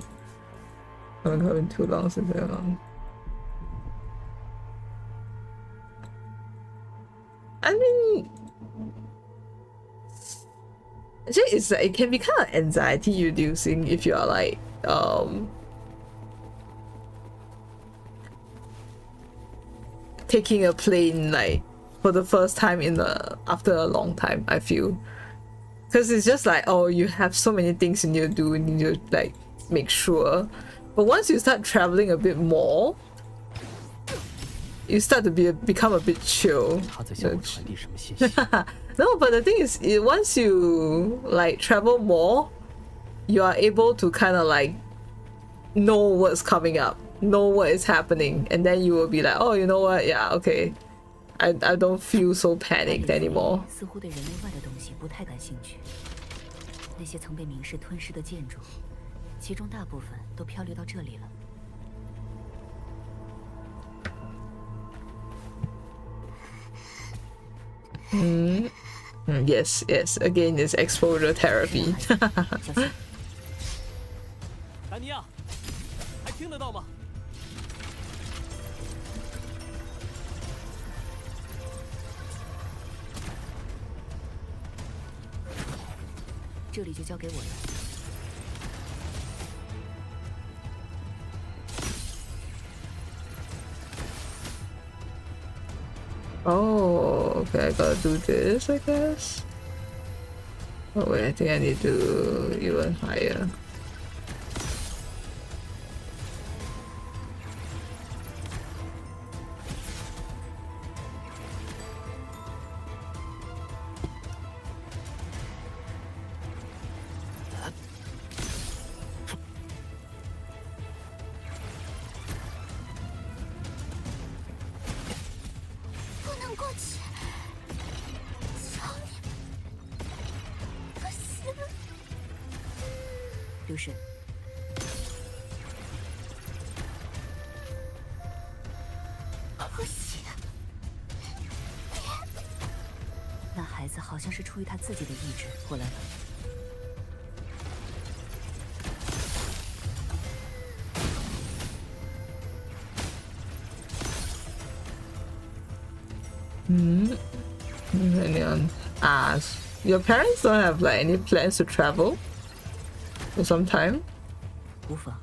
I haven't heard in too long since then. I mean, actually, it can be kind of anxiety reducing if you are like taking a plane like for the first time after a long time. I feel, because it's just like, oh, you have so many things you need to do, and you need to like make sure. But once you start traveling a bit more, you start to become a bit chill. No, but the thing is, once you like travel more, you are able to kind of like know what's coming up, know what is happening, and then you will be like, oh, you know what? Yeah, okay. I don't feel so panicked anymore. 似乎对人类外的东西不太感兴趣。那些曾被明氏吞噬的建筑，其中大部分都漂流到这里了。 Yes, yes. Again, it's exposure therapy. 丹尼亚，还听得到吗？这里就交给我了。 Oh, okay, I gotta do this, I guess. Oh wait, I think I need to even higher.那孩子好像是出于他自己的意志过来了。Your parents don't have like any plans to travel for some time? 无妨。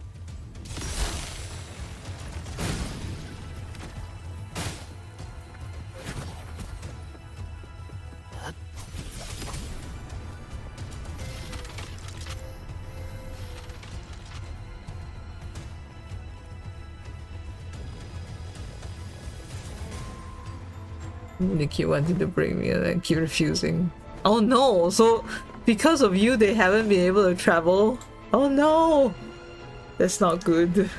They keep wanting to bring me and then keep refusing. Oh no, so because of you they haven't been able to travel? Oh no! That's not good.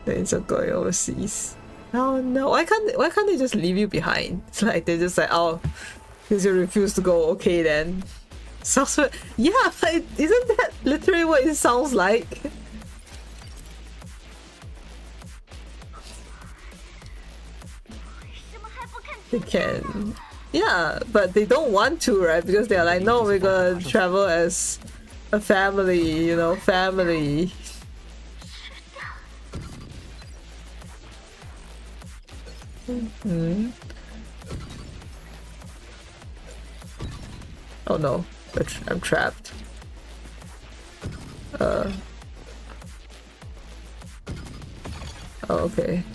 Things are going overseas. Oh no, why can't they just leave you behind? It's like they're just like, oh, because you refuse to go, okay then. Sounds yeah, but isn't that literally what it sounds like? They can. Yeah, but they don't want to, right? Because they're like, no, we're gonna travel as a family, you know, family. Oh no, I'm trapped. Oh, okay. "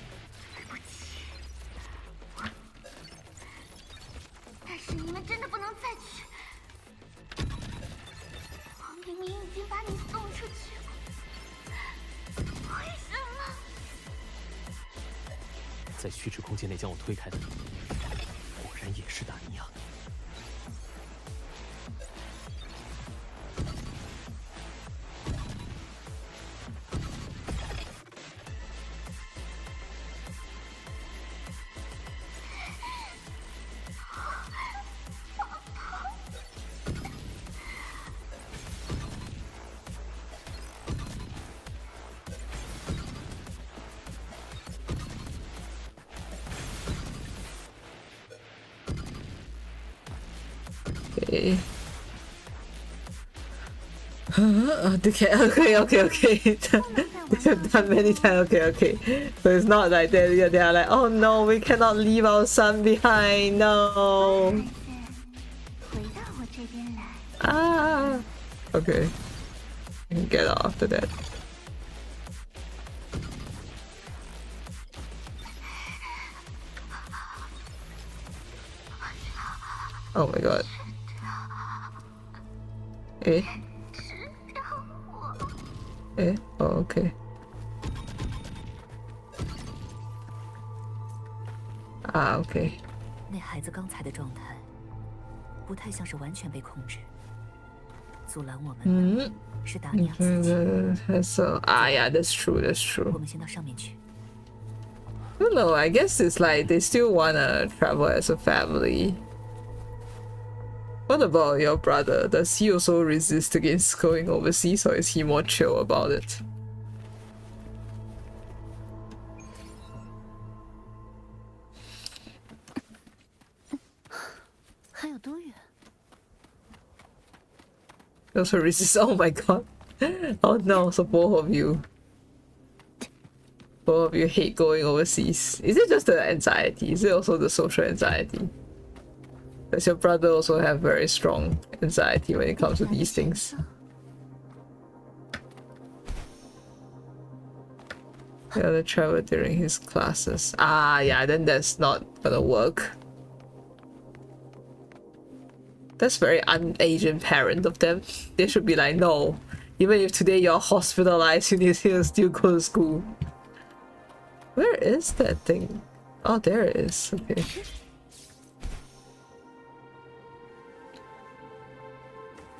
在虚指空间内将我推开的，果然也是达尼亚。Okay. Okay. They have done many times. Okay. So it's not like they are like, oh no, we cannot leave our son behind. No. Ah. Okay. I can get out after that. Oh my god. Eh? Eh? Oh, okay. Ah, okay. 那孩子刚才的状态，不太像是完全被控制。阻拦我们的是达尼亚自己。So, yeah, that's true. 我们先到上面去。 I don't know, I guess it's like they still wanna travel as a family. What about your brother? Does he also resist against going overseas, or is he more chill about it? He also resists. Oh my god. Oh no, so both of you hate going overseas. Is it just the anxiety? Is it also the social anxiety? Does your brother also have very strong anxiety when it comes to these things? Yeah, the travel during his classes. Ah, yeah, then that's not gonna work. That's very un-Asian parent of them. They should be like, no, even if today you're hospitalized, you need to still go to school. Where is that thing? Oh, there it is. Okay.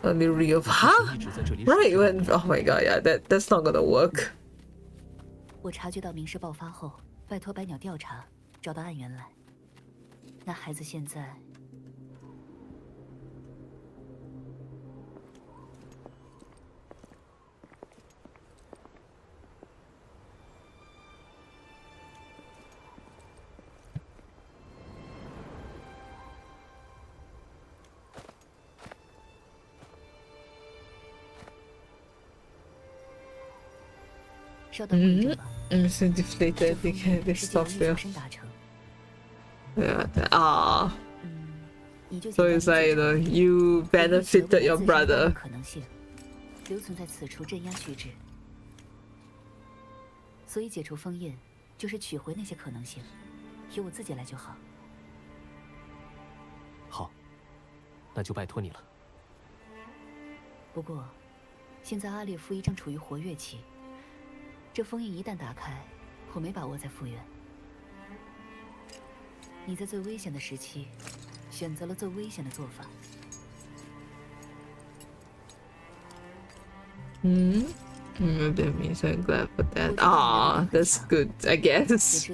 Let me real. Huh? Right when. Oh my god, yeah, that's not gonna work. 我察觉到民事爆发后，拜托白鸟调查，找到案源来。那孩子现在。 It's deflated. They stop there. Yeah. Ah. So it's like, you know, you benefited your brother. 留存在此处镇压须知。所以解除封印，就是取回那些可能性，由我自己来就好。好，那就拜托你了。不过，现在阿列夫一正处于活跃期。 这封印一旦打开，我没把握再复原。你在最危险的时期，选择了最危险的做法。That means I'm glad for that. Ah, that's good, I guess.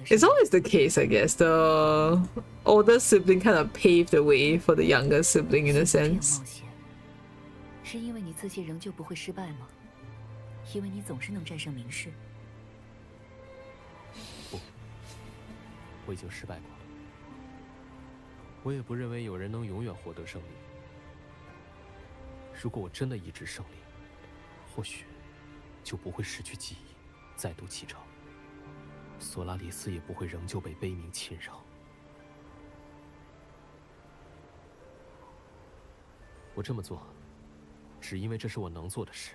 It's always the case, I guess. The older sibling kind of paved the way for the younger sibling in a sense. 是因为你自信仍旧不会失败吗？ 因为你总是能战胜明世。不，我已经失败过了。我也不认为有人能永远获得胜利。如果我真的一直胜利，或许就不会失去记忆，再度启程。索拉里斯也不会仍旧被悲鸣侵扰。我这么做，只因为这是我能做的事。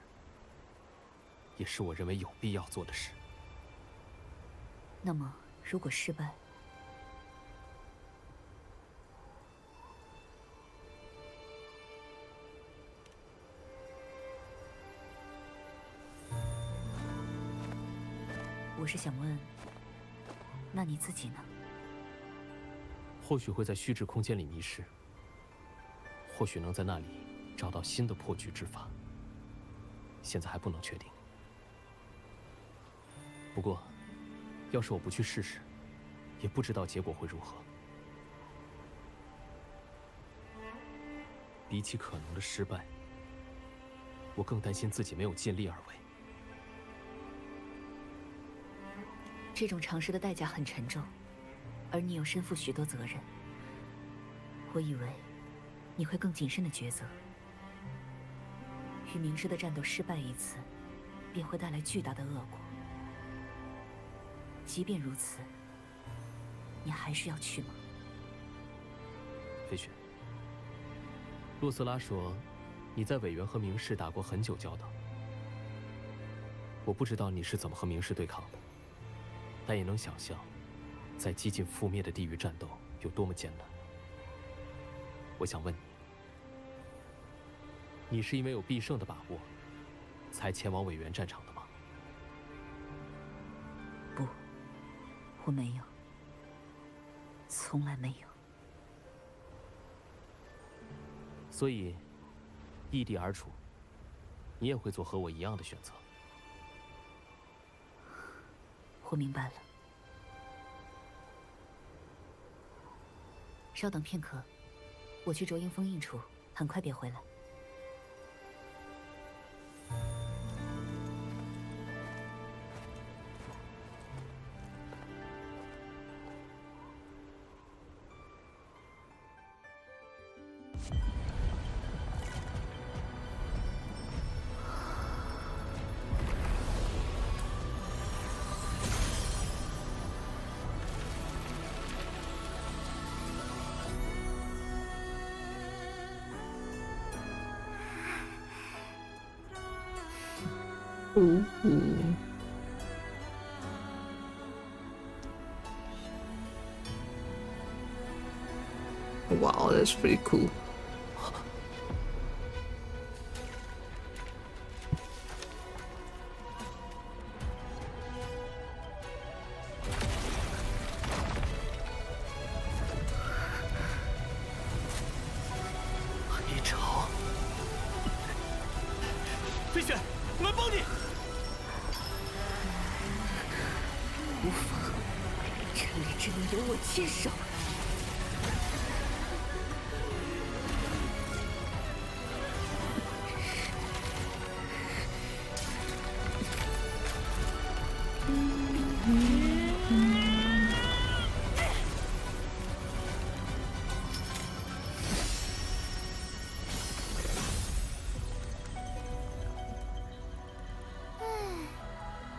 也是我认为有必要做的事。那么，如果失败，我是想问，那你自己呢？或许会在虚质空间里迷失，或许能在那里找到新的破局之法。现在还不能确定。 不过，要是我不去试试，也不知道结果会如何。比起可能的失败，我更担心自己没有尽力而为。这种尝试的代价很沉重，而你又身负许多责任。我以为，你会更谨慎的抉择。与明师的战斗失败一次，便会带来巨大的恶果。即便如此，你还是要去吗？飞雪，洛斯拉说，你在委员和明士打过很久交道。我不知道你是怎么和明士对抗的，但也能想象，在几近覆灭的地狱战斗有多么艰难。我想问你，你是因为有必胜的把握，才前往委员战场的吗？不，我没有，从来没有。所以，异地而处，你也会做和我一样的选择。我明白了。稍等片刻，我去卓英封印处，很快便回来。Ooh. Wow, that's pretty cool.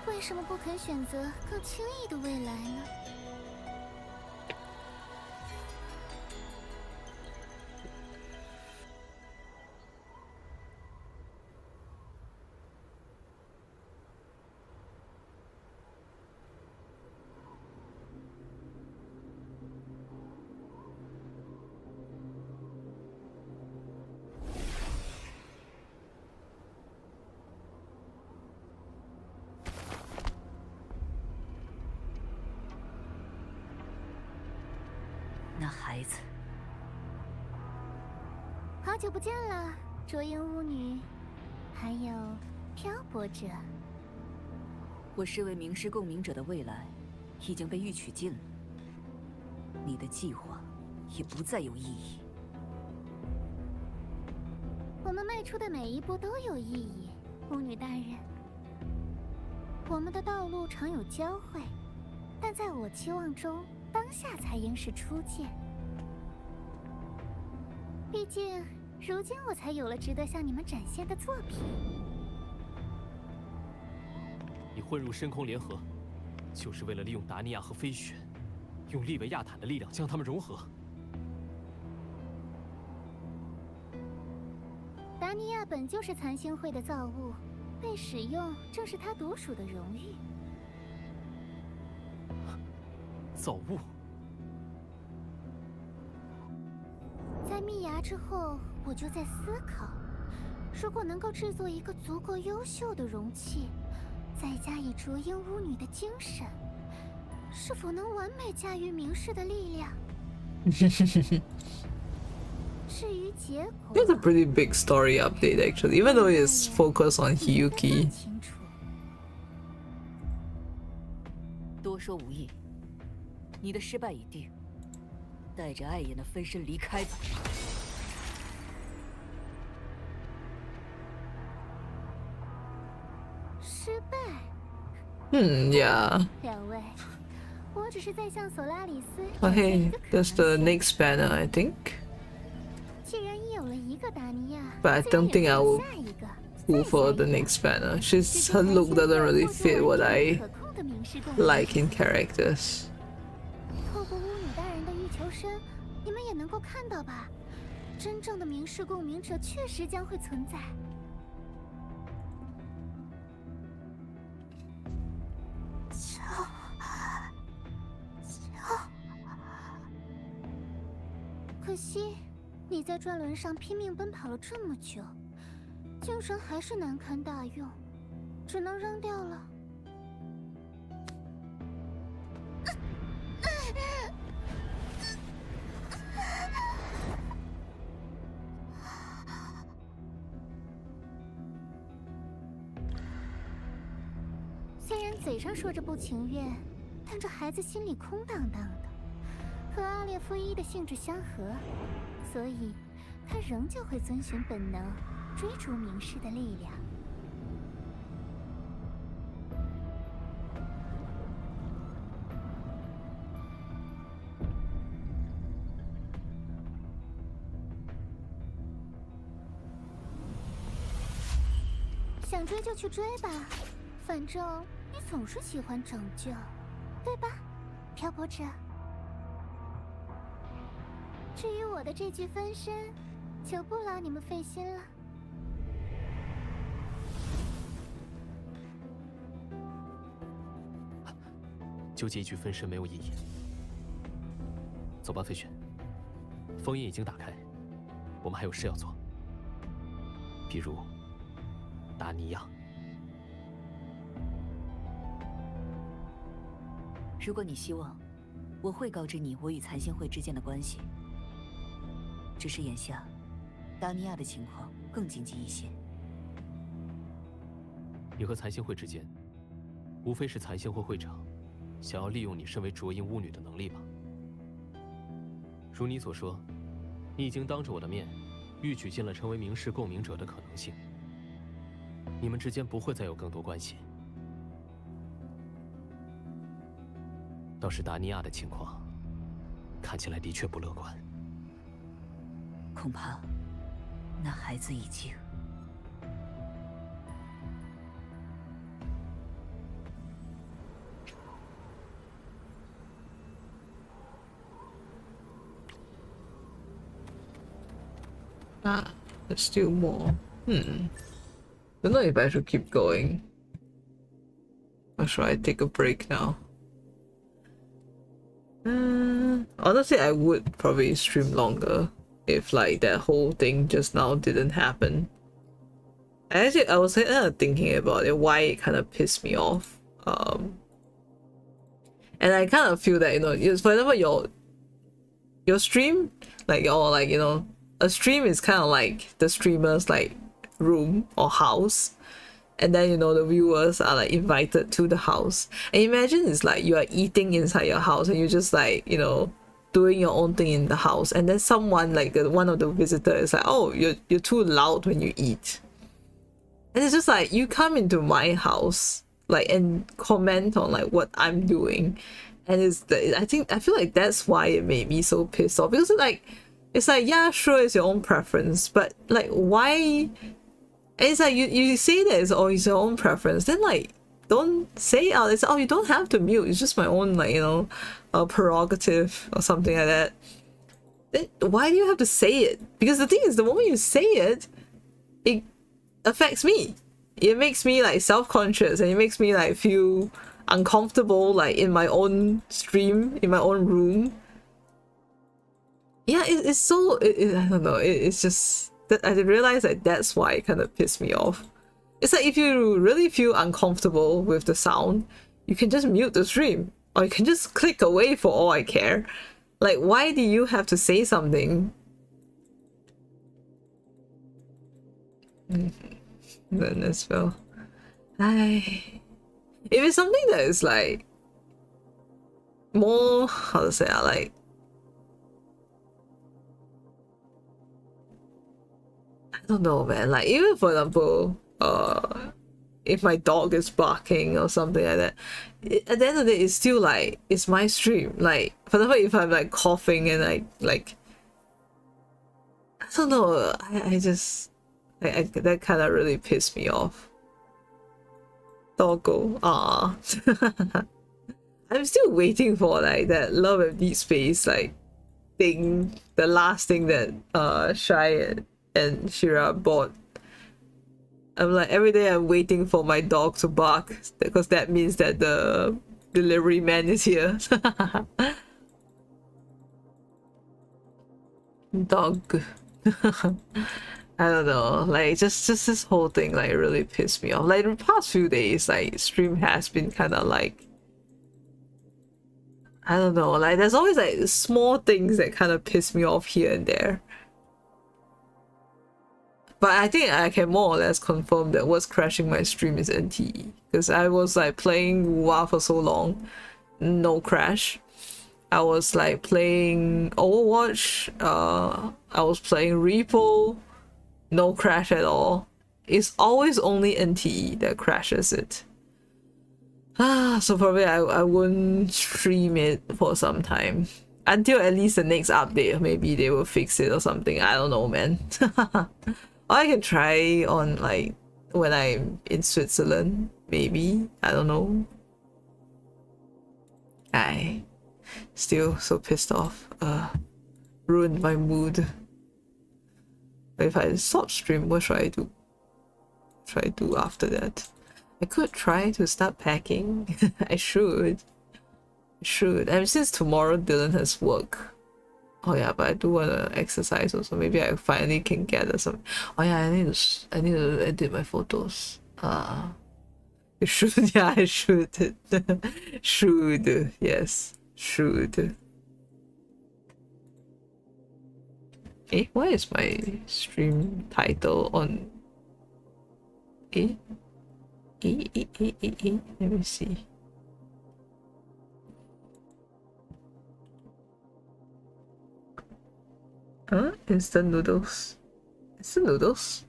为什么不肯选择更轻易的未来呢？那孩子，好久不见了，卓英巫女，还有漂泊者。我身为明师共鸣者的未来，已经被预取尽了。你的计划也不再有意义。我们迈出的每一步都有意义，巫女大人。我们的道路常有交汇，但在我期望中，当下才应是初见。毕竟，如今我才有了值得向你们展现的作品。你混入深空联合，就是为了利用达尼亚和飞雪，用利维亚坦的力量将他们融合。达尼亚本就是残星会的造物，被使用正是他独属的荣誉。造物。在密崖之后，我就在思考，如果能够制作一个足够优秀的容器，再加以卓英巫女的精神，是否能完美驾驭明世的力量？至于结果 It's a pretty big story update actually, even though it's focused on Hiyuki. 多说无益，你的失败已定，带着碍眼的分身离开吧。失败Yeah. 两位，我只是在向索拉里斯 Oh hey, that's the next banner, I think. But I don't think I will go for the next banner. Her look doesn't really fit what I like in characters. 透过巫女大人的玉球身，你们也能够看到吧？真正的明世共鸣者确实将会存在。可惜你在转轮上拼命奔跑了这么久，精神还是难堪大用，只能扔掉了。虽然嘴上说着不情愿，但这孩子心里空荡荡的。 和阿列夫一的性质相合，所以他仍旧会遵循本能，追逐明世的力量。想追就去追吧，反正你总是喜欢拯救，对吧，漂泊者？ 至于我的这具分身，就不劳你们费心了。纠结一具分身没有意义。走吧，飞雪。封印已经打开，我们还有事要做，比如达尼亚。如果你希望，我会告知你我与残星会之间的关系。 只是眼下，达尼亚的情况更紧急一些。你和残星会之间，无非是残星会会长想要利用你身为浊阴巫女的能力吧？如你所说，你已经当着我的面，预举进了成为明世共鸣者的可能性。你们之间不会再有更多关系。倒是达尼亚的情况，看起来的确不乐观。 恐怕，那孩子已经…… There's still more. Don't know if I should keep going. Or should I take a break now? Honestly, I would probably stream longer. If like that whole thing just now didn't happen. I was thinking about it, why it kind of pissed me off. And I kind of feel that, you know, for example, your stream, like, or like, you know, a stream is kind of like the streamer's like room or house, and then, you know, the viewers are like invited to the house. And imagine it's like you are eating inside your house and you just like, you know, doing your own thing in the house, and then someone like one of the visitors is like, oh, you're too loud when you eat. And it's just like, you come into my house like and comment on like what I'm doing, and I feel like that's why it made me so pissed off, because it's like yeah, sure, it's your own preference, but like why? And it's like you say that it's your own preference, then like don't say it out. It's oh, you don't have to mute, it's just my own, like, you know, prerogative or something like that. Then why do you have to say it? Because the thing is, the moment you say it, it affects me. It makes me like self-conscious, and it makes me like feel uncomfortable, like in my own stream, in my own room. Yeah, it's so I don't know, it's just that I realized that that's why it kind of pissed me off. It's like if you really feel uncomfortable with the sound, you can just mute the stream, or you can just click away for all I care. Like, why do you have to say something? Then as well, if it's something that is like more, how to say, like, I don't know, man, like, even for example, if my dog is barking or something like that, at the end of the day, it's still like, it's my stream. Like, for example, if I'm like coughing and I like, I don't know. I just that kind of really pissed me off. Doggo, ah. I'm still waiting for like that love and deep space like thing, the last thing that Shai and Shira bought. I'm like every day I'm waiting for my dog to bark because that means that the delivery man is here. Dog. I don't know, like just this whole thing like really pissed me off. Like the past few days, like stream has been kind of like, I don't know, like there's always like small things that kind of piss me off here and there. But I think I can more or less confirm that what's crashing my stream is NTE, because I was like playing WoW for so long, no crash. I was like playing Overwatch, I was playing Repo, no crash at all. It's always only NTE that crashes it. So probably I wouldn't stream it for some time. Until at least the next update, maybe they will fix it or something. I don't know, man. Or I can try on like when I'm in Switzerland, maybe. I don't know. Still so pissed off. Ruined my mood. But if I stop stream, what should I do? Should I do after that? I could try to start packing. I should. And since tomorrow Dylan has work. Oh yeah, but I do want to exercise also. Maybe I finally can gather some. Oh yeah, I need to edit my photos. I should. Yeah, I should. Should. Yes. Should. Why is my stream title on Let me see. Instant noodles. Instant noodles?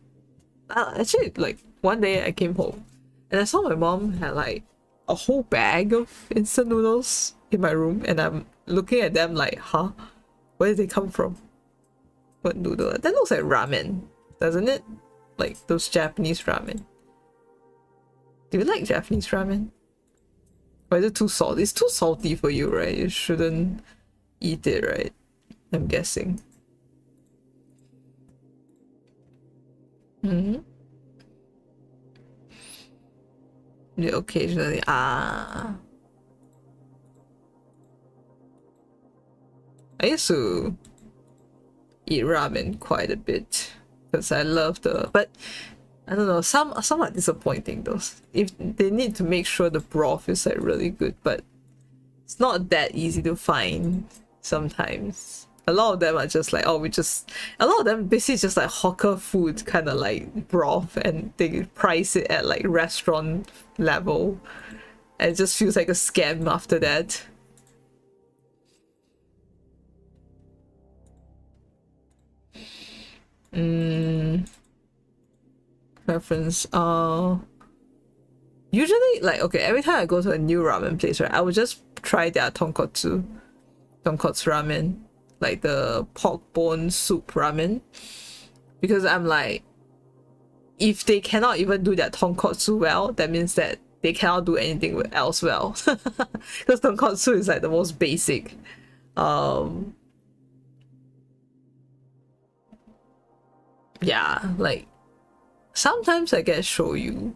Actually, like, one day I came home and I saw my mom had like a whole bag of instant noodles in my room, and I'm looking at them like, huh? Where did they come from? What noodle? That looks like ramen, doesn't it? Like those Japanese ramen. Do you like Japanese ramen? Or is it too salty? It's too salty for you, right? You shouldn't eat it, right? I'm guessing. Yeah, occasionally. I used to eat ramen quite a bit because I love but I don't know, some are somewhat disappointing though. If they need to make sure the broth is like really good, but it's not that easy to find sometimes. A lot of them are just like, a lot of them basically just like hawker food kind of like broth, and they price it at like restaurant level, and it just feels like a scam after that. Preference. Usually, like, okay, every time I go to a new ramen place, right, I would just try their tonkotsu ramen, like the pork bone soup ramen, because I'm like, if they cannot even do their tonkotsu well, that means that they cannot do anything else well. Because tonkotsu is like the most basic. Yeah, like sometimes I get shoyu,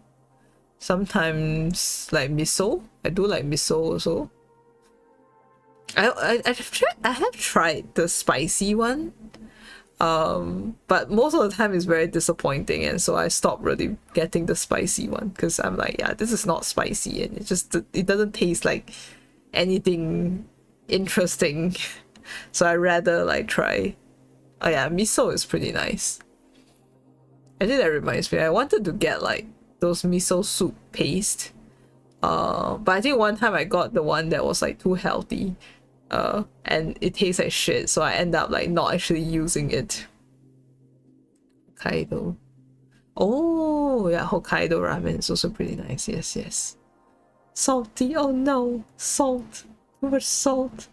sometimes like miso. I do like miso also. I have tried the spicy one, but most of the time it's very disappointing, and so I stopped really getting the spicy one because I'm like, yeah, this is not spicy, and it doesn't taste like anything interesting. So I rather like try. Oh yeah, miso is pretty nice. Actually, that reminds me, I wanted to get like those miso soup paste, but I think one time I got the one that was like too healthy, and it tastes like shit, so I end up like not actually using it. Hokkaido. Oh yeah, Hokkaido ramen is also pretty nice. Yes. Salty. Oh no, salt. Too much salt.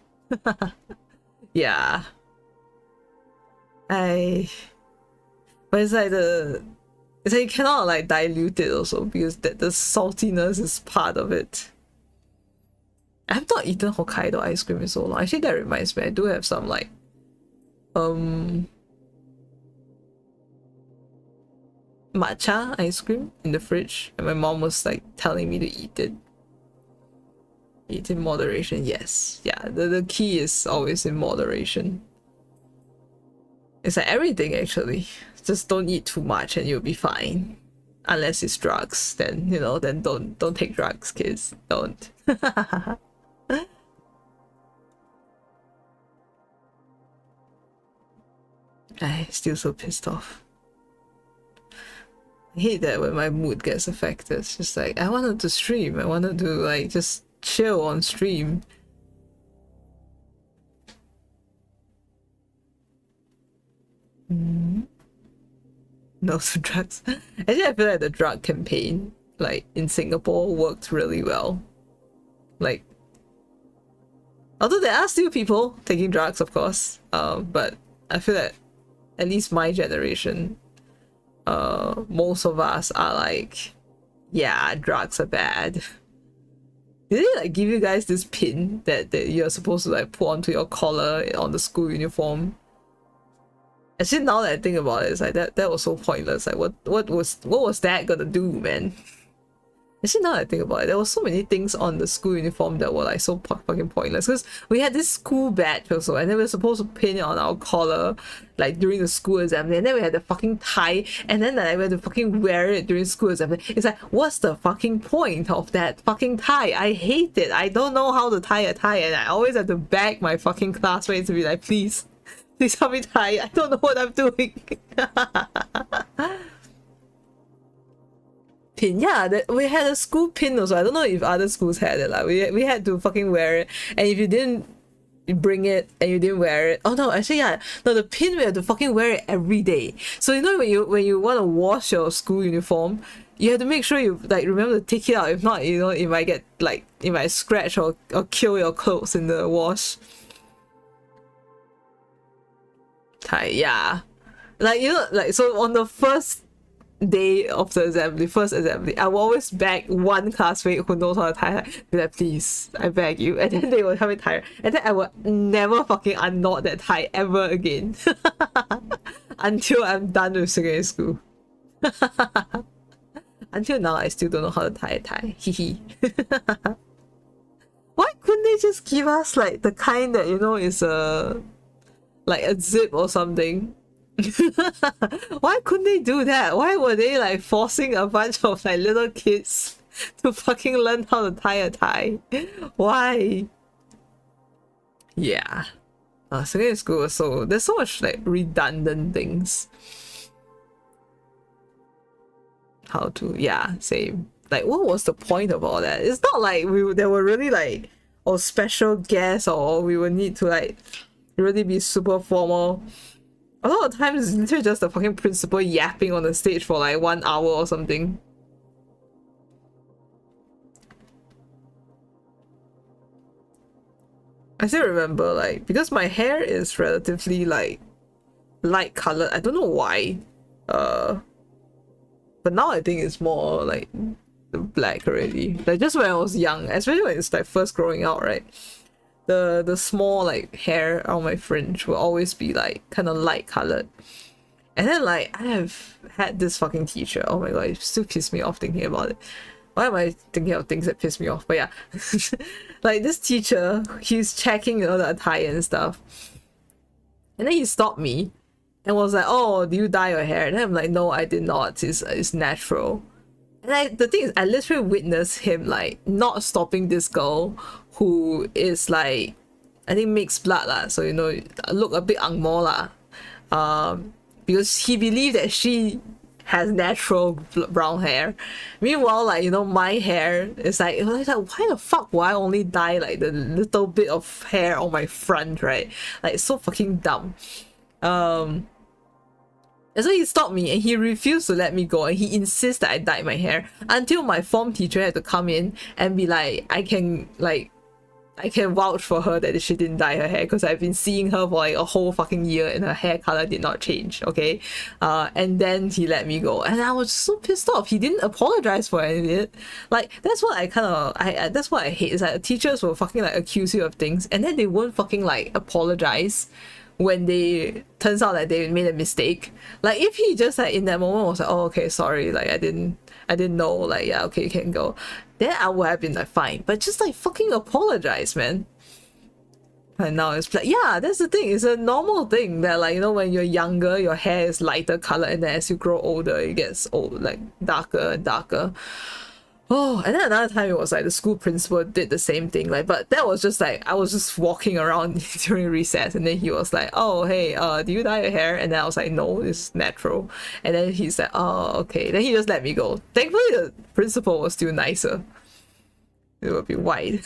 Yeah. But it's like you cannot like dilute it also, because the saltiness is part of it. I have not eaten Hokkaido ice cream in so long. Actually, that reminds me, I do have some like matcha ice cream in the fridge, and my mom was like telling me to eat it. Eat in moderation, yes. Yeah, the key is always in moderation. It's like everything actually. Just don't eat too much and you'll be fine. Unless it's drugs, then you know, then don't take drugs, kids. Don't. I'm still so pissed off. I hate that when my mood gets affected. It's just like, I wanted to stream. I wanted to like just chill on stream. No to drugs. Actually, I feel like the drug campaign, like in Singapore, worked really well. Like, although there are still people taking drugs, of course, but I feel that at least my generation, most of us are like, yeah, drugs are bad. Did they like give you guys this pin that you're supposed to like put onto your collar on the school uniform? Actually, now that I think about it, it's like that was so pointless. Like what was that gonna do, man? Actually, now that I think about it, there were so many things on the school uniform that were like so fucking pointless. Because we had this school badge also, and then we were supposed to pin it on our collar, like during the school assembly. And then we had the fucking tie, and then like, we had to fucking wear it during school assembly. It's like, what's the fucking point of that fucking tie? I hate it. I don't know how to tie a tie, and I always have to beg my fucking classmates to be like, please help me tie. I don't know what I'm doing. Pin, yeah, we had a school pin also. I don't know if other schools had it. Like we had to fucking wear it, and if you didn't bring it and you didn't wear it, oh no, actually yeah, no, the pin we have to fucking wear it every day. So you know when you want to wash your school uniform, you have to make sure you like remember to take it out. If not, you know, it might get like it might scratch or kill your clothes in the wash. Tie, yeah, like you know, like so on the first day of the first assembly, I will always beg one classmate who knows how to tie, be like, please, I beg you, and then they will help me tie, and then I will never fucking unknot that tie ever again until I'm done with secondary school. Until now, I still don't know how to tie a tie. Hehe. Why couldn't they just give us like the kind that, you know, is like a zip or something? Why couldn't they do that? Why were they like forcing a bunch of like little kids to fucking learn how to tie a tie? Why? Yeah, secondary school was so, there's so much like redundant things. How to, yeah, same. Like, what was the point of all that? It's not like there were really like special guests, or we would need to like really be super formal. A lot of times it's literally just the fucking principal yapping on the stage for like 1 hour or something. I still remember, like, because my hair is relatively like light colored, I don't know why, but now I think it's more like black already. Like just when I was young, especially when it's like first growing out, right? The small like hair on my fringe will always be like kind of light colored. And then like I have had this fucking teacher, oh my god, it still pisses me off thinking about it. Why am I thinking of things that piss me off? But yeah, like this teacher, he's checking, you know, the attire and stuff, and then he stopped me and was like, oh, do you dye your hair? And then I'm like, no, I did not, it's natural. And the thing is, I literally witnessed him like not stopping this girl who is like, I think mixed blood lah, so you know, look a bit angmo lah, because he believed that she has natural brown hair. Meanwhile, like, you know, my hair is like, why the fuck would I only dye like the little bit of hair on my front, right? Like, it's so fucking dumb. And so he stopped me and he refused to let me go, and he insists that I dye my hair until my form teacher had to come in and be like, I can like I can vouch for her that she didn't dye her hair because I've been seeing her for like a whole fucking year and her hair color did not change, okay? And then he let me go and I was so pissed off. He didn't apologize for anything. Like, that's what I kind of, that's what I hate, is that teachers will fucking like accuse you of things and then they won't fucking like apologize when they turns out that they made a mistake. Like, if he just like in that moment was like, oh, okay, sorry, like I didn't know, like, yeah, okay, you can go, then I would have been like, fine. But just like fucking apologize, man. And now it's like, yeah, that's the thing, it's a normal thing that, like, you know, when you're younger your hair is lighter color and then as you grow older it gets old, like darker and darker. Oh, and then another time it was like the school principal did the same thing, like, but that was just like I was just walking around during recess and then he was like, oh, hey, do you dye your hair? And then I was like, no, it's natural. And then he's like, oh, okay. Then he just let me go. Thankfully the principal was still nicer. It would be white.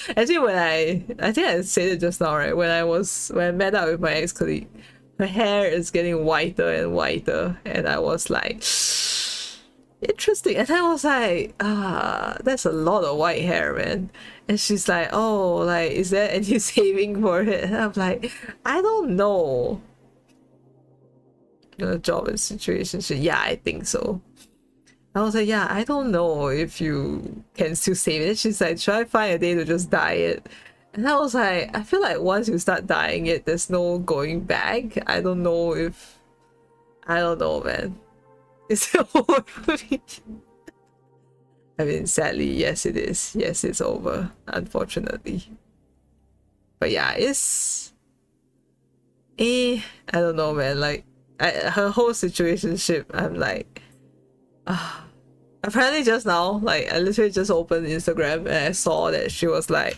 Actually, when I think I said it just now, right? When I met up with my ex-colleague, her hair is getting whiter and whiter and I was like, interesting. And I was like, that's a lot of white hair, man. And she's like, oh, like, is there any saving for it? And I'm like, I don't know. Job and situation. Yeah, I think so. I was like, yeah, I don't know if you can still save it. And she's like, should I find a day to just dye it? And I was like, I feel like once you start dyeing it, there's no going back. I don't know, man. Is it over for me? I mean, sadly, yes, it is. Yes, it's over, unfortunately. But yeah, it's... I don't know, man. Like, her whole situationship, I'm like... apparently just now, like, I literally just opened Instagram and I saw that she was like,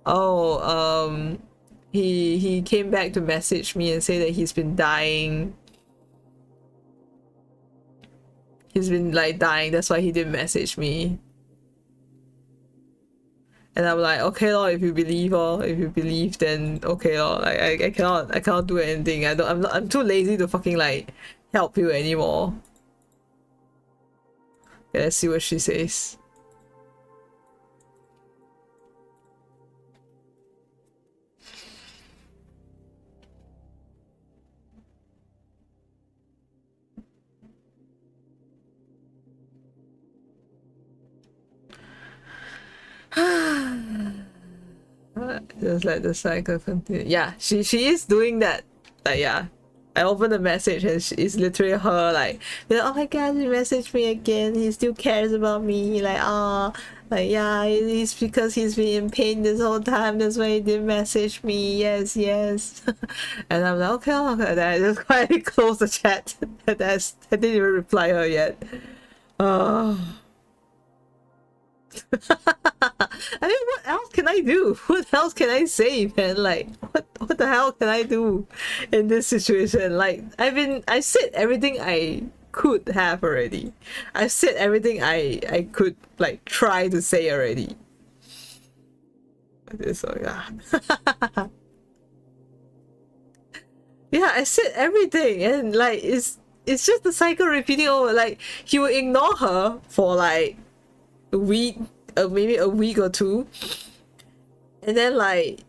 oh, he came back to message me and say that he's been dying. He's been like dying, that's why he didn't message me. And I'm like, okay lor, if you believe, then okay lor. Like, I cannot do anything. I'm too lazy to fucking like help you anymore. Okay, let's see what she says. Just let the cycle continue. Yeah, she is doing that. Like, yeah, I opened the message and it's literally her like, oh my god, he messaged me again, he still cares about me, like, oh, like, yeah, it's because he's been in pain this whole time, that's why he didn't message me. Yes. And I'm like, okay. Then I just quietly closed the chat. I didn't even reply her yet. I mean, what else can I do? What else can I say, man? Like, what the hell can I do in this situation? Like, I said everything I could have already. I said everything I could like try to say already. So yeah. Yeah, I said everything and like it's just the cycle repeating over. Like, he will ignore her for like a week, maybe a week or two, and then like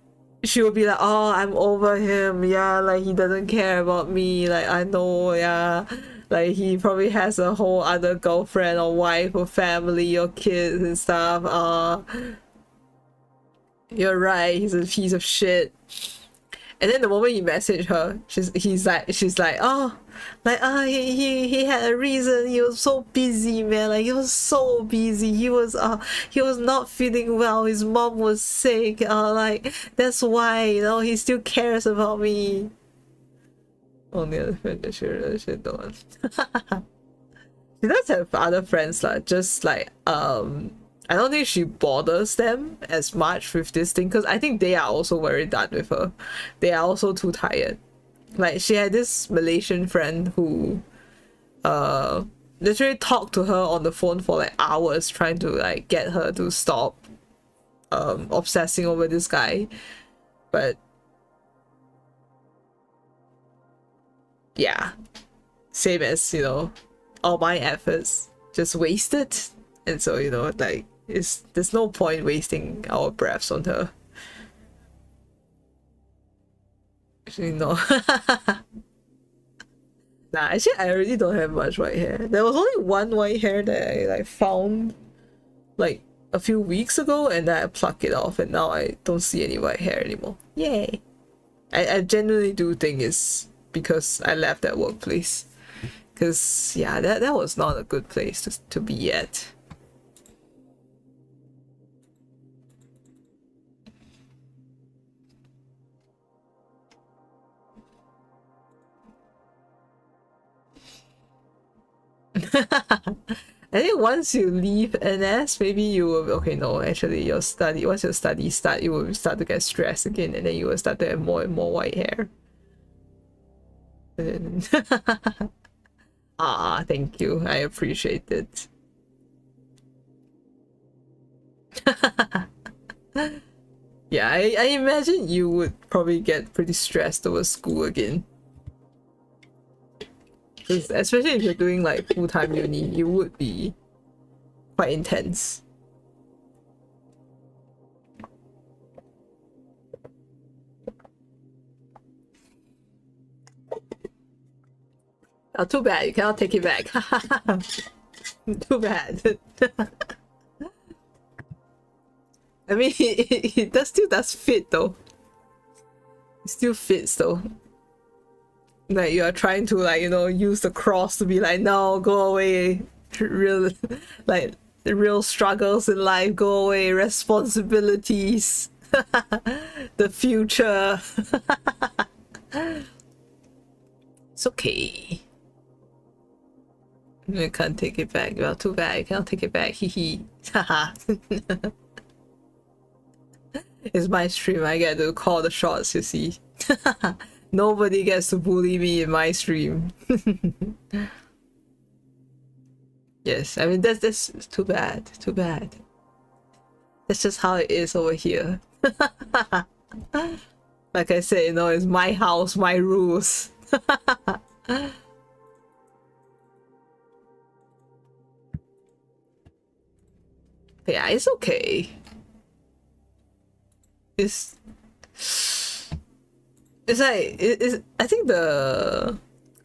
she will be like, oh, I'm over him, yeah, like he doesn't care about me, like I know, yeah, like he probably has a whole other girlfriend or wife or family or kids and stuff. You're right, he's a piece of shit. And then the moment you message her, she's like, oh, like, he had a reason. He was so busy, man. Like, he was so busy. He was not feeling well. His mom was sick. Like, that's why, you know, he still cares about me. Only other friend that she relationship don't. She does have other friends, like, just like, I don't think she bothers them as much with this thing because I think they are also very done with her. They are also too tired. Like, she had this Malaysian friend who literally talked to her on the phone for like hours trying to like get her to stop obsessing over this guy. But yeah, same as, you know, all my efforts just wasted. And so, you know, like, there's no point wasting our breaths on her. Actually, no. Nah, actually, I already don't have much white hair. There was only one white hair that I like found like a few weeks ago, and then I plucked it off, and now I don't see any white hair anymore. Yay! I genuinely do think it's because I left that workplace. Cause yeah, that was not a good place to be at. I think once you leave NS, maybe you will, okay, no, actually once your studies start, you will start to get stressed again, and then you will start to have more and more white hair. And ah, thank you, I appreciate it. Yeah, I imagine you would probably get pretty stressed over school again. Especially if you're doing like full-time uni, you would be quite intense. Oh, too bad, you cannot take it back. Too bad. I mean, it still does fit though. It still fits though. Like you are trying to, like, you know, use the cross to be like, no, go away. Real, like, the real struggles in life, go away. Responsibilities. The future. It's okay. I can't take it back. Well, too bad. I can't take it back. Hee. Haha. It's my stream. I get to call the shots, you see. Nobody gets to bully me in my stream. Yes, I mean that's too bad. Too bad. That's just how it is over here. Like I said, you know, it's my house, my rules. Yeah, it's okay. It's like it's I think the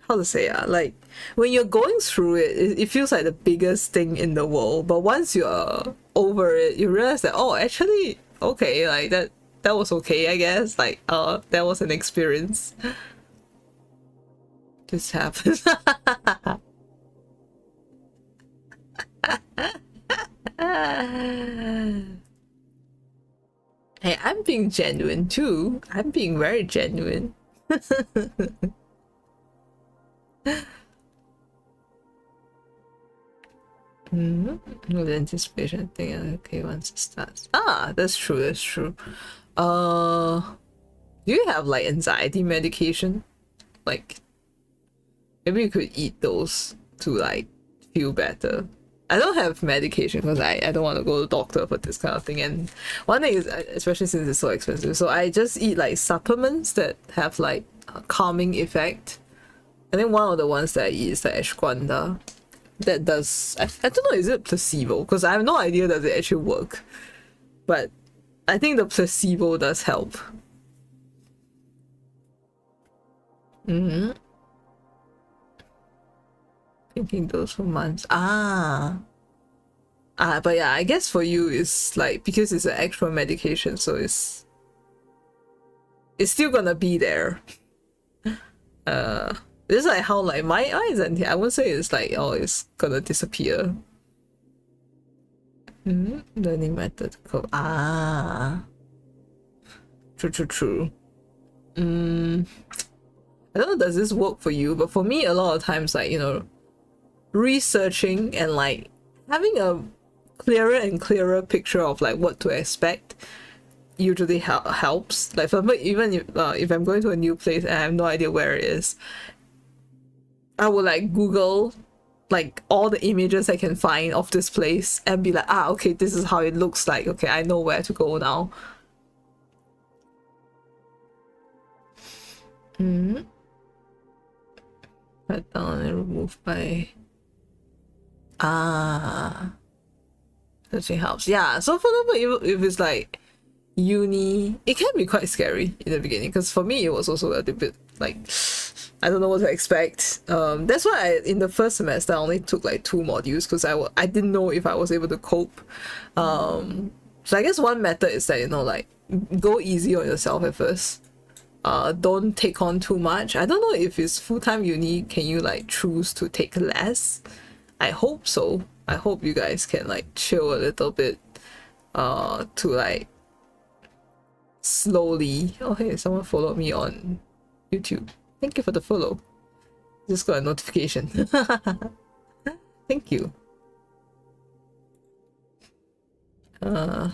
how to say like when you're going through it feels like the biggest thing in the world, but once you're over it, you realize that, oh, actually, okay, like that was okay, I guess. Like that was an experience. This happens. Hey, I'm being genuine too. I'm being very genuine. No anticipation thing. Okay, once it starts. Ah, that's true. That's true. Do you have like anxiety medication? Like, maybe you could eat those to like feel better. I don't have medication because I don't want to go to the doctor for this kind of thing. And one thing is, especially since it's so expensive, so I just eat like supplements that have like a calming effect. I think one of the ones that I eat is the ashwagandha. That does, I don't know, is it placebo? Because I have no idea does it actually work. But I think the placebo does help. Thinking those for months. But yeah, I guess for you it's like, because it's an actual medication, so it's still gonna be there. This is like how like my eyes, and I wouldn't say it's like, oh, it's gonna disappear. Learning method code. True. I don't know, does this work for you? But for me, a lot of times, like, you know, researching and like having a clearer and clearer picture of like what to expect usually helps. Like, for example, even if I'm going to a new place and I have no idea where it is, I will like Google like all the images I can find of this place and be like, okay, this is how it looks like. Okay, I know where to go now. Cut down and remove by searching helps. Yeah, so for example, if it's like uni, it can be quite scary in the beginning, because for me it was also a little bit like, I don't know what to expect. That's why in the first semester I only took like 2 modules, because I didn't know if I was able to cope. So I guess one method is that, you know, like, go easy on yourself at first. Don't take on too much. I don't know if it's full-time uni, can you like choose to take less? I hope so. I hope you guys can like chill a little bit to like slowly. Oh hey, someone followed me on YouTube. Thank you for the follow. Just got a notification. Thank you. What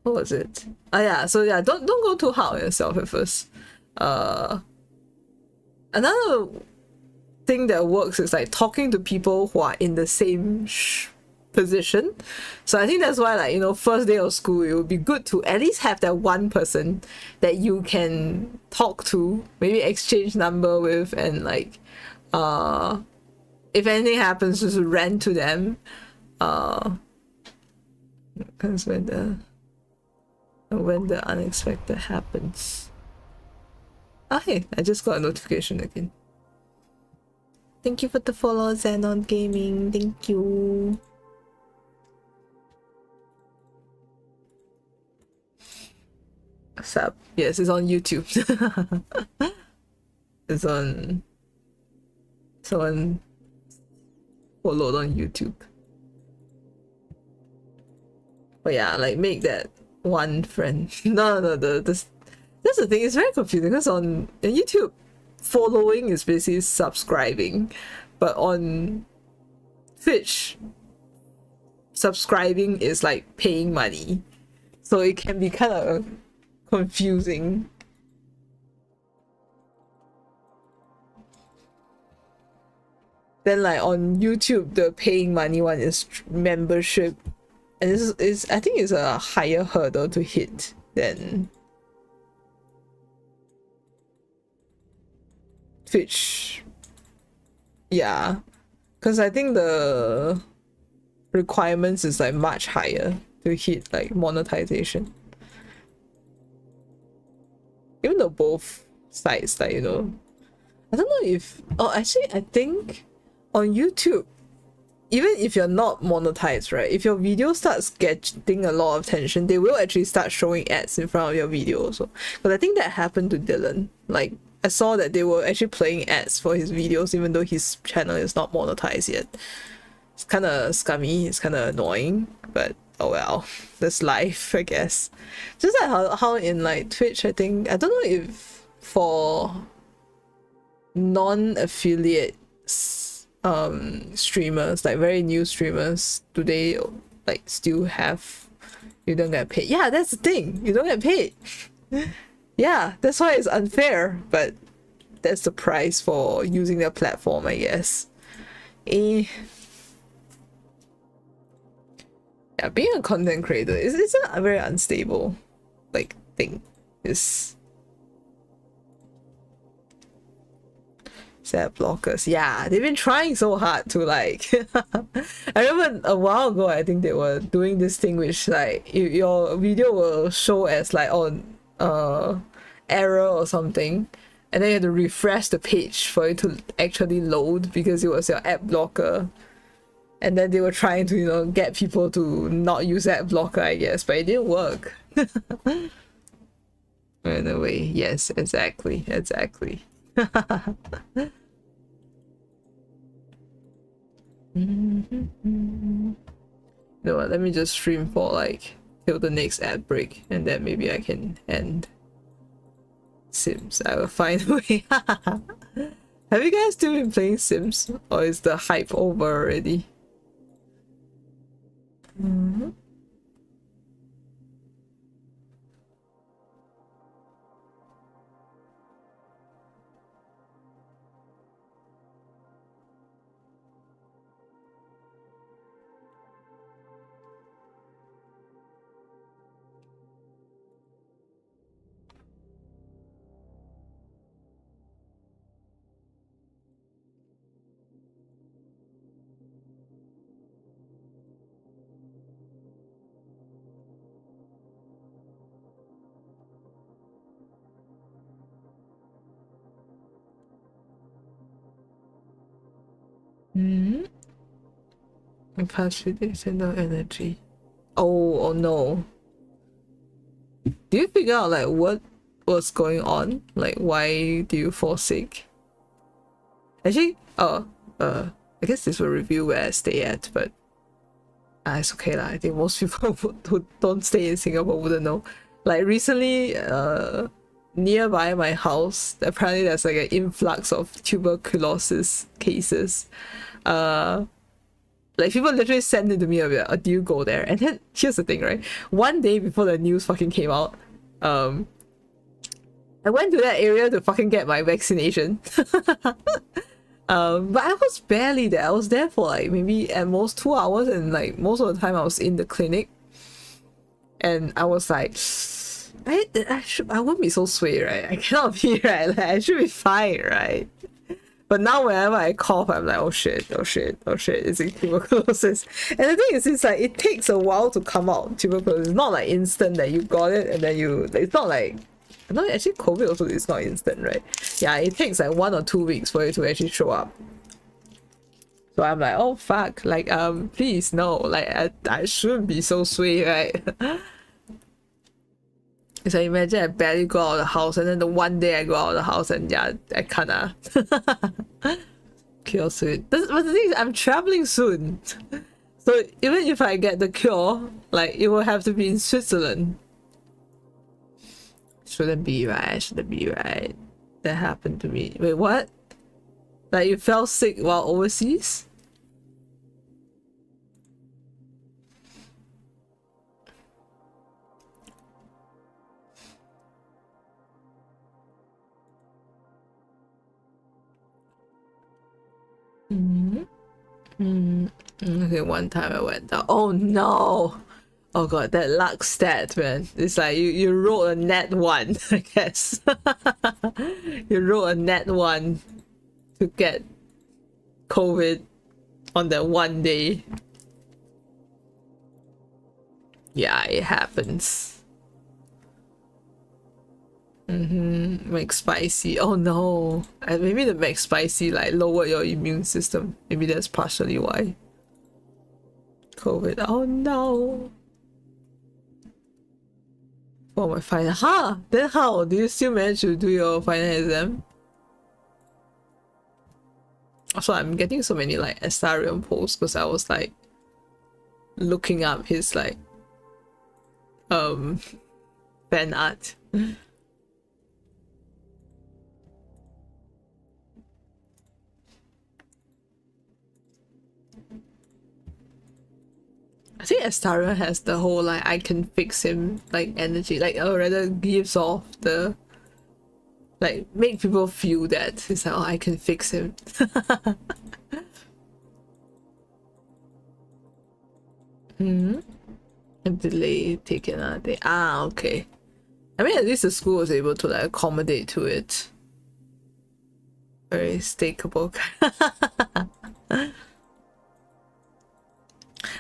was it? Yeah, so yeah, don't go too hard on yourself at first. Another thing that works is like talking to people who are in the same position. So I think that's why, like, you know, first day of school, it would be good to at least have that one person that you can talk to, maybe exchange number with, and like if anything happens, just rant to them. Because when the unexpected happens. Oh hey, I just got a notification again. Thank you for the follow, Xenon Gaming. Thank you. What's up? Yes, it's on YouTube. It's on someone followed on YouTube. But yeah, like, make that one friend. No, that's the thing, it's very confusing, because on YouTube, following is basically subscribing, but on Twitch, subscribing is like paying money, so it can be kind of confusing. Then like on YouTube, the paying money one is membership, and this is I think it's a higher hurdle to hit than Twitch. Yeah, because I think the requirements is like much higher to hit like monetization, even though both sides, like, you know, I don't know if, oh actually I think on YouTube, even if you're not monetized, right, if your video starts getting a lot of attention, they will actually start showing ads in front of your video also. But I think that happened to Dylan. Like, I saw that they were actually playing ads for his videos even though his channel is not monetized yet. It's kind of scummy, it's kind of annoying, but oh well, that's life, I guess. Just like how in like Twitch, I think, I don't know if for non-affiliate streamers, like very new streamers, do they like still have, you don't get paid? Yeah, that's the thing, you don't get paid. Yeah, that's why it's unfair, but that's the price for using their platform, I guess. Yeah, being a content creator is a very unstable like thing. It's set blockers. Yeah, they've been trying so hard to like I remember a while ago, I think they were doing this thing which like your video will show as like on error or something, and then you have to refresh the page for it to actually load because it was your ad blocker. And then they were trying to, you know, get people to not use ad blocker, I guess, but it didn't work. Anyway, yes, exactly. You know what, let me just stream for like till the next ad break, and then maybe I can end Sims. I will find a way. Have you guys still been playing Sims, or is the hype over already? Hmm. The past few days and no energy. Oh no. Do you figure out like what was going on? Like why do you fall sick? Actually, I guess this will review where I stay at, but it's okay lah. I think most people who don't stay in Singapore wouldn't know. Like recently, nearby my house, apparently there's like an influx of tuberculosis cases. Like people literally send it to me a bit, do you go there? And then here's the thing, right? One day before the news fucking came out, I went to that area to fucking get my vaccination. But I was barely there. I was there for like maybe at most 2 hours, and like most of the time I was in the clinic. And I was like, I wouldn't be so sway, right? I cannot be, right? Like, I should be fine, right? But now whenever I cough, I'm like, oh shit, it's tuberculosis. And the thing is, it's like, it takes a while to come out, tuberculosis. It's not like instant that you got it and then it's not like, no, actually COVID also is not instant, right? Yeah, it takes like 1 or 2 weeks for it to actually show up. So I'm like, oh fuck, like, please, no, like, I shouldn't be so sway, right? So imagine I barely go out of the house, and then the one day I go out of the house, and yeah, I kinda cure soon. But the thing is, I'm traveling soon, so even if I get the cure, like it will have to be in Switzerland. Shouldn't be right. That happened to me. Wait, what? Like you fell sick while overseas? Okay, one time I went down. Oh no! Oh god, that luck stat, man. It's like you rolled a net 1, I guess. You rolled a net 1 to get COVID on that one day. Yeah, it happens. McSpicy. Oh no. And maybe the McSpicy like lowered your immune system. Maybe that's partially why. COVID. Oh no. For my final. Huh? Then how? Do you still manage to do your final exam? Also, I'm getting so many like Astarion posts because I was like looking up his like fan art. I think Astarion has the whole like I can fix him like energy, like or rather gives off the like make people feel that it's like, oh, I can fix him. A delay taken another day. Ah, okay. I mean, at least the school was able to like accommodate to it. Very stakeable.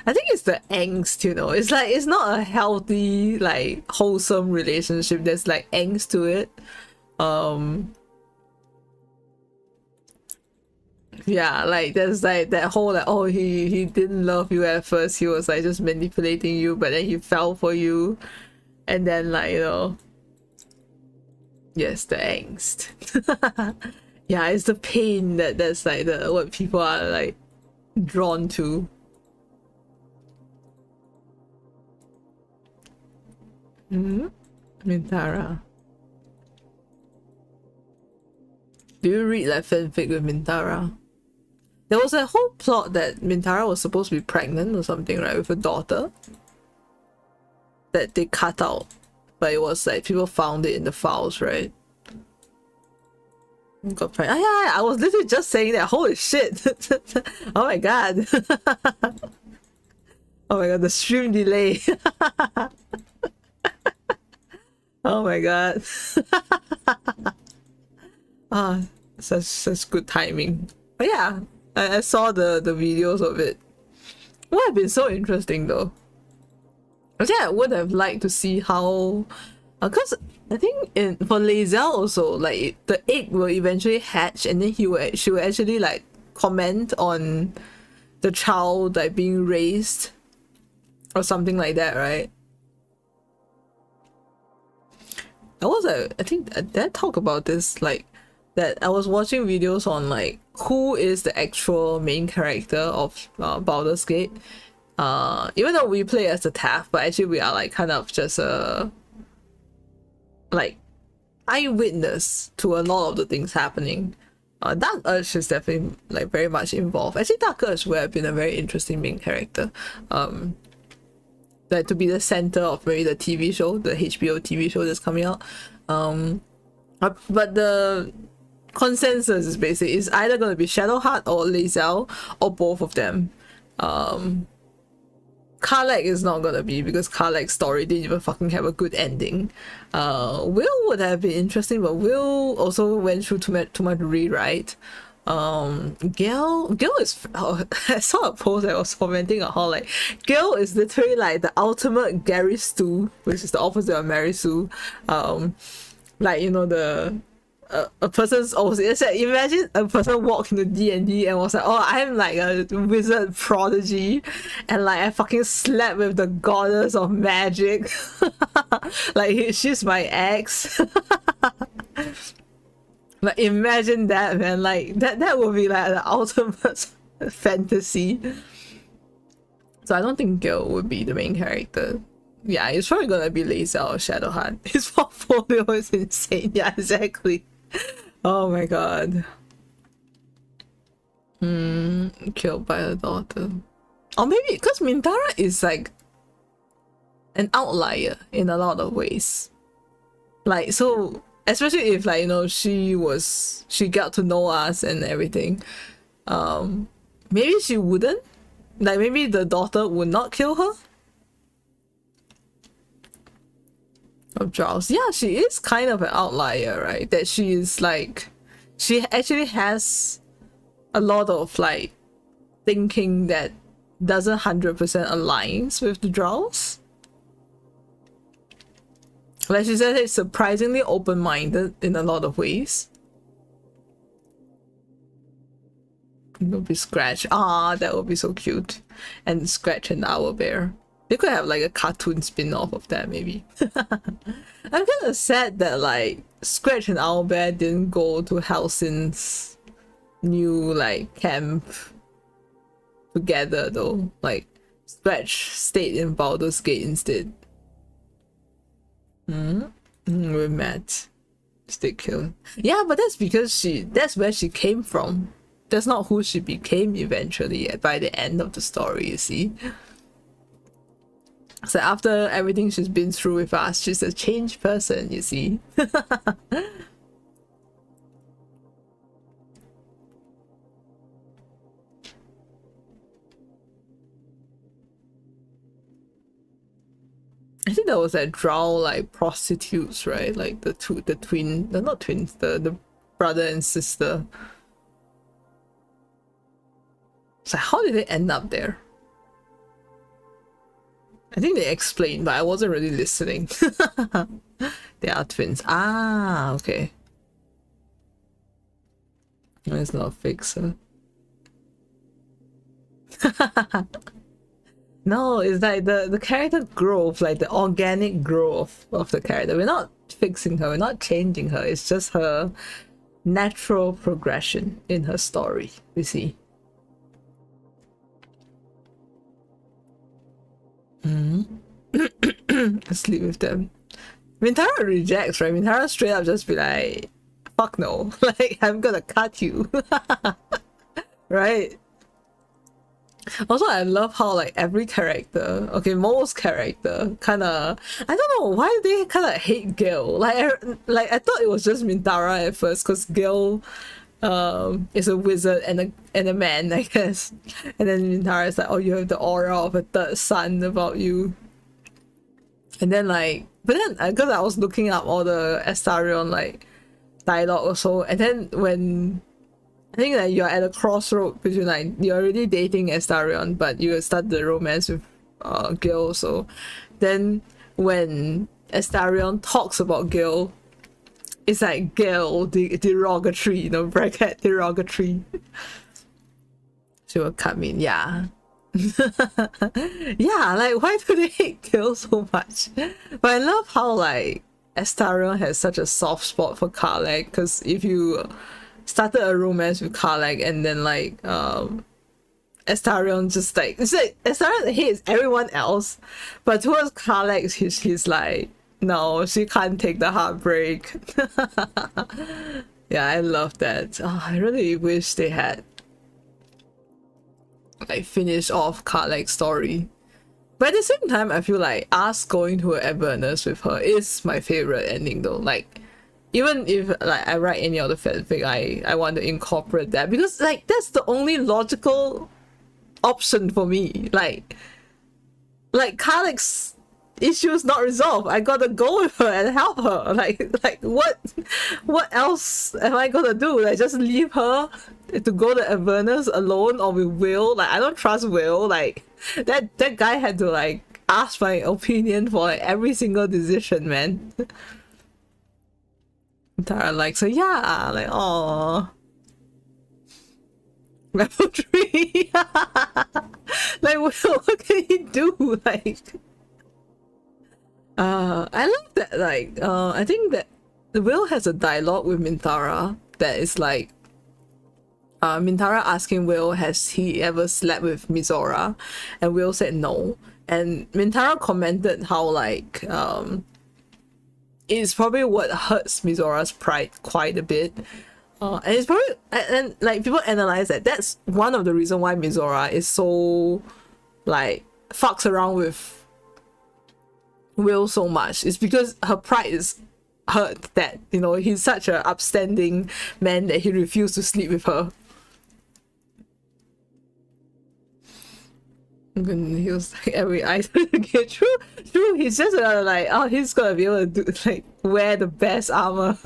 I think it's the angst, you know. It's like it's not a healthy, like wholesome relationship. There's like angst to it. Yeah, like there's like that whole like, oh, he didn't love you at first. He was like just manipulating you, but then he fell for you, and then like, you know, yes, the angst. Yeah, it's the pain that's like the what people are like drawn to. Mintara. Do you read like fanfic with Mintara? There was a whole plot that Mintara was supposed to be pregnant or something, right, with a daughter that they cut out, but it was like people found it in the files, right? Got pregnant. Oh, yeah, I was literally just saying that. Holy shit! Oh my god! Oh my god, the stream delay. Oh my god. Ah, such good timing. But yeah, I saw the videos of it. It would have been so interesting though. Actually, I would have liked to see how, because I think for Lae'zel also, like the egg will eventually hatch, and then she will actually like comment on the child like being raised or something like that, right? I think did I talk about this, like that I was watching videos on like who is the actual main character of Baldur's Gate. Even though we play as the Taff, but actually we are like kind of just a like eyewitness to a lot of the things happening. Dark Urge is definitely like very much involved. Actually, Dark Urge would have been a very interesting main character. Like to be the center of maybe the TV show, the HBO TV show that's coming out. But the consensus is basically it's either going to be Shadowheart or Lae'zel or both of them. Karlach is not gonna be, because Karlach's story didn't even fucking have a good ending. Will would have been interesting, but Will also went through too much rewrite. Gale is I saw a post that was commenting on how like Gale is literally like the ultimate Gary Stu, which is the opposite of Mary Sue. Like, you know, the a person's always, it's like, imagine a person walked into D&D and was like, oh, I'm like a wizard prodigy and like I fucking slept with the goddess of magic. Like she's my ex. Like imagine that, man. Like that would be like the ultimate fantasy. So I don't think Gil would be the main character. Yeah, it's probably gonna be Lae'zel or Shadowheart. His portfolio is insane. Yeah, exactly. Oh my god. Killed by her daughter. Or maybe because Mintara is like an outlier in a lot of ways. Like, so especially if, like, you know, she got to know us and everything. Maybe she wouldn't. Like, maybe the daughter would not kill her. Of Jaws. Yeah, she is kind of an outlier, right? That she is like, she actually has a lot of like thinking that doesn't 100% aligns with the Jaws. Like she said, it's surprisingly open-minded in a lot of ways. It'll be Scratch. Ah, that would be so cute. And Scratch and Owlbear. They could have like a cartoon spin-off of that, maybe. I'm kind of sad that like Scratch and Owlbear didn't go to Halsin's new like camp together though. Like Scratch stayed in Baldur's Gate instead. We're mad. Stick killed. Yeah, but that's because that's where she came from. That's not who she became eventually by the end of the story, you see. So after everything she's been through with us, she's a changed person, you see. I think there was that drow like prostitutes, right? Like the brother and sister. So how did they end up there? I think they explained, but I wasn't really listening. They are twins. Ah, okay. It's not a fixer. No, it's like the character growth, like the organic growth of the character. We're not fixing her, we're not changing her. It's just her natural progression in her story, you see. Sleep with them. Mintara rejects, right? Mintara straight up just be like, fuck no. Like, I'm gonna cut you. Right? Also, I love how like every character, okay, most character kinda, I don't know why they kinda hate Gil. Like I thought it was just Mintara at first, because Gil is a wizard and a man, I guess. And then Mintara is like, oh, you have the aura of a third son about you. And then like, but then because I was looking up all the Astarion like dialogue also, and then when I think that you're at a crossroad between like you're already dating Astarion, but you start the romance with Gil. So then when Astarion talks about Gil, it's like Gil derogatory, you know, bracket derogatory. She will come in, yeah. Yeah, like why do they hate Gil so much? But I love how like Astarion has such a soft spot for Karlach, because if you started a romance with Karlach and then like Astarion just like, it's like Astarion hates everyone else, but towards Karlach he's like, no, she can't take the heartbreak. Yeah, I love that. Oh, I really wish they had like finish off Karlach's story. But at the same time, I feel like us going to Avernus with her is my favorite ending though. Like, even if like I write any other fanfic, I want to incorporate that, because like that's the only logical option for me. Like Karlach's issues not resolved, I gotta go with her and help her. Like what else am I gonna do? Like just leave her to go to Avernus alone or with Will? Like I don't trust Will. Like that guy had to like ask my opinion for like every single decision, man. Tara like, so yeah, like oh, level 3. Like what can he do? Like I love that, like I think that Will has a dialogue with Minthara that is like Minthara asking Will, has he ever slept with Mizora, and Will said no, and Minthara commented how like it's probably what hurts Mizora's pride quite a bit, and it's probably, and like people analyze that that's one of the reasons why Mizora is so like fucks around with Will so much, is because her pride is hurt that, you know, he's such an upstanding man that he refused to sleep with her. And he was like, every item. Okay, true, he's just like, oh, he's gonna be able to do like wear the best armor.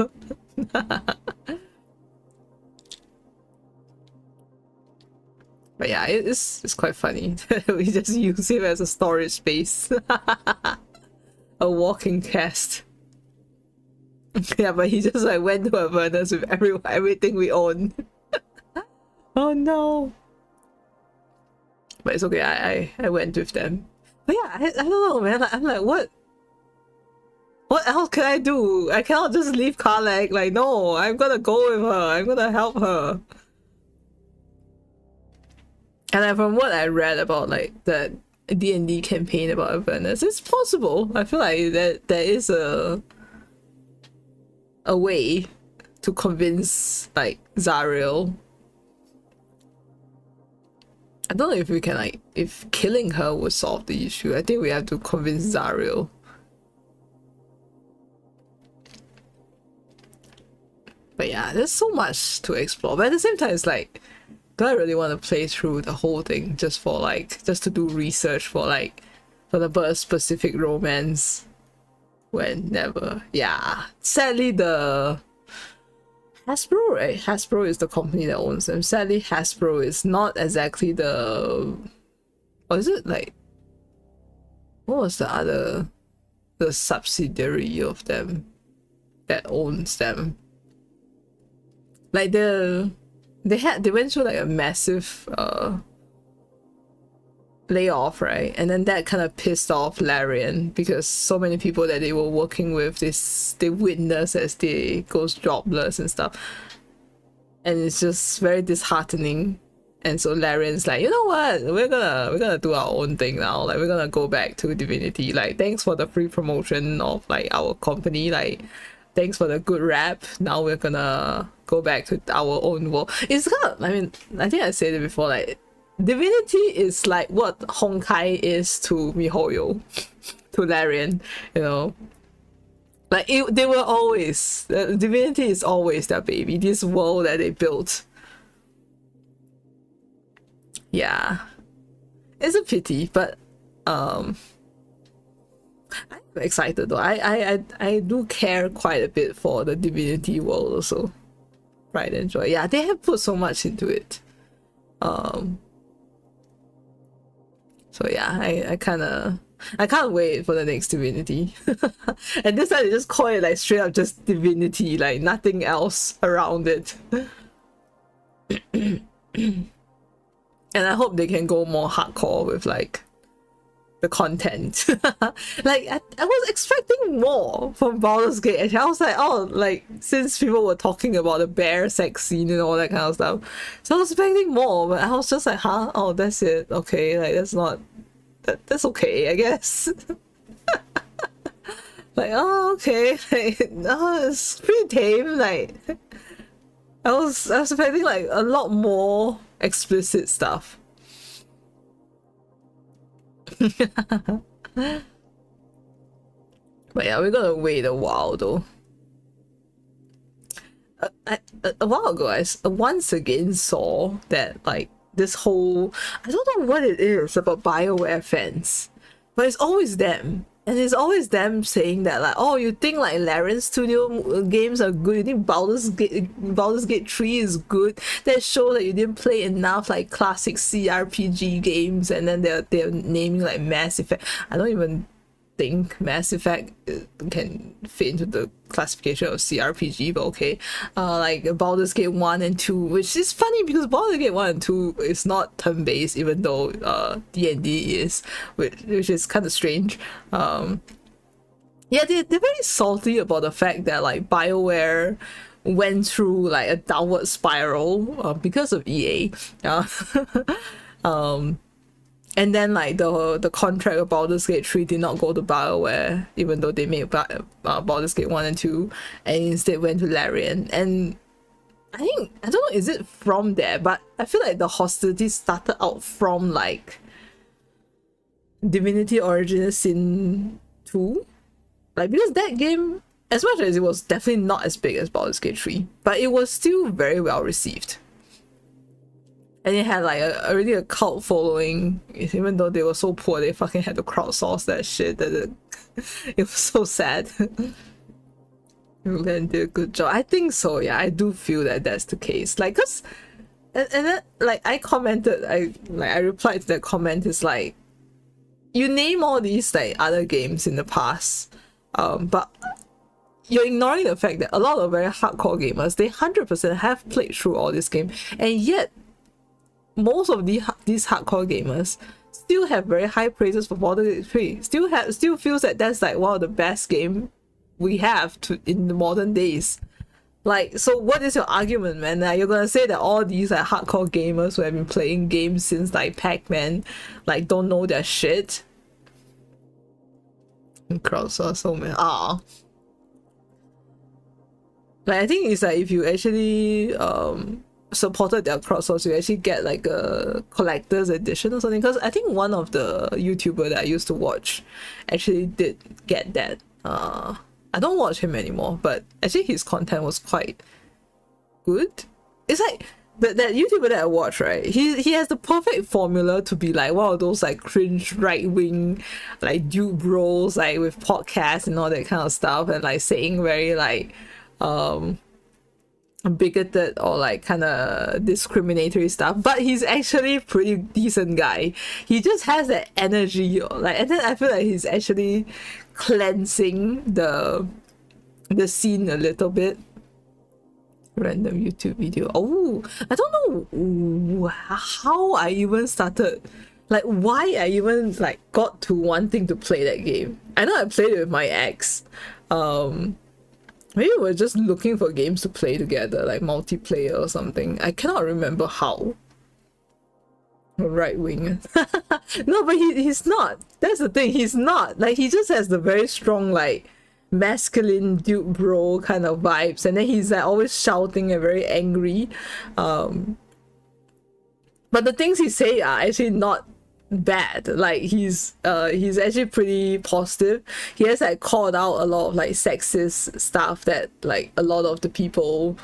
But yeah, it's quite funny. We just use him as a storage space. A walking cast. Yeah, but he just like went to Avernus with everything we own. Oh no. But it's okay, I went with them. But yeah, I don't know, man. I'm like, what else can I do? I cannot just leave Karlach. Like, no, I'm gonna go with her. I'm gonna help her. And from what I read about like the D&D campaign about Avernus, it's possible. I feel like that there is a way to convince like Zariel. I don't know if we can like, if killing her would solve the issue. I think we have to convince Zariel. But yeah, there's so much to explore. But at the same time, it's like, do I really want to play through the whole thing just for like, just to do research for like, for the birth specific romance? When never. Yeah. Sadly, the Hasbro, right? Hasbro is the company that owns them. Sadly, Hasbro is not exactly the... Or is it like... What was the other... The subsidiary of them that owns them? Like they went through like a massive layoff, right? And then that kind of pissed off Larian, because so many people that they were working with, they witness as they goes jobless and stuff, and it's just very disheartening. And so Larian's like, you know what, we're gonna do our own thing now. Like, we're gonna go back to Divinity. Like, thanks for the free promotion of like our company, like thanks for the good rap. Now we're gonna go back to our own world. It's kind of, I mean, I think I said it before, like Divinity is like what Honkai is to MiHoYo, to Larian, you know. Like they were always, Divinity is always their baby, this world that they built. Yeah, it's a pity, but I'm excited though. I do care quite a bit for the Divinity world also. Pride and joy. Yeah, they have put so much into it. So yeah, I can't wait for the next Divinity. And this time they just call it like straight up just Divinity, like nothing else around it. And I hope they can go more hardcore with like the content. Like I was expecting more from Baldur's Gate. Actually, I was like, oh, like since people were talking about the bear sex scene and all that kind of stuff, so I was expecting more. But I was just like, huh? Oh, that's it. Okay, like that's not that's okay, I guess. Like, oh, okay, like, oh, it's pretty tame. Like, I was expecting like a lot more explicit stuff. But yeah, we're gonna wait a while though. A while ago, I once again saw that like this whole, I don't know what it is about BioWare fans, but it's always them. And it's always them saying that like, oh, you think like Larian Studio games are good, you think Baldur's Gate 3 is good, that shows that you didn't play enough like classic CRPG games. And then they're naming like Mass Effect. I don't even think Mass Effect can fit into the classification of CRPG, but okay. Like Baldur's Gate 1 and 2, which is funny because Baldur's Gate 1 and 2 is not turn-based, even though D&D is, which is kind of strange. Yeah, they're very salty about the fact that like BioWare went through like a downward spiral because of EA. And then like the contract of Baldur's Gate 3 did not go to BioWare, even though they made Baldur's Gate 1 and 2, and instead went to Larian. And I think, I don't know, is it from there, but I feel like the hostility started out from like Divinity Original Sin 2. Like, because that game, as much as it was definitely not as big as Baldur's Gate 3, but it was still very well received. And it had like already a cult following, even though they were so poor, they fucking had to crowdsource that shit. It was so sad. Then did a good job. I think so, yeah. I do feel that that's the case. Like, cause, and then like I commented, I replied to that comment. It's like, you name all these like other games in the past, but you're ignoring the fact that a lot of very hardcore gamers, they 100% have played through all this game, and yet most of these hardcore gamers still have very high praises for Baldur's Gate 3. Still feels that that's like one of the best game we have in the modern days. Like, so what is your argument, man? Like, you're gonna say that all these like hardcore gamers who have been playing games since like Pac-Man like don't know their shit? Crowdsource, so man. Like, I think it's like if you actually supported their crowdsource, you actually get like a collector's edition or something. Because I think one of the YouTuber that I used to watch actually did get that. I don't watch him anymore, but actually his content was quite good. It's like that YouTuber that I watch, right? He has the perfect formula to be like one of those like cringe right-wing like dude bros, like with podcasts and all that kind of stuff, and like saying very like bigoted or like kind of discriminatory stuff, but he's actually a pretty decent guy. He just has that energy, like, and then I feel like he's actually cleansing the scene a little bit. Random YouTube video. Oh, I don't know how I even started, like why I even like got to wanting to play that game. I know I played it with my ex. Maybe we're just looking for games to play together, like multiplayer or something. I cannot remember how. Right wing. No, but he's not. That's the thing. He's not. Like, he just has the very strong, like, masculine dude bro kind of vibes. And then he's like always shouting and very angry. But the things he say are actually not bad. Like, he's actually pretty positive. He has like called out a lot of like sexist stuff that like a lot of the people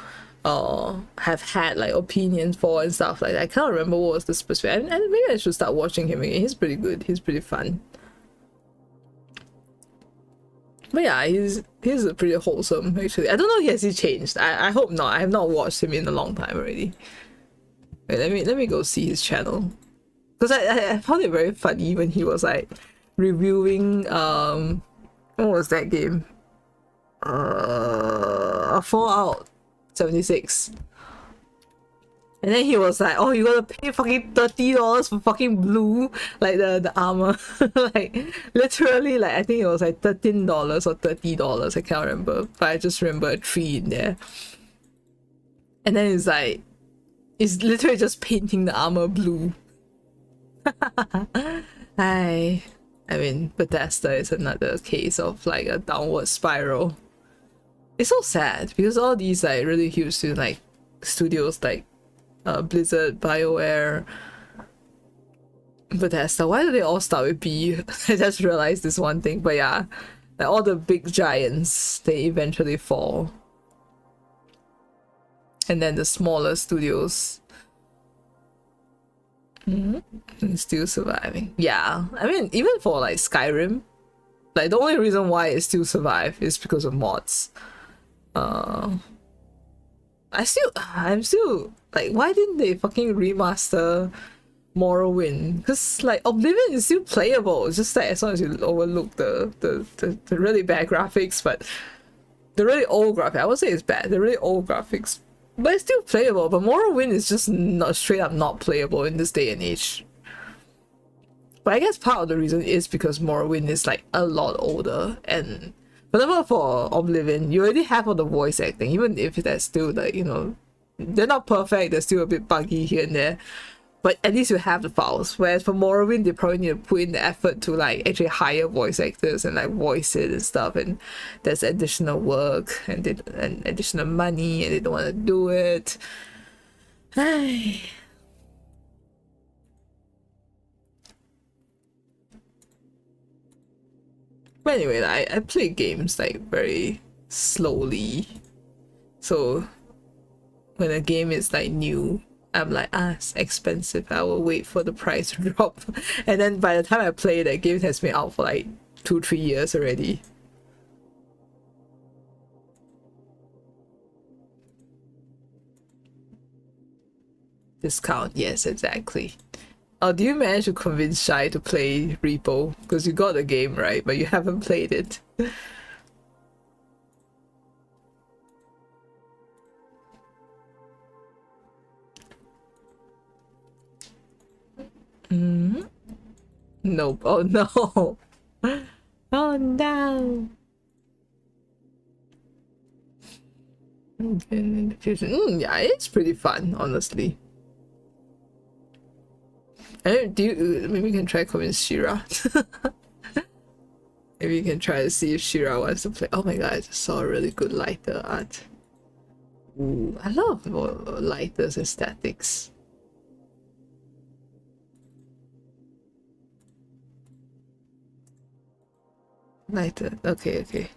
have had like opinions for and stuff like that. I can't remember what was the specific, and maybe I should start watching him again. He's pretty good. He's pretty fun. But yeah, he's pretty wholesome actually. I don't know, has he changed? I hope not. I have not watched him in a long time already. Wait, let me go see his channel. Because I found it very funny when he was like reviewing what was that game? Fallout 76. And then he was like, "Oh, you gotta pay fucking $30 for fucking blue, like the armor." Like literally, like I think it was like $13 or $30. I can't remember, but I just remember a 3 in there. And then it's like, it's literally just painting the armor blue. I mean, Bethesda is another case of like a downward spiral. It's so sad because all these like really huge like studios like Blizzard, BioWare, Bethesda. Why do they all start with B? I just realized this one thing, but yeah, like all the big giants, they eventually fall. And then the smaller studios still surviving. Yeah, I mean, even for like Skyrim, like the only reason why it still survive is because of mods. I'm still like, why didn't they fucking remaster Morrowind? Because like Oblivion is still playable. It's just that as long as you overlook the really bad graphics, but the really old graphics, I would say it's bad. The really old graphics, but it's still playable. But Morrowind is just not straight up not playable in this day and age. But I guess part of the reason is because Morrowind is like a lot older, and whatever for Oblivion, you already have all the voice acting, even if that's still like, you know, they're not perfect, they're still a bit buggy here and there, but at least you have the files. Whereas for Morrowind, they probably need to put in the effort to like actually hire voice actors and like voice it and stuff, and there's additional work and additional money, and they don't want to do it. But anyway, I play games like very slowly, so when a game is like new, I'm like, it's expensive, I will wait for the price to drop. And then by the time I play, that game has been out for like 2-3 years already. Discount, yes, exactly. Oh, do you manage to convince Shai to play Repo? Because you got the game, right? But you haven't played it. Nope. Oh no. Oh no. Yeah, it's pretty fun, honestly. Maybe we can try convince Shira. Maybe you can try to see if Shira wants to play. Oh my god, I just saw a really good lighter art. Ooh, I love lighters aesthetics. Lighter, okay.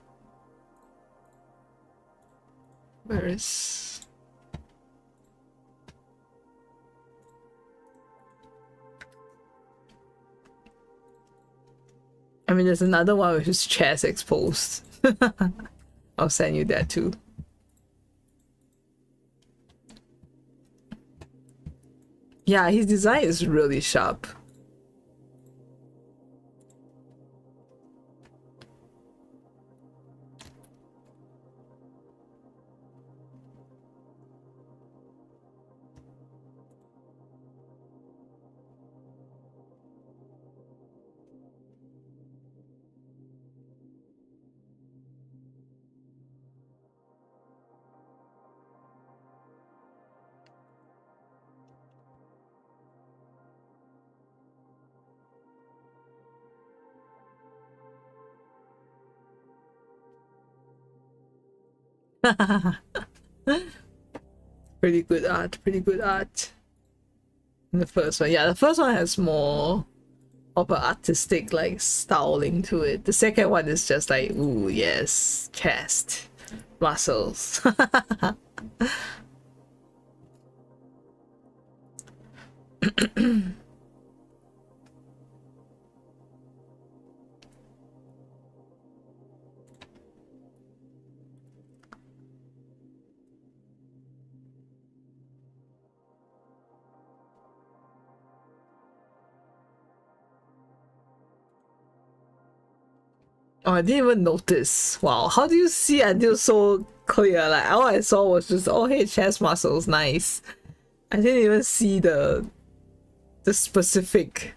Where is... I mean, there's another one with his chest exposed. I'll send you that too. Yeah, his design is really sharp. Pretty good art. The first one, yeah, the first one has more of an artistic like styling to it. The second one is just like, ooh, yes, chest, muscles. Oh, I didn't even notice. Wow, how do you see until so clear? Like all I saw was just, oh hey, chest muscles, nice. I didn't even see the specific.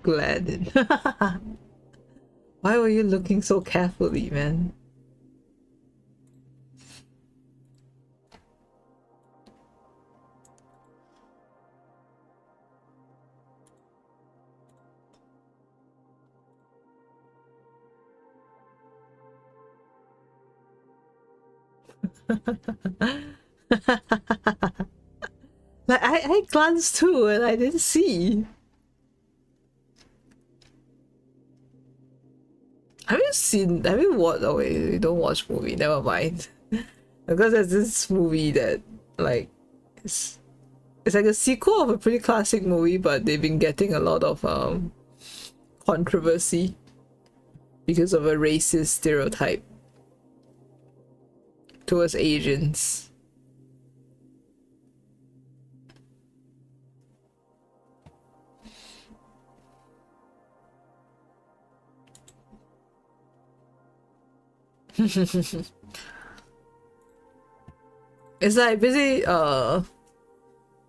Glad it. Why were you looking so carefully, man? Like I glanced too and I didn't see. Have you watched? Oh wait, you don't watch movie, never mind. Because there's this movie that like it's like a sequel of a pretty classic movie, but they've been getting a lot of controversy because of a racist stereotype towards Asians. It's like basically I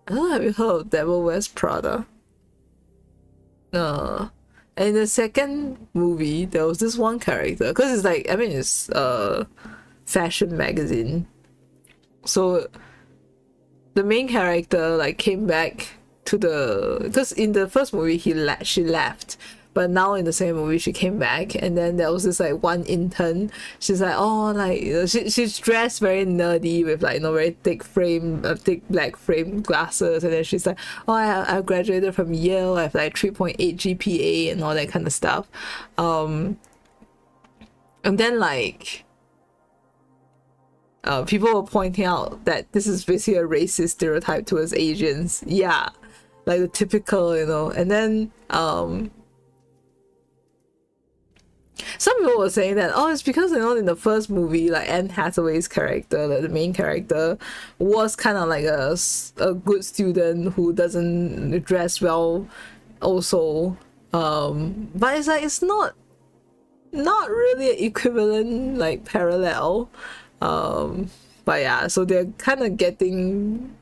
don't know, have you heard of Devil Wears Prada? And in the second movie there was this one character, because it's like, I mean, it's a fashion magazine, so the main character like came back to the, because in the first movie she left, but now in the same movie she came back, and then there was this like one intern. She's like, oh, like, you know, she's dressed very nerdy with like, you know, very thick black frame glasses, and then she's like, oh, I graduated from Yale, I have like 3.8 GPA and all that kind of stuff. And then like people were pointing out that this is basically a racist stereotype towards Asians. Yeah, like the typical, you know. And then some people were saying that, oh, it's because, you know, in the first movie, like Anne Hathaway's character, like the main character, was kind of like a good student who doesn't dress well also. But it's like, it's not really an equivalent, like, parallel. But yeah, so they're kind of getting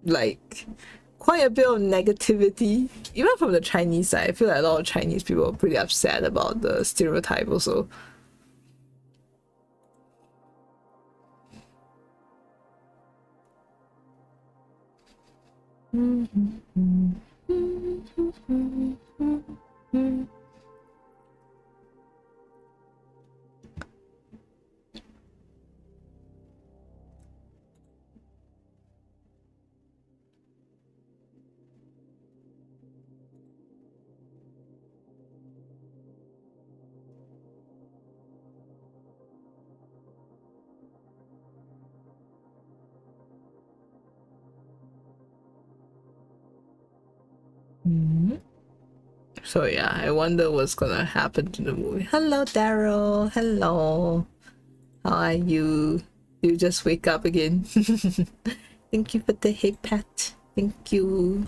like quite a bit of negativity, even from the Chinese side. I feel like a lot of Chinese people are pretty upset about the stereotype also. So yeah, I wonder what's gonna happen to the movie. Hello, Daryl. Hello. How are you? You just wake up again. Thank you for the hip pat. Thank you.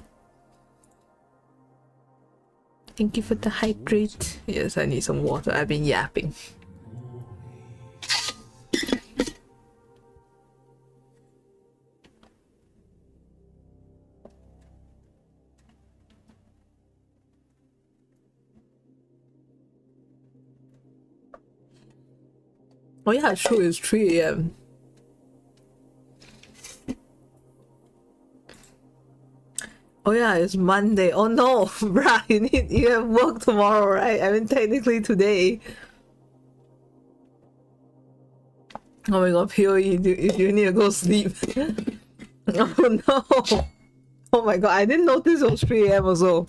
Thank you for the hydrate. Yes, I need some water. I've been yapping. Oh yeah, true, it's 3 AM. Oh yeah, it's Monday. Oh no, bruh, you have work tomorrow, right? I mean, technically today. Oh my god, POE, you need to go sleep. Oh no. Oh my god, I didn't notice it was 3 AM also.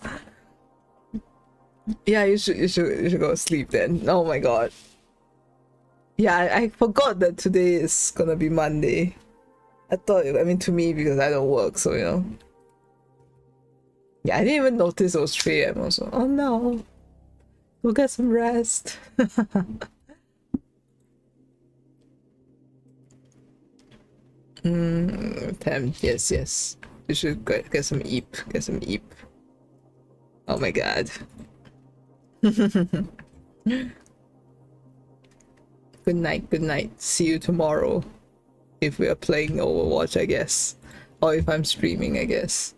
Yeah, you should go sleep then. Oh my god. Yeah, I forgot that today is gonna be Monday. I thought, I mean, to me, because I don't work, so, you know. Yeah, I didn't even notice it was 3 AM also. Oh no. Go get some rest. Yes, yes. You should get some eep. Get some eep. Oh my god. Good night, good night. See you tomorrow. If we are playing Overwatch, I guess. Or if I'm streaming, I guess.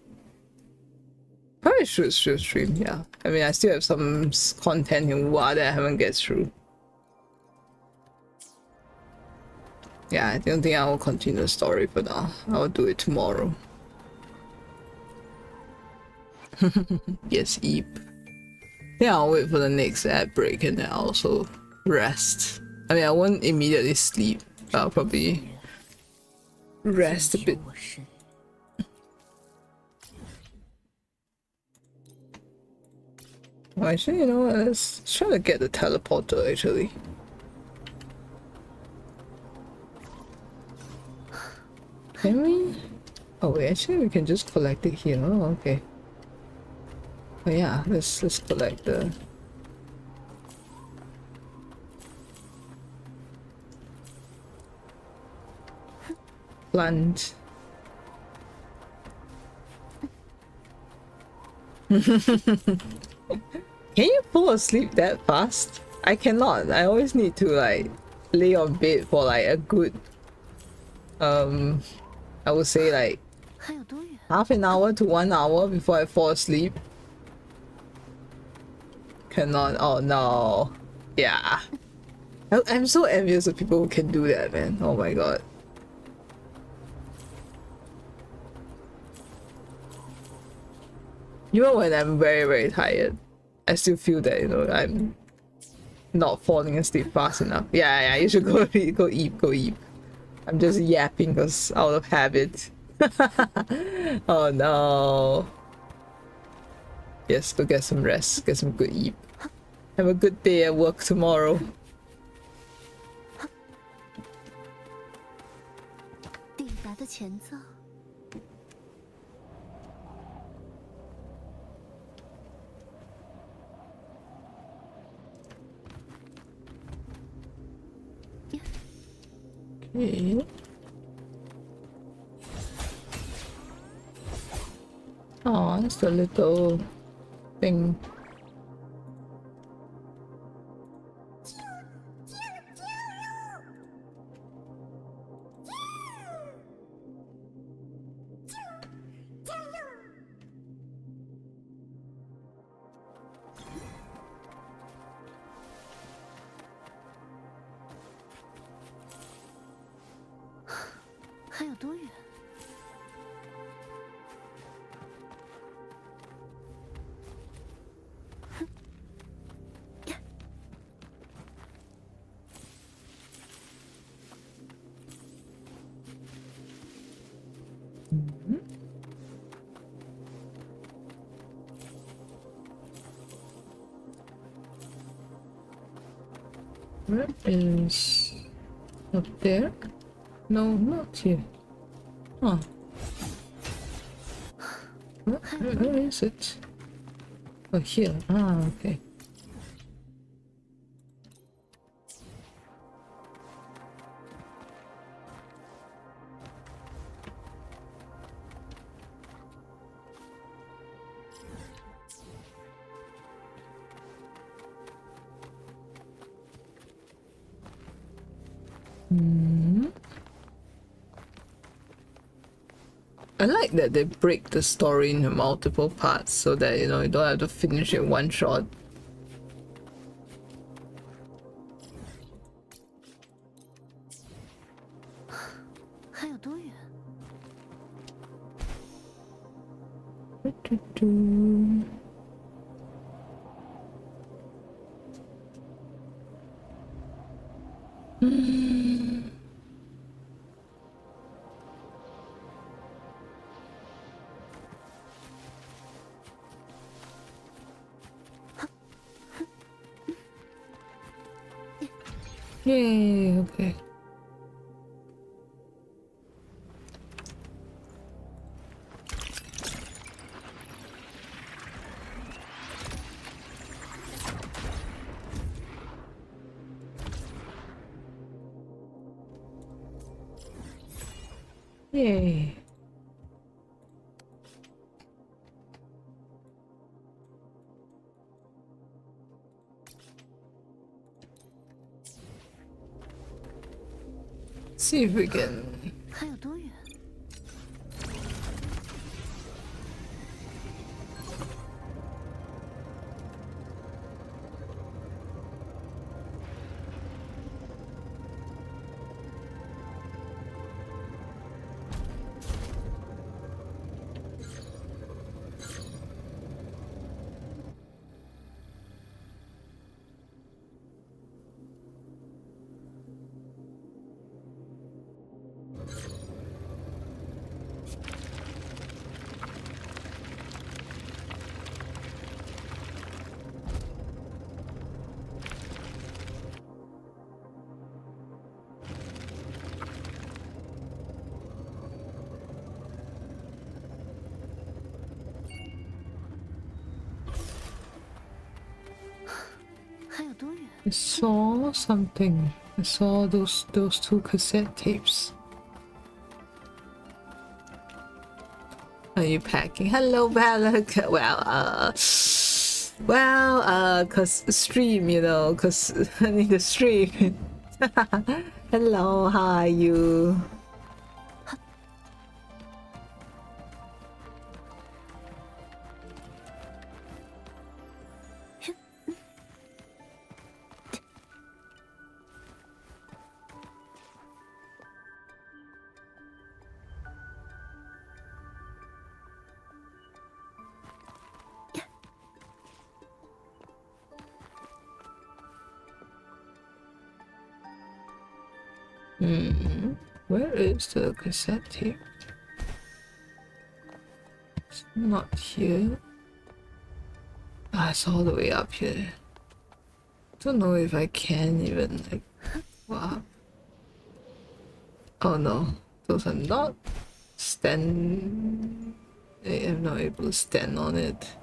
Probably should stream, yeah. I mean, I still have some content in WoW that I haven't get through. Yeah, I don't think I will continue the story for now. I'll do it tomorrow. Yes, eep. Then I'll wait for the next ad break and then I'll also rest. I mean, I won't immediately sleep. I'll probably rest a bit. Well, actually, you know what? Let's try to get the teleporter, actually. Can we? Oh wait, actually we can just collect it here. Oh, okay. Oh yeah, let's collect the plant. Can you fall asleep that fast? I cannot. I always need to like lay on bed for like a good I would say like half an hour to 1 hour before I fall asleep. Cannot. Oh no. Yeah. I'm so envious of people who can do that, man. Oh my god. Even when I'm very, very tired, I still feel that, you know, I'm not falling asleep fast enough. Yeah, you should go eat. I'm just yapping because out of habit. Oh no. Yes, go get some rest, get some good eat. Have a good day at work tomorrow. Okay. Oh, it's a little thing. Where is up there? No, not here. Huh. Where is it? Oh, here. Ah, okay. I like that they break the story into multiple parts so that, you know, you don't have to finish it one shot. Yay, okay. Yay. See if we can. 还有多远？ I saw something. I saw those two cassette tapes. Are you packing? Hello, Balak. Cause stream, you know, cause I need to stream. Hello, how are you? Where is the cassette tape? It's not here. Ah, it's all the way up here. Don't know if I can even like wow. Oh no, those are not stand. I'm not able to stand on it.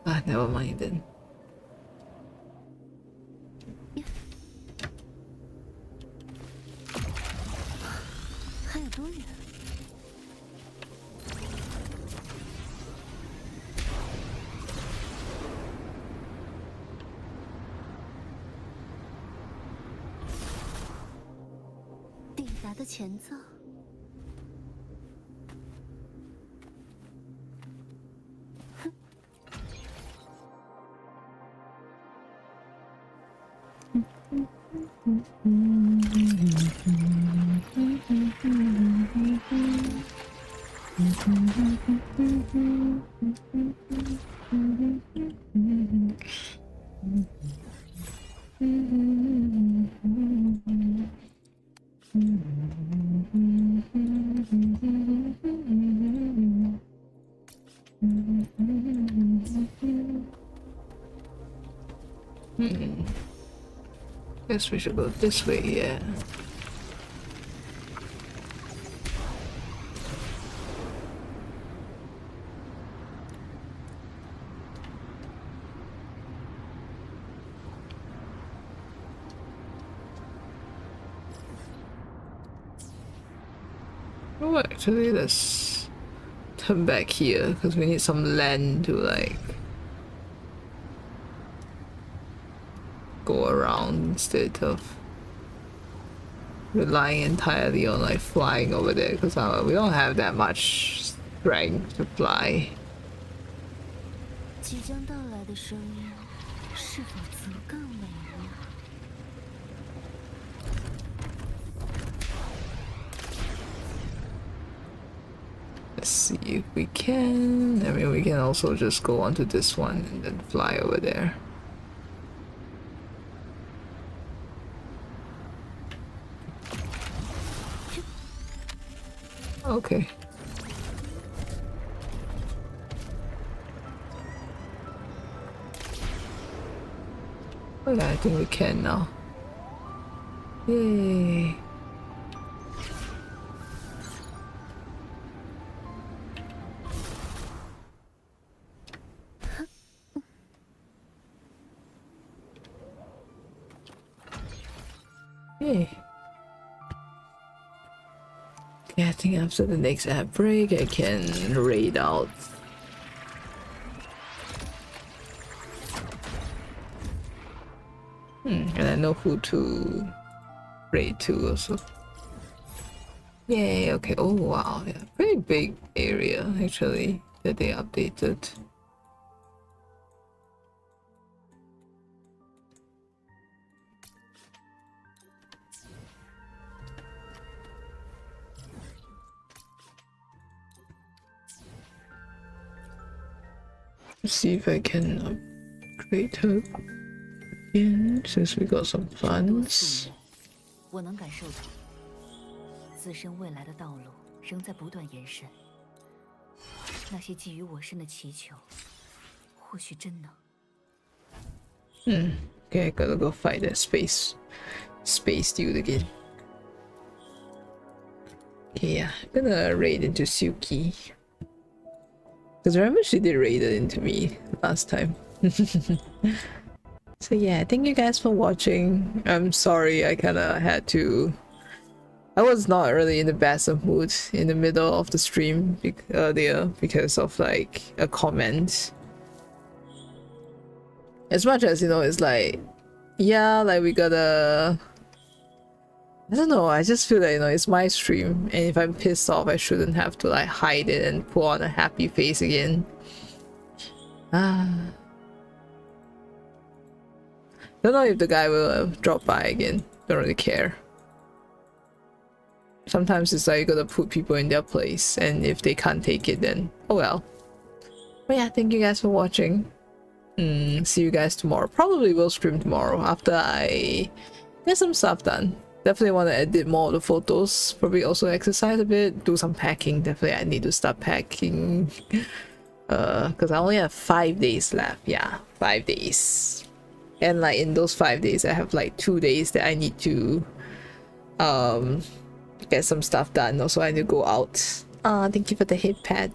Ah, never mind then. Guess we should go this way, yeah. Oh, actually, let's turn back here because we need some land to like go around instead of relying entirely on like flying over there because we don't have that much strength to fly. 即将到来的声音是否足够美妙？ Let's see if we can. I mean, we can also just go onto this one and then fly over there. Okay. Oh yeah, I think we can now. Yay. Yay. Yeah, I think after the next ad break, I can raid out. And I know who to raid to also. Yay, okay. Oh wow, yeah. Pretty big area actually that they updated. Let's see if I can upgrade her again since we got some funds. 我能感受到，自身未来的道路仍在不断延伸。那些寄予我身的祈求，或许真能。Okay, I gotta go fight that space dude again. Okay, yeah, I'm gonna raid into Suki. Because remember she did raid it into me last time. So yeah, thank you guys for watching. I'm sorry I kinda had to... I was not really in the best of mood in the middle of the stream earlier because of like a comment. As much as, you know, it's like, yeah, like we gotta... I don't know, I just feel like, you know, it's my stream, and if I'm pissed off, I shouldn't have to like hide it and put on a happy face again. Don't know if the guy will drop by again. Don't really care. Sometimes it's like you gotta put people in their place, and if they can't take it, then oh well. But yeah, thank you guys for watching. See you guys tomorrow. Probably will stream tomorrow after I get some stuff done. Definitely want to edit more of the photos. Probably also exercise a bit, do some packing. Definitely I need to start packing. Because I only have 5 days left. Yeah, 5 days. And like in those 5 days, I have like 2 days that I need to get some stuff done. Also, I need to go out. Thank you for the hit pad.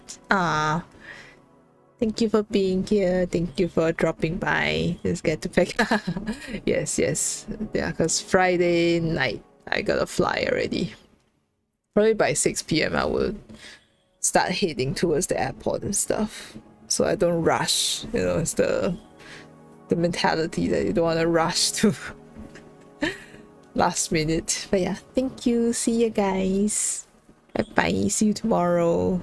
Thank you for being here. Thank you for dropping by. Let's get to pack. Yes. Yeah, because Friday night I gotta fly already. Probably by 6 p.m. I would start heading towards the airport and stuff. So I don't rush. You know, it's the mentality that you don't want to rush to last minute. But yeah, thank you. See you guys. Bye bye. See you tomorrow.